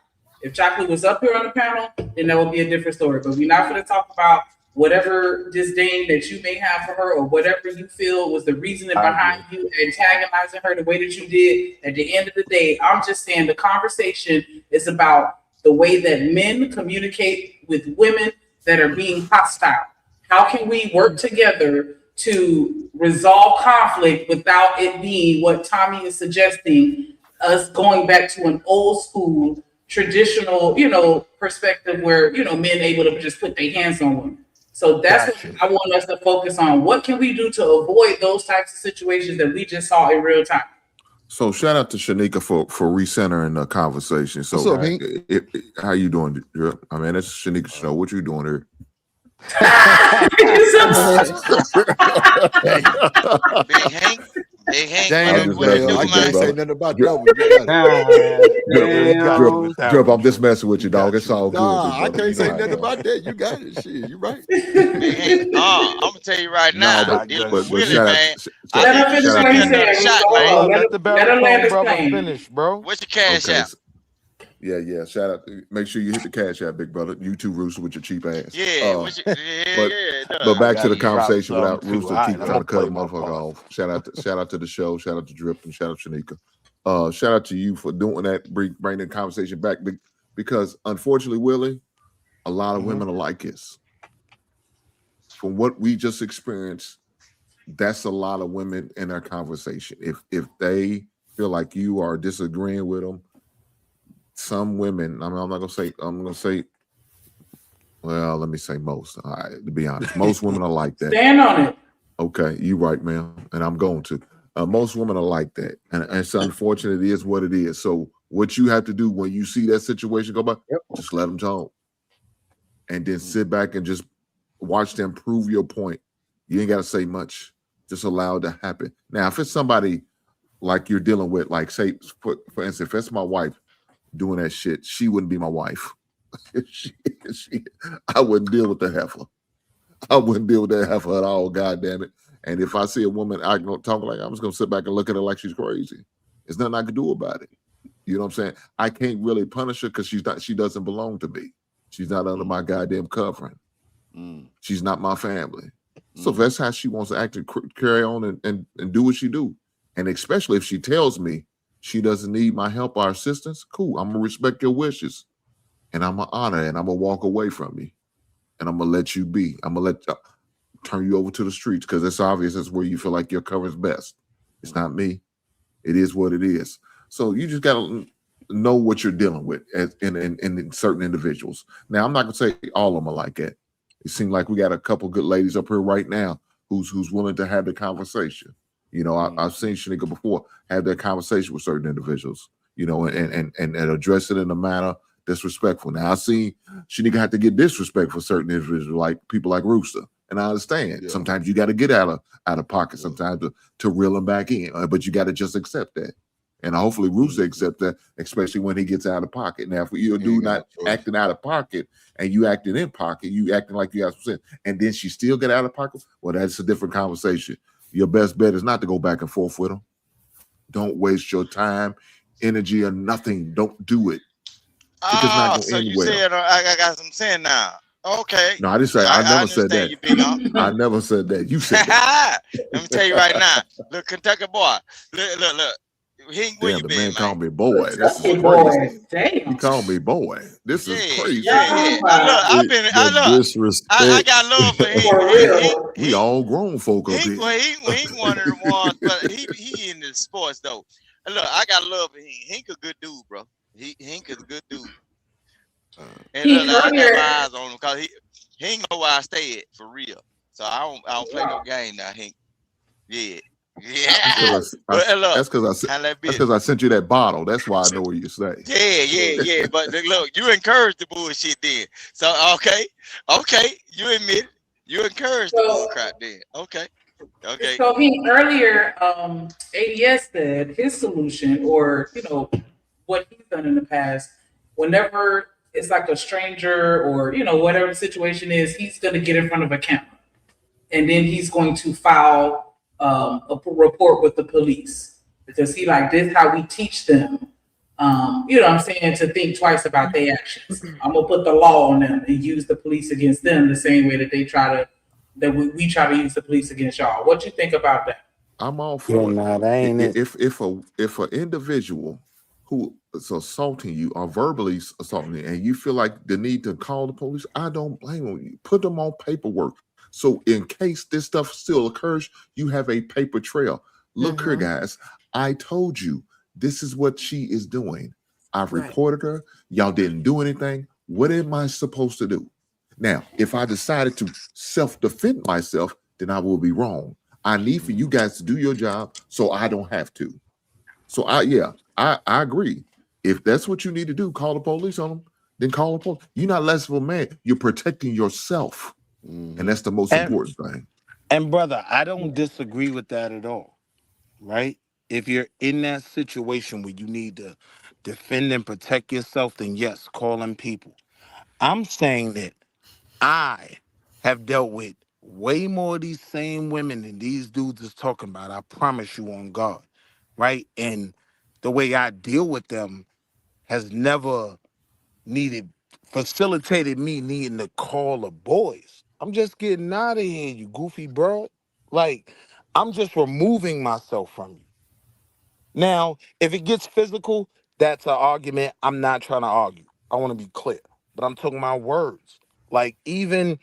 If Chocolate was up here on the panel, then that would be a different story. But we're not going to talk about whatever disdain that you may have for her or whatever you feel was the reasoning behind you antagonizing her the way that you did. At the end of the day, I'm just saying the conversation is about the way that men communicate with women that are being hostile. How can we work together to resolve conflict without it being what Tommy is suggesting, us going back to an old school traditional, perspective where, men able to just put their hands on women. So that's what I want us to focus on. What can we do to avoid those types of situations that we just saw in real time? So shout out to Shanika for recentering the conversation. So What's up, Hank? How you doing? I mean, it's Shanika show. What you doing here? Big Hank. I can't say nothing about that one. Drip, I'm just messing with you, dog. It's all good. Nah, I can't say nothing about that. You got it. Shit, you right. Big Hank. I'm gonna tell you right now. But really, shout man. out, I need to give you another shot, man. Let the baritone brother finish, bro. What's your cash out? Yeah. Shout out. Make sure you hit the cash out, big brother. You too, Rooster, with your cheap ass. Yeah. But back to the conversation without Rooster keep trying to cut a motherfucker off. Shout out to the show. Shout out to Drip and shout out to Shanika. Shout out to you for doing that. Bring the conversation back because unfortunately, Willie, a lot of women are like this. From what we just experienced, that's a lot of women in our conversation. If they feel like you are disagreeing with them. Some women, I'm gonna say, well, let me say most. All right, to be honest, most women are like that. Stand on it. Okay, you right, man, and I'm going to. Most women are like that, and it's unfortunate. It is what it is. So, what you have to do when you see that situation go by, just let them talk, and then sit back and just watch them prove your point. You ain't got to say much. Just allow it to happen. Now, if it's somebody like you're dealing with, like say, for instance, if it's my wife doing that shit, she wouldn't be my wife. I wouldn't deal with the heifer. I wouldn't deal with that heifer at all, God damn it. And if I see a woman acting talking like, I'm just gonna sit back and look at her like she's crazy. There's nothing I can do about it. You know what I'm saying? I can't really punish her because she doesn't belong to me. She's not under my goddamn covering. She's not my family. So if that's how she wants to act and carry on and do what she do. And especially if she tells me she doesn't need my help or assistance, cool. I'm gonna respect your wishes, and I'm gonna honor it, and I'm gonna walk away from you, and I'm gonna let you be. I'm gonna turn you over to the streets because it's obvious that's where you feel like your cover's best. It's not me. It is what it is. So you just gotta know what you're dealing with in certain individuals. Now I'm not gonna say all of them are like that. It seems like we got a couple good ladies up here right now who's willing to have the conversation. You know, I've seen Shanika before have that conversation with certain individuals, you know, and address it in a manner that's respectful. Now, I see Shanika have to get disrespect for certain individuals, like people like Rooster. And I understand. Sometimes you got to get out of pocket sometimes to reel them back in, but you got to just accept that. And hopefully Rooster accept that, especially when he gets out of pocket. Now, if you're a dude not acting out of pocket and you acting in pocket, you acting like you have percent, and then she still get out of pocket, well, that's a different conversation. Your best bet is not to go back and forth with them. Don't waste your time, energy, or nothing. Don't do it. It's not going so you anywhere. said I got some saying now. Okay. No, I didn't say. I never said that. I never said that. You said that. Let me tell you right now. Look, Kentucky boy. Look. Damn, the man called me boy. This is crazy. He called me boy. This is crazy. Look, I got love for him. We all grown folk up here. He ain't one of the ones, but he in the sports though. Look, I got love for him. He's a good dude, bro. Hink is a good dude. And look, I got my eyes on him because he ain't know where I stay at for real. So I don't play no game now, Hink. Yeah. That's because I sent you that bottle. That's why I know what you say. Yeah. But look, you encourage the bullshit then. So okay, you admit it. You encourage the bullcrap then. Okay. So earlier, ADS said his solution, or what he's done in the past. Whenever it's like a stranger, or whatever the situation is, he's going to get in front of a camera, and then he's going to file a report with the police, because this is how we teach them, what I'm saying, to think twice about their actions. I'm gonna put the law on them and use the police against them the same way that we try to use the police against y'all. What you think about that? I'm all for it. If an individual who assaulting you or verbally assaulting you, and you feel like the need to call the police, I don't blame them. You put them on paperwork. So in case this stuff still occurs, you have a paper trail. Look here, guys. I told you this is what she is doing. I've reported her. Y'all didn't do anything. What am I supposed to do? Now, if I decided to self-defend myself, then I will be wrong. I need for you guys to do your job so I don't have to. So I agree. If that's what you need to do, call the police on them, then call the police. You're not less of a man. You're protecting yourself. And that's the most important thing. And brother, I don't disagree with that at all. Right? If you're in that situation where you need to defend and protect yourself, then yes, call them people. I'm saying that I have dealt with way more of these same women than these dudes is talking about. I promise you on God. Right? And the way I deal with them has never facilitated me needing to call the boys. I'm just getting out of here, you goofy bro. Like, I'm just removing myself from you. Now, if it gets physical, that's an argument I'm not trying to argue. I want to be clear. But I'm talking about words. Like, even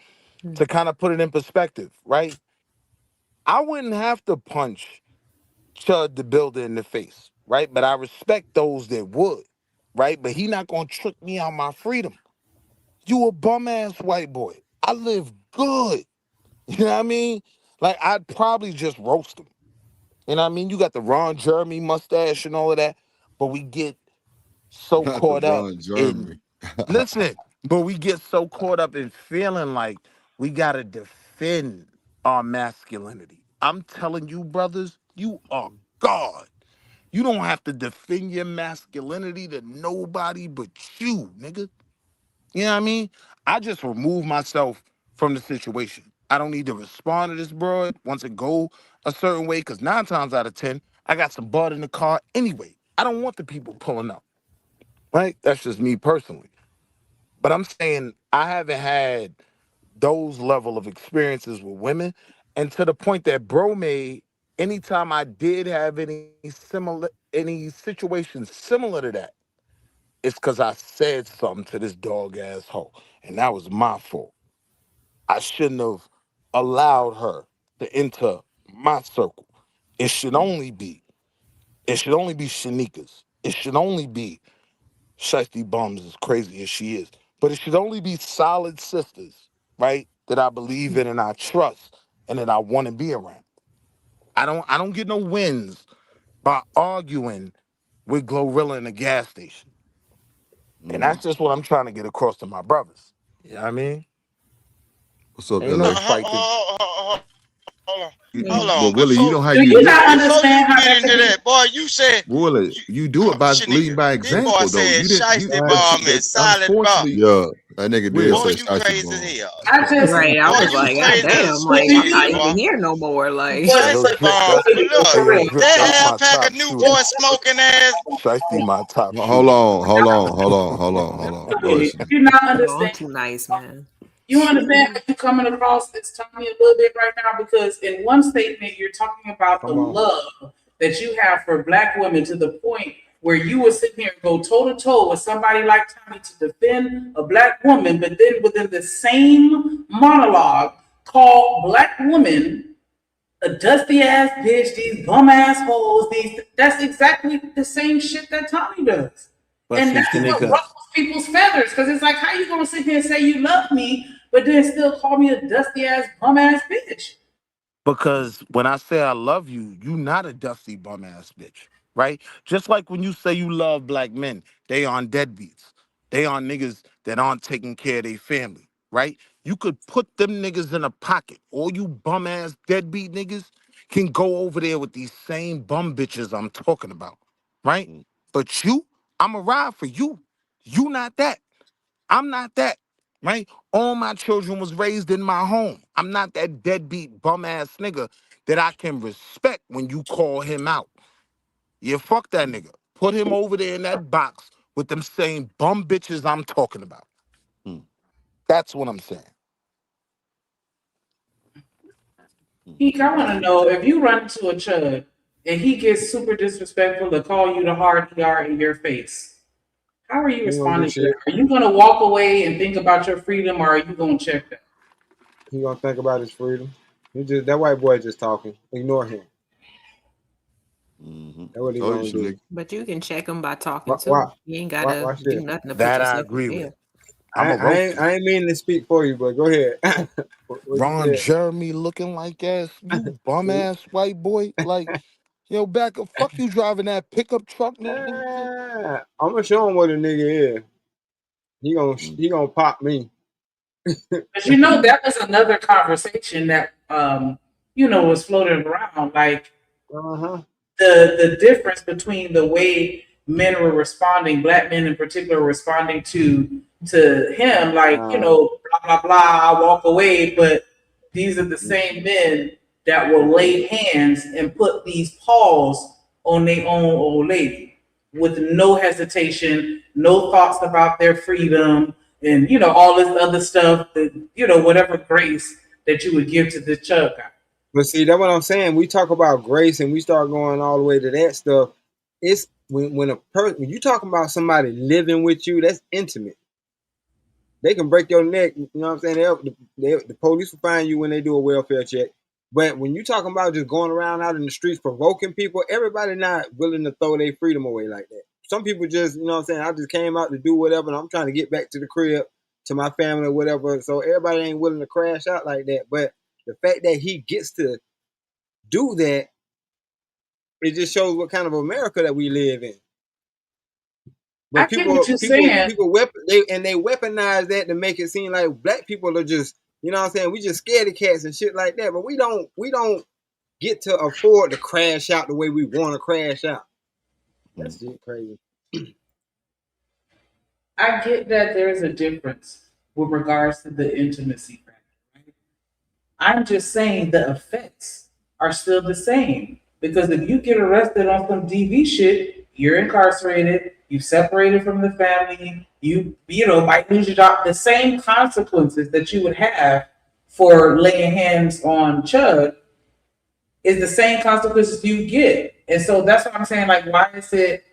to kind of put it in perspective, right? I wouldn't have to punch Chud the Builder in the face, right? But I respect those that would, right? But he not going to trick me out my freedom. You a bum-ass white boy. I live good. You know what I mean? Like, I'd probably just roast him. You know what I mean? You got the Ron Jeremy mustache and all of that, but we get so Not the caught up Ron Jeremy. listen, but we get so caught up in feeling like we got to defend our masculinity. I'm telling you, brothers, you are God. You don't have to defend your masculinity to nobody but you, nigga. You know what I mean? I just remove myself from the situation. I don't need to respond to this broad once it go a certain way, because 9 times out of 10, I got some bud in the car anyway. I don't want the people pulling up, right? That's just me personally. But I'm saying I haven't had those level of experiences with women, and to the point that bro made, anytime I did have any situations similar to that, it's because I said something to this dog ass hoe, and that was my fault. I shouldn't have allowed her to enter my circle. It should only be Shanika's. It should only be Shiesty Bums, as crazy as she is. But it should only be solid sisters, right? That I believe in and I trust and that I want to be around. I don't get no wins by arguing with Glorilla in the gas station. And that's just what I'm trying to get across to my brothers. You know what I mean? What's up, Ain't LA? no fight. Hold Well, on. Willie, you know how Do you you do not it. Before understand you how get that into could be? that, boy, you said Willie, you do it by leading Shanika. by This boy example, though. said You didn't. You, shiesty but you, bomb and that, solid bomb. unfortunately, Yeah, that nigga did Will. Boy, say you Shiesty crazy as Bum. hell. I just, Right. I Boy, was you like, God crazy as damn, but like do I'm you, not shit, boy. even here no more. Like but, Hey, yo, Shiesty but Drip, bomb. that's Look, for yo, real. Drip, that that's half my pack of top shooter. Newport smoking ass. Shiesty, my top Hold shooter. on, hold on, hold on, hold on, hold on. Go ahead, Shanika. You not no, I'm understand. too nice, man. You understand how you coming across this Tommy a little bit right now, because in one statement you're talking about the Come on. love that you have for black women to the point where you would sit here and go toe to toe with somebody like Tommy to defend a black woman, but then within the same monologue call black women a dusty ass bitch, these bum ass hoes, that's exactly the same shit that Tommy does. But And see, that's what Shanika, ruffles people's feathers, because it's like, how you gonna sit here and say you love me, but then still call me a dusty ass bum ass bitch? because when I say I love you, you not a dusty bum ass bitch, right? Just like when you say you love black men, they on deadbeats. They on niggas that aren't taking care of their family, right? You could put them niggas in a pocket. All you bum ass deadbeat niggas can go over there with these same bum bitches I'm talking about, right? But you, I'ma ride for you. You not that. I'm not that, right? All my children was raised in my home. I'm not that deadbeat bum ass nigga that I can respect when you call him out. Yeah, fuck that nigga. Put him over there in that box with them same bum bitches I'm talking about. That's what I'm saying. Heek, I want to know, if you run into a chud and he gets super disrespectful to call you the hard ER in your face, How are you He ain't gonna do responding to that? shit. Are you gonna walk away and think about your freedom, or are you gonna check that? He gonna think about his freedom. That white boy just talking. Ignore him. That's what he Told you, gonna do. Shanika. But you can check them by talking to Watch, them. You ain't gotta watch do this. nothing to put That I yourself in agree with. jail. I'm a roast him. I ain't meaning to speak for you, but go ahead. what you Ron said? Jeremy looking like ass, you bum ass white boy. Like, yo, back up, fuck you driving that pickup truck, nigga. I'm gonna show him what a nigga is. He gonna pop me. But you know, that was another conversation that was floating around. Like the difference between the way men were responding, black men in particular, responding to him, like, blah blah blah, I walk away, but these are the same men that will lay hands and put these paws on their own old lady with no hesitation, no thoughts about their freedom, and all this other stuff that whatever grace that you would give to the chug guy. But see, that's what I'm saying. We talk about grace and we start going all the way to that stuff. It's when you talking about somebody living with you, that's intimate. They can break your neck. You know what I'm saying? The police will find you when they do a welfare check. But when you talking about just going around out in the streets provoking people, everybody not willing to throw their freedom away like that. Some people just, I just came out to do whatever, and I'm trying to get back to the crib, to my family or whatever. So everybody ain't willing to crash out like that. But the fact that he gets to do that, it just shows what kind of America that we live in. But I get what you're saying. They weaponize that to make it seem like black people are just, we just scaredy cats and shit like that. But we don't get to afford to crash out the way we want to crash out. That's just crazy. I get that there's a difference with regards to the intimacy factor. Right? I'm just saying the effects are still the same. Because if you get arrested on some DV shit, you're incarcerated, you separated from the family, you might lose your job. The same consequences that you would have for laying hands on Chud is the same consequences you get. And so that's what I'm saying. Like, why is it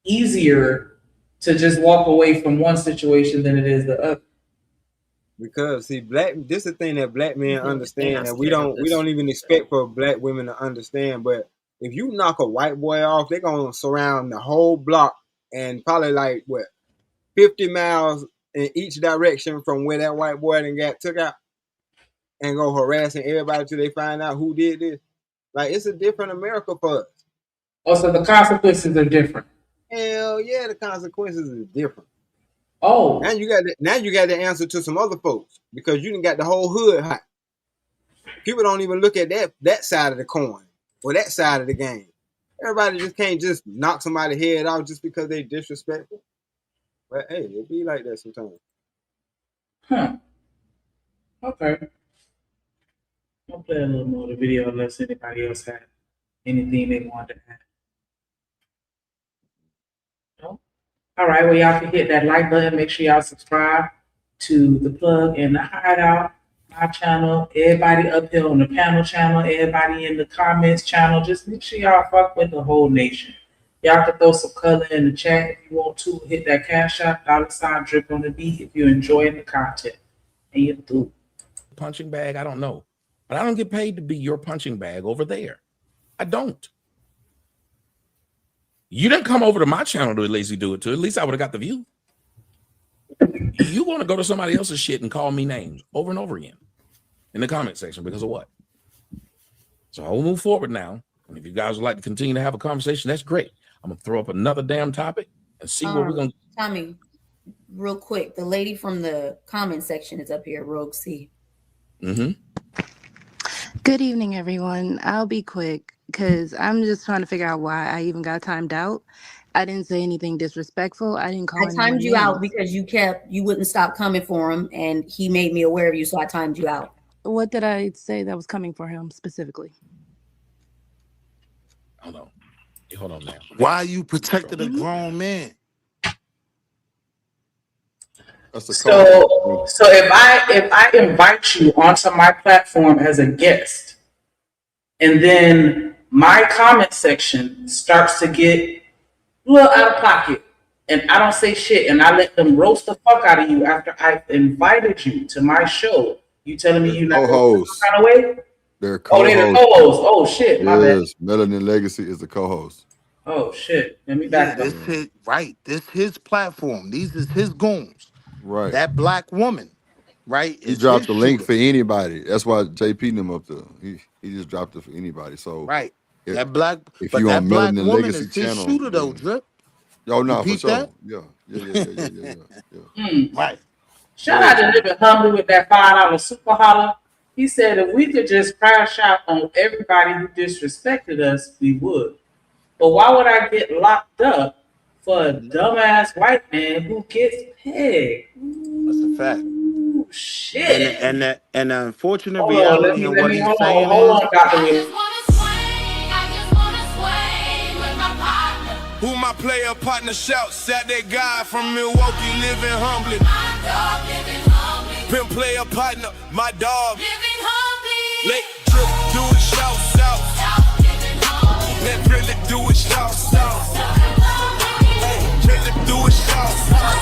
easier to just walk away from one situation than it is the other? Because see, this is the thing that black men understand that we don't even expect for black women to understand. But if you knock a white boy off, they're gonna surround the whole block and probably 50 miles in each direction from where that white boy then got took out, and go harassing everybody till they find out who did this. Like, it's a different America for us. Oh, so the consequences are different. Hell yeah, the consequences are different. Oh, now you got the answer to some other folks because you done got the whole hood hot. People don't even look at that side of the coin or that side of the game. Everybody just can't just knock somebody's head off just because they disrespectful. But hey, it be like that sometimes. Okay. I'll play a little more of the video unless anybody else had anything they wanted to add. No? All right, well, y'all can hit that like button. Make sure y'all subscribe to The Plug and The Hideout, my channel. Everybody up here on the panel channel, everybody in the comments channel. Just make sure y'all fuck with the whole nation. Y'all can throw some color in the chat if you want to. Hit that cash out, $ drip on the beat if you're enjoying the content. And you do. Punching bag, I don't know. But I don't get paid to be your punching bag over there. I don't. You didn't come over to my channel to lazy do it to. At least I would have got the view. You want to go to somebody else's shit and call me names over and over again in the comment section because of what? So I will move forward now. And if you guys would like to continue to have a conversation, that's great. I'm gonna throw up another damn topic and see what we're gonna. Tommy, real quick, the lady from the comment section is up here, Rogue C. Good evening, everyone. I'll be quick because I'm just trying to figure out why I even got timed out. I didn't say anything disrespectful. I didn't call. I timed you out because you wouldn't stop coming for him, and he made me aware of you, so I timed you out. What did I say that was coming for him specifically? Hold on now. Why you protected a grown man? So if I invite you onto my platform as a guest, and then my comment section starts to get a little out of pocket, and I don't say shit, and I let them roast the fuck out of you after I invited you to my show. You telling me you're not going to feel some kind of way? They're Oh, they're the co-host. Oh shit, my bad. Yes, Melanin Legacy is the co-host. Oh shit, let me Yeah, back this up. his right. This his platform. These is his goons. Right. That black woman, right? He Is dropped his the link shooter. for anybody. That's why JP them up there. He just dropped it for anybody. So Right. if, That black, if but you that on black Melanin woman Legacy is his channel, shooter though, then, Drip. oh no, You for peep sure. that? Yeah. Right. Shout out to Living Humbly with that $5 super holler. He said if we could just crash out on everybody who disrespected us, we would. But why would I get locked up for a dumbass white man who gets pegged? That's a fact. Ooh, shit. And the unfortunate Hold on, reality and what he's saying hold is, on, Dr. Williams. Who my player partner shouts? Sat that guy from Milwaukee living humbly. Pimp player partner, my dog. Let Drip do it, shouts out. Let Really do it, shouts out. Really do it, shouts out.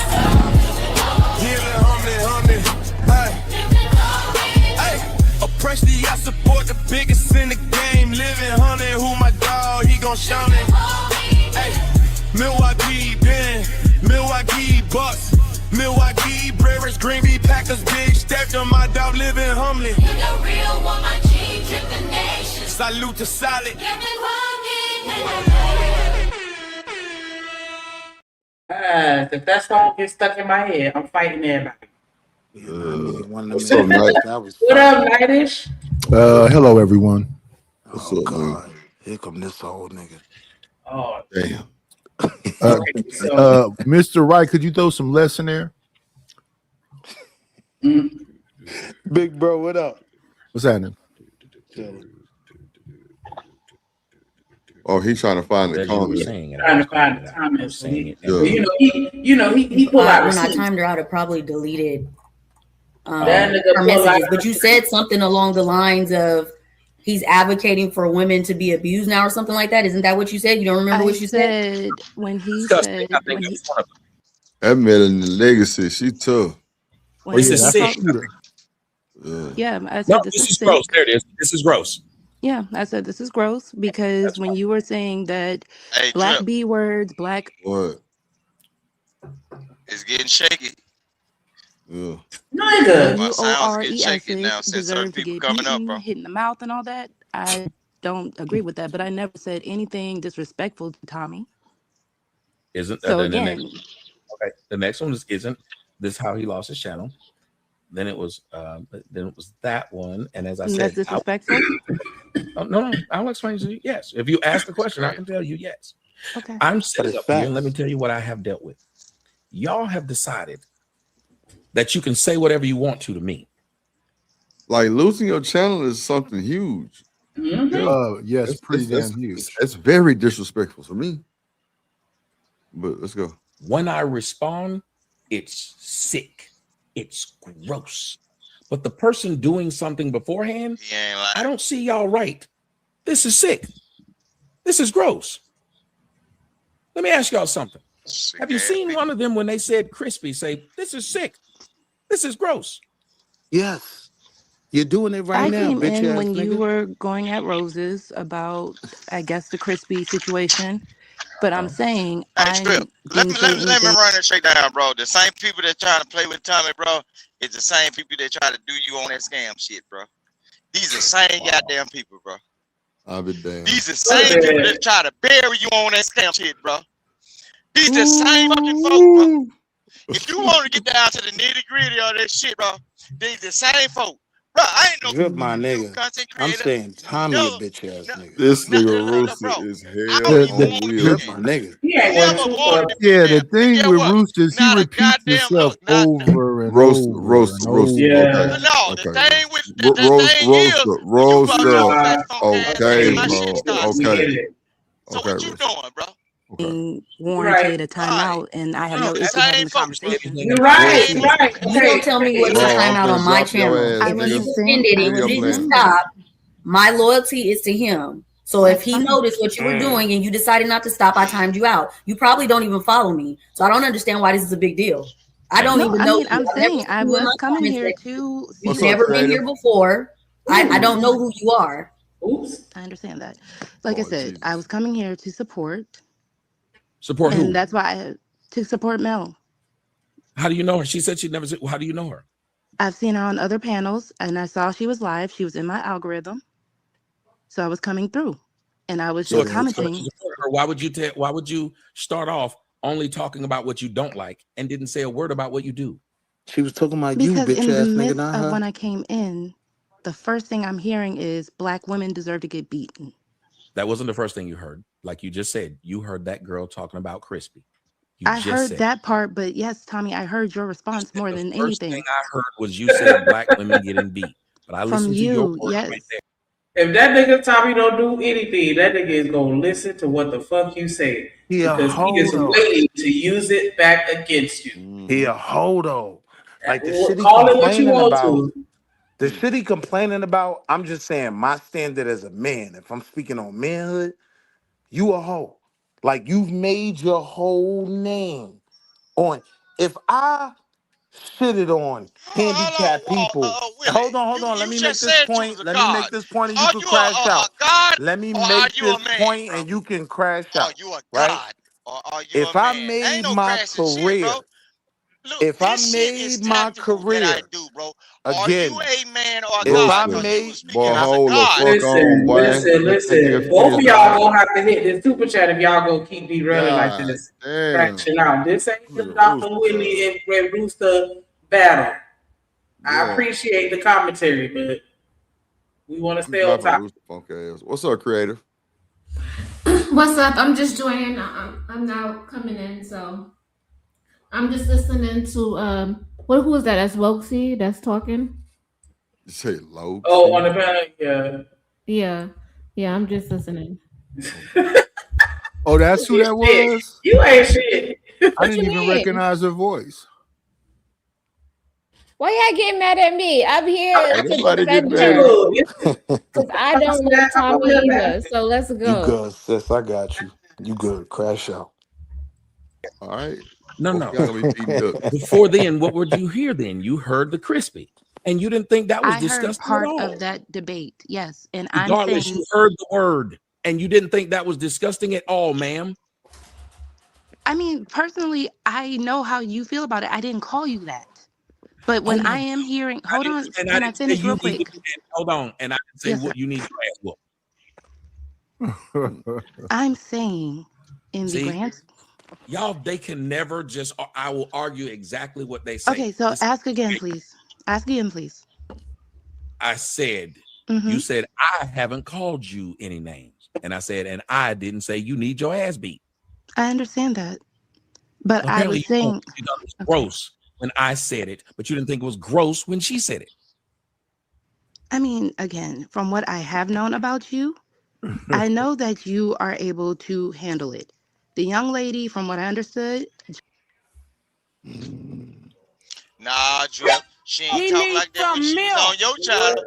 Living humbly. Hey, oppression, I support the biggest in the game. Living humbly, who my dog, he gon' shout it. Milwaukee, Ben, Milwaukee Bucks, Milwaukee Brewers, Green Bay Packers, big step to my dog, living humbly. You the real one, my G, Drip the nation. Salute to solid. If that song gets stuck in my head, I'm fighting everybody. What's up, Night? What up, Nightish? Hello, everyone. What's up, man? Here come this old nigga. Oh, damn. Mr. Wright, could you throw some less in there? Big bro, what up? What's happening? Oh, he's trying to find the comment. Trying to find the comments. Yeah. He pulled out when I receipts. timed her out, it probably deleted That nigga her pull messages. out- But you said something along the lines of he's advocating for women to be abused now or something like that. Isn't that what you said? You don't remember what you said? When he Disgusting. said, I think when he, that's one of them. That Melanin Legacy, she tough. when This he is was sick. talking- yeah, I said No, this this is is sick. gross. There it is. This is gross. Yeah, I said this is gross because when you were saying that Hey, black Drip, B words, black What? it's getting shaky. Yeah. Nigga. My sounds getting WORESs shaky now since certain deserve to people get coming up, beaten, bro. hit in the mouth, and all that. I don't agree with that, but I never said anything disrespectful to Tommy. Isn't So then the again, next, okay? The next one isn't this how he lost his channel? Then it was that one, and as I that's said, disrespectful. no, I'll explain to you. Yes, if you ask the question, I can tell you yes. Okay. I'm sitting it's up here, and facts. let me tell you what I have dealt with. Y'all have decided that you can say whatever you want to me. Like losing your channel is something huge. Yes, pretty damn huge. It's very disrespectful for me. But let's go. When I respond, it's sick. It's gross. But the person doing something beforehand, I don't see y'all right. This is sick. This is gross. Let me ask y'all something. Have you seen one of them when they said crispy say, this is sick? This is gross. Yes. You're doing it right I now, came bitch in ass when you nigga. were going at Roses about, I guess, the crispy situation. But I'm saying Hey, I Strip, didn't say let me anything. run and shake down, bro. The same people that trying to play with Tommy, bro, is the same people that try to do you on that scam shit, bro. These are same goddamn people, bro. I'll be damned. These are same people that try to bury you on that scam shit, bro. These the same fucking folks, bro. If you want to get down to the nitty gritty of that shit, bro, these the same folk. Bro, I ain't no Drip, my nigga. content I'm creator. saying Tommy a bitch ass nigga. This nigga Rooster is hell on wheels. Drip, my nigga. Yeah, the thing with Rooster is he repeats himself over and Roaster. over. Okay. No, the thing with the Roaster. okay, bro. Okay. So what you doing, bro? Warranted a timeout, and I have no issue having the conversation. You're right. You don't tell me what's a Bro, timeout on my drop your channel. ass, If nigga. he's offended and Video didn't plan. stop, my loyalty is to him. So if he noticed what you were doing and you decided not to stop, I timed you out. You probably don't even follow me. So I don't understand why this is a big deal. I don't even know. I'm I've never saying seen I you in was my coming comment here section. to You've see. never been here before. I don't know who you are. Oops. I understand that. Like I said, I was coming here to support. Support who? And that's why to support Mel. How do you know her? She said she'd never seen. How do you know her? I've seen her on other panels, and I saw she was live. She was in my algorithm, so I was coming through, and I was So just commenting. why would you why would you start off only talking about what you don't like and didn't say a word about what you do? She was talking about Because you, bitch in the ass nigga, midst not of her. when I came in, the first thing I'm hearing is black women deserve to get beaten. That wasn't the first thing you heard. Like you just said, you heard that girl talking about Crispy. I heard that part, but yes, Tommy, I heard your response more than First thing anything. I heard was you said black women getting beat. But I From listened to your you, words yes. right there. If that nigga Tommy don't do anything, that nigga is gonna listen to what the fuck you say. He a Because he is hoe. waiting to use it back against you. He a hoe though. Like the shit he Call it what you complaining want about. to. The shit he complaining about, I'm just saying my standard as a man. If I'm speaking on manhood, you a hoe. Like you've made your whole name on. If I shitted on handicapped people. Hold on. Let me make this point. Let me make this point and you can crash out. Let me make this point and you can crash out. You a right? god or are you If a I man? Ain't made no my crashing shit, bro. career, Look, if I this shit is made my tactical that I career, do, bro. Are you again, a man or a if I god? Because he made, was speaking Boy, can I, as a hold the god. fuck on, boy. Let that nigga Listen. Both of finish, y'all dog. gonna have to hit this super chat if y'all gonna keep me running like God this. damn. Fraction out. This ain't the Look at Dr. Rooster, Whitney and Red Rooster battle. I Yeah. appreciate the commentary, but we want to I'm stay on dropping top. Rooster funk ass. What's up, creative? What's up? I'm just joining. I'm now coming in, so I'm just listening to who is that? That's Loxy that's talking. You say low. Oh, on the panel, yeah. Yeah, I'm just listening. Oh, that's who that was? You ain't shit. I didn't even recognize her voice. Why y'all getting mad at me? I'm here Ain't to nobody defend getting mad at her. you. Because I don't know Tommy either. So let's you go. good, sis. I got you. You good. Crash out. All right. No. Y'all gonna be beating up. Before then, what would you hear then? You heard the Crispy. And you didn't think that was I heard disgusting at part all. of that debate, yes. And I'm Regardless, saying, you heard the word and you didn't think that was disgusting at all, ma'am. I mean, personally, I know how you feel about it. I didn't call you that. But when I am hearing, hold on, can I finish real quick? Hold on. And I didn't say Yes, what sir. you need your ass whooped. I'm saying in the See, grand. y'all, they can never just, I will argue exactly what they say. Okay, so ask again, please. Ask again, please. I said, Mhm. you said, I haven't called you any names. And I said, and I didn't say you need your ass beat. I understand that. But Apparently, I was saying, you thought it was gross when I said it, but you didn't think it was gross when she said it. I mean, again, from what I have known about you, I know that you are able to handle it. The young lady, from what I understood, Nah, Drip. She ain't He talk needs like that when some she was on milk. your channel.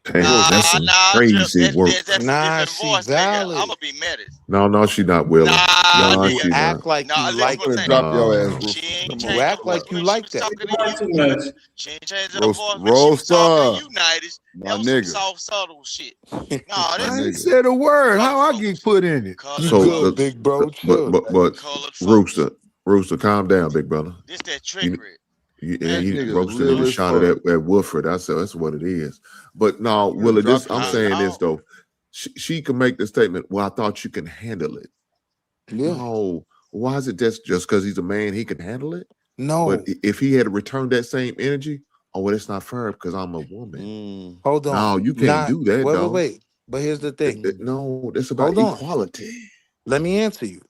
Damn, that's some Nah, Drip. crazy work. That's a Nah, different she voice, nigga. I'm valid. gonna be mad at. No, she not willing. Nah, No, You she nigga. not. act like you Nah, listen like what I'm that. saying. Drop your ass, No. Rooster. She ain't Come You on. changed her act voice like you when she like was that. talking to Too you. much. She ain't changed her voice when she was Roaster. talking to you, Nighties. My That was some nigga. soft, subtle shit. Nah, My this I ain't nigga. said a word. How I get put in it? You So, good, big bro. Chill. but colored folks. Rooster, calm down, big brother. This that You, trickery. That nigga Rooster, little you as shot it fuck. at Woodford. That's what it is. But no, Yeah, Willie, drop I'm your saying ass. this though. She can make the statement. Well, I thought you can handle it. Yeah. No, why is it just because he's a man he can handle it? No. But if he had to return that same energy, oh well, it's not fair because I'm a woman. Hold on. No, you can't do that, dog. Wait. But here's the thing. No, it's about Hold on. equality. Let me answer you.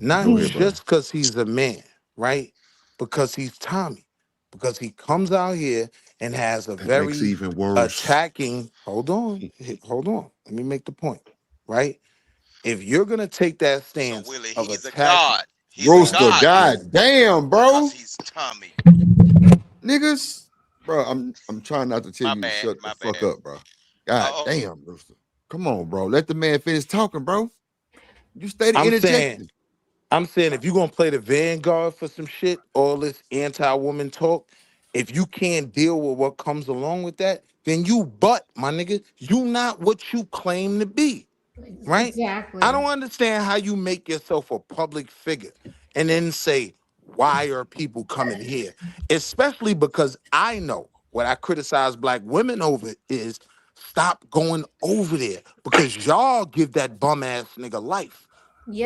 Not Go ahead, bro. just because he's a man, right? Because he's Tommy. Because he comes out here and has a That makes it very even worse. attacking. Hold on. Let me make the point, right? If you're gonna take that stance Willie, of he's a attacking, god. He's a Rooster. god. God damn, bro. Because he's Tommy. Niggas. Bro, I'm trying not to tell My you to bad. shut the My fuck bad. up, bro. God damn, Rooster. Come on, bro. Let the man finish talking, bro. You stayed interjecting. I'm saying if you're gonna play the vanguard for some shit, all this anti-woman talk, if you can't deal with what comes along with that, then you butt, my nigga. You not what you claim to be. Right? Exactly. I don't understand how you make yourself a public figure and then say, why are people coming here? Especially because I know what I criticize black women over is stop going over there because y'all give that bum ass nigga life.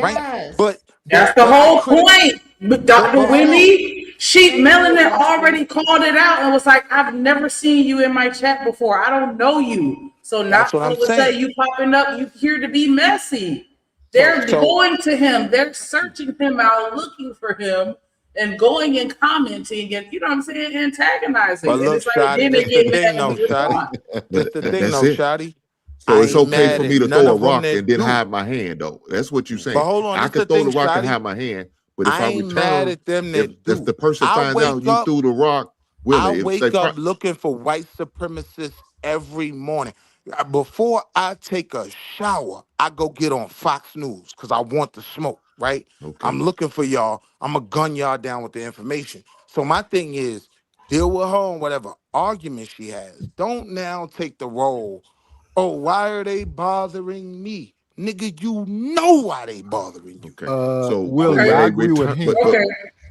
Right? Yes. But That's the whole point. But Dr. Willie, Melanin already called it out and was like, I've never seen you in my chat before. I don't know you. So That's now what all I'm of a saying. sudden you popping up, you here to be messy. They're going to him, they're searching him out, looking for him, and going and commenting and you know what I'm saying, antagonizing. But And look, it's like Shotty, then they this the get thing mad though, when you Shotty. respond. This the thing That's though, it. Shotty. So I it's ain't okay mad for at me to none throw a of them rock that and then do. hide my hand, though. That's what you're But saying. hold on, I this could the throw thing, the rock and Shotty. hide my hand, but if I I ain't return mad them, at them if that do. the person I finds out wake you up, threw the rock, I Willie, if say wake up looking for white supremacists every morning. Before I take a shower, I go get on Fox News because I want the smoke, right? okay, I'm looking for y'all. I'm going to gun y'all down with the information. So my thing is, deal with her on whatever argument she has. Don't now take the role, oh, why are they bothering me? Nigga, you know why they bothering you. okay. So Willie, when I they agree with return, Hank.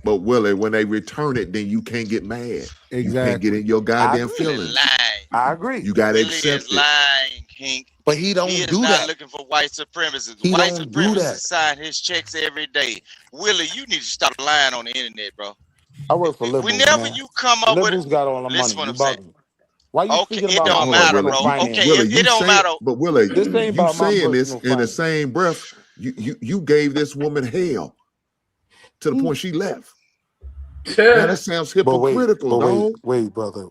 but Willie, when they return it, then you can't get mad. You can't get Exactly. in your goddamn agree. feelings. I agree. You gotta Willie accept is it. lying, King. But he He don't is do not that. looking for white supremacists. He White don't do that. supremacists sign his checks every day. Willie, you need to stop lying on the internet, bro. I work for liberals, Whenever man. you come up with it, Liberals got all the money. listen what You I'm saying. bugging. Why you Okay, speaking it about my don't Hold on, matter, Willie. personal bro. finances? Okay, Willie, it don't say it, matter. but Willie, This ain't you about my saying this personal in the finances. same breath. You gave this woman hell to the point she left. Now that sounds hypocritical, dog. Wait, brother.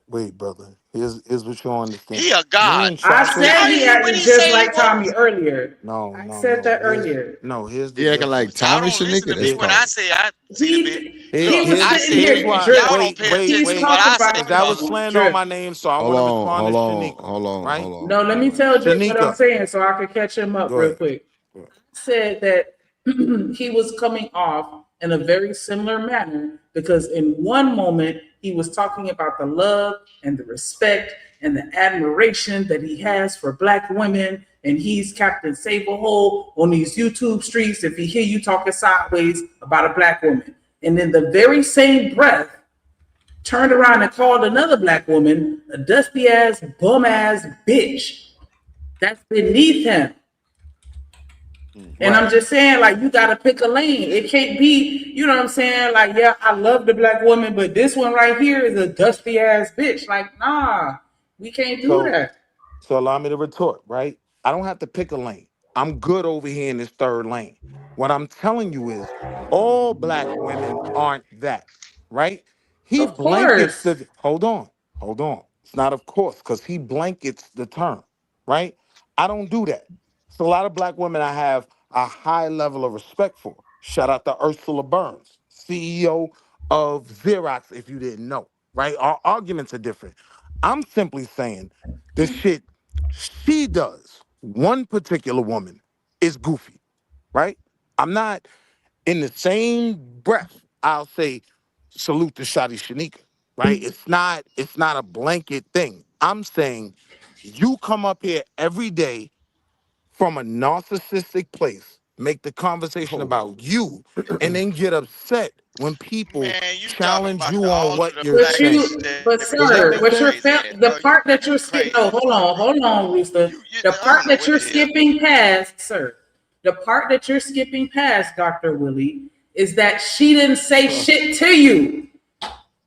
Here's what you don't understand. He a god. I How said he he when acted he just say he like Tommy was? earlier. No. I said that earlier. Here's the He acting like difference. Y'all Tommy don't listen Shanika. to me That's when I crazy. say I see the bit. He Look, was I sitting said Here's here, it. why. Drip. Y'all don't pay He's attention to what talking I say Because about that was because slander on Drip. my name, so I Hold want to on, respond to hold on, Shanika. hold on, Right? hold on. No, let me hold on. tell Drip what I'm Shanika. saying so I can catch him up Go real ahead. quick. Said that he was coming off in a very similar manner because in one moment he was talking about the love and the respect and the admiration that he has for black women, and he's Captain Save-A-Hole on these YouTube streets if he hear you talking sideways about a black woman. And in the very same breath, turned around and called another black woman a dusty ass, bum ass bitch. That's beneath him. And I'm just saying, like, you got to pick a lane. It can't be, you know what I'm saying? Like, yeah, I love the black woman, but this one right here is a dusty ass bitch. Like, nah, we can't do that. So allow me to retort, right? I don't have to pick a lane. I'm good over here in this third lane. What I'm telling you is all black women aren't that, right? He Of blankets course. the hold on. It's not of course, because he blankets the term, right? I don't do that. So a lot of black women I have a high level of respect for. Shout out to Ursula Burns, CEO of Xerox, if you didn't know, right? Our arguments are different. I'm simply saying the shit she does, one particular woman, is goofy, right? I'm not in the same breath, I'll say salute to Shotty Shanika, right? It's not a blanket thing. I'm saying you come up here every day from a narcissistic place, make the conversation about you, and then get upset when people man, you talking challenge about you the on all of what the you're black saying. But Does that sir, make sense? the part that you're skipping, no, hold on, Rooster. The I part don't know that what you're the hell. skipping past, sir, the part that you're skipping past, Dr. Willie, is that she didn't say shit to you.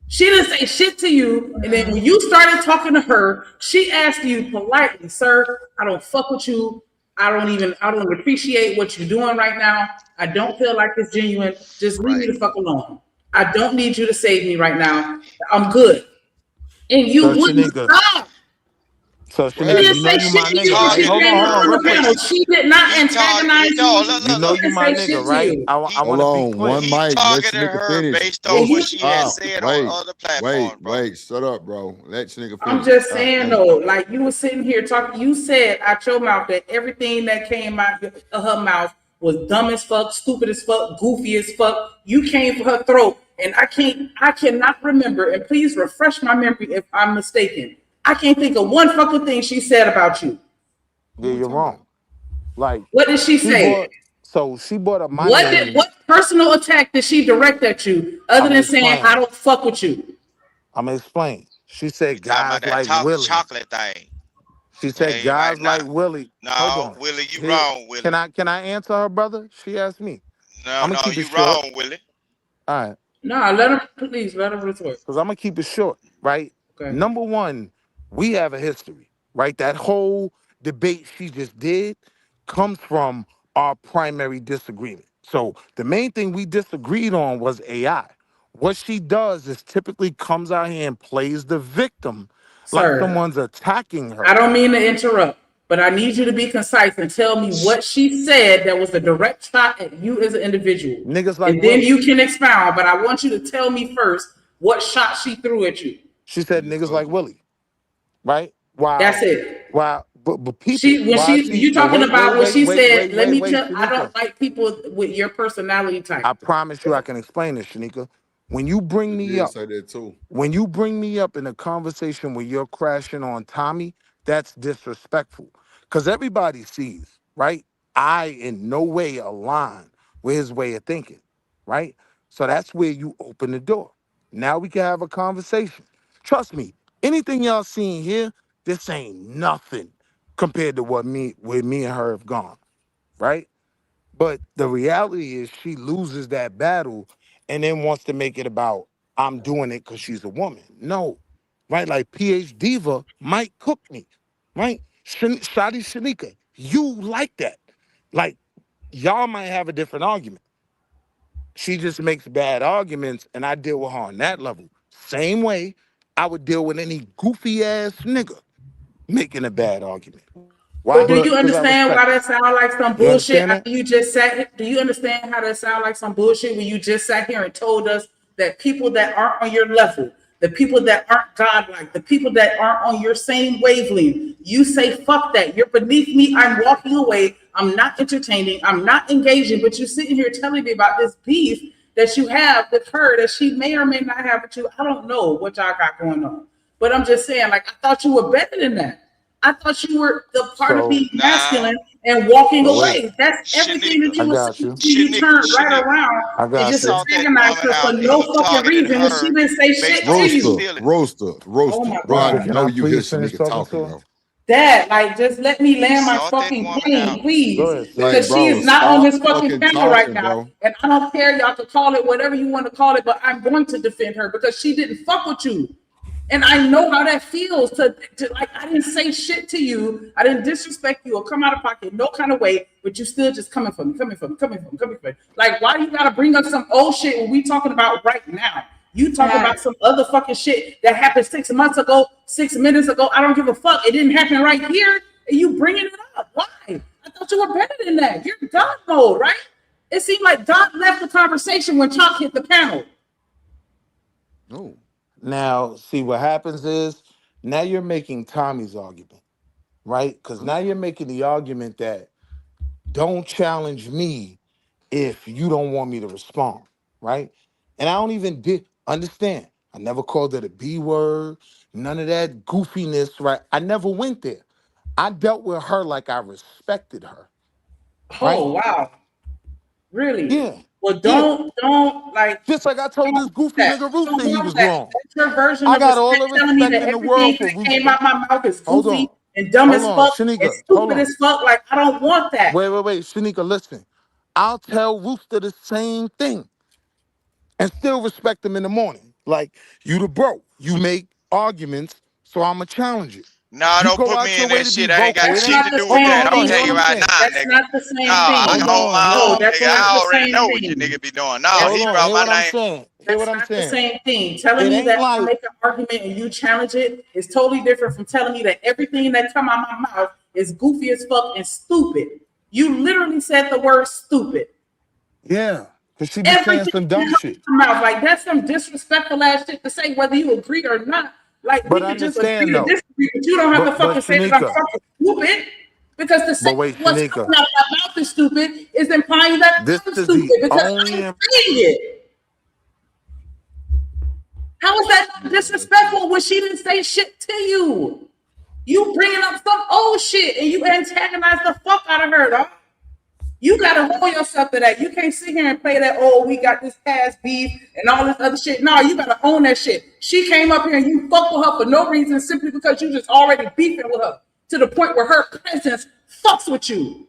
She didn't say shit to you. And then when you started talking to her, she asked you politely, sir, I don't fuck with you. I don't appreciate what you're doing right now. I don't feel like it's genuine. Just leave me the fuck alone. I don't need you to save me right now. I'm good. And you So wouldn't Shanika, stop. So What Shanika, She didn't you happened? know say you shit my to you nigga, when right? she Hold came on, on the real quick. panel. She did not He antagonize told you. You know She you didn't my say nigga, shit to right? you. I Hold want to be on, clear. one he mic. Let targeted nigga her finish. based And on what you, she had Stop. said on Wait, other platforms, bro. shut up, bro. Let nigga I'm finish. just God saying damn. though, like you were sitting here talking, you said out your mouth that everything that came out of her mouth was dumb as fuck, stupid as fuck, goofy as fuck. You came for her throat, and I cannot remember. And please refresh my memory if I'm mistaken. I can't think of one fucking thing she said about you. Yeah, you're wrong. Like What did she say? she brought up my name. What personal attack did she direct at you other I'm than saying I explaining. don't fuck with you? I'm gonna explain. She He said talking about guys that like Willie. chocolate thing. She Yeah, said he might guys not. like Willie. Hold No, on. Willie, you Here, wrong, Willie. can I answer her, brother? She asked me. No, I'm gonna keep it you short. wrong, Willie. All right. No, let her retort. Because I'm gonna keep it short, right? Okay. Number one, we have a history, right? That whole debate she just did comes from our primary disagreement. So the main thing we disagreed on was AI. What she does is typically comes out here and plays the victim like Sir, someone's attacking I her. don't mean to interrupt, but I need you to be concise and tell me what she said that was a direct shot at you as an individual. Niggas like And then Willie. you can expound, but I want you to tell me first what shot she threw at you. She said niggas like Willie, right? That's it. But peep it. You talking about when she said, let me tell, I Shanika. don't like people with your personality type. I promise you I can explain this, Shanika. When you bring She me did up, say that too. when you bring me up in a conversation where you're crashing on Tommy, that's disrespectful. Because everybody sees, right? I in no way align with his way of thinking, right? So that's where you open the door. Now we can have a conversation. Trust me, anything y'all seen here, this ain't nothing compared to where me and her have gone, right? But the reality is she loses that battle and then wants to make it about I'm doing it because she's a woman. No, right? Like PH Diva might cook me, right? Shadi Shanika, you like that. Like y'all might have a different argument. She just makes bad arguments and I deal with her on that level. Same way I would deal with any goofy ass nigga making a bad argument. But Why? do you Because I understand why respect it. that sound like some You bullshit understand that? after you just sat? Do you understand how that sound like some bullshit when you just sat here and told us that people that aren't on your level, the people that aren't godlike, the people that aren't on your same wavelength, you say fuck that. You're beneath me. I'm walking away. I'm not entertaining. I'm not engaging. But you're sitting here telling me about this beef that you have with her that she may or may not have with you. I don't know what y'all got going on. But I'm just saying, like, I thought you were better than that. I thought you were the part of So being masculine and walking so wait. away. That's everything that Shanika, you I were got saying. you. You turned right Shanika, around I and he got just you. sought that antagonized woman her for out and no he fucking targeted reason. And she her didn't say shit based on to his you. feelings. Oh Roaster, my bro. I God. Can know I you hear please finish Shanika talking to talking, her? bro. Dad, like, just let me He land my sought that fucking woman plane, out. Go please. ahead, sis. Like, Because she bro, is not on stop this fucking fucking panel right talking, now. bro. And I don't care, y'all could call it whatever you want to call it, but I'm going to defend her because she didn't fuck with you. And I know how that feels to like, I didn't say shit to you. I didn't disrespect you or come out of pocket no kind of way, but you still just coming for me. Like, why do you gotta bring up some old shit when we talking about right now? You talk about some other fucking shit that happened 6 months ago, 6 minutes ago. I don't give a fuck. It didn't happen right here. And you bringing it up. Why? I thought you were better than that. You're God mode, right? It seemed like God left the conversation when Chalk hit the panel. No. Now, see what happens is now you're making Tommy's argument, right? Because now you're making the argument that don't challenge me if you don't want me to respond, right? And I don't even understand. I never called it a B word, none of that goofiness, right? I never went there. I dealt with her like I respected her, right? Oh wow. Really? Yeah, Well, yeah. don't like Just like I told this goofy that. nigga I don't Rooster he want was that. wrong. That's your version I of got all respect, the telling me respect that in the everything world for that came Rooster. out my mouth is Hold goofy on. and dumb Hold as on, fuck and Shanika. Hold stupid on. as fuck. Like, I don't want that. Wait. Shanika, listen. I'll tell Rooster the same thing and still respect him in the morning. Like, you the bro. You make arguments, so I'ma challenge it. No, You don't go put out me your in way that to be shit. I ain't got vocal. It shit ain't. to do Hold with that. on, I'm hold on. telling Hear you what I'm right saying. now, That's nigga. not the same No, I thing. can Hold hold on. my Hear what No, own, I'm that's nigga. saying. not I the already same know what your thing. nigga be doing. No, That's he Hold on. brought Hear my what I'm name. saying. Hear That's what I'm not the saying. same thing. Telling It me ain't that I like. make an argument and you challenge it is totally different from telling me that everything that come out of my mouth is goofy as fuck and stupid. You literally said the word stupid. Yeah, because she be saying Everything some that dumb comes shit. out of my mouth, like that's some disrespectful ass shit to say, whether you agree or not. Like we But could just agree understand to though. disagree, but you don't have to But fucking say that I'm Shanika. fucking stupid. Because to say But wait, what's Shanika. coming out of my mouth is stupid is implying that This I'm is stupid the because only. I'm saying it. How is that not disrespectful when she didn't say shit to you? You bringing up some old shit and you antagonize the fuck out of her, dog. You gotta hold yourself to that. You can't sit here and play that, oh, we got this past beef and all this other shit. No, you gotta own that shit. She came up here and you fuck with her for no reason simply because you just already beefing with her to the point where her presence fucks with you.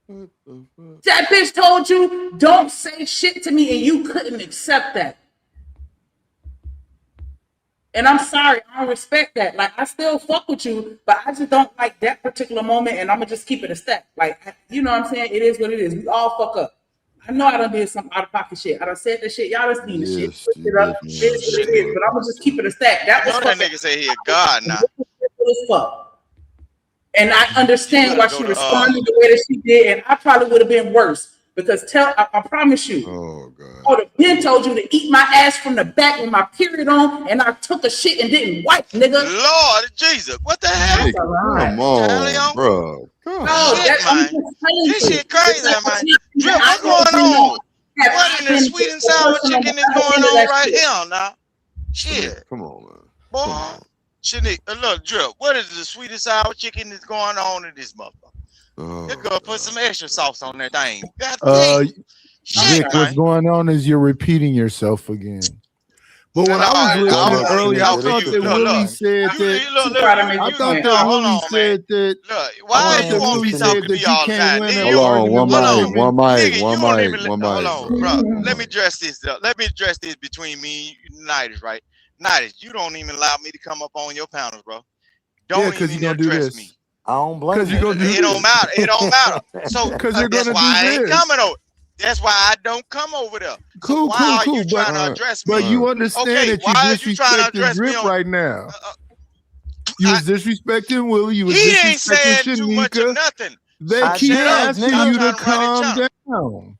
That bitch told you, don't say shit to me, and you couldn't accept that. And I'm sorry, I don't respect that. Like, I still fuck with you, but I just don't like that particular moment, and I'm gonna just keep it a step. Like, you know what I'm saying? It is what it is. We all fuck up. I know I done did some out of pocket shit. I done said the shit. Y'all done seen the shit. Yes, Put you it up. definitely It is have. what it is. But I'm gonna just keep it a stack. You That was know that fucking nigga say he a god now. as fuck. And I You understand why better she go to responded the way that she did, and I probably would have been worse. Because I promise you, Oh God. I would have been told you to eat my ass from the back with my period on, and I took a shit and didn't wipe, nigga. Lord Jesus, what the hell? That's a Nigga, lie. come on, bro. Come No, on. Shit, I'm man. just telling This you. shit crazy, It's like man. the time Drip, that what's I have going been on? on. Have What I in the been sweet and the sour person on the chicken is other going end of on that right shit? here now? Man, Shit, come on, man. boy. Come on. Shanika, look, Drip, what is the sweet and sour chicken that's going on in this motherfucker? They're Oh gonna put some extra sauce on that thing. God Uh, damn. Shit, Vic, what's man. going on is you're repeating yourself again. But No, when I was I listening want to earlier, I talk to thought you. that Willie Look. said that. I thought that hold Willie on, man. said that. Look, I why thought you that want Willie me talking said to that me you all the can't time? win Nigga, an you Hold on, argument with a woman. nigga, you don't even one hold mic, on, bro. bro. One Let me mic. address this. Let me address this between me and Nidus, right? Nidus, you don't even allow me to come up on your panels, bro. Yeah, Don't because even you're gonna do address me. this. I don't Because blame you're you. gonna do It don't this. matter. It don't matter. So Because you're that's gonna why do I ain't this. coming over. That's why I don't come over there. So Cool, why cool, are you cool. trying to address But me? you understand Okay, that you why are you trying to disrespecting address me Drip on? right now. You was disrespecting Willie. You was He ain't disrespecting saying too much of Shanika. nothing. They So I keep shut up. did, asking Stop you nigga. to trying to run and calm jump. down.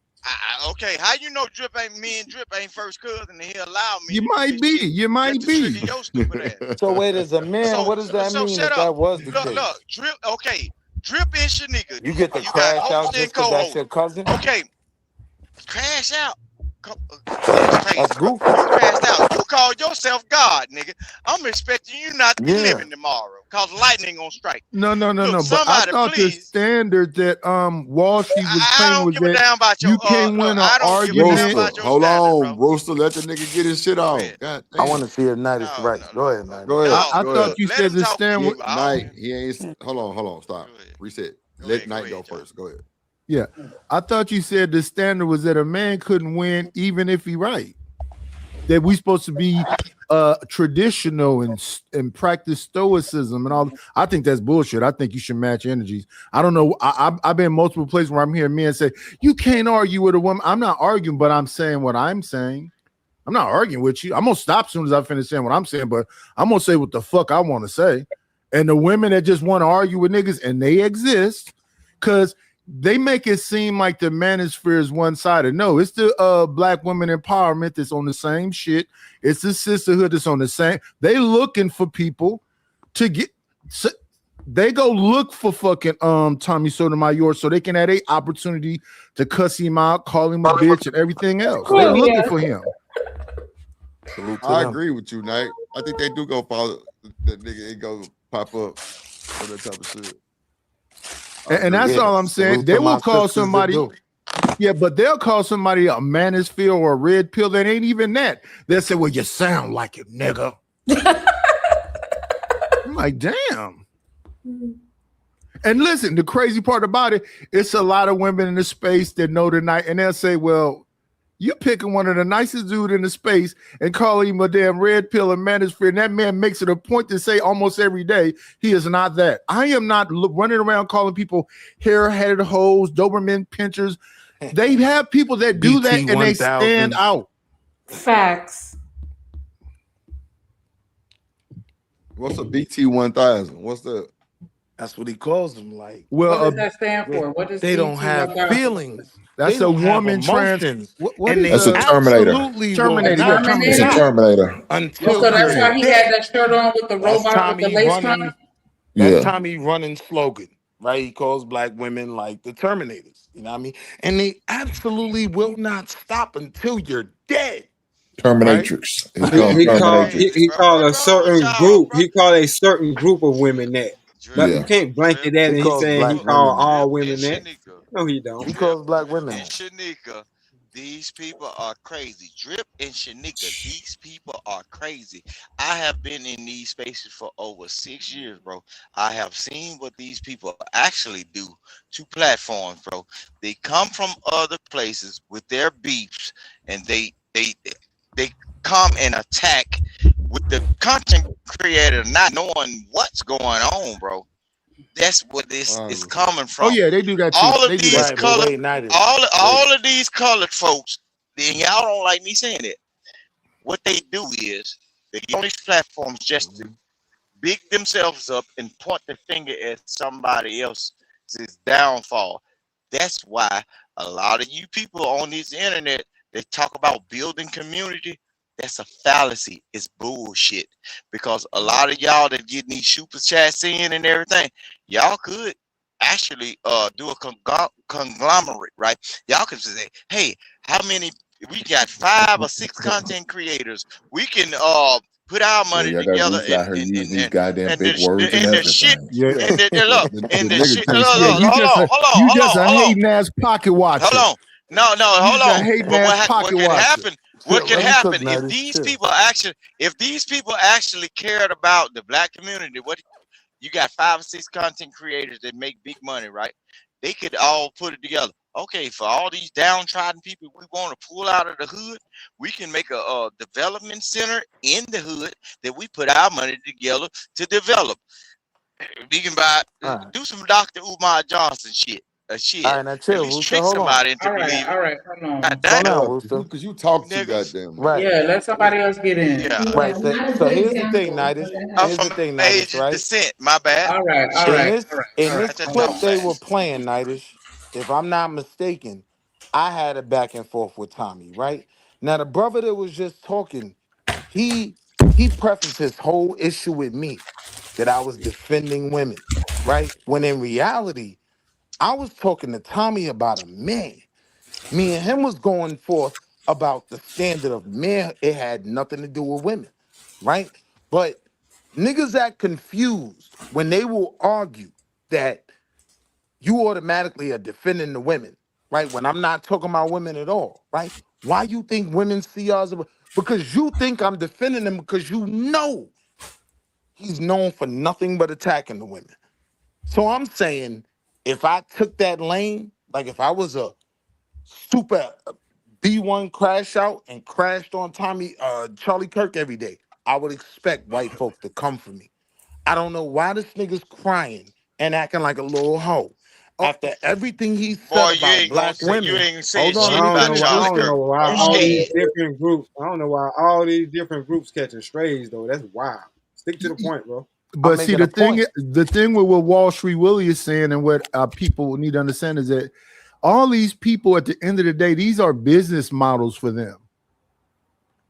Okay, how you know me and Drip ain't first cousin and he allowed me You to do might this be. shit You just might to trigger be. your stupid ass? So wait, as a man, So what does that mean shut if up. that was the Look, case? Drip. Okay, Drip and Shanika. You get to You got crash out host and just because that's co-host. your cousin? Okay, crash out. That's crazy, That's bro. goofy. You crashed out. You called yourself God, nigga. I'm expecting you not to be Yeah. living tomorrow because lightning gonna strike. No. Look, But I somebody thought the please. standard that Walshy was I claiming don't was give a that damn about your you can't look, win an I don't give a damn argument. Roaster, about your hold standards, on, bro. Roaster. Let the nigga get his shit Go off. ahead. God I damn. want to see if Night is No, right. Go ahead, Night. Go ahead. I Go thought ahead. you let said him the talk to stand. you. Night. He ain't. Hold on. Stop. Reset. Let Night go John. first. Go ahead. Yeah, I thought you said the standard was that a man couldn't win even if he right. That we supposed to be traditional and practice stoicism and all. I think that's bullshit. I think you should match energies. I don't know. I've been in multiple places where I'm hearing men say you can't argue with a woman. I'm not arguing, but I'm saying what I'm saying. I'm not arguing with you. I'm gonna stop as soon as I finish saying what I'm saying, but I'm gonna say what the fuck I want to say. And the women that just want to argue with niggas, and they exist, because they make it seem like the manosphere is one-sided. No, it's the black women empowerment that's on the same shit. It's the sisterhood that's on the same. They looking for people to get. So they go look for fucking Tommy Sotomayor so they can have an opportunity to cuss him out, call him a bitch, and everything else. They looking for him. I agree with you, Night. I think they do go follow that nigga and go pop up on that type of shit. And that's all I'm saying. They will call somebody. Yeah, but they'll call somebody a manosphere or a red pill. That ain't even that. They'll say, well, you sound like it, nigga. I'm like, damn. And listen, the crazy part about it, it's a lot of women in the space that know tonight, and they'll say, well, You picking one of the nicest dude in the space and calling him a damn red pill and manosphere, and that man makes it a point to say almost every day he is not that. I am not running around calling people hair-headed hoes, Doberman pinchers. They have people that do that and they stand out. Facts. What's a BT 1000? What's that? That's what he calls them. Like, well, what does that stand for? What does they don't BT have 1000? feelings. That's They a don't have woman emotions. and that's a Terminator. Absolutely Terminator. will not It's a stop Terminator. until So that's you're why he dead. had that shirt on with the That's robot with the Tommy lace running. front. That's Yeah. Tommy running slogan, right? He calls black women like the Terminators. You know what I mean? And they absolutely will not stop until you're dead. Terminatrix. It's He, called he called Terminatrix. he called a certain group. He called a certain group of women that. But Yeah. you can't blanket that, He and he's calls saying he black women called that. all women that. Shanika. No, he don't. He calls black women And that. Shanika, these people are crazy. Drip and Shanika, these people are crazy. I have been in these spaces for over 6 years, bro. I have seen what these people actually do to platforms, bro. They come from other places with their beefs, and they come and attack with the content creator not knowing what's going on, bro. That's what this is coming from. Oh yeah, they do that too. All of They do these that. colored, all of these colored folks, and y'all don't like me saying it. What they do is they get on these platforms just to big themselves up and point the finger at somebody else's downfall. That's why a lot of you people on this internet that talk about building community, that's a fallacy. It's bullshit. Because a lot of y'all that get these super chats in and everything, y'all could actually do a conglomerate, right? Y'all could say, hey, how many? We got 5 or 6 content creators. We can put our money Yeah, y'all got together groups out here using these goddamn and big words and the shit. everything. Yeah. And look, and the shit. You just a hating ass pocket watcher. Hold on. No, hold You's a on. hating But ass what pocket could watcher. happen? What could Let me happen cook, if Natty. these Chill. people actually cared about the black community? What you got 5 or 6 content creators that make big money, right? They could all put it together. Okay, for all these downtrodden people we want to pull out of the hood, we can make a development center in the hood that we put our money together to develop. We can do some Dr. Umar Johnson shit. All right, now At chill, least Rooster. trick Hold on. somebody into All right, believing. all right, hold on. God Slow damn. down, Rooster. Because you talk too Niggas. goddamn much. Right. Yeah, let somebody else get in. Yeah. Right. So here's the thing, Nidus. I'm Here's from the thing, Nidus, Asian right? descent. My bad. All right, all In right, this all right, in all this right. Just clip talk they fast. were playing, Nidus, if I'm not mistaken, I had a back and forth with Tommy, right? Now the brother that was just talking, he prefaced his whole issue with me that I was defending women, right? When in reality, I was talking to Tommy about a man. Me and him was going forth about the standard of men. It had nothing to do with women, right? But niggas act confused when they will argue that you automatically are defending the women, right? When I'm not talking about women at all, right? Why you think women see us? Because you think I'm defending them because you know he's known for nothing but attacking the women. So I'm saying if I took that lane, like if I was a super B1 crash out and crashed on Charlie Kirk every day, I would expect white folk to come for me. I don't know why this nigga's crying and acting like a little hoe. After everything he said Boy, you about ain't gonna black say you women, ain't saying hold on, shit let me about finish. I Charlie don't know Kirk. why You all these scared. different groups. I don't know why all these different groups catching strays though. That's wild. Stick to the point, bro. But see, the thing with what Wall Street Willie is saying and what people need to understand is that all these people at the end of the day, these are business models for them.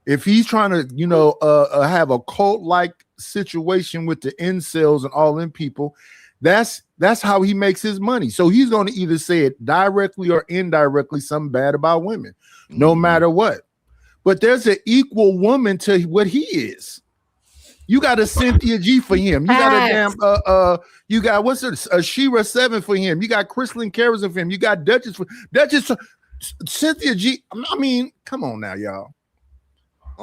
If he's trying to, have a cult-like situation with the incels and all them people, that's how he makes his money. So he's going to either say it directly or indirectly something bad about women, no matter what. But there's an equal woman to what he is. You got a Cynthia G for him. You got a damn you got a Shira 7 for him. You got Crystalline Carrison for him. You got Duchess Cynthia G. I mean, come on now, y'all.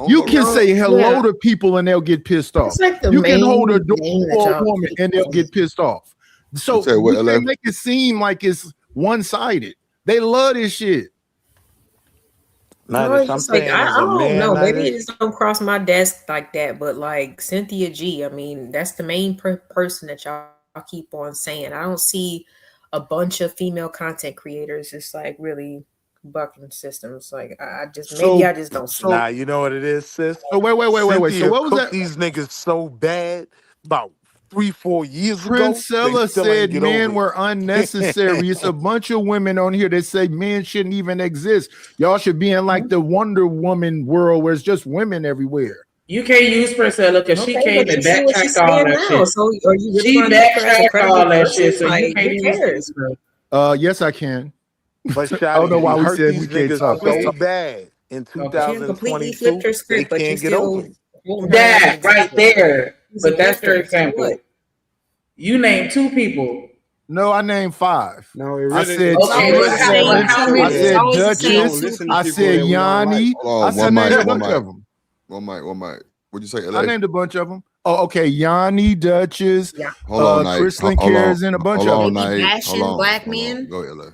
You can say hello to people and they'll get pissed off. Like you can hold a door for a woman and they'll get pissed off. So we can't make it seem like it's one-sided. They love this shit. No, Nidus, it's I'm just like saying I as a don't man, know. Maybe it Nidus. just don't cross my desk like that. But like Cynthia G, I mean, that's the main person that y'all keep on saying. I don't see a bunch of female content creators just like really bucking systems. Like I just maybe I just don't see Nah, it. you know what it is, sis? So wait. So Cynthia what was cooked that? these niggas so bad about 3-4 years ago, they Princella still ain't said get over men were unnecessary. It's a bunch of women on here that say men shouldn't even exist. Y'all should be in like the Wonder Woman world where it's just women everywhere. You can't use Priscilla because she Okay, came but and you see what she's backtracked all saying that now. shit. So are you really She going to take her as a backtracked credible all that person? shit, so you Like, can't who even cares? use her. Yes, I can. But I don't know Shotty, why she we hurt said we these can't niggas talk. Let's so talk. bad in She done completely flipped 2022, her they script, but you can't get over still it. holding her as an That right example. there. She's a But that's her victim. So example. what? You named 2 people. No, I named 5. No, it I really said It's Okay, always but the how, same how two. I many? It's said always the we same don't Duchess. two listen to I people. people said that we don't like. Yanni. Hold I on, named a one bunch mic. of them. One mic. What'd you say, I LA? named a bunch of them. Oh, okay. Yanni, Duchess, Yeah. Hold on, Night. Kristen Hold on. Cares, and a bunch Hold of on, them. They be Night. Hold bashing on. black Hold on. men. Go, LA.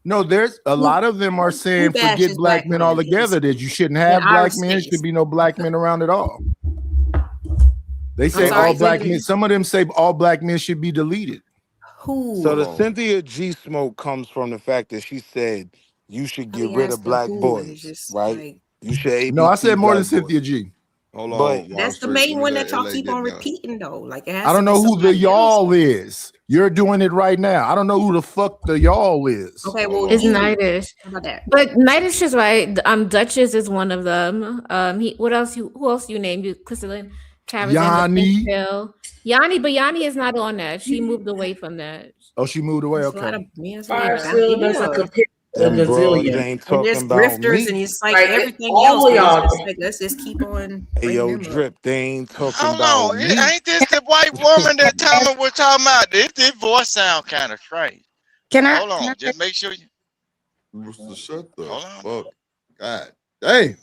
No, there's a lot of them are Who saying forget bashes black black men men in altogether, that you shouldn't in have our black men, space? should be no black men around at all. They I'm say sorry, all black Cynthia. men, some of them say all black men should be deleted. Who? So the Hold on. Cynthia G smoke comes from the fact that she said you should I get be rid of asking black who, and it's boys, just right? like You should No, I said ABT more than black Cynthia boys. G. Hold But on. that's the Street. main Let me one let that y'all LA keep get on done. repeating though. Like it I has don't to be know who the somebody else. y'all is. You're doing it right now. I don't know who the fuck the y'all is. Okay, Hold well, on. It's you. Nidish. How about that? But Nidish is right. Duchess is one of them. What else? Who else you named? You, Crystalline, Tarazan, the Pink Yanni. Pill, Yanni, but Yanni is not on that. She moved away from that. Oh, she moved away. There's a lot Okay. of men. Five Yeah, still doesn't yeah. compare to a them broads gazillion. ain't And there's talking about grifters, me. and it's like Like everything else. all of But it's y'all. just like let's just keep on Hey bringing yo, them up. Drip, they ain't talking Hold about on. me. Ain't this the white woman that Tommy was talking about? This voice sound kind of strange. Can I? Hold Can I on. say? Just make sure you Shut the hold on. fuck. God. Hey.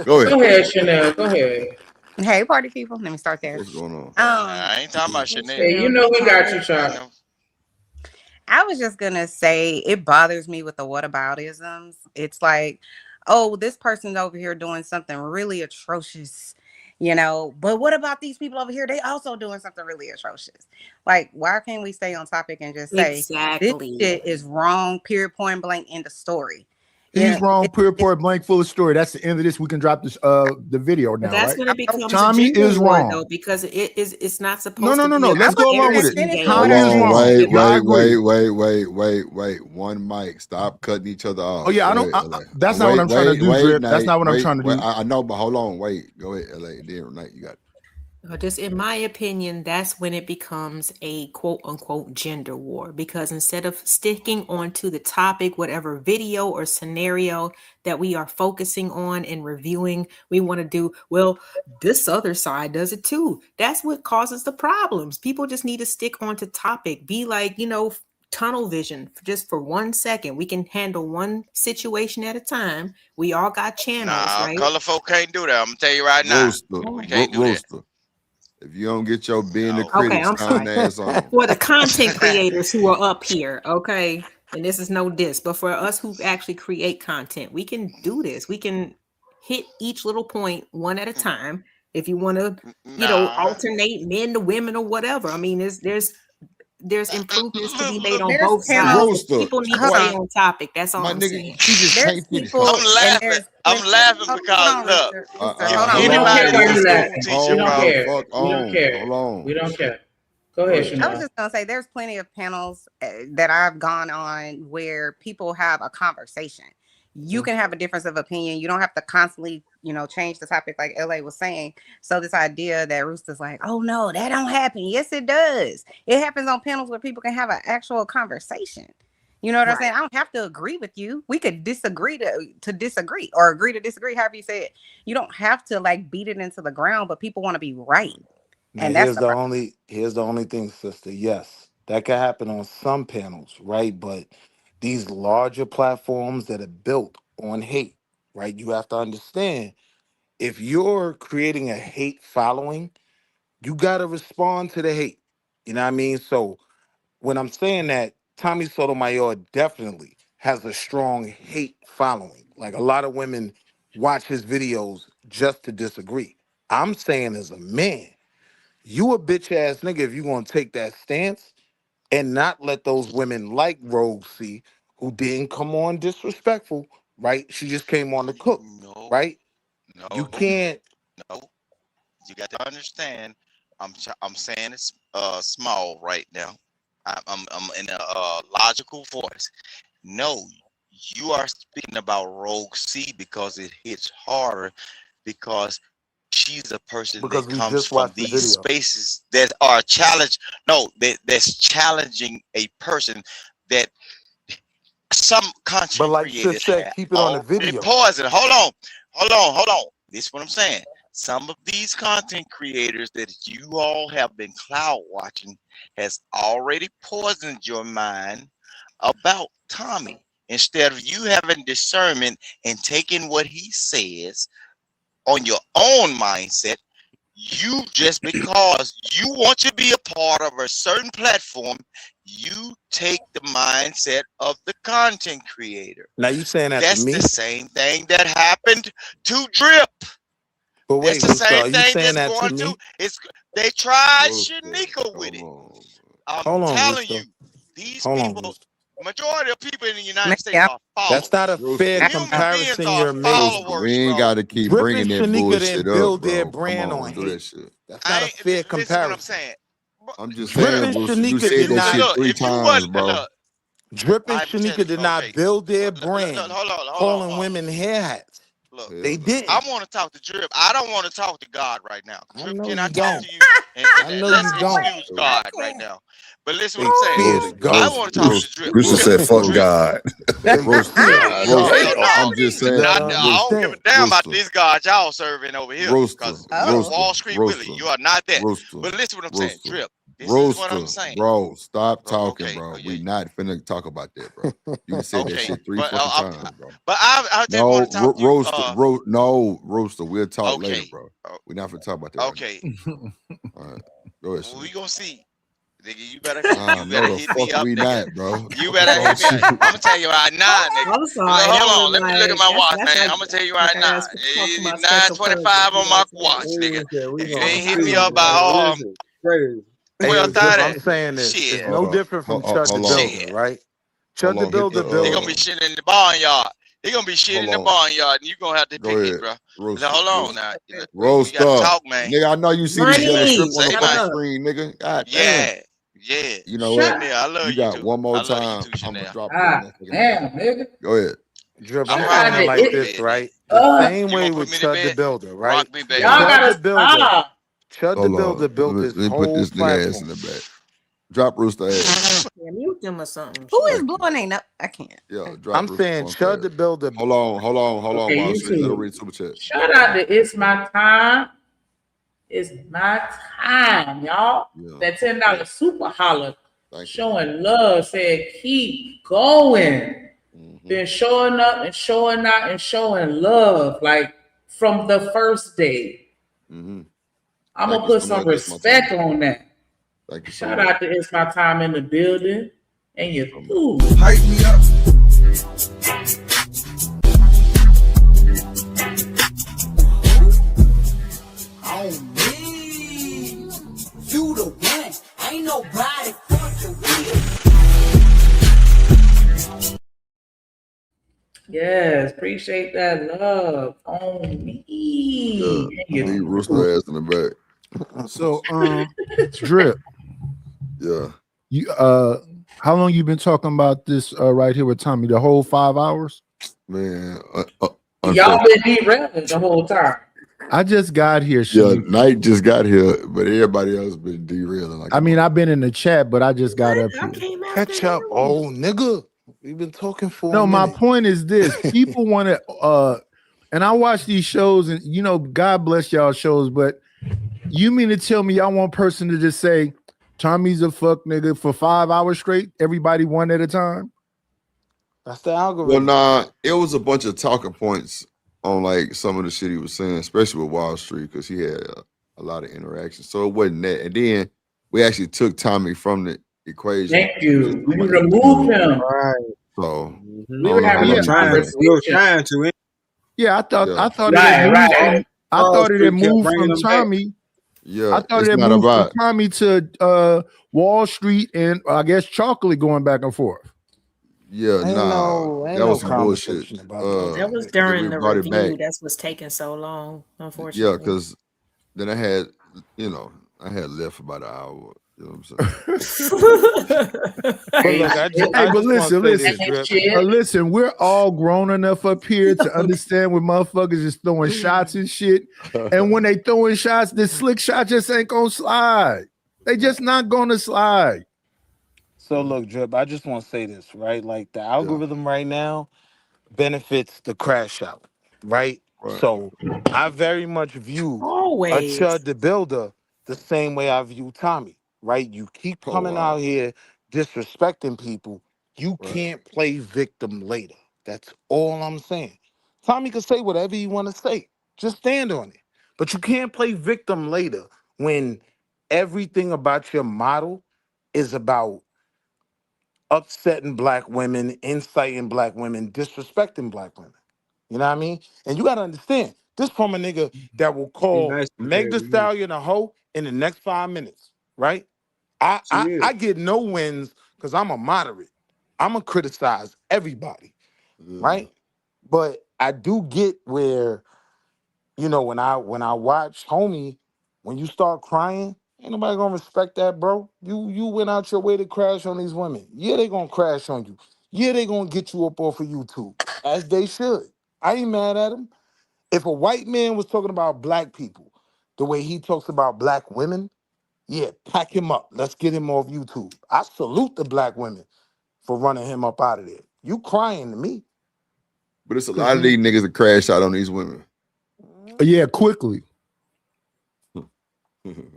Go ahead. Go ahead, Chanel. Go ahead. Hey, party people. Let me start there. What's going on? I ain't talking about Hey, Chanel. Hey, you Chanel. know Hey, we got Party. you, Chuck. I was just gonna say it bothers me with the whataboutisms. It's like, oh, this person's over here doing something really atrocious, but what about these people over here? They also doing something really atrocious. Like, why can't we stay on topic and just say this Exactly. shit is wrong, period, point blank, in the story? He's Yeah, wrong, pure point blank, full of story. That's the end of this. We can drop this the video But now, that's right? when it becomes a Tommy gender is war, wrong. though, because it's not No, supposed no, to no, be no. an Let's go along with it. embarrassing game. Hold Tommy is on. wrong. Wait. I agree. One mic. Stop cutting each other off. Oh yeah, I Go don't. ahead, LA. That's not what I'm trying to do, Wait, Drip. That's Nate. not what I'm trying to do. I know, but hold on. Wait. Go ahead, LA. Then Nate, you got it. Just in my opinion, that's when it becomes a quote unquote gender war. Because instead of sticking onto the topic, whatever video or scenario that we are focusing on and reviewing, we want to do, well, this other side does it too. That's what causes the problems. People just need to stick onto topic. Be like, tunnel vision just for 1 second. We can handle one situation at a time. We all got channels, Nah, right? color folk can't do that. I'm gonna tell you right now. We can't do that. Roaster. If you don't get your being the No. Okay, critics I'm counting sorry. ass on. For the content creators who are up here, okay? And this is no diss, but for us who actually create content, we can do this. We can hit each little point one at a time. If you want to, Nah. alternate men to women or whatever. I mean, there's improvements to be made on There's both sides. panels. Roaster. People need to Hold stay on. on topic. That's all My I'm nigga, saying. she just There's can't finish. people, I'm and laughing. I'm laughing hold because on, look, Rooster. if Hold on. We don't care anybody why is a you school laughing. teacher, We don't bro, the care. fuck We don't on. care. Hold on. We don't care. Go Go ahead, ahead. I was Chanel. just gonna say there's plenty of panels that I've gone on where people have a conversation. You can have a difference of opinion. You don't have to constantly, change the topic like LA was saying. So this idea that Rooster's like, oh no, that don't happen. Yes, it does. It happens on panels where people can have an actual conversation. You know what I'm saying? I don't have to agree with you. We could disagree to disagree, or agree to disagree, however you say it. You don't have to like beat it into the ground, but people want to be right. Now And that's the problem. here's the only thing, sister. Yes, that could happen on some panels, right? But these larger platforms that are built on hate, right? You have to understand if you're creating a hate following, you gotta respond to the hate. You know what I mean? So when I'm saying that, Tommy Sotomayor definitely has a strong hate following. Like a lot of women watch his videos just to disagree. I'm saying as a man, you a bitch ass nigga if you gonna take that stance and not let those women like Rogue C, who didn't come on disrespectful, right? She just came on to cook, No, right? no, You can't. no. You got to understand. I'm saying it's small right now. I'm in a logical voice. No, you are speaking about Rogue C because it hits harder because she's a person Because that we comes just from watched the these video. spaces that are challenged. No, that's challenging a person that some But content like Sis creators said, have keep it on the already video. poisoned. Hold on. This is what I'm saying. Some of these content creators that you all have been cloud watching has already poisoned your mind about Tommy. Instead of you having discernment and taking what he says on your own mindset, you just because you want to be a part of a certain platform, you take the mindset of the content creator. Now you saying that to That's the me? same thing that happened to Drip. But That's wait, the Rooster, same are you thing saying that's that to going to. me? They tried Rooster, Shanika with come it. on. I'm Hold on, telling Rooster. you, these Hold on, people, Rooster. majority of people in the United Maybe States are That's not a followers. fair Human beings comparison are you're making. Rooster, we followers, ain't bro. got to keep Drip and bringing that Shanika bullshit didn't up, build their bro. Come brand on, on don't do that hate. shit. That's not a fair Listen what I'm comparison. saying. I'm just Drip saying, and Rooster, you Shanika said did that not. shit Look, 3 if you times, wasn't, bro. look, Drip and Shanika hypothetically, did not okay. build their Look, brand hold on. calling women hair hats. Look, Hell They no. I didn't. want to talk to Drip. I don't want to talk to God right now. I Drip, know can I you talk don't. to you? I know Let's you don't. excuse God right now. But listen what I'm saying. Excuse Roast, I God. roast, want to talk to roast, Drip. Rooster roast, said, "Fuck Drip. roast, God." roaster, No, roaster. I'm no. just You saying, gotta I don't give a understand. damn about rooster, this God y'all serving over here. roaster, Because you are roaster, Wall Street Willie. roaster, You are not that. roaster, But listen what I'm saying. roaster, Drip. This is what roaster, I'm saying. bro. Stop talking, Okay. bro. Oh, We yeah. not finna talk about that, bro. You said that Okay. shit 3 But fucking times, bro. I just No, want to talk to you. no, roaster. We'll talk later, Okay. bro. We're not finna talk about that right Okay. now. All right, go ahead, Well, we Shanika. gonna see. Nigga, you better No, the hit me fuck up, we nigga. not, bro. You better hit me up. I'm gonna tell you right now, nigga. I'm sorry. That Hold on, was let me look at like my watch, that's man. like I'm gonna tell you right I now. was talking about special cousins. 9:25 on my You watch, guys nigga. We If you gonna ain't hit see, me up by man. Listen, crazy. Hey, yo, Drip, 12:30, I'm saying this. It's shit, no different from Chud the Hold on. Builder, shit. right? Hold Chud the on. Hit Builder He built. gonna be shit in the barnyard. He gonna be shit in the Hold on. barnyard, and you gonna have to Go pick it, ahead. bro. Roaster. Hold on now. We gotta Roaster. talk, man. Nigga, I know you see this yellow Money, strip on the Say, shut fucking man. up. screen, nigga. God damn. Yeah. You know what? Chanel, I love You you got too. one more I love you time. too, I'm gonna Chanel. drop you in that fucking Damn, bed. nigga. Go ahead. Drip, I'm I'm Y'all ready saying to it got put you like to it. this, bed, nigga. right? The same You way gonna put with me to Chud the bed? Builder, right? Rock me, baby. Y'all Chud gotta the Builder, stop. Chud the Hold Builder on. built Let this me put whole this nigga ass in platform. the back. Drop Rooster ass. Yeah, mute them or something. Who Shit. is blowing ain't up? I can't. Yeah, drop I'm Rooster saying Funk Chud the ass. Builder. Hold on, Okay, Wall you Street. Let her too. read super chat. Shout out to It's My Time. It's my time, y'all. Yeah. That $10 super holler Thank you. showing love said keep going. Been showing up and showing out and showing love like from the first day. I'm Thank gonna you put so some much. It's my respect time. on that. Thank you so Shout much. out to It's My Time in the building and you too. Hype me up. On me, you the one. Ain't nobody fucking with. Yes, appreciate that love on me. Yeah, leave Rooster ass in the back. So, Drip. Yeah. You how long you been talking about this right here with Tommy? The whole 5 hours? Man, Y'all been derailing the whole time. I just got here. Yeah, Knight just got here, but everybody else been derailing. Like I mean, I've been in the chat, but I just got up here. Catch up, old nigga. We've been talking for No, a my minute. point is this: people want to, and I watch these shows, and you know, God bless y'all shows, but you mean to tell me y'all want a person to just say Tommy's a fuck nigga for 5 hours straight, everybody one at a time? That's the Well, algorithm. nah, it was a bunch of talking points on like some of the shit he was saying, especially with Wall Street, because he had a lot of interactions. So it wasn't that. And then we actually took Tommy from the equation. Thank you. We removed him. Right. So We were having a conversation. We were trying to. Yeah, I thought it Right, had moved right. from I thought it had moved from Tommy. Yeah, I thought it's it had not moved from about. Tommy to Wall Street and I guess Chocolate going back and forth. Yeah, Ain't nah, no that was some bullshit. conversation about that. That was Then during we the brought it back. review. That's what's taking so long, Yeah, unfortunately. because then I had, I had left for about an hour. You know what I'm saying? But look, I But just want to listen, say this, Drip. listen, we're all grown enough up here to understand when motherfuckers is throwing shots and shit. And when they throwing shots, the slick shot just ain't gonna slide. They just not gonna slide. So look, Drip, I just want to say this, right? Like the algorithm right now benefits the crash out, right? So I very much view a Always. Chud the Builder the same way I view Tommy, right? You keep coming out here disrespecting people, you can't play victim later. That's all I'm saying. Tommy can say whatever you want to say. Just stand on it. But you can't play victim later when everything about your model is about upsetting black women, inciting black women, disrespecting black women. You know what I mean? And you gotta understand, this from a nigga that will call Meg Thee Stallion a hoe in the next 5 minutes, right? I get no wins because I'm a moderate. I'm gonna criticize everybody, right? But I do get where, when I watch homie, when you start crying, ain't nobody gonna respect that, bro. You went out your way to crash on these women. Yeah, they gonna crash on you. Yeah, they gonna get you up off of YouTube, as they should. I ain't mad at them. If a white man was talking about black people the way he talks about black women, yeah, pack him up. Let's get him off YouTube. I salute the black women for running him up out of there. You crying to me. But it's a lot of these niggas that crash out on these women. Yeah, quickly.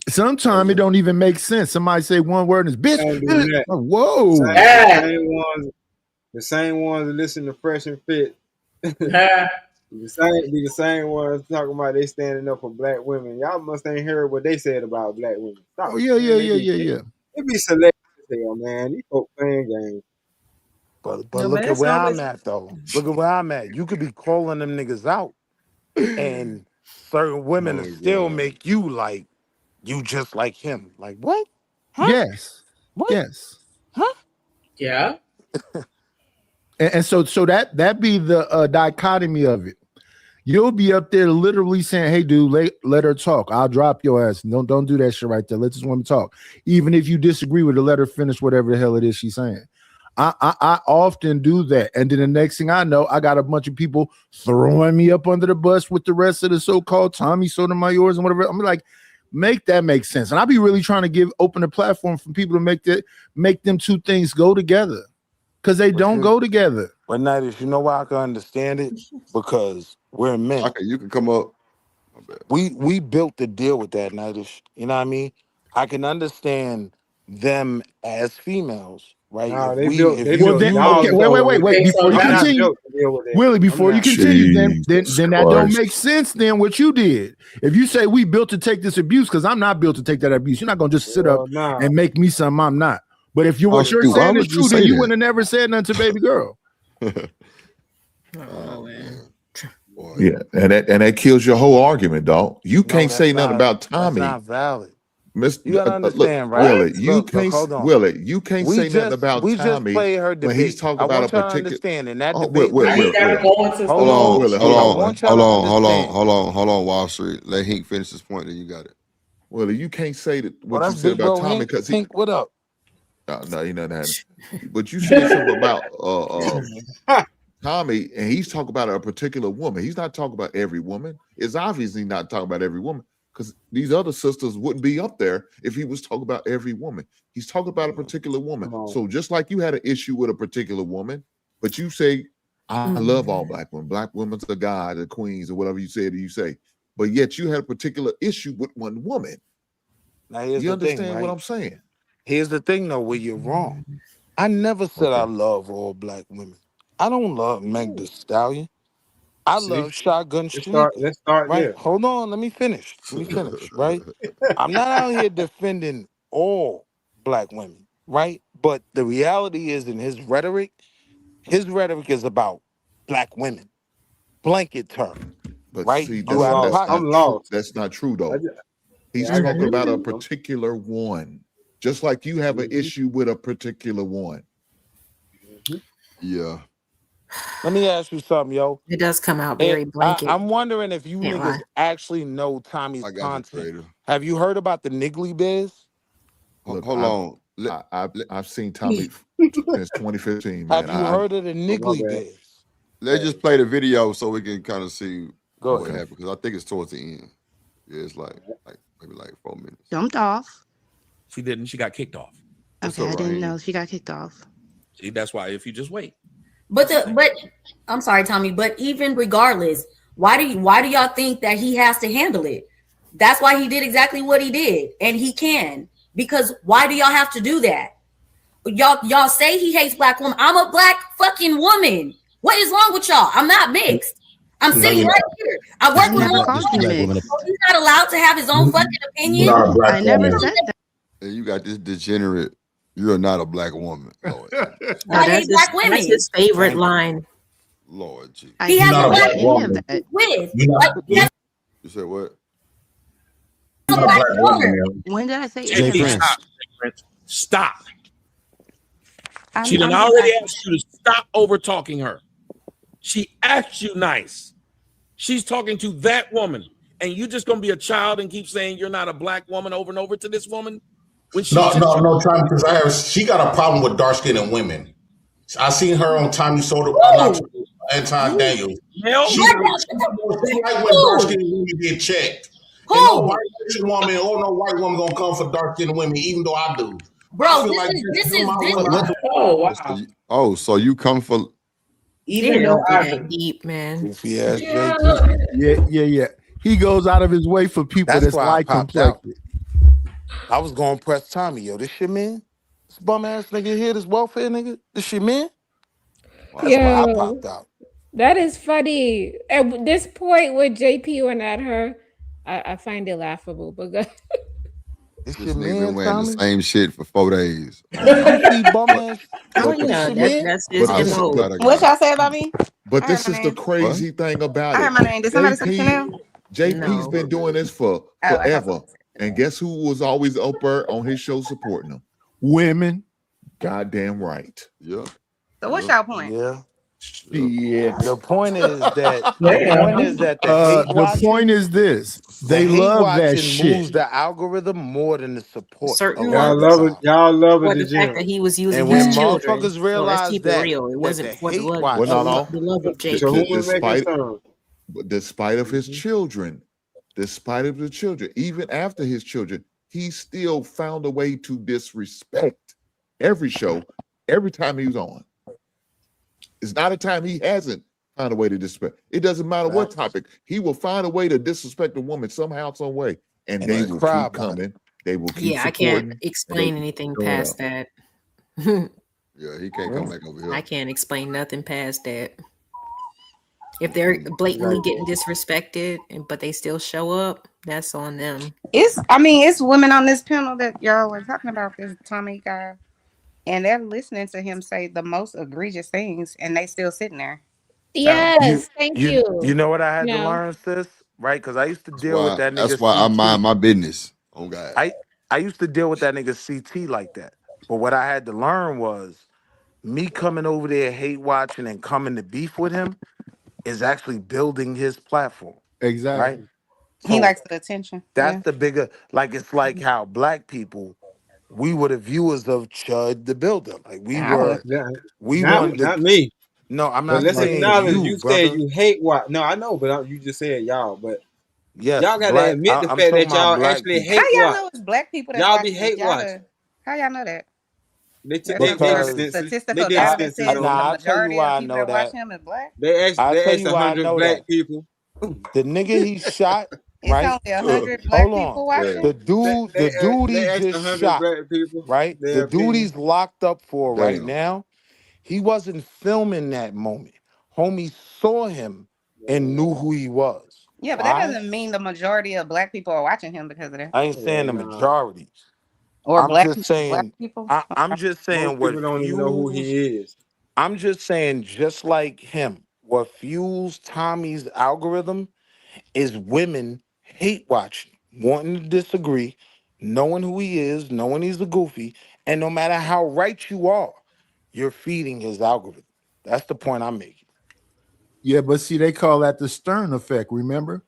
Sometimes it don't even make sense. Somebody say one word and it's bitch. Whoa. The same ones that listen to Fresh and Fit. The same ones talking about they standing up for black women. Y'all must ain't heard what they said about black women. Stop. Oh, yeah. It be selective as hell, man. These folks playing games. But look at where I'm at, though. Look at where I'm at. You could be calling them niggas out, and certain women will still make you like, you just like him. Like, what? Huh? Yes. What? Yes. Huh? Yeah. And so that be the dichotomy of it. You'll be up there literally saying, "Hey, dude, let her talk. I'll drop your ass. Don't do that shit right there. Let this woman talk. Even if you disagree with her, let her finish whatever the hell it is she's saying." I often do that, and then the next thing I know, I got a bunch of people throwing me up under the bus with the rest of the so-called Tommy Sotomayor's and whatever. I'm like, make that make sense, and I be really trying to open a platform for people to make them two things go together, because they don't go together. But Nightish, you know why I can understand it? Because we're men. Okay, you can come up. We built the deal with that, Nightish. You know what I mean? I can understand them as females, right? Nah, Wait. Before you continue, Willie, before you continue, then that don't make sense. Then what you did, if you say we built to take this abuse, because I'm not built to take that abuse, you're not gonna just sit up and make me something I'm not. But if what you're saying is true, then you wouldn't have never said nothing to baby girl. Yeah, and that kills your whole argument, dog. You can't say nothing about Tommy. That's not valid. Mr. You gotta understand, look, right? Willie, you can't say nothing about we Tommy just play her debate. when he's talking about a y'all to particular. understand in that Oh, debate. Hold on, on, Wall Street. Let Hink finish his point, then you got it. Willie, you can't say that what Well, you that's said Big about Bro Tommy Hink. because Hink, what up? No, he nothing happening. But you said something about Tommy, and he's talking about a particular woman. He's not talking about every woman. It's obviously not talking about every woman, because these other sisters wouldn't be up there if he was talking about every woman. He's talking about a particular woman. So just like you had an issue with a particular woman, but you say, I love all black women. Black women's the god, the queens, or whatever you say. But yet you had a particular issue with one woman. Now here's You the thing, understand right? what I'm saying? Here's the thing, though, where you're wrong. I never said I love all black women. I don't love Meg Thee Stallion. I love Shotgun Shanika. Let's start right? there. Hold on, let me finish. Right? I'm not out here defending all black women, right? But the reality is, in his rhetoric, His rhetoric is about black women, blanket term, But right? see, You out of pocket. not true. That's not true though. He's I got talking about a you. particular one, just like you have an issue with a particular one. Yeah. Let me ask you something, yo. It does come out very blanket. I'm wondering if you Can't niggas lie. actually know Tommy's I got you, content. Trader. Have you heard about the Niggly Biz? Look, Hold on. I've seen Tommy since 2015, man. Have you heard of the Niggly bad. Biz? Let's just play the video so we can kind of see Go what ahead. happened, because I think it's towards the end. Yeah, it's like maybe like 4 minutes. Jumped off. She didn't. She got kicked off. Okay, I didn't know she got kicked off. See, that's why if you just wait. But I'm sorry, Tommy, but even regardless, why do y'all think that he has to handle it? That's why he did exactly what he did, and he can. Because why do y'all have to do that? Y'all say he hates black women. I'm a black fucking woman. What is wrong with y'all? I'm not mixed. I'm sitting right here. I work with him. He's not allowed to have his own fucking opinion. I never said that. And you got this degenerate. You're not a black woman, Lord. I hate black women. That's his favorite line. Lord, gee. He has not a a black black woman woman. with. You said what? When did I say Jay any of Prince. that? Stop. I'm- She done I'm just already asking. asked you to stop over talking her. She asked you nice. She's talking to that woman, and you just gonna be a child and keep saying you're not a black woman over and over to this woman? When she No, Tommy, because she got a problem with dark skinned women. I seen her on Tommy Soda and Todd Daniels. Hell, She like when dark skinned women get checked. And no white woman or no white woman gonna come for dark skinned women, even though I do. Bro, I feel this is Oh wow. Oh, so you come for Even though I deep, man. Goofy ass JP. Yeah. He goes out of his way for people that's why I light popped out. complected. I was going to press Tommy, yo. This shit, man. This bum ass nigga here, this welfare nigga. This shit, man. That's why I popped out. That is funny. At this point with JP went at her, I find it laughable. But go- This this shit, nigga man, been wearing Tommy. the same shit for 4 days. Goofy bum ass. Oh yeah, that's his But this- MO. What y'all say about me? But I this heard is my the name. crazy thing about I it. heard my name. Did somebody say Chanel? JP's been doing this for I thought forever. And guess who was always up there on his show supporting him? Women. Goddamn right. Yeah. So what's y'all point? Yeah. Yeah. The point is that the point is this. They love that shit. moves the algorithm more than the support. Certain a lot ones. of the time. Y'all love Or it. the fact that he was using And his when children. motherfuckers So realize let's keep that, it real. It wasn't for the love, Well, no. the love of JP. So who was making Despite, some? despite of his children, despite of the children, even after his children, he still found a way to disrespect every show, every time he was on. It's not a time he hasn't found a way to disrespect. It doesn't matter what topic. He will find a way to disrespect a woman somehow, some way. And they will keep coming. They will keep Yeah, I supporting. can't explain anything showing past up. that. Yeah, he can't come back over here. I can't explain nothing past that. If they're blatantly getting disrespected, but they still show up, that's on them. It's women on this panel that y'all were talking about, this Tommy guy, and they're listening to him say the most egregious things, and they still sitting there. Yes, thank you. You know what I had to No. learn, sis? Right? Because I used to deal with that nigga. That's why I CT. mind my business. Oh God. I used to deal with that nigga CT like that. But what I had to learn was me coming over there hate watching and coming to beef with him is actually building his platform. Exactly. Right? He So likes the attention. that's the bigger, like, it's like how black people, we were the viewers of Chud the Builder. Like we wanted Not me. No, I'm But not let's saying acknowledge you, you brother. said you hate what? No, I know, but you just said y'all. But Yes, y'all gotta black- admit the I'm fact talking that y'all about black actually people. hate How y'all what? know it's black people that's Y'all watching be hate this? watching. How y'all know that? They There's did some sort of extensive. statistical They did data that extensive says on the Nah, I'll tell you majority why of I people know that watch that. him is black. I'll They tell asked you why I 100 know black that. people. The nigga he shot, It's right? only 100 black Hold people on. watching. The dude They he asked just 100 shot, black people right? their The dude opinion. he's locked up for right Damn. now, he wasn't filming that moment. Homie saw him and knew who he was. Yeah, but that Why? doesn't mean the majority of black people are watching him because of that. I ain't saying the majority. Or I'm black just people. Black saying. people. I'm just saying Most what people don't even know who views. he is. I'm just saying, just like him, what fuels Tommy's algorithm is women hate watching, wanting to disagree, knowing who he is, knowing he's a goofy, and no matter how right you are, you're feeding his algorithm. That's the point I'm making. Yeah, but see, they call that the Stern effect. Remember,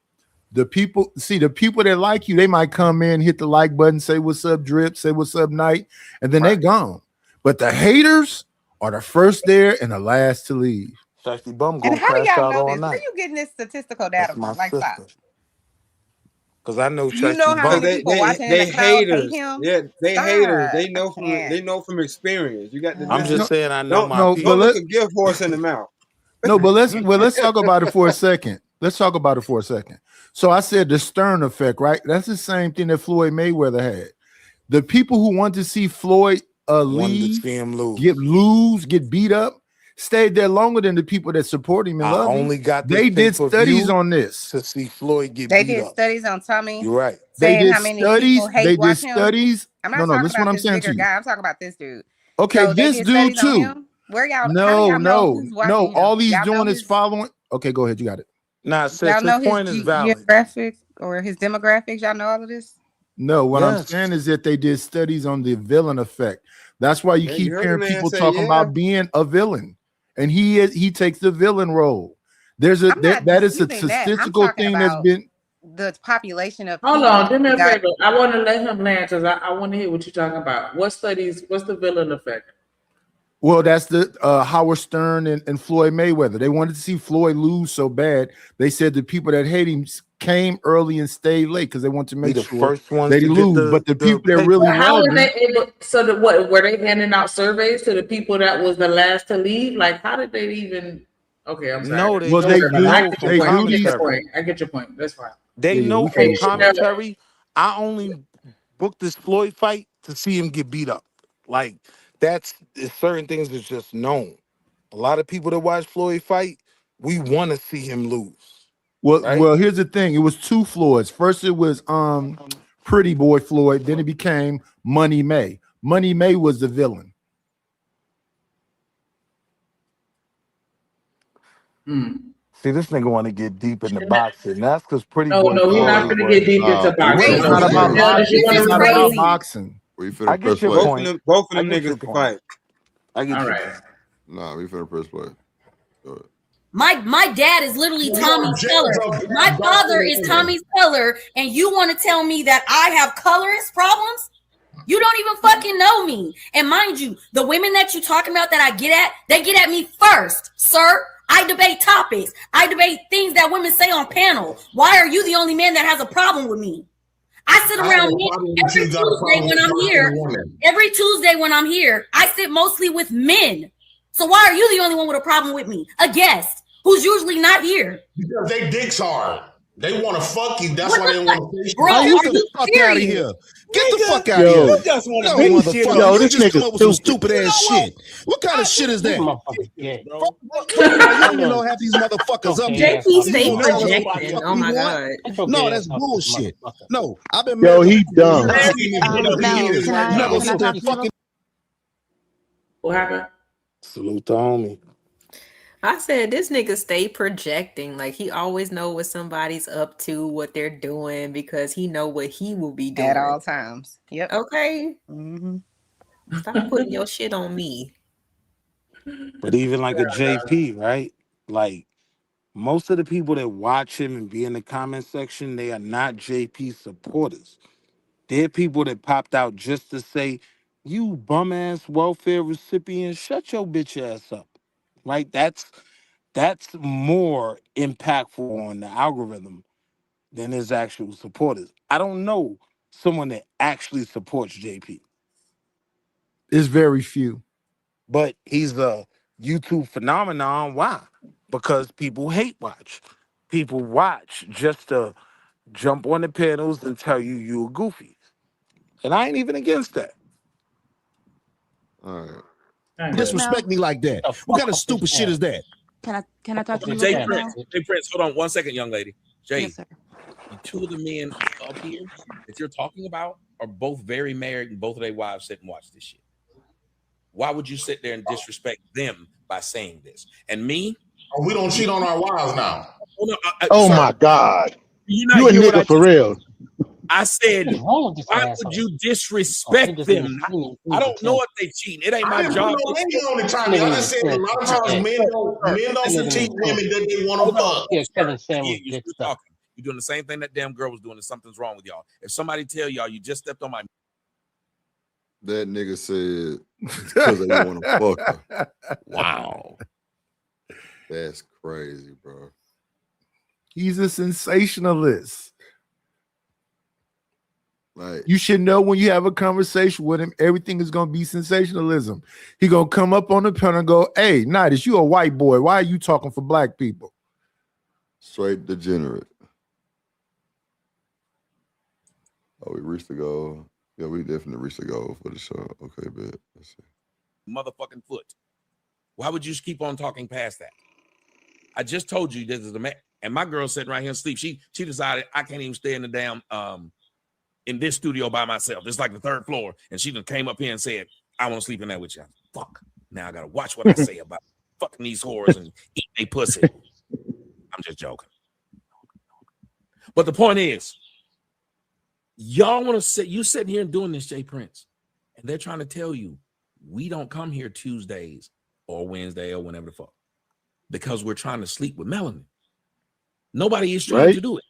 the people that like you, they might come in, hit the like button, say what's up, Drip, say what's up, Night, and then they gone. But the haters are the first there and the last to leave. Sexy bum And gonna how do crash y'all out know all this? Where night. you getting this statistical data That's my from? Like, stop. sister. Because I know You Sexy know how bum. many people watching in They the crowd hate haters. him? Yeah, they Stop. haters. They I know can't. from experience. You got to I'm listen. just saying I know my No, but people. Don't look a gift horse in the mouth. No, but let's talk about it for a second. Let's talk about it for a second. So I said the Stern effect, right? That's the same thing that Floyd Mayweather had. The people who want to see Floyd Wanted to leave, see him lose. get beat up, stayed there longer than the people that support him and I love him. only got this They did studies pay-per-view on this. to see Floyd get They beat did up. studies on Tommy. You're right. They Saying did how many studies. people hate They did watch him. studies. I'm not No, talking listen about what I'm this saying bigger to you. guy. I'm talking about this dude. Okay, So they this did dude studies on too. him. Where y'all? How do y'all know who's watching him? All he's Y'all know doing is his, following. Okay, go ahead. You got it. Nah, y'all sis, know his his point is valid. geographic or his demographics. Y'all know all of this. No, what I'm Yes. saying is that they did studies on the villain effect. That's why you Yeah, keep you heard hearing the man people say, talking yeah. about being a villain, and he takes the villain role. There's a I'm not that is a disputing that. I'm statistical talking thing that's about been. the population of Hold people on, do me a that got. favor. I want to let him land because I want to hear what you're talking about. What studies? What's the villain effect? Well, that's the Howard Stern and Floyd Mayweather. They wanted to see Floyd lose so bad. They said the people that hate him came early and stayed late because they want to Be make the sure first ones they to get lose. But the people that really But how love were him, they able? So that what were they handing out surveys to the people that was the last to leave? Like, how did they even? Okay, I'm sorry. No, they well, just they do. know from They do I get these. your commentary. point. I get your point. That's fine. They Yeah, know we from can move forward. commentary. I only booked this Floyd fight to see him get beat up. Like that's certain things that's just known. A lot of people that watch Floyd fight, we want to see him lose. Right? Well, here's the thing. It was two Floyds. First, it was Pretty Boy Floyd. Then it became Money May. Money May was the villain. See, this nigga want to get deep into boxing. That's because Pretty No, Boy no, we're not Floyd going to get was. deep into boxing. It's not about boxing. It's not about boxing. We I finna get press your play. point. Both of I them get your niggas can point. fight. I get All your right. point. Nah, we finna press play. Go ahead. My dad is literally Tommy Teller. My father is Tommy Teller, and you want to tell me that I have colorist problems? You don't even fucking know me. And mind you, the women that you're talking about that I get at, they get at me first, sir. I debate topics. I debate things that women say on panel. Why are you the only man that has a problem with me? I sit around every Tuesday when I'm here. Every Tuesday when I'm here, I sit mostly with men. So why are you the only one with a problem with me? A guest who's usually not here. Because they dicks hard. They want to fuck you. That's why they want to. Bro, get the fuck out of here. Get the fuck out of here. You just want to motherfucker. Yo, You this just come nigga up with some stupid. stupid ass shit. What kind of shit is that? You don't even know half these motherfuckers up here. JP stay You know what the projecting. fuck Oh we my want? god. No, that's bullshit. No, I've been Yo, married he for dumb. years. Can I You're not gonna talk sit there to you? fucking. What happened? Salute the homie. I said this nigga stay projecting. Like he always know what somebody's up to, what they're doing, because he know what he will be doing At all times. Yep. Okay. Mm-hmm. Stop putting your shit on me. But even like a JP, right? Like most of the people that watch him and be in the comment section, they are not JP supporters. They're people that popped out just to say, you bum ass welfare recipient, shut your bitch ass up. Right? That's more impactful on the algorithm than his actual supporters. I don't know someone that actually supports JP. It's very few. But he's a YouTube phenomenon. Why? Because people hate watch. People watch just to jump on the panels and tell you you're goofy. And I ain't even against that. All right. Disrespect me like that. What kind of stupid shit is that? Can I talk to you? Jay right Prince, now? Jay Prince, hold on 1 second, young lady. Jay, Yes, sir. the two of the men up here that you're talking about are both very married, and both of their wives sit and watch this shit. Why would you sit there and disrespect them by saying this? And me? Oh, we don't cheat on our wives now. Oh sir, my God. You not You a hear what I nigga for just real. I said, wrong with this why asshole? would you disrespect them? I don't know if they cheating. It ain't my I didn't put job. no name on it, Tommy. I just said a lot of times men don't critique women that they want to fuck. Yeah, Kevin Sir, Samuels you're did still stuff. talking. You're doing the same thing that damn girl was doing, and something's wrong with y'all. If somebody tell y'all you just stepped on my That nigga said because they want to fuck her. Wow. That's crazy, bro. He's a sensationalist. Like, you should know when you have a conversation with him, everything is going to be sensationalism. He going to come up on the panel and go, hey, Nidus, you a white boy. Why are you talking for black people? Straight degenerate. Oh, we reached the goal. Yeah, we definitely reached the goal for the show. Okay, bet. Let's see. motherfucking foot? Why would you keep on talking past that? I just told you this is the man. And my girl sitting right here asleep. She decided I can't even stay in the damn in this studio by myself. It's like the third floor. And she just came up here and said, I want to sleep in there with you. Fuck. Now I gotta watch what I say about fucking these whores and eating they pussy. I'm just joking. But the point is, y'all want to sit, you sitting here and doing this, Jay Prince, and they're trying to tell you we don't come here Tuesdays or Wednesday or whenever the fuck, because we're trying to sleep with melanin. Nobody is trying to do it.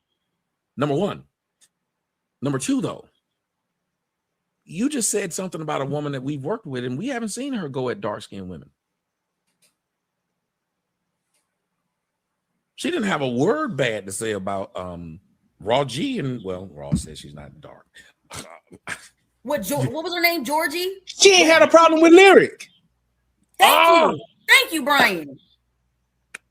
Number one. Number two, though, you just said something about a woman that we've worked with, and we haven't seen her go at dark-skinned women. She didn't have a word bad to say about Raw G, and well, Raw says she's not dark. What was her name? Georgie? She ain't had a problem with Lyric. Thank you. Thank you, Brian.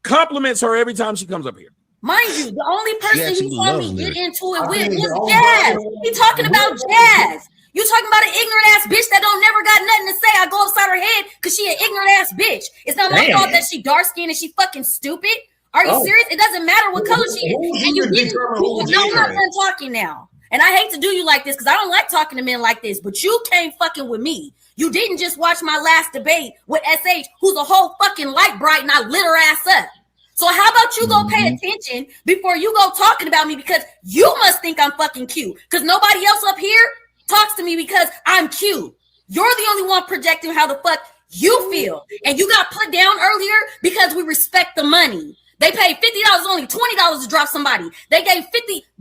Compliments her every time she comes up here. Mind you, the only person he saw me get into it with was the Jazz. He talking about Jazz. You talking about an ignorant ass bitch that don't never got nothing to say. I go upside her head because she an ignorant ass bitch. It's not my fault that she dark skinned and she fucking stupid. Are you serious? It doesn't matter what color she is. And you didn't. No, I'm not done talking now. And I hate to do you like this because I don't like talking to men like this, but you came fucking with me. You didn't just watch my last debate with SH, who's a whole fucking light bright, and I lit her ass up. So how about you go pay attention before you go talking about me, because you must think I'm fucking cute because nobody else up here talks to me because I'm cute. You're the only one projecting how the fuck you feel. And you got put down earlier because we respect the money. They paid $50, only $20 to drop somebody. They gave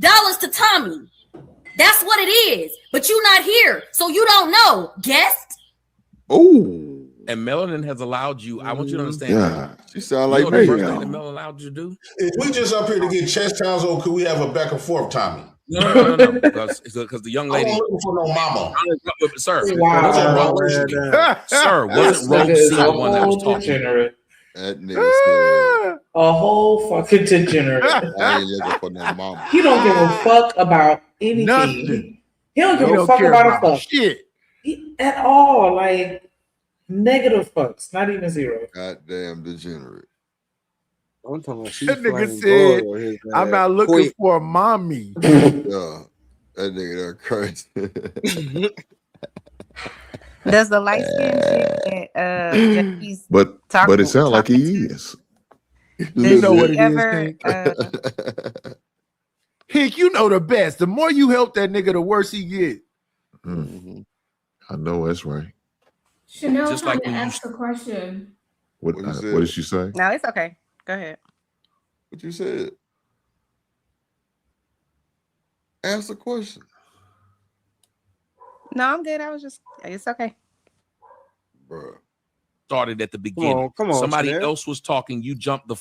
$50 to Tommy. That's what it is. But you not here, so you don't know. Guest? Oh. And melanin has allowed you, I want you to understand. Yeah. She sound like the me. first thing that melanin allowed you to do? If we just up here to get chest towns, or could we have a back and forth, Tommy? No. Because the young lady. I'm looking for no mama. Sir, Wow. Sir, wasn't Rogue C the one that was talking? Degenerate. That nigga said, A whole fucking degenerate. I ain't looking for no mama. He don't give a fuck about anything. Nothing. He don't give He a don't fuck care about a about fuck. shit. At all. Like, negative fucks. Not even zero. Goddamn degenerate. I'm talking about That nigga said, I'm not looking for a mommy. Yeah. That nigga crazy. Does the light skin chick that Jackie's But it sounds like he is. You know what it ever, is, Hank. Hank, you know the best. The more you help that nigga, the worse he get. I know that's right. Chanel Just trying like to when you- ask a question. What did she say? No, it's okay. Go ahead. What you said? Ask a question. No, I'm good. I was just, it's okay. Bro. Started at the beginning. Come on, Somebody Chanel. else was talking. You jumped the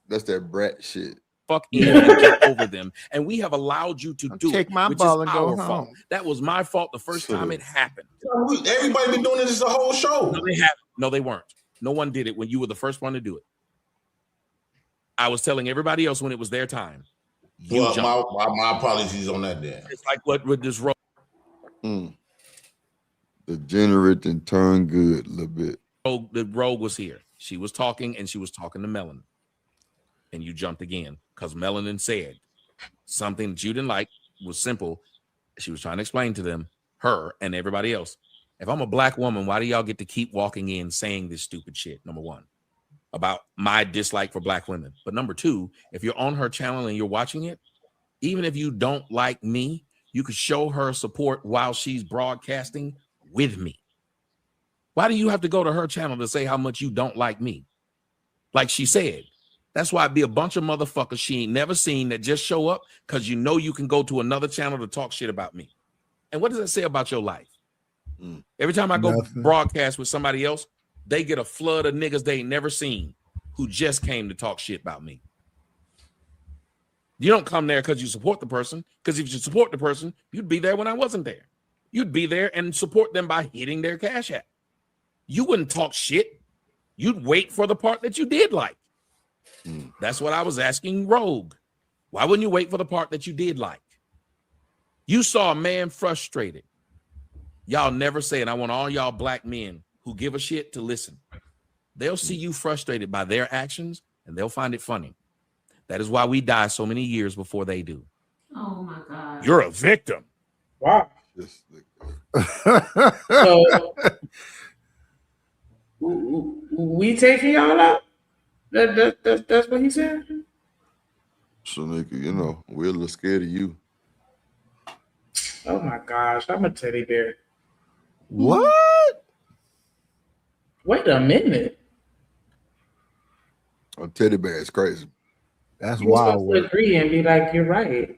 That's that brat shit. fuck in and jump over them. And we have allowed you to do take it, my which ball is and go our fault. home. That was my fault the first time it happened. Everybody been doing this the whole show. No, they haven't. No, they weren't. No one did it when you were the first one to do it. I was telling everybody else when it was their time. You Well, jumped. my apologies on that then. It's like what with this road. Degenerate and turn good a little bit. The rogue was here. She was talking and she was talking to Melanin. And you jumped again because Melanin said something that you didn't like was simple. She was trying to explain to them, her and everybody else. If I'm a black woman, why do y'all get to keep walking in saying this stupid shit? Number one, about my dislike for black women. But number two, if you're on her channel and you're watching it, even if you don't like me, you could show her support while she's broadcasting with me. Why do you have to go to her channel to say how much you don't like me? Like she said, that's why it'd be a bunch of motherfuckers she ain't never seen that just show up because you know you can go to another channel to talk shit about me. And what does that say about your life? Every time I go broadcast with somebody else, they get a flood of niggas they ain't never seen who just came to talk shit about me. You don't come there because you support the person, because if you support the person, you'd be there when I wasn't there. You'd be there and support them by hitting their Cash App. You wouldn't talk shit. You'd wait for the part that you did like. That's what I was asking Rogue. Why wouldn't you wait for the part that you did like? You saw a man frustrated. Y'all never say it. I want all y'all black men who give a shit to listen. They'll see you frustrated by their actions and they'll find it funny. That is why we die so many years before they do. Oh my God. You're a victim. Wow. So we taking y'all out? That's what he said? Shanika, you know, we're a little scared of you. Oh my gosh, I'm a teddy bear. What? Wait a minute. A teddy bear is crazy. That's You're supposed to agree and be like, you're right.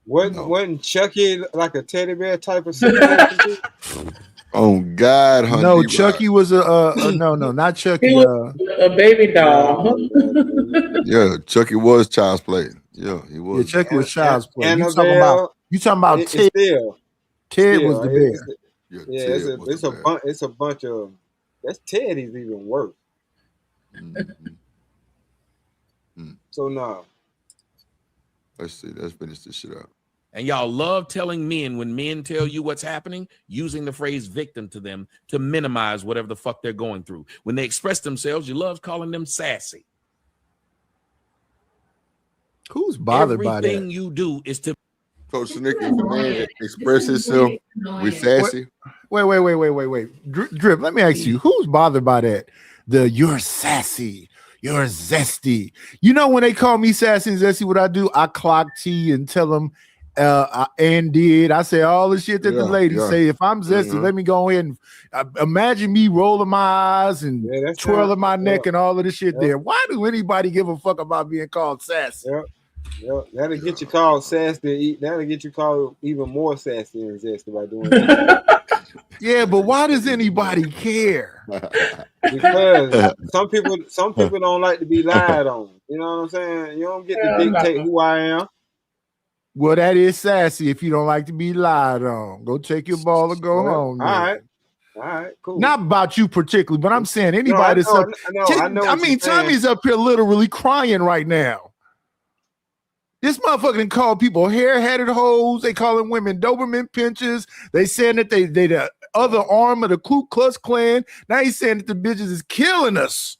Wasn't Chucky like a teddy bear type of situation? Oh God, honey. No, Chucky was no, not Chucky. He was a baby doll. Yeah, Chucky was child's play. Yeah, he was. Yeah, Chucky was child's play. Annabelle, You talking about Ted? Ted was the bear. Yeah, it's a bunch of that's Teddy's even worse. So no. Let's see. Let's finish this shit out. And y'all love telling men when men tell you what's happening, using the phrase victim to them to minimize whatever the fuck they're going through. When they express themselves, you love calling them sassy. Who's bothered by that? Everything you do is to Coach Shanika, if a man express himself with sassy. Wait. Drip, let me ask you, who's bothered by that? You're sassy. You're zesty. You know, when they call me sassy and zesty, what I do? I clock T and tell them, I say all the shit that the ladies say. If I'm zesty, let me go ahead and imagine me rolling my eyes and twirling my neck and all of this shit there. Why do anybody give a fuck about being called sassy? That'll get you called sassy. That'll get you called even more sassy and zesty by doing that. Yeah, but why does anybody care? Because some people don't like to be lied on. You know what I'm saying? You don't get to dictate who I am. Well, that is sassy if you don't like to be lied on. Go take your ball and go home. All right, cool. Not about you particularly, but I'm saying anybody that's up. I mean, Tommy's up here literally crying right now. This motherfucker done called people hair-headed hoes. They calling women Doberman pinchers. They saying that they the other arm of the Ku Klux Klan. Now he's saying that the bitches is killing us.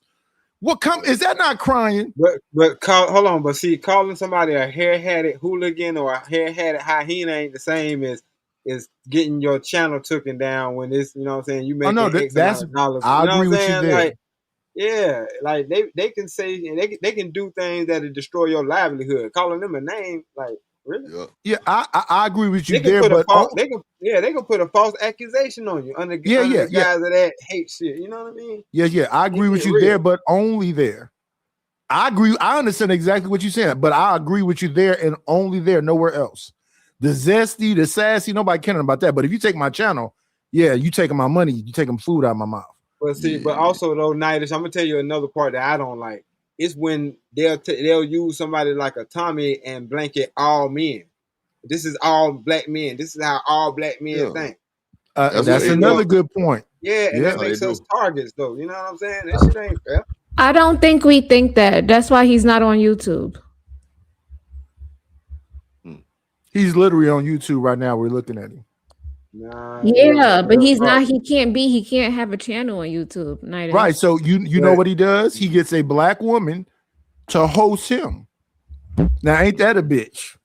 Is that not crying? Hold on, but see, calling somebody a hair-headed hooligan or a hair-headed hyena ain't the same as getting your channel taken down when it's, you know what I'm saying, you make X amount of dollars. I agree with you there. Like they can say they can do things that'll destroy your livelihood. Calling them a name, like really? Yeah, I agree with you they there, but they can put a false accusation on you under the guise of that hate shit. You know what I mean? Yeah, I agree with you there, but only there. I agree. I understand exactly what you're saying, but I agree with you there and only there, nowhere else. The zesty, the sassy, nobody caring about that. But if you take my channel, you taking my money, you taking food out of my mouth. But see, but also though, Nightish, I'm gonna tell you another part that I don't like. It's when they'll use somebody like a Tommy and blanket all men. This is all black men. This is how all black men think. That's another good point. Yeah, and that makes us targets though. You know what I'm saying? That shit ain't fair. I don't think we think that. That's why he's not on YouTube. He's literally on YouTube right now. We're looking at him. But he's not. He can't have a channel on YouTube. Right. So you know what he does? He gets a black woman to host him. Now, ain't that a bitch?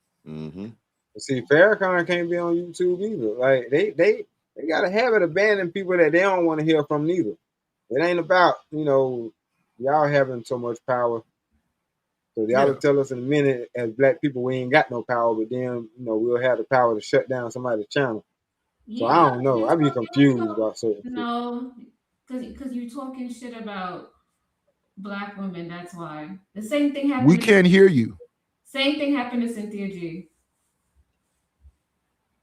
See, Farrakhan can't be on YouTube either. Like they they got a habit of banning people that they don't want to hear from neither. It ain't about, y'all having so much power. So y'all will tell us in a minute as black people we ain't got no power, but then we'll have the power to shut down somebody's channel. So I don't know. I be confused about certain shit. No, because you're talking shit about black women. That's why the same thing happened. We can't hear you. Same thing happened to Cynthia G.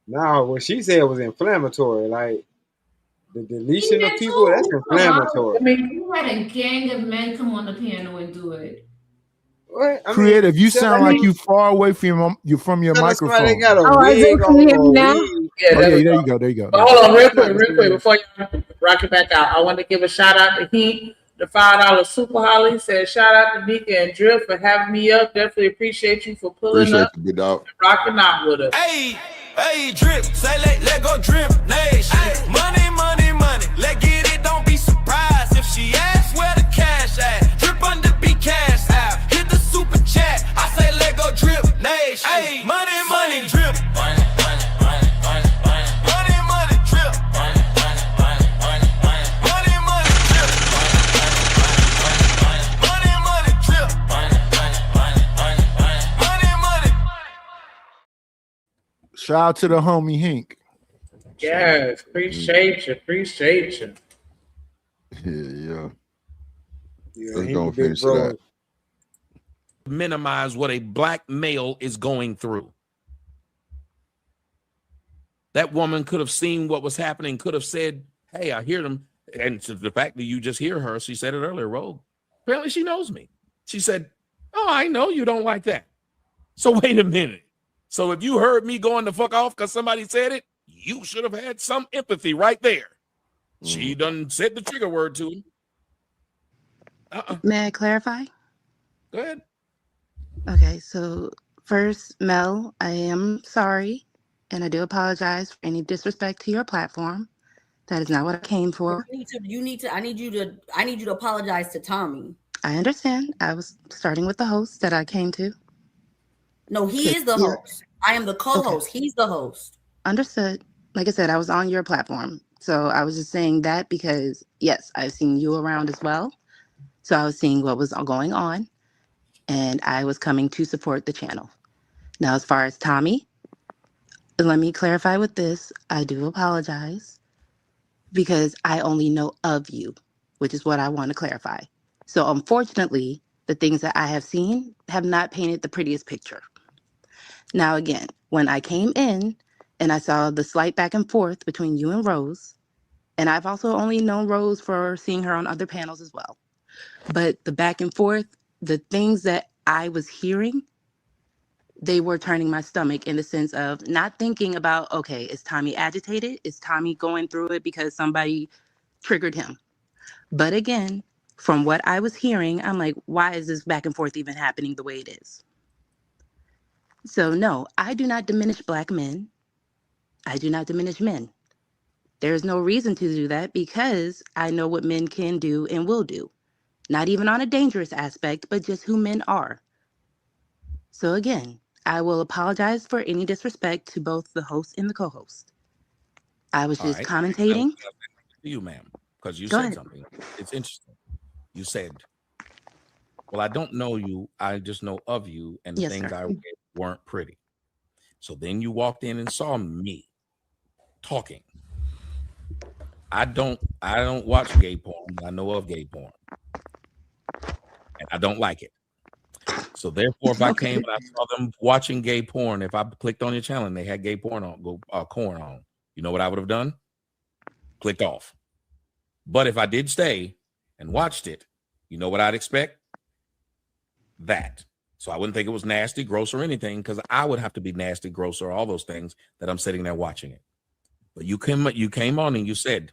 No, what she said was inflammatory. Like the deletion of people, that's inflammatory. I mean, you had a gang of men come on the panel and do it. What? Creative, you sound like you far away from your microphone. They got a wig can you hear me now? Yeah, there you go. There you go. But hold on, real quick, before you rock it back out, I want to give a shout out to Heat, the $5 Super Holly. Said shout out to Nika and Drip for having me up. Definitely appreciate you for pulling up you, big dog. and rocking out with us. Hey, Drip, say let go Drip Nation. Money, money, money, let get it, don't be surprised if she asks where the cash at. Drip under be cash out, hit the super chat, I say let go Drip Nation. Hey, money, money, Drip. Money, money, money, money, money. Money, money, Drip. Money, money, money, money, money. Money, money, Drip. Money, money, Drip. Money, money, money, money, money. Money, money. Shout out to the homie Hink. Yes, appreciate you. Yeah. Let's go finish that. Minimize what a black male is going through. That woman could have seen what was happening, could have said, hey, I hear them. And to the fact that you just hear her, she said it earlier, Rogue. Apparently she knows me. She said, oh, I know you don't like that. So wait a minute. So if you heard me going the fuck off because somebody said it, you should have had some empathy right there. She done said the trigger word to him. May I clarify? Go ahead. Okay, so first, Mel, I am sorry, and I do apologize for any disrespect to your platform. That is not what I came for. I need you to apologize to Tommy. I understand. I was starting with the host that I came to. No, he is the host. I am the co-host. Okay. He's the host. Understood. Like I said, I was on your platform. So I was just saying that because, yes, I've seen you around as well. So I was seeing what was going on, and I was coming to support the channel. Now, as far as Tommy, let me clarify with this. I do apologize because I only know of you, which is what I want to clarify. So unfortunately, the things that I have seen have not painted the prettiest picture. Now, again, when I came in and I saw the slight back and forth between you and Rose, and I've also only known Rose for seeing her on other panels as well. But the back and forth, the things that I was hearing, they were turning my stomach in the sense of not thinking about, okay, is Tommy agitated? Is Tommy going through it because somebody triggered him? But again, from what I was hearing, I'm like, why is this back and forth even happening the way it is? So no, I do not diminish black men. I do not diminish men. There's no reason to do that because I know what men can do and will do. Not even on a dangerous aspect, but just who men are. So again, I will apologize for any disrespect to both the host and the co-host. I was just commentating. You, ma'am, because you Go said ahead. something. It's interesting. You said, well, I don't know you. I just know of you, and the Yes, things sir. I read weren't pretty. So then you walked in and saw me talking. I don't watch gay porn, but I know of gay porn. And I don't like it. So therefore, if I came and I saw them watching gay porn, if I clicked on your channel and they had gay porn on, corn on, you know what I would have done? Clicked off. But if I did stay and watched it, you know what I'd expect? That. So I wouldn't think it was nasty, gross, or anything, because I would have to be nasty, gross, or all those things that I'm sitting there watching it. But you came on and you said,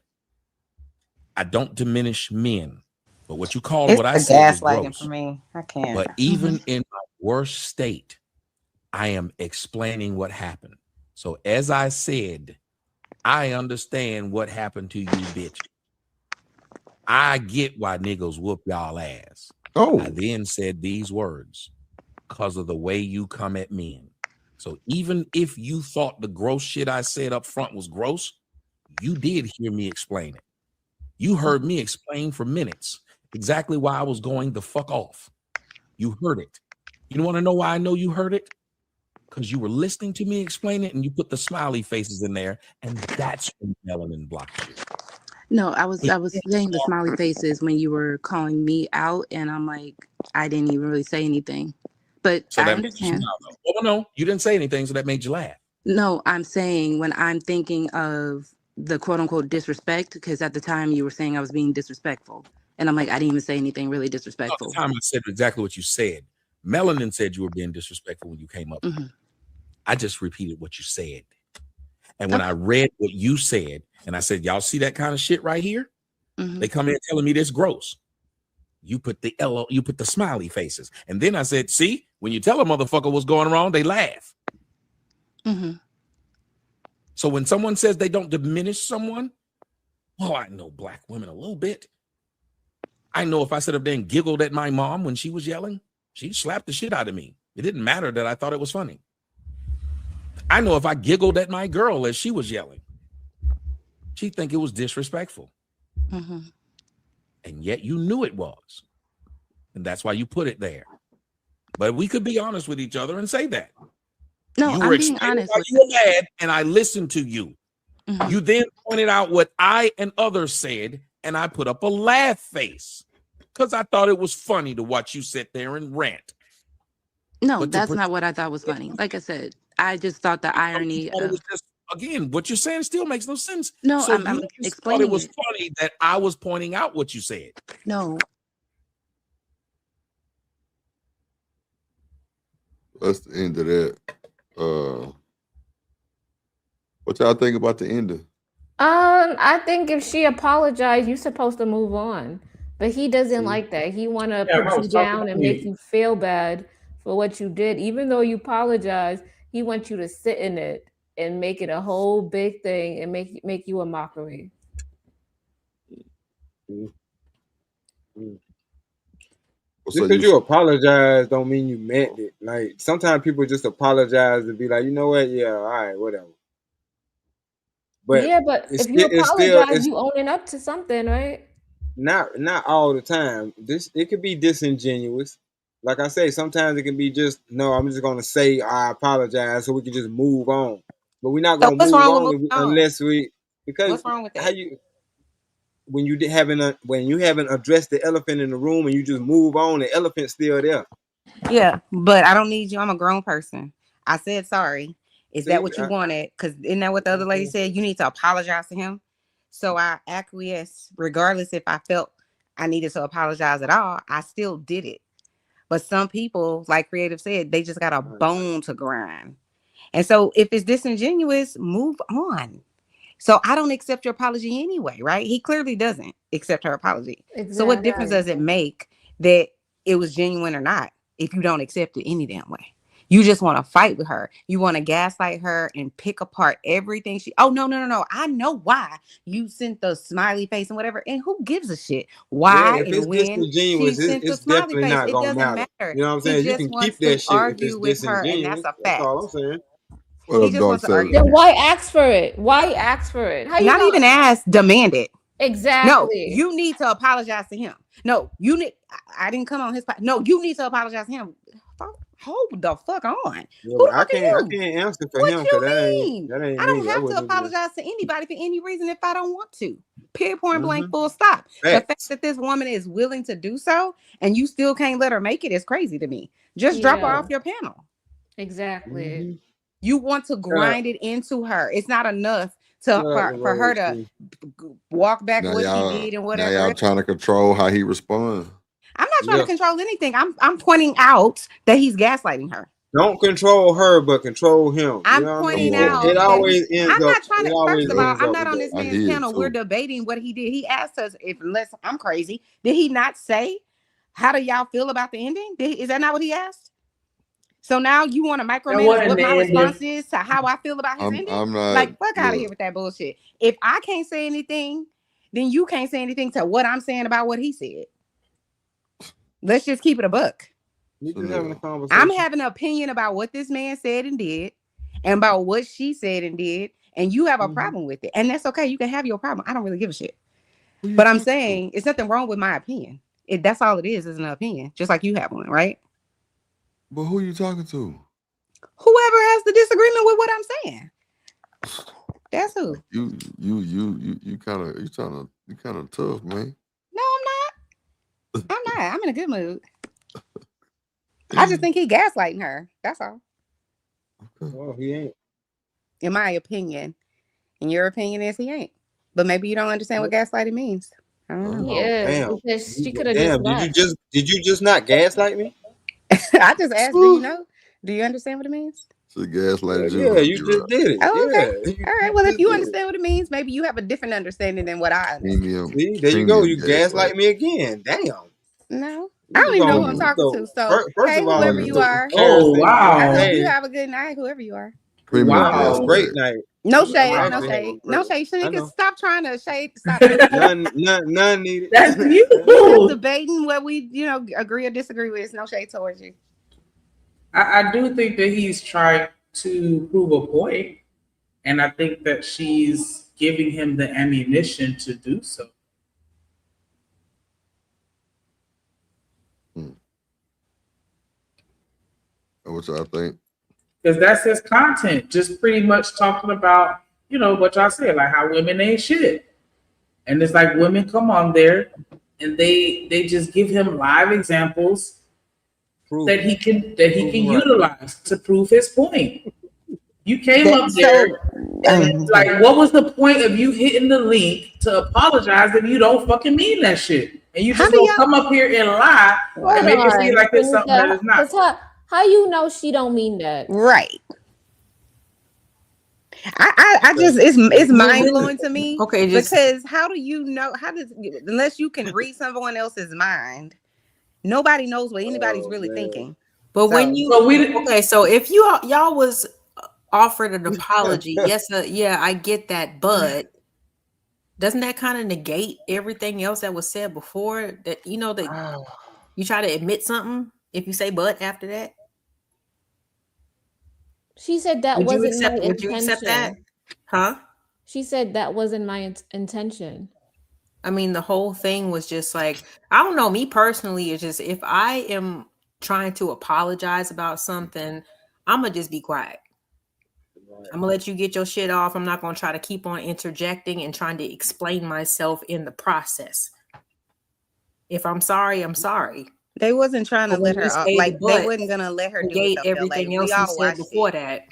I don't diminish men. But what you called It's what I the said was gaslighting gross. for me. I can't. But even in my worst state, I am explaining what happened. So as I said, I understand what happened to you, bitch. I get why niggas whoop y'all ass. Oh. I then said these words because of the way you come at men. So even if you thought the gross shit I said up front was gross, You did hear me explain it. You heard me explain for minutes exactly why I was going the fuck off. You heard it. You want to know why I know you heard it? Because you were listening to me explain it and you put the smiley faces in there, and that's when melanin blocked you. No, I was saying the smiley faces when you were calling me out, and I'm like, I didn't even really say anything. But So I that made you understand. smile, though. Oh, no, you didn't say anything, so that made you laugh. No, I'm saying when I'm thinking of the quote unquote disrespect, because at the time you were saying I was being disrespectful. And I'm like, I didn't even say anything really disrespectful. At the time I said exactly what you said. Melanin said you were being disrespectful when you came up. Mm-hmm. I just repeated what you said. And when I read what you said, and I said, y'all see that kind of shit right here? Mm-hmm. They come in telling me this gross. You put the you put the smiley faces. And then I said, see, when you tell a motherfucker what's going wrong, they laugh. Mm-hmm. So when someone says they don't diminish someone, oh, I know black women a little bit. I know if I sat up there and giggled at my mom when she was yelling, she'd slap the shit out of me. It didn't matter that I thought it was funny. I know if I giggled at my girl as she was yelling, she'd think it was disrespectful. Mm-hmm. And yet you knew it was. And that's why you put it there. But we could be honest with each other and say that. No, you I'm were being honest with you were mad, and I listened to you. Mm-hmm. You then pointed out what I and others said, and I put up a laugh face because I thought it was funny to watch you sit there and rant. No, But that's not what I thought was funny. Like I said, I just thought the irony it of was just, again, what you're saying still makes no sense. No, so I'm you just explaining thought it was it. funny that I was pointing out what you said. No. That's the end of that. What y'all think about the ending? I think if she apologized, you're supposed to move on. But he doesn't like that. He want to put you down and make you feel bad for what you did. Even though you apologize, he wants you to sit in it and make it a whole big thing and make you a mockery. Just because you apologize don't mean you meant it. Like sometimes people just apologize and be like, you know what, yeah, all right, whatever. But yeah, but if you apologize, you owning up to something, right? Not all the time. It could be disingenuous. Like I say, sometimes it can be just no. I'm just gonna say I apologize so we can just move on. But we're not So gonna what's move wrong with on moving on? unless we because What's wrong with that? how you when you haven't addressed the elephant in the room and you just move on, the elephant's still there. Yeah, but I don't need you. I'm a grown person. I said sorry. Is See, that what you wanted? Because isn't that what the other lady said? You need to apologize to him. So I acquiesced, regardless if I felt I needed to apologize at all. I still did it. But some people, like Creative said, they just got a bone to grind. And so if it's disingenuous, move on. So I don't accept your apology anyway, right? He clearly doesn't accept her apology. Exactly. So what difference does it make that it was genuine or not if you don't accept it any damn way? You just want to fight with her. You want to gaslight her and pick apart everything she. Oh, no. I know why you sent the smiley face and whatever. And who gives a shit? Why if it's and when she disingenuous, sent the it's smiley definitely face? not It gonna doesn't matter. matter. You know what I'm saying? He You just can wants keep that to shit if argue it's with her, and that's disingenuous. a That's fact. all I'm saying. What He up, just Dark wants to argue. Then why ask for it? Why ask for it? How you Not even ask, demand it. Exactly. No, you need to apologize to him. No, you need. I didn't come on his. No, you need to apologize to him. Hold the fuck on. Yeah, Who the I fuck are can't you? answer for What him you because mean? that ain't I me. don't I have to wouldn't even. apologize to anybody for any reason if I don't want to. Period, point blank, full stop. The fact that this woman is willing to do so and you still can't let her make it is crazy to me. Just drop her off your panel. Exactly. You want to grind it into her. It's not enough for her to walk back Now what she y'all, did and now whatever. y'all trying to control how he responds. I'm not trying to control anything. I'm pointing out that he's gaslighting her. Don't control her, but control him. I'm pointing out. It always ends I'm up. not trying to. First of all, I'm not on this I man's hear it panel. We're too. debating what he did. He asked us if, unless I'm crazy, did he not say, "How do y'all feel about the ending"? Is that not what he asked? So now you want to micromanage what my response is to how I feel about his ending? I'm not. Like, fuck out of look, here with that bullshit. If I can't say anything, then you can't say anything to what I'm saying about what he said. Let's just keep it a buck. You just having a conversation. I'm having an opinion about what this man said and did, and about what she said and did, and you have a problem with it, and that's okay. You can have your problem. I don't really give a shit. But I'm saying it's nothing wrong with my opinion. That's all it is an opinion, just like you have one, right? But who are you talking to? Whoever has the disagreement with what I'm saying. That's who. You kind of tough, man. No, I'm not. I'm in a good mood. I just think he gaslighting her. That's all. Oh, he ain't. In my opinion. In your opinion is he ain't. But maybe you don't understand what gaslighting means. I don't know. Yeah, because she could have just left. Did you just not gaslight me? I just asked, do you know? Do you understand what it means? So gaslighted you. Yeah, you just did it. Oh, okay. Yeah. All right. Well, if you understand what it means, maybe you have a different understanding than what I understand. See, there you go. You gaslight me again. Damn. No. I don't even know who I'm talking to. So, hey, whoever you are. Oh, wow. I hope you have a good night, whoever you are. Wow. It was great night. No shade, no shade. No shade. Shanika, stop trying to shade. Stop. None needed. That's you. Just debating what we, agree or disagree with. It's no shade towards you. I do think that he's trying to prove a point, and I think that she's giving him the ammunition to do so. Which I think. Because that's his content, just pretty much talking about, what y'all said, like how women ain't shit. And it's like women come on there and they just give him live examples that he can utilize to prove his point. You came up there and it's like, what was the point of you hitting the link to apologize if you don't fucking mean that shit? And you just gonna come up here and lie and make it seem like it's something that is not. How you know she don't mean that? Right. I just it's mind blowing to me. Okay, because how do you know? Unless you can read someone else's mind, nobody knows what anybody's really thinking. But so if y'all was offered an apology, yes, yeah, I get that, but doesn't that kind of negate everything else that was said before? That that you try to admit something if you say but after that. She said that wasn't my intention. Would you accept that? Huh? She said that wasn't my intention. I mean, the whole thing was just like, I don't know, me personally, it's just if I am trying to apologize about something, I'm going to just be quiet. I'm going to let you get your shit off. I'm not going to try to keep on interjecting and trying to explain myself in the process. If I'm sorry, I'm sorry. They wasn't trying to let her off. Like, they wasn't going to let her do it. Everything else he said before that.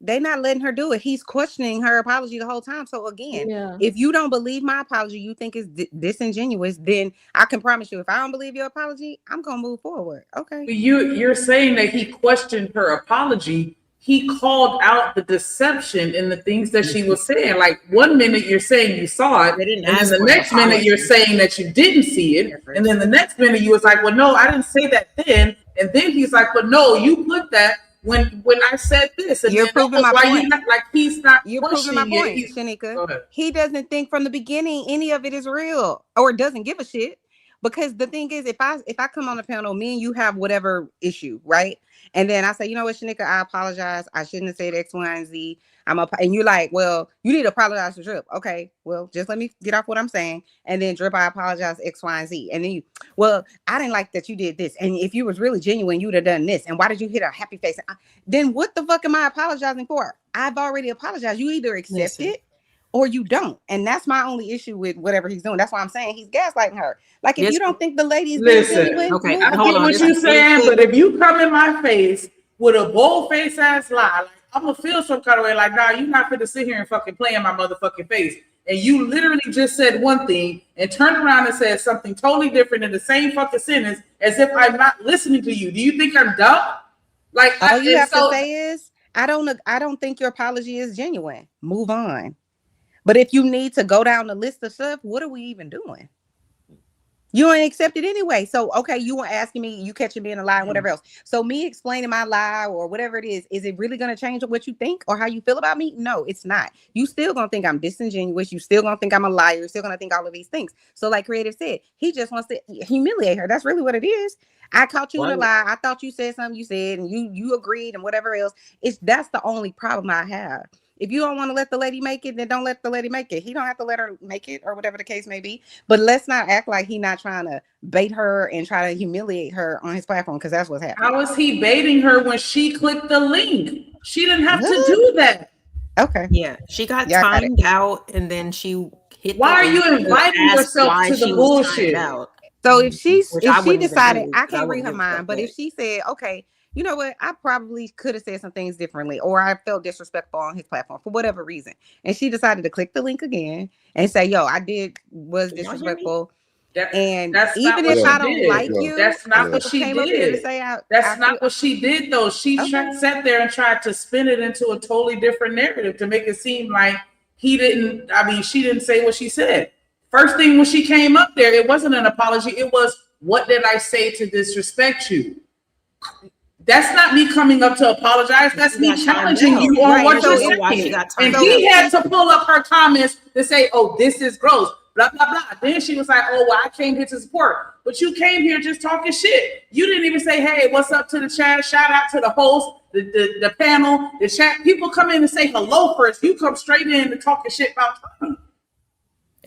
They're not letting her do it. He's questioning her apology the whole time. So again, if you don't believe my apology, you think it's disingenuous, then I can promise you, if I don't believe your apology, I'm going to move forward. Okay. You're saying that he questioned her apology. He called out the deception in the things that she was saying. Like, one minute you're saying you saw it, and then the next minute you're saying that you didn't see it, and then the next minute you was like, well, no, I didn't say that then, and then he's like, but no, you put that when I said this, and you're proving my point. He's not. You're proving my point, Shanika. He doesn't think from the beginning any of it is real, or doesn't give a shit. Because the thing is, if I come on the panel, me and you have whatever issue, right? And then I say, you know what, Shanika, I apologize. I shouldn't have said X, Y, and Z. And you're like, well, you need to apologize to Drip. Okay, well, just let me get off what I'm saying. And then Drip, I apologize, X, Y, and Z. And then well, I didn't like that you did this. And if you was really genuine, you would have done this. And why did you hit a happy face? Then what the fuck am I apologizing for? I've already apologized. You either accept it or you don't. And that's my only issue with whatever he's doing. That's why I'm saying he's gaslighting her. Like, if you don't think the lady is genuine, I get what you're saying, but if you come in my face with a bold-faced ass lie, like, I'm gonna feel some kind of way, like, nah, you're not gonna sit here and fucking play in my motherfucking face. And you literally just said one thing and turned around and said something totally different in the same fucking sentence as if I'm not listening to you. Do you think I'm dumb? Like, all you have to say is, I don't think your apology is genuine. Move on. But if you need to go down the list of stuff, what are we even doing? You ain't accept it anyway. So, okay, you were asking me, you catching me in a lie and whatever else. So me explaining my lie or whatever it is it really going to change what you think or how you feel about me? No, it's not. You still going to think I'm disingenuous. You still going to think I'm a liar. You're still going to think all of these things. So like Creative said, he just wants to humiliate her. That's really what it is. I caught you in a lie. I thought you said something you said and you agreed and whatever else. That's the only problem I have. If you don't want to let the lady make it, then don't let the lady make it. He don't have to let her make it or whatever the case may be. But let's not act like he's not trying to bait her and try to humiliate her on his platform, because that's what's happening. How is he baiting her when she clicked the link? She didn't have to do that. Okay. Yeah, she got timed out, and then she hit. Why are you inviting yourself to the bullshit? So if she wouldn't decided, even do, I but I can't read wouldn't her give a mind, fuck but if she said, okay, you know what, I probably could have said some things differently, or I felt disrespectful on his platform for whatever reason, and she decided to click the link again and say, yo, was disrespectful. And That's even not if what I she don't did. like you, That's not I what still she came up here to did. say That's not what she did, though. She Okay. sat there and tried to spin it into a totally different narrative to make it seem like he didn't. I mean, she didn't say what she said. First thing when she came up there, it wasn't an apology. It was, what did I say to disrespect you? That's not me coming up to apologize. That's me challenging you on what you're saying. And he had to pull up her comments to say, oh, this is gross, blah, blah, blah. Then she was like, oh, well, I came here to support. But you came here just talking shit. You didn't even say, hey, what's up to the chat? Shout out to the host, the panel, the chat. People come in and say hello first. You come straight in to talking shit about Tommy.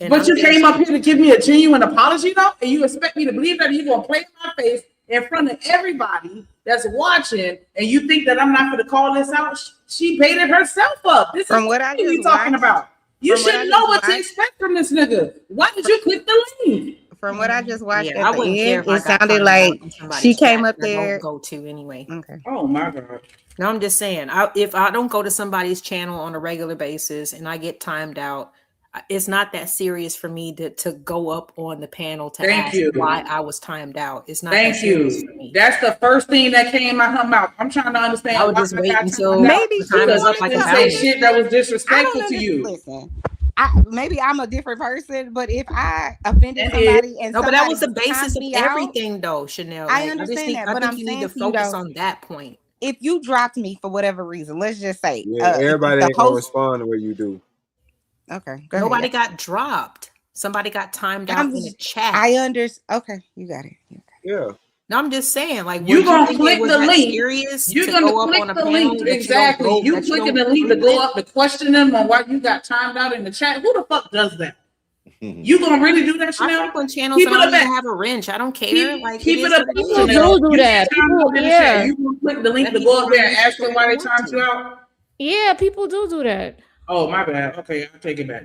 But you came up here to give me a genuine apology, though? And you expect me to believe that you're going to play in my face in front of everybody that's watching, and you think that I'm not going to call this out? She baited herself up. This is what you talking about. You should know what to expect from this nigga. Why did you click the link? From what I just watched Yeah, I at wouldn't the care end, if I it got sounded timed like out in somebody's she came chat up that I don't there. go to anyway. Okay. Oh my God. No, I'm just saying, if I don't go to somebody's channel on a regular basis and I get timed out, it's not that serious for me to go up on the panel to ask why I was timed out. It's not that serious for me. That's the first thing that came out her mouth. I'm trying to understand. I would why just wait got until timed out. Maybe she Because up you like didn't a say bounty. shit that was disrespectful to you. Listen, maybe I'm a different person, but if I offended somebody and no, but that was the somebody basis of timed me out, everything, though, Chanel. I Like, understand that, I but think I'm you need saying to to you, focus though, on that point. if you dropped me for whatever reason, let's just say, Yeah, everybody the ain't gonna host. respond the way you do. Okay, Nobody got dropped. Somebody got timed out in the chat. I understand. Okay, you got it. Yeah. No, I'm just saying, like, You're gonna click was the that link. serious You're to gonna go up click on a the panel link. that Exactly. You that clicking don't the link to agree go with? up to question them on why you got timed out in the chat. Who the fuck does that? You gonna really do that, Chanel? I frequent channels and I don't even have a wrench. I don't care. Keep it up. People do that. People, yeah. You gonna click the link to go up there and ask them why they timed you out? Yeah, people do that. Oh, my bad. Okay, I'll take it back.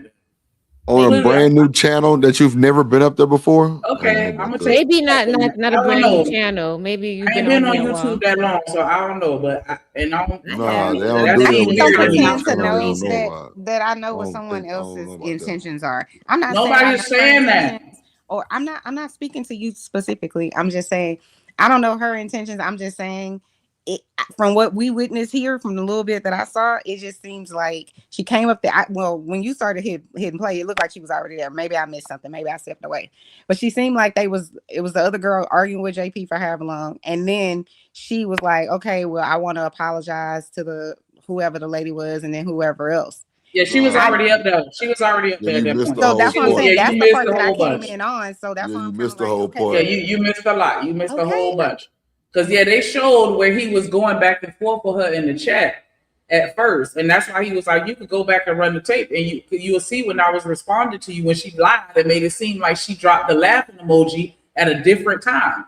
On a brand new channel that you've never been up there before. Okay, I'm gonna take Maybe not a I brand don't new know. channel. Maybe you've I ain't been been on here a while. YouTube that long, so I don't know. But They don't do that's that. even When So you weirder to brand me. new pretend to channel, know they don't know about it. that I know what someone else's intentions are. I'm not saying I Nobody's know her saying that. intentions, or I'm not speaking to you specifically. I'm just saying I don't know her intentions. I'm just saying it, from what we witnessed here, from the little bit that I saw, it just seems like she came up there. Well, when you started hitting play, it looked like she was already there. Maybe I missed something. Maybe I stepped away. But she seemed like it was the other girl arguing with JP for however long. And then she was like, okay, well, I want to apologize to whoever the lady was, and then whoever else. Yeah, she was already up there. She was already up there at that point. So that's what I'm saying. Yeah, that's you the missed part the that I whole came bunch. in on. So that's why I'm missed the like, whole okay. part. Yeah, you missed a lot. You missed a whole bunch. Because they showed where he was going back and forth with her in the chat at first, and that's why he was like, "You could go back and run the tape, and you will see when I was responding to you when she lied, it made it seem like she dropped the laughing emoji at a different time."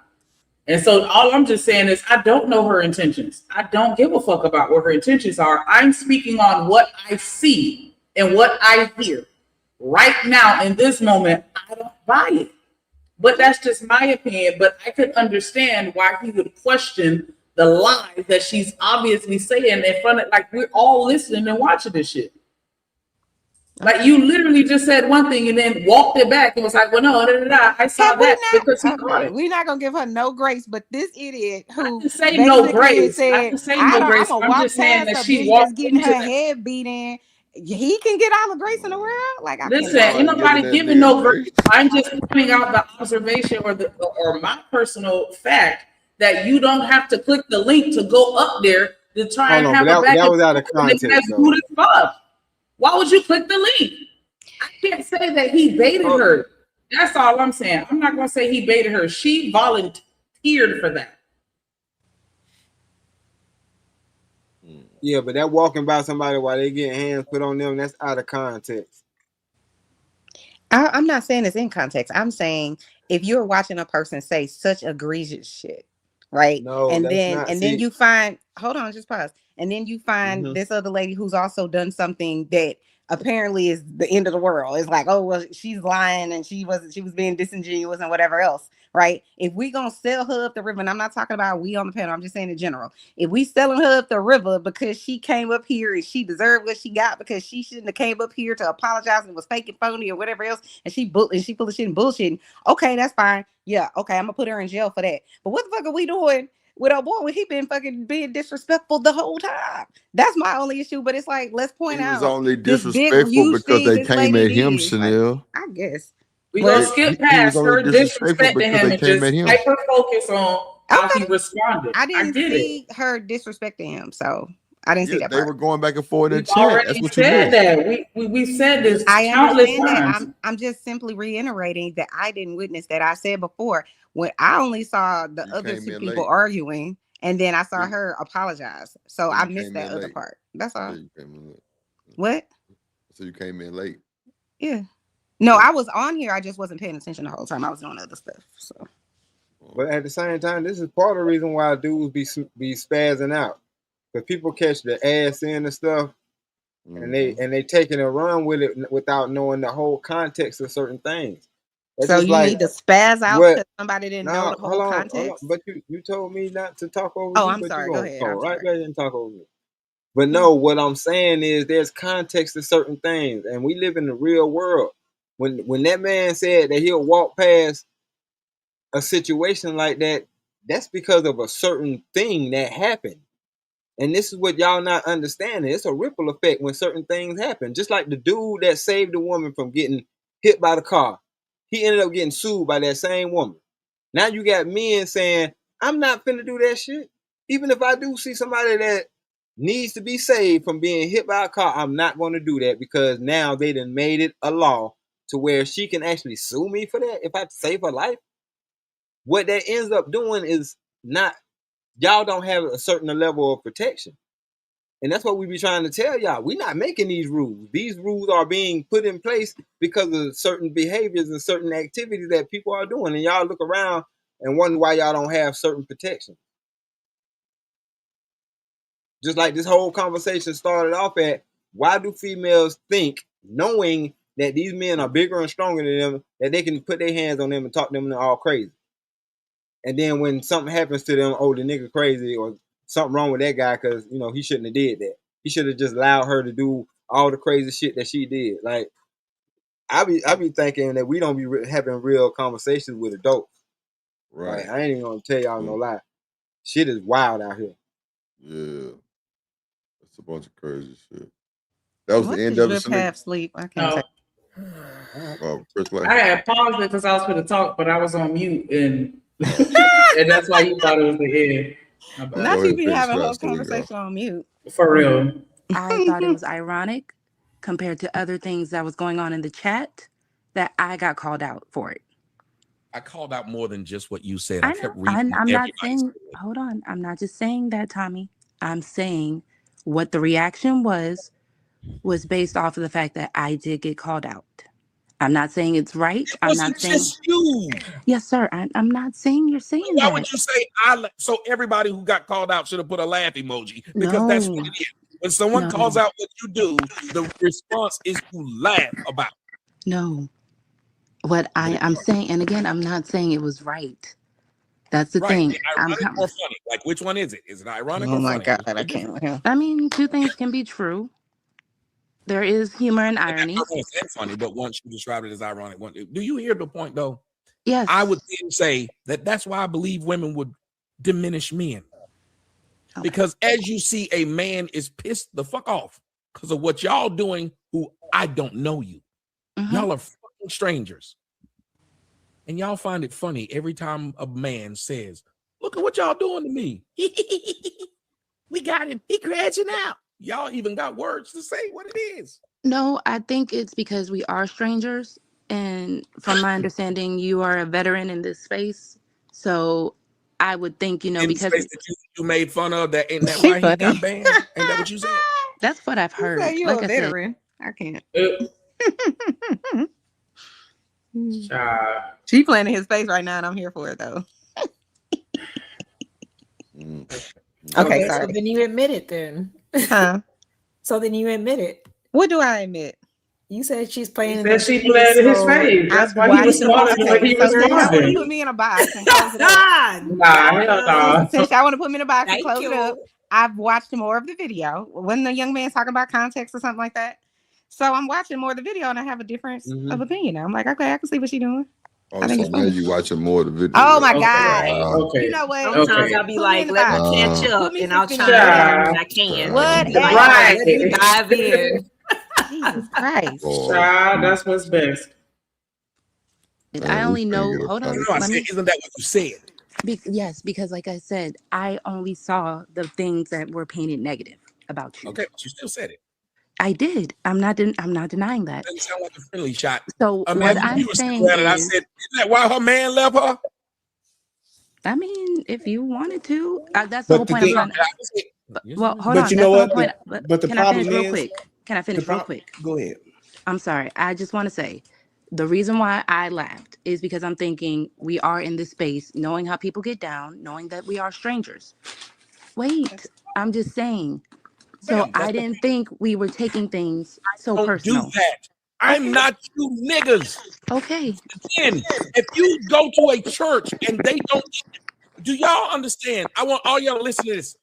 And so all I'm just saying is I don't know her intentions. I don't give a fuck about what her intentions are. I'm speaking on what I see and what I hear right now in this moment. I don't buy it. But that's just my opinion. But I could understand why he would question the lies that she's obviously saying in front of, like, we're all listening and watching this shit. Like, you literally just said one thing and then walked it back and was like, well, no, I saw that because he caught it. We're not gonna give her no grace, but this idiot who say no grace. said, I didn't say no grace. I'm just saying that she walked getting into her that. head beat in. He can get all the grace in the world. Like, Listen, ain't nobody giving no grace. I'm just pointing out the observation or my personal fact that you don't have to click the link to go up there to try and have a back. That was out of context. That's good as fuck. Why would you click the link? I can't say that he baited her. That's all I'm saying. I'm not gonna say he baited her. She volunteered for that. Yeah, but that walking by somebody while they getting hands put on them, that's out of context. I'm not saying it's in context. I'm saying if you're watching a person say such egregious shit, right? No, And that's then not. you find, hold on, just pause. And then you find Mhm. this other lady who's also done something that apparently is the end of the world. It's like, oh well, she's lying and she was being disingenuous and whatever else, right? If we gonna sell her up the river, and I'm not talking about we on the panel, I'm just saying in general. If we selling her up the river because she came up here and she deserved what she got because she shouldn't have came up here to apologize and was fake and phony or whatever else, and she full of shit and bullshitting, okay, that's fine. Yeah, okay, I'm gonna put her in jail for that. But what the fuck are we doing with our boy when he been fucking being disrespectful the whole time? That's my only issue. But it's like, let's point He was out only this big disrespectful huge because thing they this came lady at him, did. Like, Chanel. I guess We gonna He skip was past only her disrespectful disrespecting because him they and came at just him. hyper focus on how he okay, responded. I I didn't get it. see her disrespecting him, so I didn't see Yeah, that they part. were going back and forth in the We've chat. That's already what you said missed. that. We said this I countless understand that. times. I'm just simply reiterating that I didn't witness that. I said before when I only saw the You other came two in people late. arguing, and then I saw See, her apologize. So so I you missed came that in other late. part. That's all. So you came in late. What? So you came in late. Yeah. No, Yeah. I was on here. I just wasn't paying attention the whole time. I was doing other stuff. So. But at the same time, this is part of the reason why dudes be spazzing out, because people catch the ass in and stuff, and they taking a run with it without knowing the whole context of certain things. That's So just you like need to spazz out what? because somebody didn't know Nah, the whole hold on. context. But you told me not to talk over Oh, you, I'm but you sorry. Go gonna ahead. go I'm right sorry. there and talk over me. But no, what I'm saying is there's context to certain things, and we live in the real world. When that man said that he'll walk past a situation like that, that's because of a certain thing that happened. And this is what y'all not understanding. It's a ripple effect when certain things happen. Just like the dude that saved the woman from getting hit by the car, he ended up getting sued by that same woman. Now you got men saying, I'm not finna do that shit. Even if I do see somebody that needs to be saved from being hit by a car, I'm not going to do that because now they done made it a law to where she can actually sue me for that if I save her life. What that ends up doing is not, y'all don't have a certain level of protection. And that's what we be trying to tell y'all. We're not making these rules. These rules are being put in place because of certain behaviors and certain activities that people are doing. And y'all look around and wonder why y'all don't have certain protection. Just like this whole conversation started off at, why do females think, knowing that these men are bigger and stronger than them, that they can put their hands on them and talk them all crazy? And then when something happens to them, oh, the nigga crazy or something wrong with that guy because, you know, he shouldn't have did that. He should have just allowed her to do all the crazy shit that she did. Like, I be thinking that we don't be having real conversations with adults. Right. Like, I ain't even gonna tell y'all no lie. Shit is wild out here. Yeah. That's a bunch of crazy shit. That was What the end is of your it, Shanika? half sleep? I can't take. Chris Lane. I had paused it because I was going to talk, but I was on mute, and and that's why you thought it was the end. Not you be having a whole conversation on mute. For real. I thought it was ironic compared to other things that was going on in the chat that I got called out for it. I called out more than just what you said. I I kept know. reading I'm not everybody's. saying, hold on. I'm not just saying that, Tommy. I'm saying what the reaction was based off of the fact that I did get called out. I'm not saying it's right. It I'm not wasn't saying. just you. Yes, sir. I'm not saying you're saying Why that. would you say so everybody who got called out should have put a laugh emoji? Because that's what it is. When someone calls out what you do, the response is to laugh about it. No. What I'm saying, and again, I'm not saying it was right. That's the thing. Ironic or funny? Like, which one is it? Is it ironic or funny? Oh my God, I can't with him. I mean, two things can be true. There is humor and irony. I don't say funny, but once you described it as ironic, do you hear the point though? Yes. I would then say that's why I believe women would diminish men. Okay. Because as you see, a man is pissed the fuck off because of what y'all doing, who I don't know you. Mm-hmm. Y'all are fucking strangers. And y'all find it funny every time a man says, look at what y'all doing to me. We got him. He crashing out. Y'all even got words to say what it is. No, I think it's because we are strangers. And from my understanding, you are a veteran in this space. So I would think, in because space that you made fun of, that ain't that why he got banned? Ain't that what you said? that's what I've heard. Say you Like a I said, veteran. I can't. She playing in his face right now, and I'm here for it though. Okay, So sorry. then you admit it then. Huh? So then you admit it. What do I admit? You said she's playing in Said his she face, played in his so face. That's I've why he watched responded the way he so since y'all want to responded. put me in a box and close it up. Nah, hell nah. Since y'all want to put me in a box and Thank close it up, you. I've watched more of the video. When the young man's talking about context or something like that. So I'm watching more of the video and I have a difference of opinion now. I'm like, okay, I can see what she's doing. Oh, I think so it's now funny. you watching more of the video. Oh my Okay. God. Okay. You know what? Sometimes I'll be Put me in like, the let box. me catch up, Put me and I'll suspended chime in animation. when I can. Whatever. Right. Let me dive in. Jesus Christ. Child, that's what's best. I only know. Hold on. No, I said, isn't that what you said? Yes, because like I said, I only saw the things that were painted negative about you. Okay, but you still said it. I did. I'm not denying that. Doesn't sound like a friendly shot. So what I'm saying and I said, isn't that why her man left her? I mean, if you wanted to, that's the But whole the point. thing, Well, hold but on. you That's know the whole what? point. But the Can I problem finish real is, quick? Can I finish real quick? Go ahead. I'm sorry. I just want to say the reason why I laughed is because I'm thinking we are in this space, knowing how people get down, knowing that we are strangers. Wait, I'm just saying. So I didn't think we were taking things so Don't personal. do that. I'm not you niggas. Okay. Again, if you go to a church and they don't, do y'all understand? I want all y'all to listen to this.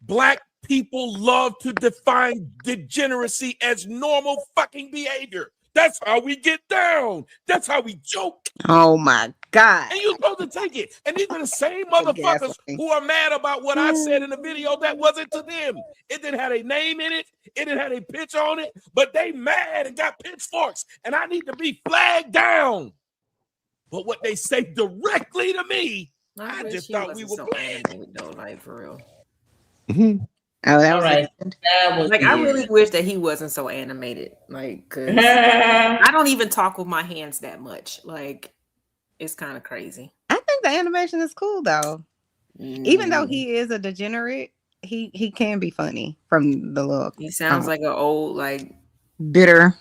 Black people love to define degeneracy as normal fucking behavior. That's how we get down. That's how we joke. Oh my God. And you're supposed to take it. And these are the same motherfuckers who are mad about what I said in the video that wasn't to them. It didn't have a name in it. It didn't have a picture on it. But they mad and got pitchforks. And I need to be flagged down. But what they say directly to me, I just thought we were playing. Though, like for real. Oh, that All was right. That was Like I really wish that he wasn't so animated. Like, cause I don't even talk with my hands that much. Like, it's kind of crazy. I think the animation is cool though. Even though he is a degenerate, he can be funny from the look. He sounds like an old, like bitter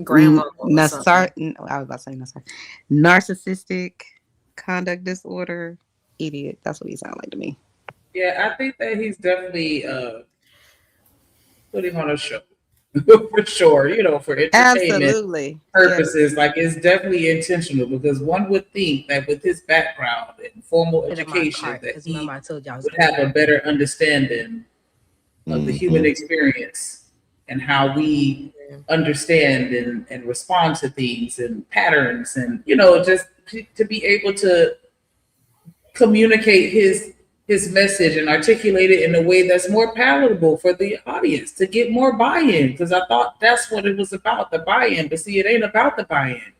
grandma. I was about to say narcissistic conduct disorder idiot. That's what he sounds like to me. Yeah, I think that he's definitely putting on a show for sure, for entertainment Absolutely. purposes. Like it's definitely intentional because one would think that with his background and formal education that he would have a better understanding of the human experience and how we understand and respond to things and patterns and just to be able to communicate his message and articulate it in a way that's more palatable for the audience to get more buy-in. Because I thought that's what it was about, the buy-in. But see, it ain't about the buy-in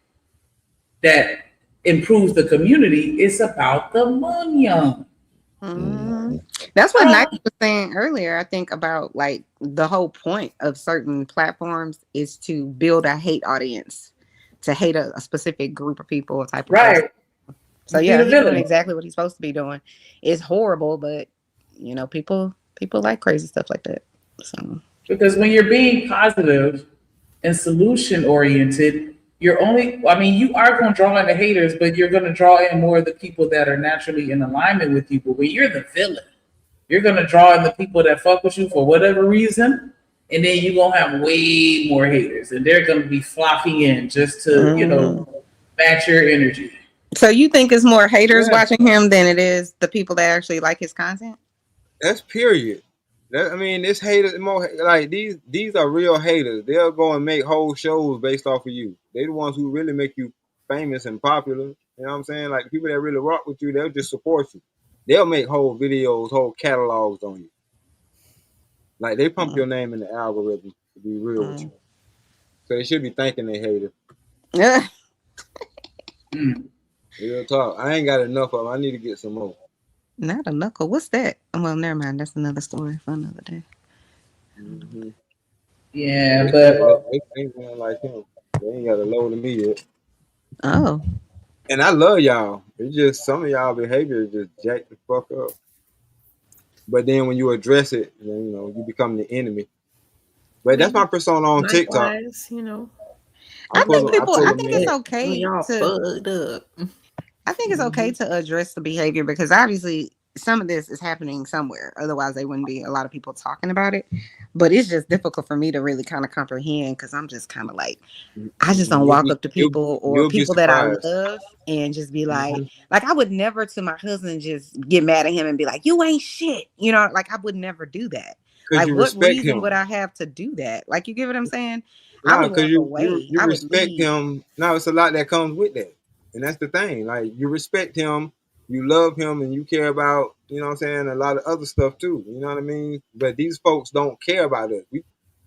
that improves the community. It's about the money. That's what Nike was saying earlier. I think about like the whole point of certain platforms is to build a hate audience, to hate a specific group of people or type of person. So yeah, he's doing exactly what he's supposed to be doing. It's horrible, but people like crazy stuff like that. So because when you're being positive and solution oriented, you are going to draw in the haters, but you're going to draw in more of the people that are naturally in alignment with you. But when you're the villain, you're going to draw in the people that fuck with you for whatever reason, and then you're going to have way more haters, and they're going to be flocking in just to match your energy. So you think it's more haters watching him than it is the people that actually like his content? That's period. This haters more like these are real haters. They'll go and make whole shows based off of you. They're the ones who really make you famous and popular. You know what I'm saying? Like the people that really rock with you, they'll just support you. They'll make whole videos, whole catalogs on you. Like they pump your name in the algorithm to be real with you. So they should be thanking their haters. Yeah. Real talk. I ain't got enough of them. I need to get some more. Not a knuckle. What's that? Well, never mind. That's another story for another day. Yeah, but they ain't going like him. They ain't got a load of me yet. Oh. And I love y'all. It's just some of y'all behavior is just jack the fuck up. But then when you address it, then, you know, you become the enemy. But that's my persona on TikTok. Likewise, you know. I think I it's in. okay Y'all to. fucked up. I think it's okay to address the behavior because obviously some of this is happening somewhere. Otherwise, there wouldn't be a lot of people talking about it. But it's just difficult for me to really kind of comprehend because I'm just kind of like, I just don't walk up to people or You'll be people that I surprised. love and just be like I would never to my husband just get mad at him and be like, you ain't shit. You know, like I would never do that. Because Like, you what respect reason him. would I have to do that? Like, you get what I'm saying? I No, would because walk away. you I would respect leave. him. No, it's a lot that comes with that. And that's the thing. Like you respect him, you love him, and you care about, you know what I'm saying, a lot of other stuff too. You know what I mean? But these folks don't care about us.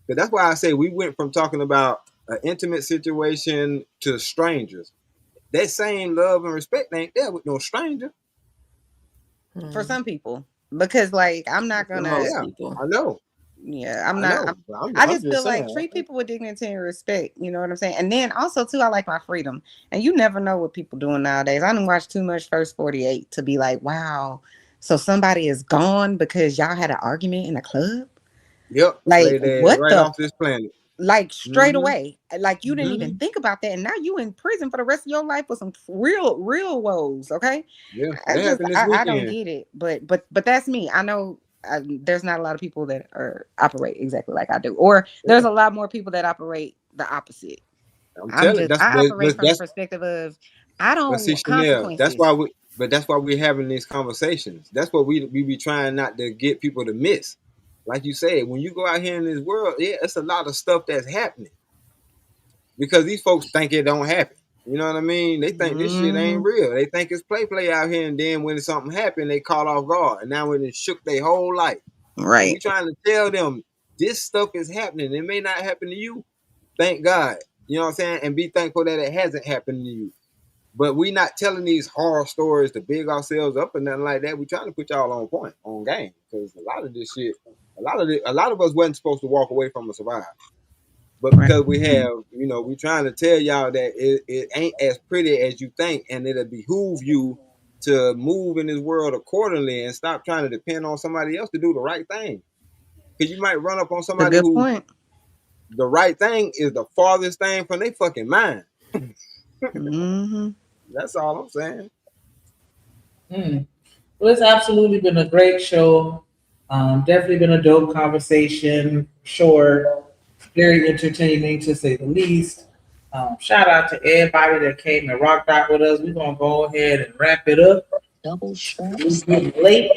But that's why I say we went from talking about an intimate situation to strangers. That same love and respect ain't there with no stranger. For some people. Because like I'm not gonna I know. Yeah, I'm I not. know. But I I'm just feel just like saying. treat people with dignity and respect. You know what I'm saying? And then also too, I like my freedom. And you never know what people doing nowadays. I didn't watch too much First 48 to be like, wow. So somebody is gone because y'all had an argument in a club. Yep. Like what right the? off this planet. Like straight away. Like you didn't even think about that, and now you in prison for the rest of your life with some real woes. Okay. Yeah, that happened this I don't weekend. get it, but that's me. I know there's not a lot of people that operate exactly like I do, or there's a lot more people that operate the opposite. I operate from the perspective of I don't see, want Chanel, consequences. that's why we're having these conversations. That's what we be trying not to get people to miss. Like you said, when you go out here in this world, yeah, it's a lot of stuff that's happening because these folks think it don't happen. You know what I mean? They think this shit ain't real. They think it's play out here, and then when something happened, they caught off guard, and now when it shook their whole life. Right. And we trying to tell them this stuff is happening. It may not happen to you. Thank God. You know what I'm saying? And be thankful that it hasn't happened to you. But we not telling these horror stories to big ourselves up or nothing like that. We trying to put y'all on point, on game, because a lot of this shit, a lot of us wasn't supposed to walk away from or survive. But because we have, you know, we trying to tell y'all that it ain't as pretty as you think, and it'll behoove you to move in this world accordingly and stop trying to depend on somebody else to do the right thing. Because you might run up on somebody Good who point. the right thing is the farthest thing from their fucking mind. That's all I'm saying. Well, it's absolutely been a great show. Definitely been a dope conversation. Sure, very entertaining to say the least. Shout out to everybody that came and rocked out with us. We're gonna go ahead and wrap it up. It's getting late.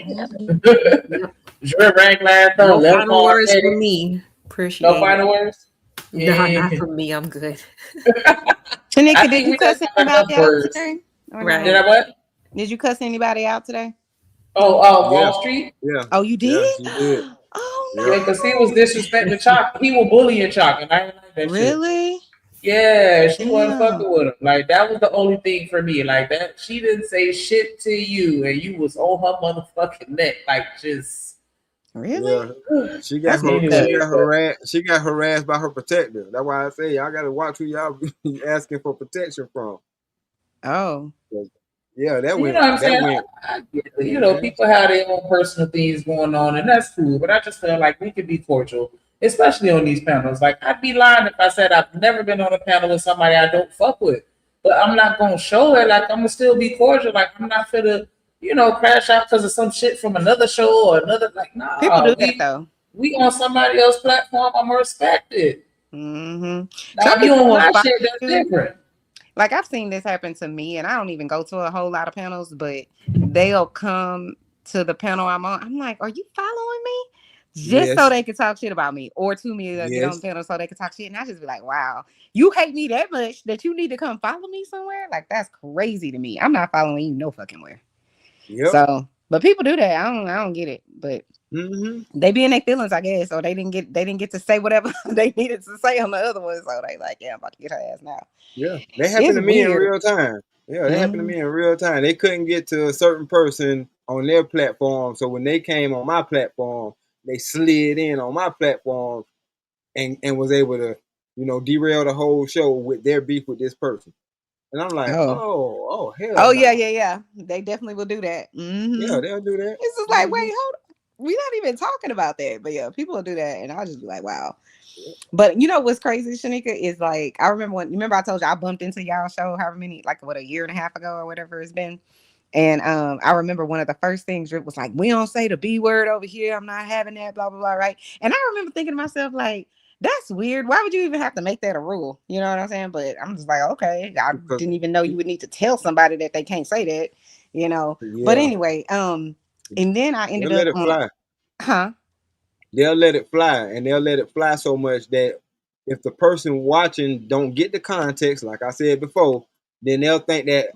Rank last No time. final words from me. Appreciate No final words. No, not from me. I'm good. Shanika, did you cuss anybody out today? Right. Did I what? Did you cuss anybody out today? Wall Street? Yeah. Oh, you did? Yeah, she did. Yeah, because he was disrespecting Chalk. He was bullying Chalk, and I didn't like that Really? shit. Yeah, she wasn't fucking with him. Like, that was the only thing for me. Like, that she didn't say shit to you, and you was on her motherfucking neck. Like, just... Really? Yeah. She got harassed by her protector. That's why I say y'all gotta watch who y'all be asking for protection from. Oh. Yeah, that You went. know what I'm saying? Went. I get it. You know, people have their own personal things going on, and that's cool. But I just feel like we could be cordial, especially on these panels. Like, I'd be lying if I said I've never been on a panel with somebody I don't fuck with. But I'm not gonna show it. Like, I'm gonna still be cordial. Like, I'm not gonna, crash out because of some shit from another show or another. Like, nah. People do that though. We on somebody else's platform. I'm gonna respect it. Some Now, if you don't want my shit, that's different. Like, I've seen this happen to me, and I don't even go to a whole lot of panels, but they'll come to the panel I'm on. I'm like, are you following me? Just so they can talk shit about me, or to me to get on the panel so they can talk shit. And I just be like, wow, you hate me that much that you need to come follow me somewhere? Like, that's crazy to me. I'm not following you no fucking where. Yep. So, but people do that. I don't get it. But they be in their feelings, I guess, or they didn't get to say whatever they needed to say on the other one. So they like, yeah, I'm about to get her ass now. Yeah, they happened to me in real time. Yeah, they happened to me in real time. They couldn't get to a certain person on their platform, so when they came on my platform, they slid in on my platform and was able to, derail the whole show with their beef with this person. And I'm like, Oh. oh, hell Oh, no. yeah. They definitely will do that. Yeah, they'll do that. It's just like, wait, hold on. We're not even talking about that. But yeah, people will do that. And I'll just be like, wow. But you know what's crazy, Shanika, is like, I remember I told you I bumped into y'all show however many, like what, a year and a half ago or whatever it's been. And I remember one of the first things Drip was like, we don't say the B word over here. I'm not having that, blah, blah, blah, right? And I remember thinking to myself, like, that's weird. Why would you even have to make that a rule? You know what I'm saying? But I'm just like, okay, I didn't even know you would need to tell somebody that they can't say that, you know. Yeah. But anyway, and then I ended They'll up let it fly. Huh? They'll let it fly, and they'll let it fly so much that if the person watching don't get the context, like I said before, then they'll think that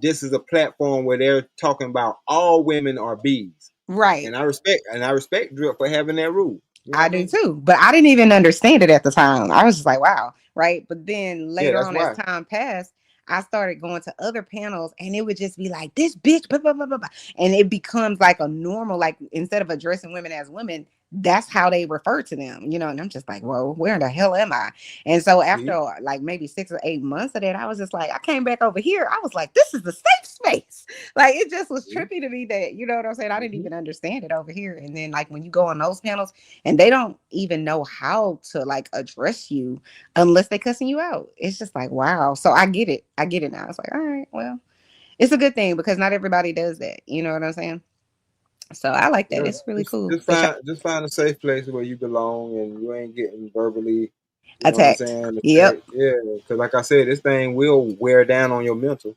this is a platform where they're talking about all women are bees. Right. And I respect Drip for having that rule. You know I do too, but I didn't even understand it at the time. I was just like, wow, right? But then later that's on, why. as time passed, I started going to other panels, and it would just be like, this bitch, blah, blah, blah, blah, blah. And it becomes like a normal, like instead of addressing women as women, that's how they refer to them, you know. And I'm just like, whoa, where in the hell am I? And so after like maybe 6 or 8 months of that, I was just like, I came back over here. I was like, this is the safe space. Like it just was trippy to me that, you know what I'm saying? I didn't even understand it over here. And then like when you go on those panels and they don't even know how to like address you unless they cussing you out. It's just like, wow. So I get it. I get it now. It's like, all right, well, it's a good thing because not everybody does that. You know what I'm saying? So I like that. It's really cool. Just find a safe place where you belong and you ain't getting verbally attacked. Know what I'm saying? Yep. Yeah, because like I said, this thing will wear down on your mental.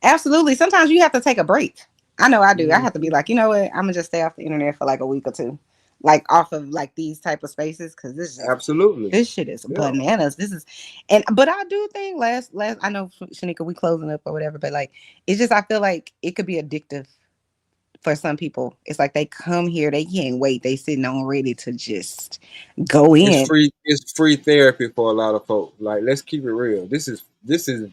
Absolutely. Sometimes you have to take a break. I know I do. I have to be like, you know what? I'm gonna just stay off the internet for like a week or two, like off of like these type of spaces, because this is absolutely this shit is bananas. This is, but I do think last I know Shanika, we closing up or whatever, but like it's just I feel like it could be addictive for some people. It's like they come here, they can't wait, they sitting on ready to just go in. It's free therapy for a lot of folks. Like, let's keep it real. This is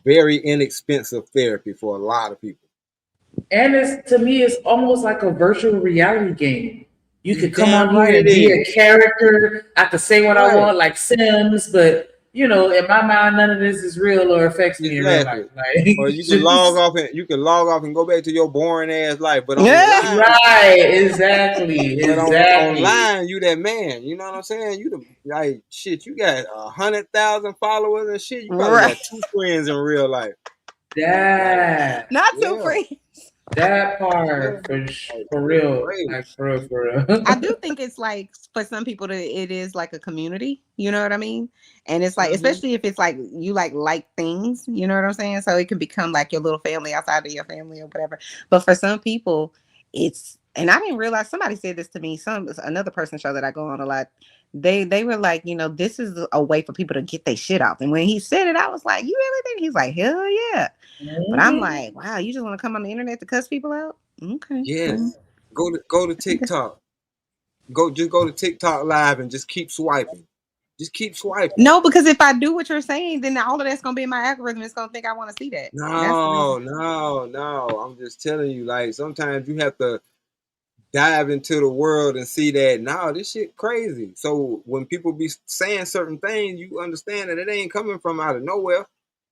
very inexpensive therapy for a lot of people. And to me, it's almost like a virtual reality game. You could come on here and be a character. I could say what I want, like Sims, but you know, in my mind, none of this is real or affects me in real life. Like, or you can log off and go back to your boring ass life. But online, right, exactly. But online, you that man. You know what I'm saying? You like shit. You got 100,000 followers and shit. You probably got 2 friends in real life. Yeah, not 2 friends. That part for real, like for real. I do think it's like for some people it is like a community, you know what I mean? And it's like, especially if it's like you like things, you know what I'm saying? So it can become like your little family outside of your family or whatever. But for some people, it's, and I didn't realize, somebody said this to me, another person show that I go on a lot. They were like, you know, this is a way for people to get their shit off. And when he said it, I was like, you really think? He's like, hell yeah. But I'm like, wow, you just want to come on the internet to cuss people out? Okay. Yes. Go to TikTok. Go to TikTok live and just keep swiping. Just keep swiping. No, because if I do what you're saying, then all of that's gonna be in my algorithm. It's gonna think I want to see that. No. I'm just telling you, like sometimes you have to dive into the world and see that this shit crazy. So when people be saying certain things, you understand that it ain't coming from out of nowhere.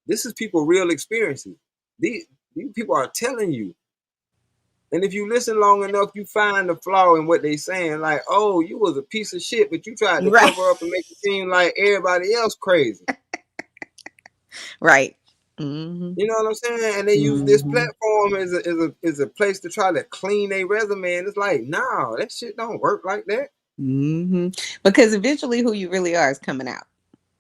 This is people real experiences. These people are telling you. And if you listen long enough, you find the flaw in what they saying. Like, oh, you was a piece of shit, but you tried to cover up and make it seem like everybody else crazy. Right. You know what I'm saying? And they use this platform as a place to try to clean their resume. And it's like, no, that shit don't work like that. Because eventually who you really are is coming out.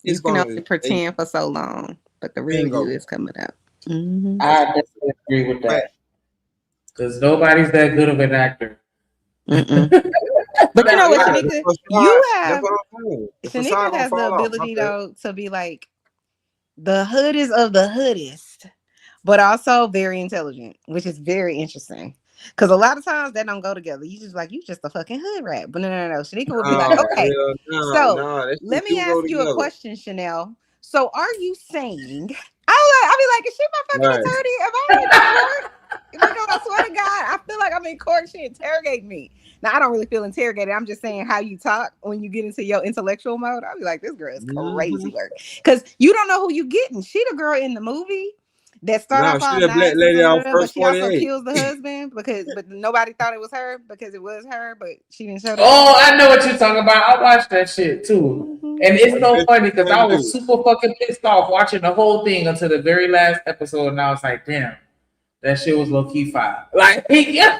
You can only pretend for so long, but the real you is coming out. I definitely agree with that. Because nobody's that good of an actor. But you know what, Shanika? Shanika has the ability though to be like the hoodest of the hoodest, but also very intelligent, which is very interesting. Because a lot of times that don't go together. You just like, you just a fucking hood rat. But no. Shanika will be like, okay. Let me ask you a question, Chanel. So are you saying, I'll be like, is she my fucking attorney? Am I in court? Because I swear to God, I feel like I'm in court. She interrogate me. Now I don't really feel interrogated. I'm just saying how you talk when you get into your intellectual mode. I'll be like, this girl is crazy work. Because you don't know who you getting. She the girl in the movie, that start No, off she all that black nice, lady off but first she also 48. kills the husband but nobody thought it was her because it was her, but she didn't show that. Oh, I know what you're talking about. I watched that shit too. And it's so funny because I was super fucking pissed off watching the whole thing until the very last episode, and I was like, damn, that shit was low key fire. Like, yeah.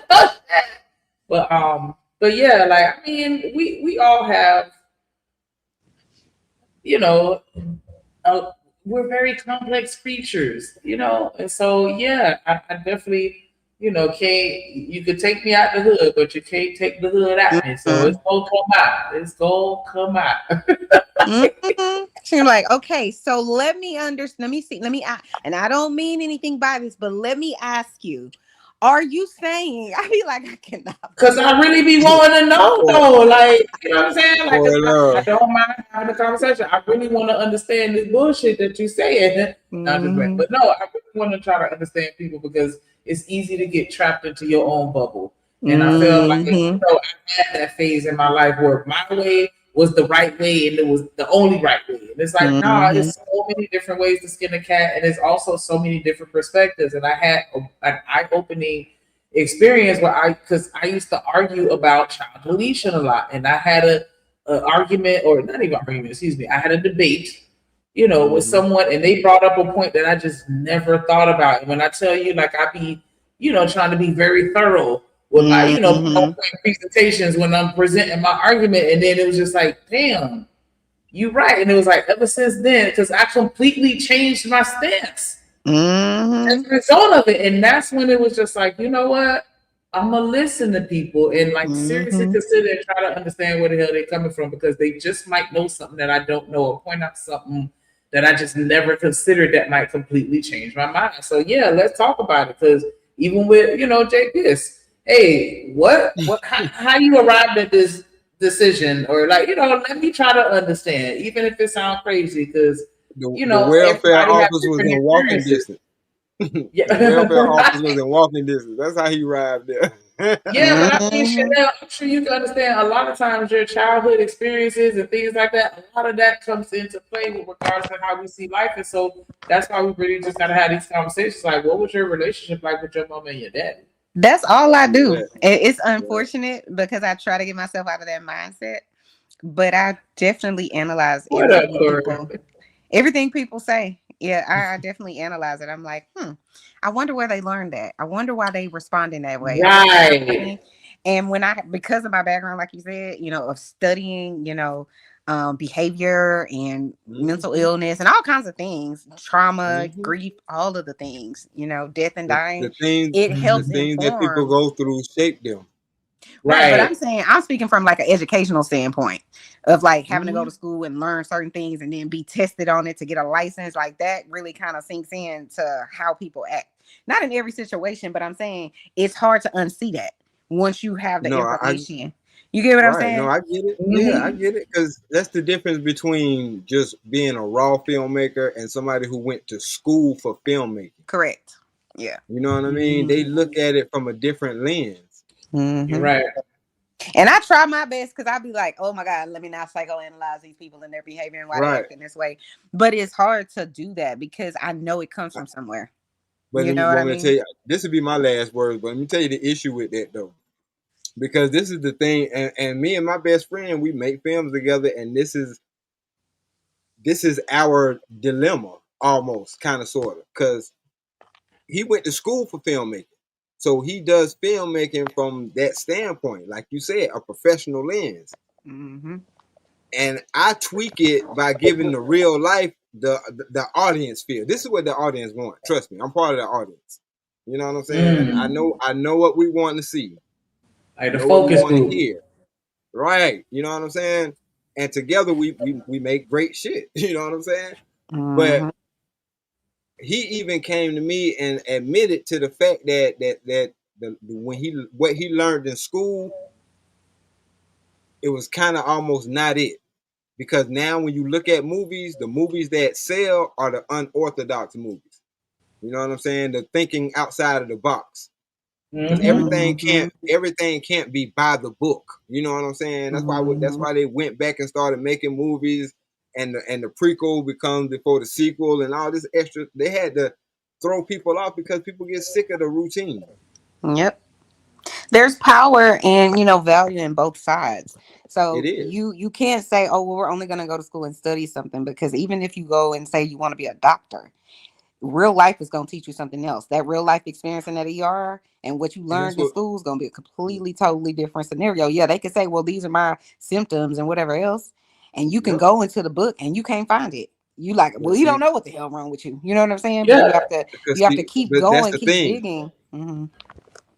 But yeah, like I mean, we all have, you know, we're very complex creatures, you know, and so yeah, I definitely, you know, you could take me out the hood, but you can't take the hood at me. So it's gonna come out. It's gonna come out. She's like, okay, so let me and I don't mean anything by this, but let me ask you, are you saying, I be like, I cannot. Because I really be wanting to know, though. Like, you know what I'm saying? Like, I don't mind having a conversation. I really want to understand this bullshit that you saying. Not just like, but no, I really want to try to understand people because it's easy to get trapped into your own bubble. And I feel like, you know, I had that phase in my life where my way was the right way and it was the only right way. And it's like, nah, it's so many different ways to skin a cat, and it's also so many different perspectives. And I had an eye-opening experience where because I used to argue about child deletion a lot, and I had a argument, or not even argument, excuse me, I had a debate, you know, with someone, and they brought up a point that I just never thought about. And when I tell you, like, I be, you know, trying to be very thorough with my, you know, PowerPoint presentations when I'm presenting my argument, and then it was just like, damn, you're right. And it was like, ever since then, because I completely changed my stance as a result of it. And that's when it was just like, you know what? I'm gonna listen to people and like seriously consider and try to understand where the hell they're coming from, because they just might know something that I don't know, or point out something that I just never considered that might completely change my mind. So yeah, let's talk about it. Because even with, you know, Jake, hey, how you arrived at this decision, or like, you know, let me try to understand, even if it sounds crazy, because you know, the welfare office was in walking distance. Yeah. The welfare office was in walking distance. That's how he arrived there. Yeah, but I mean, Chanel, I'm sure you can understand. A lot of times, your childhood experiences and things like that, a lot of that comes into play with regards to how we see life, and so that's why we really just gotta have these conversations. Like, what was your relationship like with your mom and your daddy? That's all I do. It's unfortunate because I try to get myself out of that mindset, but I definitely analyze everything people say. Yeah, I definitely analyze it. I'm like, I wonder where they learned that. I wonder why they respond in that way. Right. And because of my background, like you said, you know, of studying, you know, behavior and mental illness and all kinds of things, trauma, grief, all of the things, you know, death and dying. It helps the things that people go through shape them. Right, but I'm speaking from like an educational standpoint of like having to go to school and learn certain things and then be tested on it to get a license. Like that really kind of sinks into how people act. Not in every situation, but I'm saying it's hard to unsee that once you have the information. You get what I'm saying? No, I get it. Yeah, I get it. Because that's the difference between just being a raw filmmaker and somebody who went to school for filmmaking. Correct. Yeah. You know what I mean? They look at it from a different lens. You're right. And I try my best because I'd be like, oh my God, let me not psychoanalyze these people and their behavior and why they act in this way. But it's hard to do that because I know it comes from somewhere. But you know what I mean? Tell you, this would be my last words, but let me tell you the issue with that though. Because this is the thing, and me and my best friend, we make films together, and this is our dilemma, almost, kind of, sort of. Because he went to school for filmmaking. So he does filmmaking from that standpoint, like you said, a professional lens. And I tweak it by giving the real life the audience feel. This is what the audience want. Trust me, I'm part of the audience. You know what I'm saying? I know what we want to see. Like the focus group. Hear. Right. You know what I'm saying? And together we make great shit. You know what I'm saying? But he even came to me and admitted to the fact that what he learned in school, it was kind of almost not it. Because now when you look at movies, the movies that sell are the unorthodox movies. You know what I'm saying? The thinking outside of the box. Because everything can't be by the book. You know what I'm saying? That's why they went back and started making movies, and the prequel becomes before the sequel and all this extra. They had to throw people off because people get sick of the routine. Yep. There's power and value in both sides. It So is. you can't say, oh well, we're only going to go to school and study something, because even if you go and say you want to be a doctor, real life is going to teach you something else. That real life experience in that ER and what you And that's learned in what school is going to be a completely totally different scenario. Yeah, they could say, well, these are my symptoms and whatever else, and you can Yep. go into the book and you can't find it. You like, But well, you see, don't know what the hell wrong with you. You know what I'm saying? But Yeah. you have to keep but that's going, the keep thing. digging. Mm-hmm.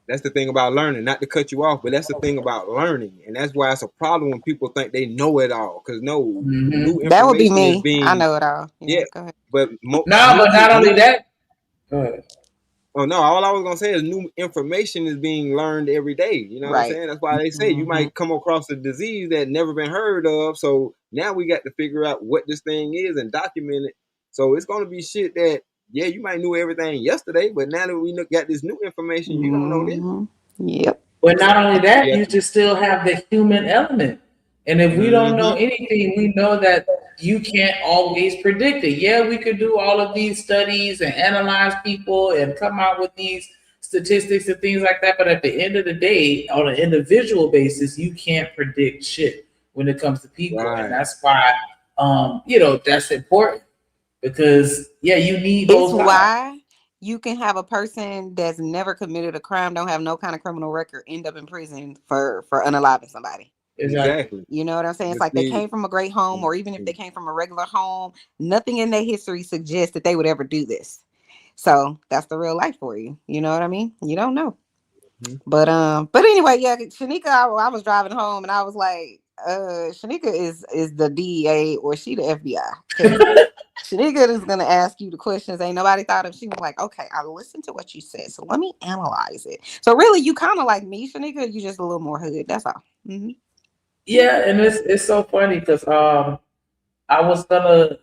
That's the thing about learning. Not to cut you off, but that's the thing about learning, and that's why it's a problem when people think they know it all. Because no, new That would be information is me. I being know it all. Yeah, yeah, go ahead. but No, but not only that. Go ahead. Oh no! All I was gonna say is new information is being learned every day. You know what I'm Right. saying? That's why they say you might come across a disease that never been heard of. So now we got to figure out what this thing is and document it. So it's gonna be shit that you might knew everything yesterday, but now that we got this new information, you don't know this. Yep. But not only that, Yeah. you just still have the human element. And if we don't know anything, we know that you can't always predict it. Yeah, we could do all of these studies and analyze people and come out with these statistics and things like that. But at the end of the day, on an individual basis, you can't predict shit when it comes to people. Right. And that's why, that's important, because, you need It's those guys. why you can have a person that's never committed a crime, don't have no kind of criminal record, end up in prison for unaliving somebody. Exactly. You know what I'm saying? It's But like they see- came from a great home, or even if they came from a regular home, nothing in their history suggests that they would ever do this. So that's the real life for you. You know what I mean? You don't know. But anyway, yeah, Shanika, I was driving home and I was like, Shanika is the DEA or she the FBI. Shanika is gonna ask you the questions ain't nobody thought of. She was like, okay, I listened to what you said, so let me analyze it. So really, you kind of like me, Shanika. You just a little more hood. That's all. Mm-hmm. Yeah, and it's so funny because I was gonna,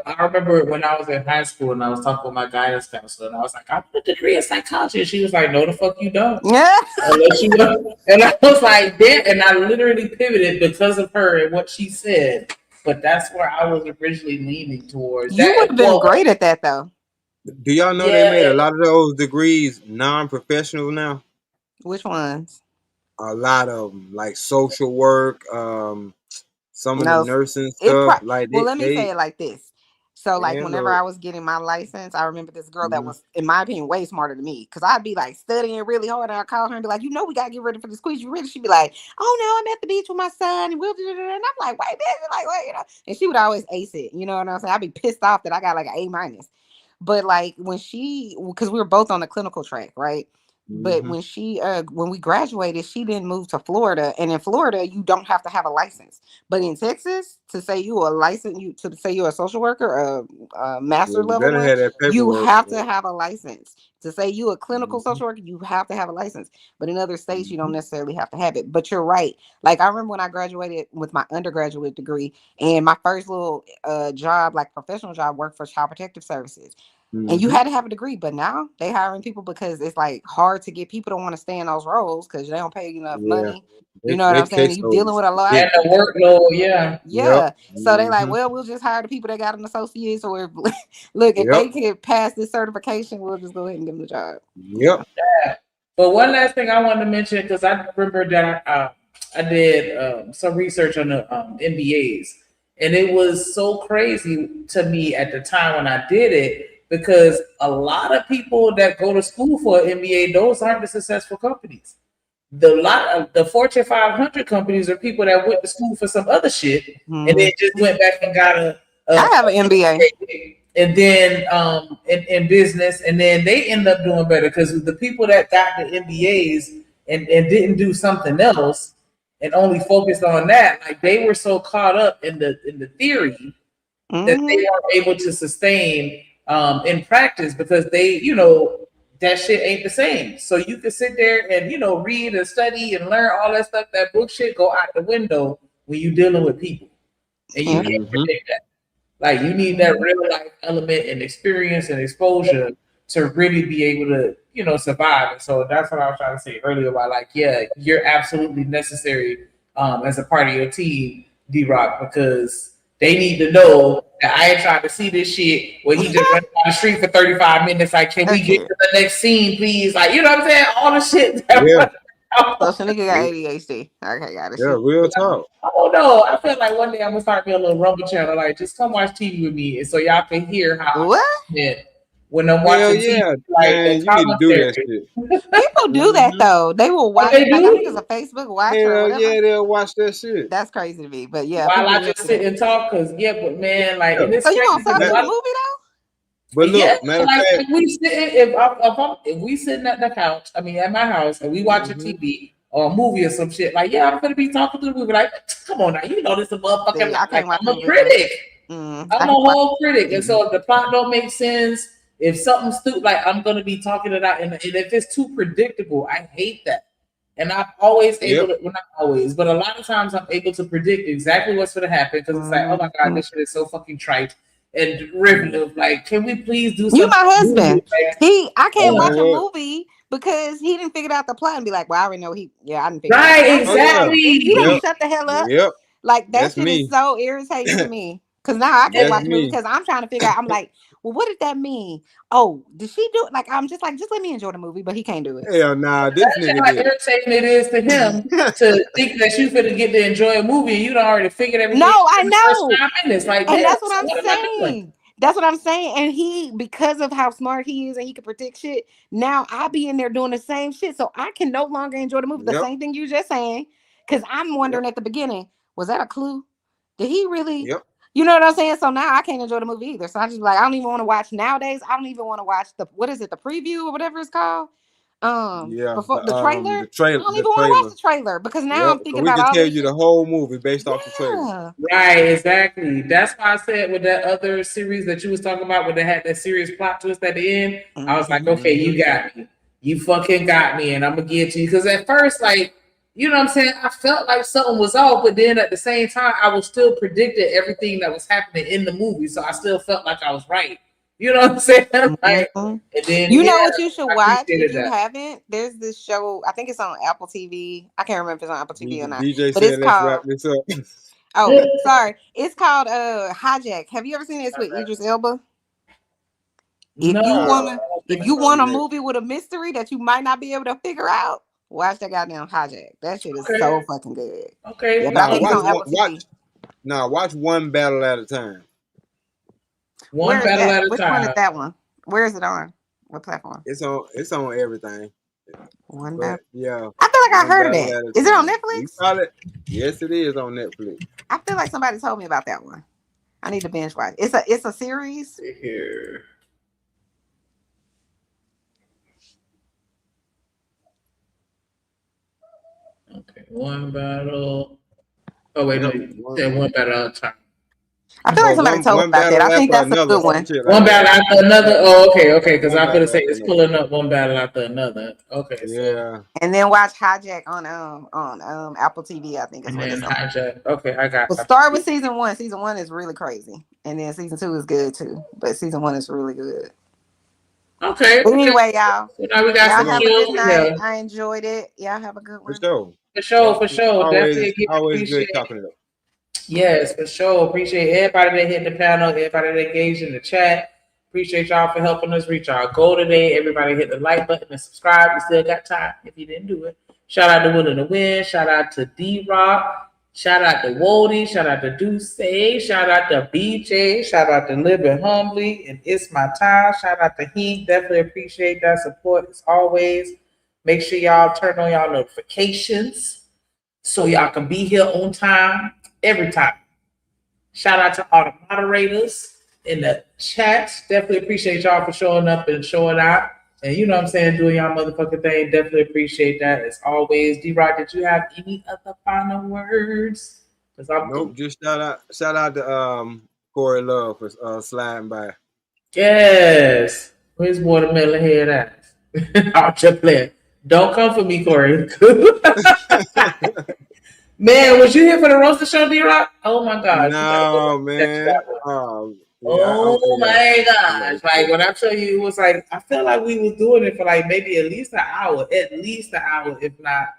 I remember when I was in high school and I was talking with my guidance counselor and I was like, I put a degree in psychology, and she was like, no, the fuck you don't. Yeah. Unless you know. And I was like, damn, and I literally pivoted because of her and what she said. But that's where I was originally leaning towards. You would have been great at that though. Do y'all know they made a lot of those degrees non-professional now? Which ones? A lot of them, like social work, some of the No, nursing stuff. Like well, let me they say it like this. So, like, they whenever look- I was getting my license, I remember this girl that was, in my opinion, way smarter than me. Because I'd be like studying really hard, and I'd call her and be like, we got to get ready for the quiz. You ready? She'd be like, oh no, I'm at the beach with my son, and we'll do it. And I'm like, wait, bitch, like, what, And she would always ace it. You know what I'm saying? I'd be pissed off that I got like an A-. But like because we were both on the clinical track, right? But when when we graduated, she didn't move to Florida, and in Florida, you don't have to have a license. But in Texas, to say you're a social worker, a master level better one, have that you paperwork. have to have a license. To say you a clinical social worker, you have to have a license. But in other states, you don't necessarily have to have it. But you're right. Like I remember when I graduated with my undergraduate degree, and my first little job, like professional job, worked for Child Protective Services. And you had to have a degree, but now they hiring people because it's like hard to get people to want to stay in those roles because they don't pay enough money. You know what I'm saying? You dealing with a lot. And the workload, yeah. Yeah. So they like, well, we'll just hire the people that got an associate's, or look, if they can pass this certification, we'll just go ahead and give them the job. Yep. Yeah. But one last thing I wanted to mention, because I remember that I did some research on the MBAs, and it was so crazy to me at the time when I did it, because a lot of people that go to school for an MBA, those aren't the successful companies. The Fortune 500 companies are people that went to school for some other shit and then just went back and got I have an MBA. And then in business, and then they end up doing better because the people that got the MBAs and didn't do something else and only focused on that, like they were so caught up in the theory that they weren't able to sustain in practice because they, that shit ain't the same. So you can sit there and, read and study and learn all that stuff. That book shit go out the window when you're dealing with people. And you can't predict that. Like you need that real life element and experience and exposure to really be able to, survive. And so that's what I was trying to say earlier about like, yeah, you're absolutely necessary as a part of your team, D-Rock, because they need to know that I ain't trying to see this shit where he just runs down the street for 35 minutes. Like, can we get to the next scene, please? Like, you know what I'm saying? All the shit. So Shanika got ADHD. Okay, got it. Yeah, real talk. Oh no, I feel like one day I'm gonna start me a little Rumble channel. Like, just come watch TV with me, and so y'all can hear how what when I'm Hell watching yeah, TV. Like, man, you need to do that shit. people do that though. They will watch. They Like, I do? think it's a Facebook watch or Hell whatever. yeah, they'll watch that shit. That's crazy to me, but yeah. While people I do just do sit that. and talk, cause but man, like, and it's So you crazy gonna sub to the because movie though? But look, yeah, matter of like fact, if we sit if we sitting at the couch, I mean at my house, and we watching TV or a movie or some shit, like I'm gonna be talking to the movie. Like, come on now, you know this is a motherfucking. See, I can't watch I'm a movies. critic. I I'm a can't whole critic, and so if the plot don't make sense, if something's stupid, like I'm gonna be talking it out, and if it's too predictable, I hate that. And I'm always able to, well, not always, but a lot of times I'm able to predict exactly what's going to happen because it's like, oh my God, this shit is so fucking trite and derivative. Like, can we please do something? You my husband. Like, I can't watch a movie because he didn't figure out the plot and be like, well, I already know I didn't figure right, it out. exactly. If you don't shut the hell up. Yep. Like, that That's shit me. is so irritating to me. Because now I can't That's watch a movie me. because I'm trying to figure out. I'm like, well, what did that mean? Oh, did she do it? Like, I'm just like, just let me enjoy the movie, but he can't do it. Hell nah, this That's nigga how did. irritating it is to him to think that you finna get to enjoy a movie and you done already figured everything. No, I in the first know. 5 minutes. Like, And damn, that's what so I'm what am I doing? saying. That's what I'm saying. And he, because of how smart he is and he can predict shit, now I be in there doing the same shit. So I can no longer enjoy the movie. The same thing you just saying. Because I'm wondering at the beginning, was that a clue? Did he really? Yep. You know what I'm saying? So now I can't enjoy the movie either. So I just like, I don't even want to watch nowadays. I don't even want to watch the preview or whatever it's called. Before the trailer. I don't even want to watch the trailer because now I'm thinking we about can all tell this you shit. the whole movie based off the trailer. Right, exactly. That's why I said with that other series that you was talking about, where they had that serious plot twist at the end, I was like, okay, you got me. You fucking got me, and I'm gonna get you. Because at first, like, you know what I'm saying, I felt like something was off, but then at the same time, I was still predicting everything that was happening in the movie, so I still felt like I was right. You know what I'm saying? Like, and then You know what you should I watch appreciated if you that. haven't? There's this show, I think it's on Apple TV. I can't remember if it's on Apple TV or not. DJ But it's said, let's called, wrap this up. oh, sorry. It's called Hijack. Have you ever seen this with Idris Elba? If you want a movie with a mystery that you might not be able to figure out, watch that goddamn Hijack. That shit is so fucking good. Okay. Yeah, but I think it's on Apple TV. Watch one battle at a time. One battle at a Which time. one is that one? Where is it on? What platform? It's on everything. One battle. Yeah. I feel like I heard of battle that. at a Is it on time. Netflix? Yes, it is on Netflix. I feel like somebody told me about that one. I need to binge watch. It's a series. Here. Okay, one battle. Oh wait, no, you said one battle at a time. I feel like somebody told me about that. I think that's a good one. One battle after another. Oh, okay. Because I could have said it's pulling up one battle after another. Okay. Yeah. And then watch Hijack on Apple TV. I think. And then Hijack. Okay, I got. Well, start with season 1. Season 1 is really crazy, and then season 2 is good too. But season 1 is really good. Okay. But anyway, y'all. So now we got y'all some have a shows. good night. I enjoyed it. Y'all have a good one. For sure. Definitely Always appreciate good talking to them. Yes, for sure. Appreciate everybody that hit the panel, everybody that engaged in the chat. Appreciate y'all for helping us reach our goal today. Everybody hit the like button and subscribe. You still got time if you didn't do it. Shout out to Willing to Win. Shout out to D-Rock. Shout out to Wody. Shout out to Duce. Shout out to BJ. Shout out to Living Humbly. And It's My Time. Shout out to Heat. Definitely appreciate that support as always. Make sure y'all turn on y'all notifications so y'all can be here on time. Every time. Shout out to all the moderators in the chat. Definitely appreciate y'all for showing up and showing out. And you know what I'm saying, doing y'all motherfucking thing. Definitely appreciate that as always. D-Rock, did you have any other final words? Nope, just shout out to Corey Love for sliding by. Yes. Where's watermelon head ass? I'm just playing. Don't come for me, Corey. Man, was you here for the roaster show, D-Rock? Oh my gosh. No, man. Oh my gosh. Like when I tell you, it was like, I felt like we was doing it for like maybe at least an hour, if not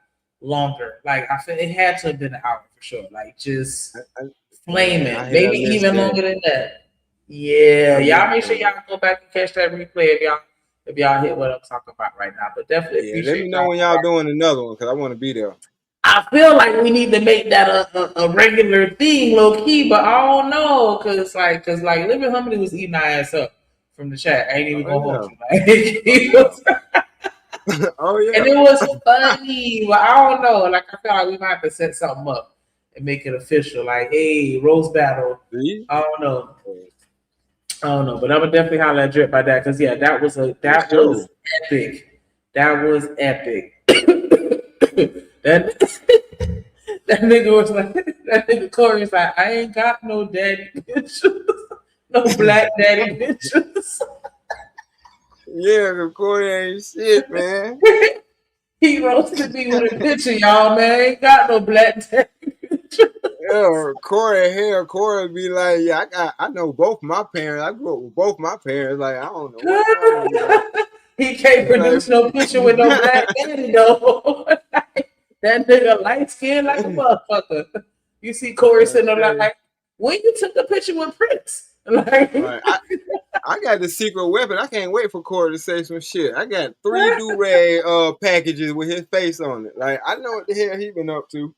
longer. Like I feel it had to have been an hour for sure. Like just I flaming. hear Maybe that even mess longer than that. Yeah, I y'all make missed sure that. y'all go back and catch that replay if y'all hit what I'm talking about right now. But definitely Yeah, let me appreciate know when y'all doing another one because I want to be there. I feel like we need to make that a regular thing, low key, but I don't know, cause like Living Harmony was eating our ass up from the chat. I ain't even gonna hold you. Like, Oh yeah, and it was funny, but I don't know. Like I feel like we might have to set something up and make it official. Like, hey, roast battle. I don't know, but I'm gonna definitely holler at Drip by that, cause yeah, that was epic. That was epic. That nigga was like, that nigga Corey was like, I ain't got no daddy pictures, no black daddy pictures. Yeah, Corey ain't shit, man. He roasted me with a picture, y'all, man. I ain't got no black daddy pictures. Yeah, Corey be like, yeah, I know both my parents. I grew up with both my parents. Like, I don't know what y'all talking about. He can't produce no picture with no black daddy, though. That nigga light skinned like a motherfucker. You see Corey sitting on like, when you took the picture with Prince? Like, right. I got the secret weapon. I can't wait for Corey to say some shit. I got 3 do-rag packages with his face on it. Like, I know what the hell he been up to.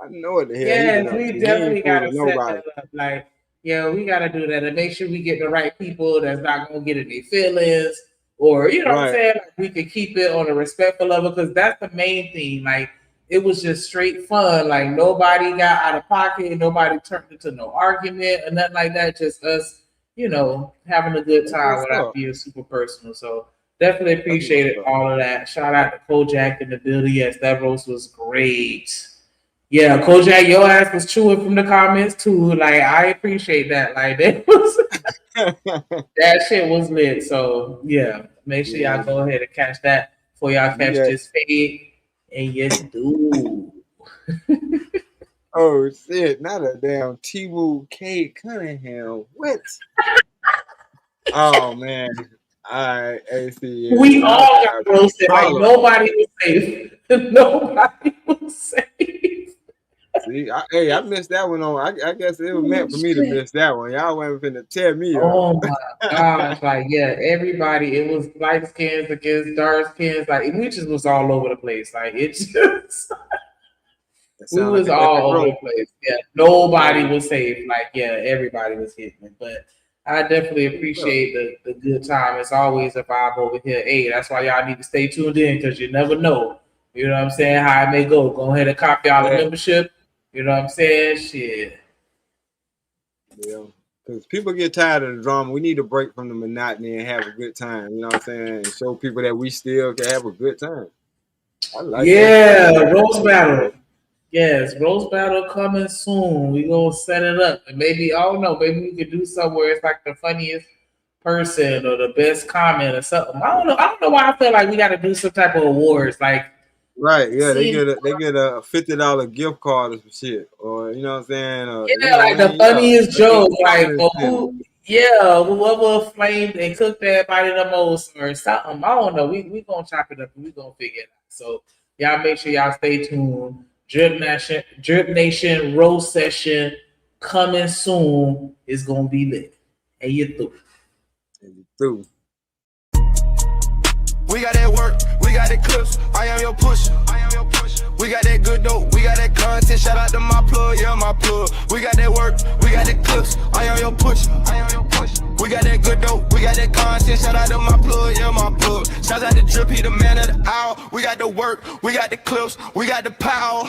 I know what the hell he been up to. We definitely gotta set that up. Like, yeah, we gotta do that and make sure we get the right people that's not gonna get in their feelings. Or, you know what I'm saying? Like, we could keep it on a respectful level because that's the main thing. Like, it was just straight fun. Like, nobody got out of pocket. Nobody turned into no argument or nothing like that. Just us, you know, having a good time without being super personal. So, definitely appreciated all of that. Shout out to Kojak in the building. Yes, that roast was great. Yeah, Kojak, your ass was chewing from the comments too. Like, I appreciate that. Like, that was that shit was lit. So yeah, make sure y'all go ahead and catch that before y'all catch this fade. And you do. Oh shit! Not a damn T-Woo K Cunningham. What? Oh man! I see. We all got roasted. Like nobody was safe. Nobody was safe. See, I missed that one on. I guess it was meant for me to miss that one. Y'all weren't finna tear me up. Oh my gosh! Like everybody. It was light skins against dark skins. Like we just was all over the place. Like it just. We was all over the place. Yeah, nobody was safe. Like everybody was hitting it. But I definitely appreciate the good time. It's always a vibe over here. Hey, that's why y'all need to stay tuned in because you never know. You know what I'm saying? How it may go. Go ahead and copy y'all the membership. You know what I'm saying? Shit. Yeah. Because people get tired of the drama. We need to break from the monotony and have a good time. You know what I'm saying? And show people that we still can have a good time. I like that. Roast battle. Yes, roast battle coming soon. We gonna set it up. And maybe, I don't know, maybe we could do something where it's like the funniest person or the best comment or something. I don't know why I feel like we gotta do some type of awards. Like right, yeah, they get a $50 gift card or some shit, or you know what I'm saying? Like the funniest joke, like whoever flamed and cooked everybody the most or something. I don't know. We gonna chop it up and we gonna figure it out. So y'all make sure y'all stay tuned. Drip Nation roast session coming soon is gonna be lit. And you through. We got that work, we got that clips. I am your pusher. We got that good dope, we got that content. Shout out to my plug, yeah, my plug. We got that work, we got that clips. I am your pusher. We got that good dope, we got that content. Shout out to my plug, yeah, my plug. Shout out to Drip, he the man of the hour. We got the work, we got the clips, we got the power.